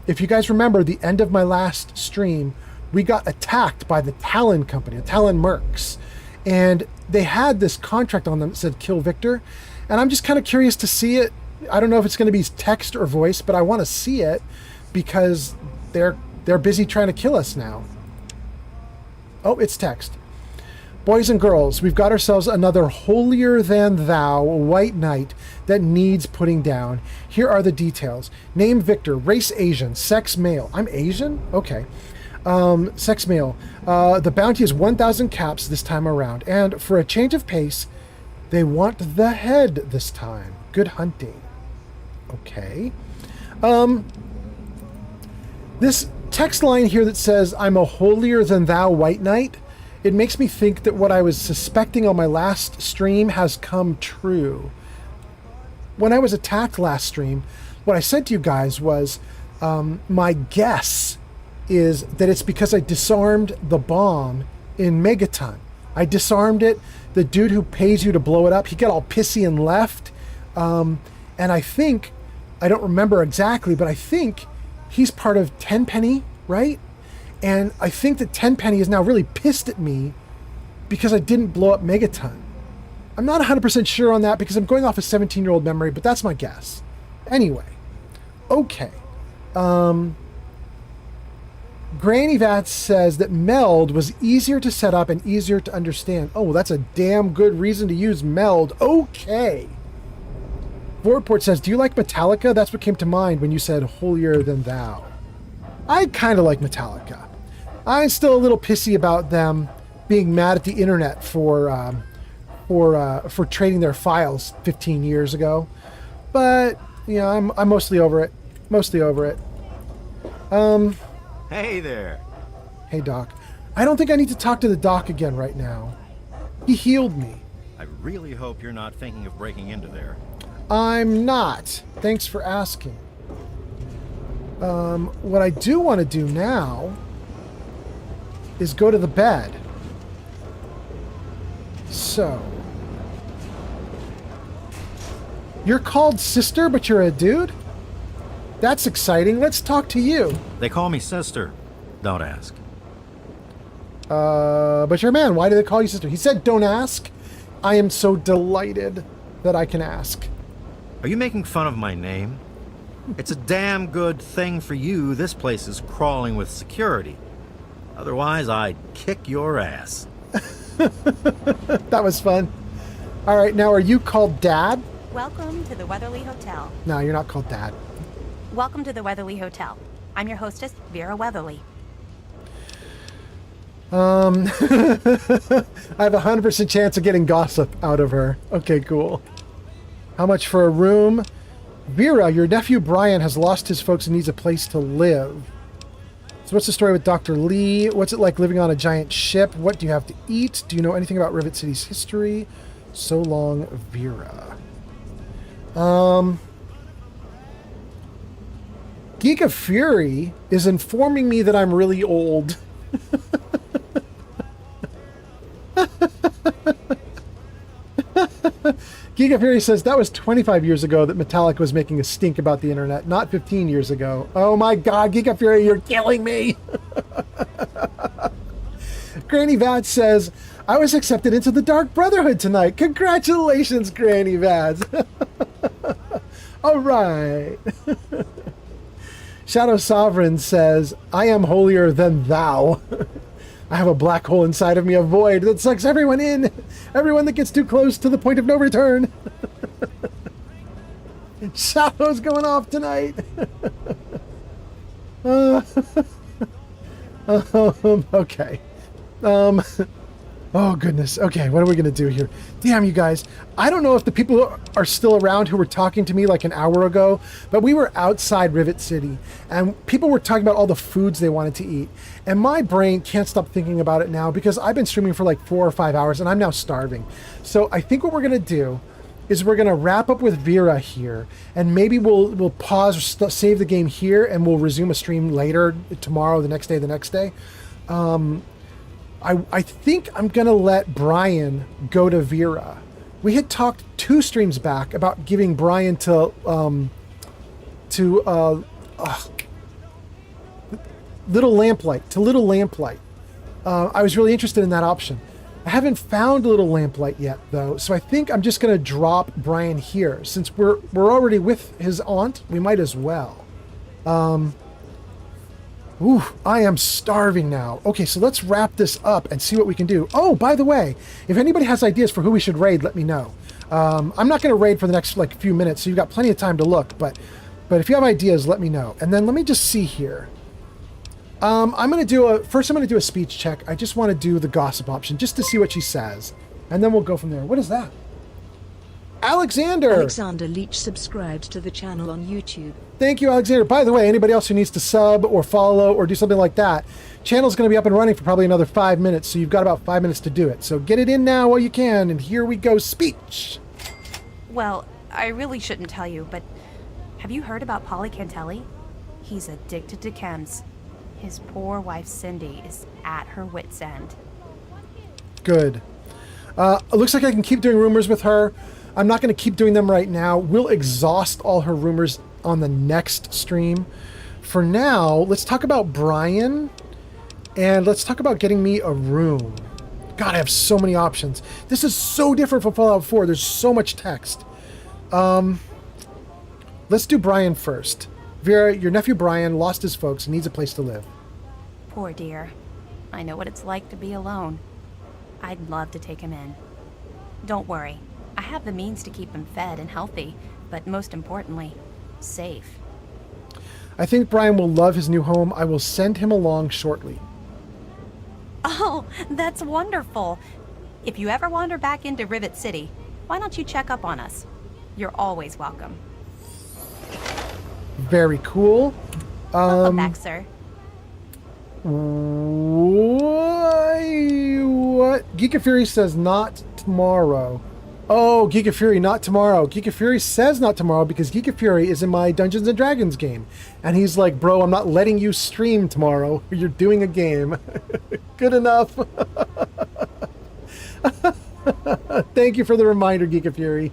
if you guys remember the end of my last stream, we got attacked by the Talon company, the Talon Mercs, and they had this contract on them that said kill Victor, and I'm just kind of curious to see it. I don't know if it's going to be text or voice, but I want to see it because they're busy trying to kill us now. Oh, it's text. Boys and girls, we've got ourselves another holier-than-thou white knight that needs putting down. Here are the details. Name Victor, race Asian, sex male. I'm Asian? Okay. Sex male. The bounty is 1,000 caps this time around. And for a change of pace, they want the head this time. Good hunting. Okay. This text line here that says, I'm a holier-than-thou white knight, it makes me think that what I was suspecting on my last stream has come true. When I was attacked last stream, what I said to you guys was, my guess is that it's because I disarmed the bomb in Megaton. I disarmed it. The dude who pays you to blow it up, he got all pissy and left. And I think, I don't remember exactly, but I think he's part of Tenpenny, right? And I think that Tenpenny is now really pissed at me because I didn't blow up Megaton. I'm not 100% sure on that because I'm going off a 17-year-old memory, but that's my guess. Anyway, okay. Granny Vats says that Meld was easier to set up and easier to understand. Oh, that's a damn good reason to use Meld. Okay. Vortport says, do you like Metallica? That's what came to mind when you said holier than thou. I kind of like Metallica. I'm still a little pissy about them being mad at the internet for trading their files 15 years ago. But, you know, I'm mostly over it. Mostly over it. Hey there. Hey, Doc. I don't think I need to talk to the Doc again right now. He healed me. I really hope you're not thinking of breaking into there. I'm not. Thanks for asking. What I do want to do now is go to the bed. So. You're called sister, but you're a dude? That's exciting. Let's talk to you. They call me sister. Don't ask. But you're a man. Why do they call you sister? He said don't ask. I am so delighted that I can ask. Are you making fun of my name? It's a damn good thing for you this place is crawling with security. Otherwise, I'd kick your ass. That was fun. All right, now are you called Dad? Welcome to the Weatherly Hotel. No, you're not called Dad. Welcome to the Weatherly Hotel. I'm your hostess, Vera Weatherly. I have a 100% chance of getting gossip out of her. Okay, cool. How much for a room? Vera, your nephew Brian has lost his folks and needs a place to live. So what's the story with Dr. Lee? What's it like living on a giant ship? What do you have to eat? Do you know anything about Rivet City's history? So long, Vera. Geek of Fury is informing me that I'm really old. Geek of Fury says that was 25 years ago that Metallica was making a stink about the internet, not 15 years ago. Oh my god, Geek of Fury, you're killing me! Granny Vats says, I was accepted into the Dark Brotherhood tonight. Congratulations, Granny Vats. All right. Shadow Sovereign says, I am holier than thou. I have a black hole inside of me, a void that sucks everyone in. Everyone that gets too close to the point of no return. Shadow's going off tonight. Okay. Oh, goodness. Okay, what are we going to do here? Damn, you guys. I don't know if the people are still around who were talking to me like an hour ago, but we were outside Rivet City, and people were talking about all the foods they wanted to eat. And my brain can't stop thinking about it now because I've been streaming for like 4 or 5 hours, and I'm now starving. So I think what we're going to do is we're going to wrap up with Vera here, and maybe we'll pause or save the game here, and we'll resume a stream later, tomorrow, the next day. I think I'm going to let Brian go to Vera. We had talked 2 streams back about giving Brian to Little Lamplight. I was really interested in that option. I haven't found Little Lamplight yet, though, so I think I'm just going to drop Brian here. Since we're already with his aunt, we might as well. Ooh, I am starving now. Okay, so let's wrap this up and see what we can do. Oh, by the way, if anybody has ideas for who we should raid, let me know. I'm not going to raid for the next few minutes, so you've got plenty of time to look. But if you have ideas, let me know. And then let me just see here. I'm going to do a speech check. I just want to do the gossip option just to see what she says, and then we'll go from there. What is that? Alexander Leach subscribed to the channel on YouTube. Thank you, Alexander. By the way, anybody else who needs to sub or follow or do something like that, channel's going to be up and running for probably another 5 minutes, so you've got about 5 minutes to do it. So get it in now while you can, and here we go, speech. Well, I really shouldn't tell you, but have you heard about Polly Cantelli? He's addicted to chems. His poor wife, Cindy, is at her wit's end. Good. It looks like I can keep doing rumors with her. I'm not going to keep doing them right now. We'll exhaust all her rumors on the next stream. For now, let's talk about Brian, and let's talk about getting me a room. God, I have so many options. This is so different from Fallout 4. There's so much text. Let's do Brian first. Vera, your nephew Brian lost his folks and needs a place to live. Poor dear. I know what it's like to be alone. I'd love to take him in. Don't worry. I have the means to keep him fed and healthy, but most importantly, safe. I think Brian will love his new home. I will send him along shortly. Oh, that's wonderful. If you ever wander back into Rivet City, why don't you check up on us? You're always welcome. Very cool. Welcome back, sir. What? Geek of Fury says not tomorrow. Oh, Geek of Fury, not tomorrow. Geek of Fury says not tomorrow because Geek of Fury is in my Dungeons & Dragons game. And he's like, bro, I'm not letting you stream tomorrow. You're doing a game. Good enough. Thank you for the reminder, Geek of Fury.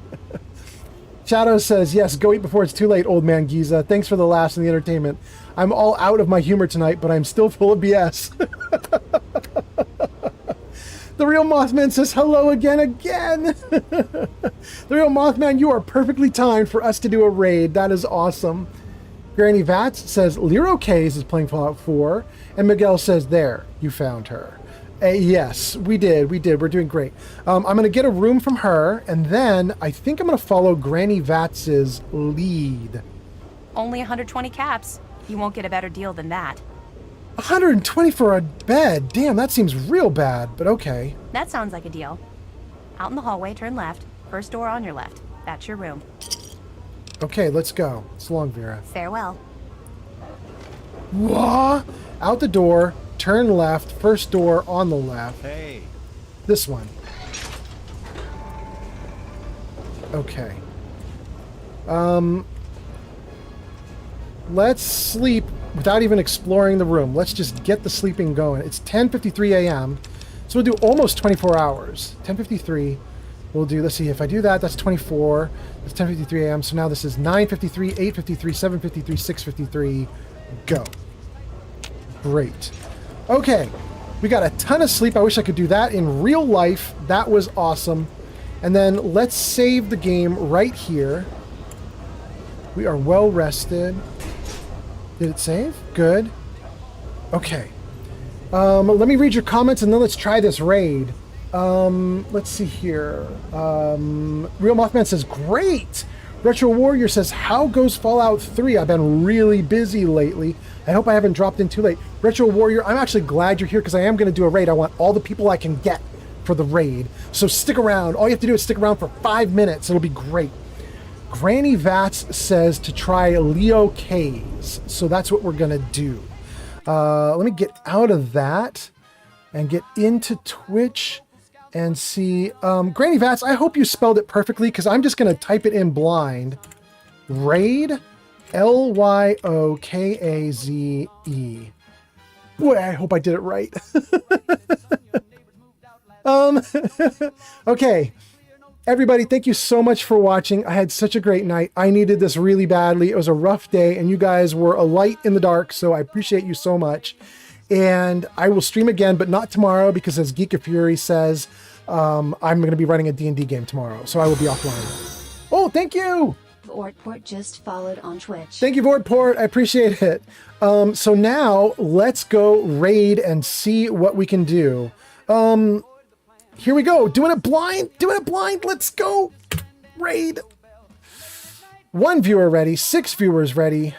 Shadow says, yes, go eat before it's too late, old man Giza. Thanks for the laughs and the entertainment. I'm all out of my humor tonight, but I'm still full of BS. The Real Mothman says hello again. The Real Mothman, you are perfectly timed for us to do a raid. That is awesome. Granny Vats says Lero Kays is playing Fallout 4. And Miguel says, there, you found her. Yes, we did. We're doing great. I'm going to get a room from her, and then I think I'm going to follow Granny Vats's lead. Only 120 caps. You won't get a better deal than that. 120 for a bed. Damn, that seems real bad, but okay. That sounds like a deal. Out in the hallway, turn left. First door on your left. That's your room. Okay, let's go. So long, Vera. Farewell. Whoa! Out the door, turn left, first door on the left. Hey. This one. Okay. Let's sleep without even exploring the room. Let's just get the sleeping going. It's 10:53 a.m. So we'll do almost 24 hours. 10:53. We'll do, let's see, if I do that, that's 24. It's 10:53 a.m. So now this is 9:53, 8:53, 7:53, 6:53. Go. Great. Okay. We got a ton of sleep. I wish I could do that in real life. That was awesome. And then let's save the game right here. We are well rested. Did it save? Good. Okay. Let me read your comments and then let's try this raid. Let's see here. Real Mothman says, great! Retro Warrior says, how goes Fallout 3? I've been really busy lately. I hope I haven't dropped in too late. Retro Warrior, I'm actually glad you're here because I am going to do a raid. I want all the people I can get for the raid. So stick around. All you have to do is stick around for 5 minutes. It'll be great. Granny Vats says to try Leo K's. So that's what we're going to do. Let me get out of that and get into Twitch and see. Granny Vats, I hope you spelled it perfectly because I'm just going to type it in blind. Raid, Lyokaze. Boy, I hope I did it right. Okay. Everybody, thank you so much for watching. I had such a great night. I needed this really badly. It was a rough day, and you guys were a light in the dark, so I appreciate you so much. And I will stream again, but not tomorrow, because as Geek of Fury says, I'm going to be running a D&D game tomorrow, so I will be offline. Oh, thank you! Vortport just followed on Twitch. Thank you, Vortport. I appreciate it. So now, let's go raid and see what we can do. Here we go. Doing it blind. Doing it blind. Let's go. Raid. 1 viewer ready. 6 viewers ready.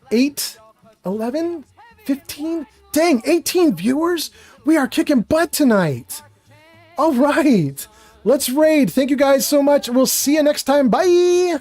8, 11, 15. Dang, 18 viewers? We are kicking butt tonight. All right. Let's raid. Thank you guys so much. We'll see you next time. Bye.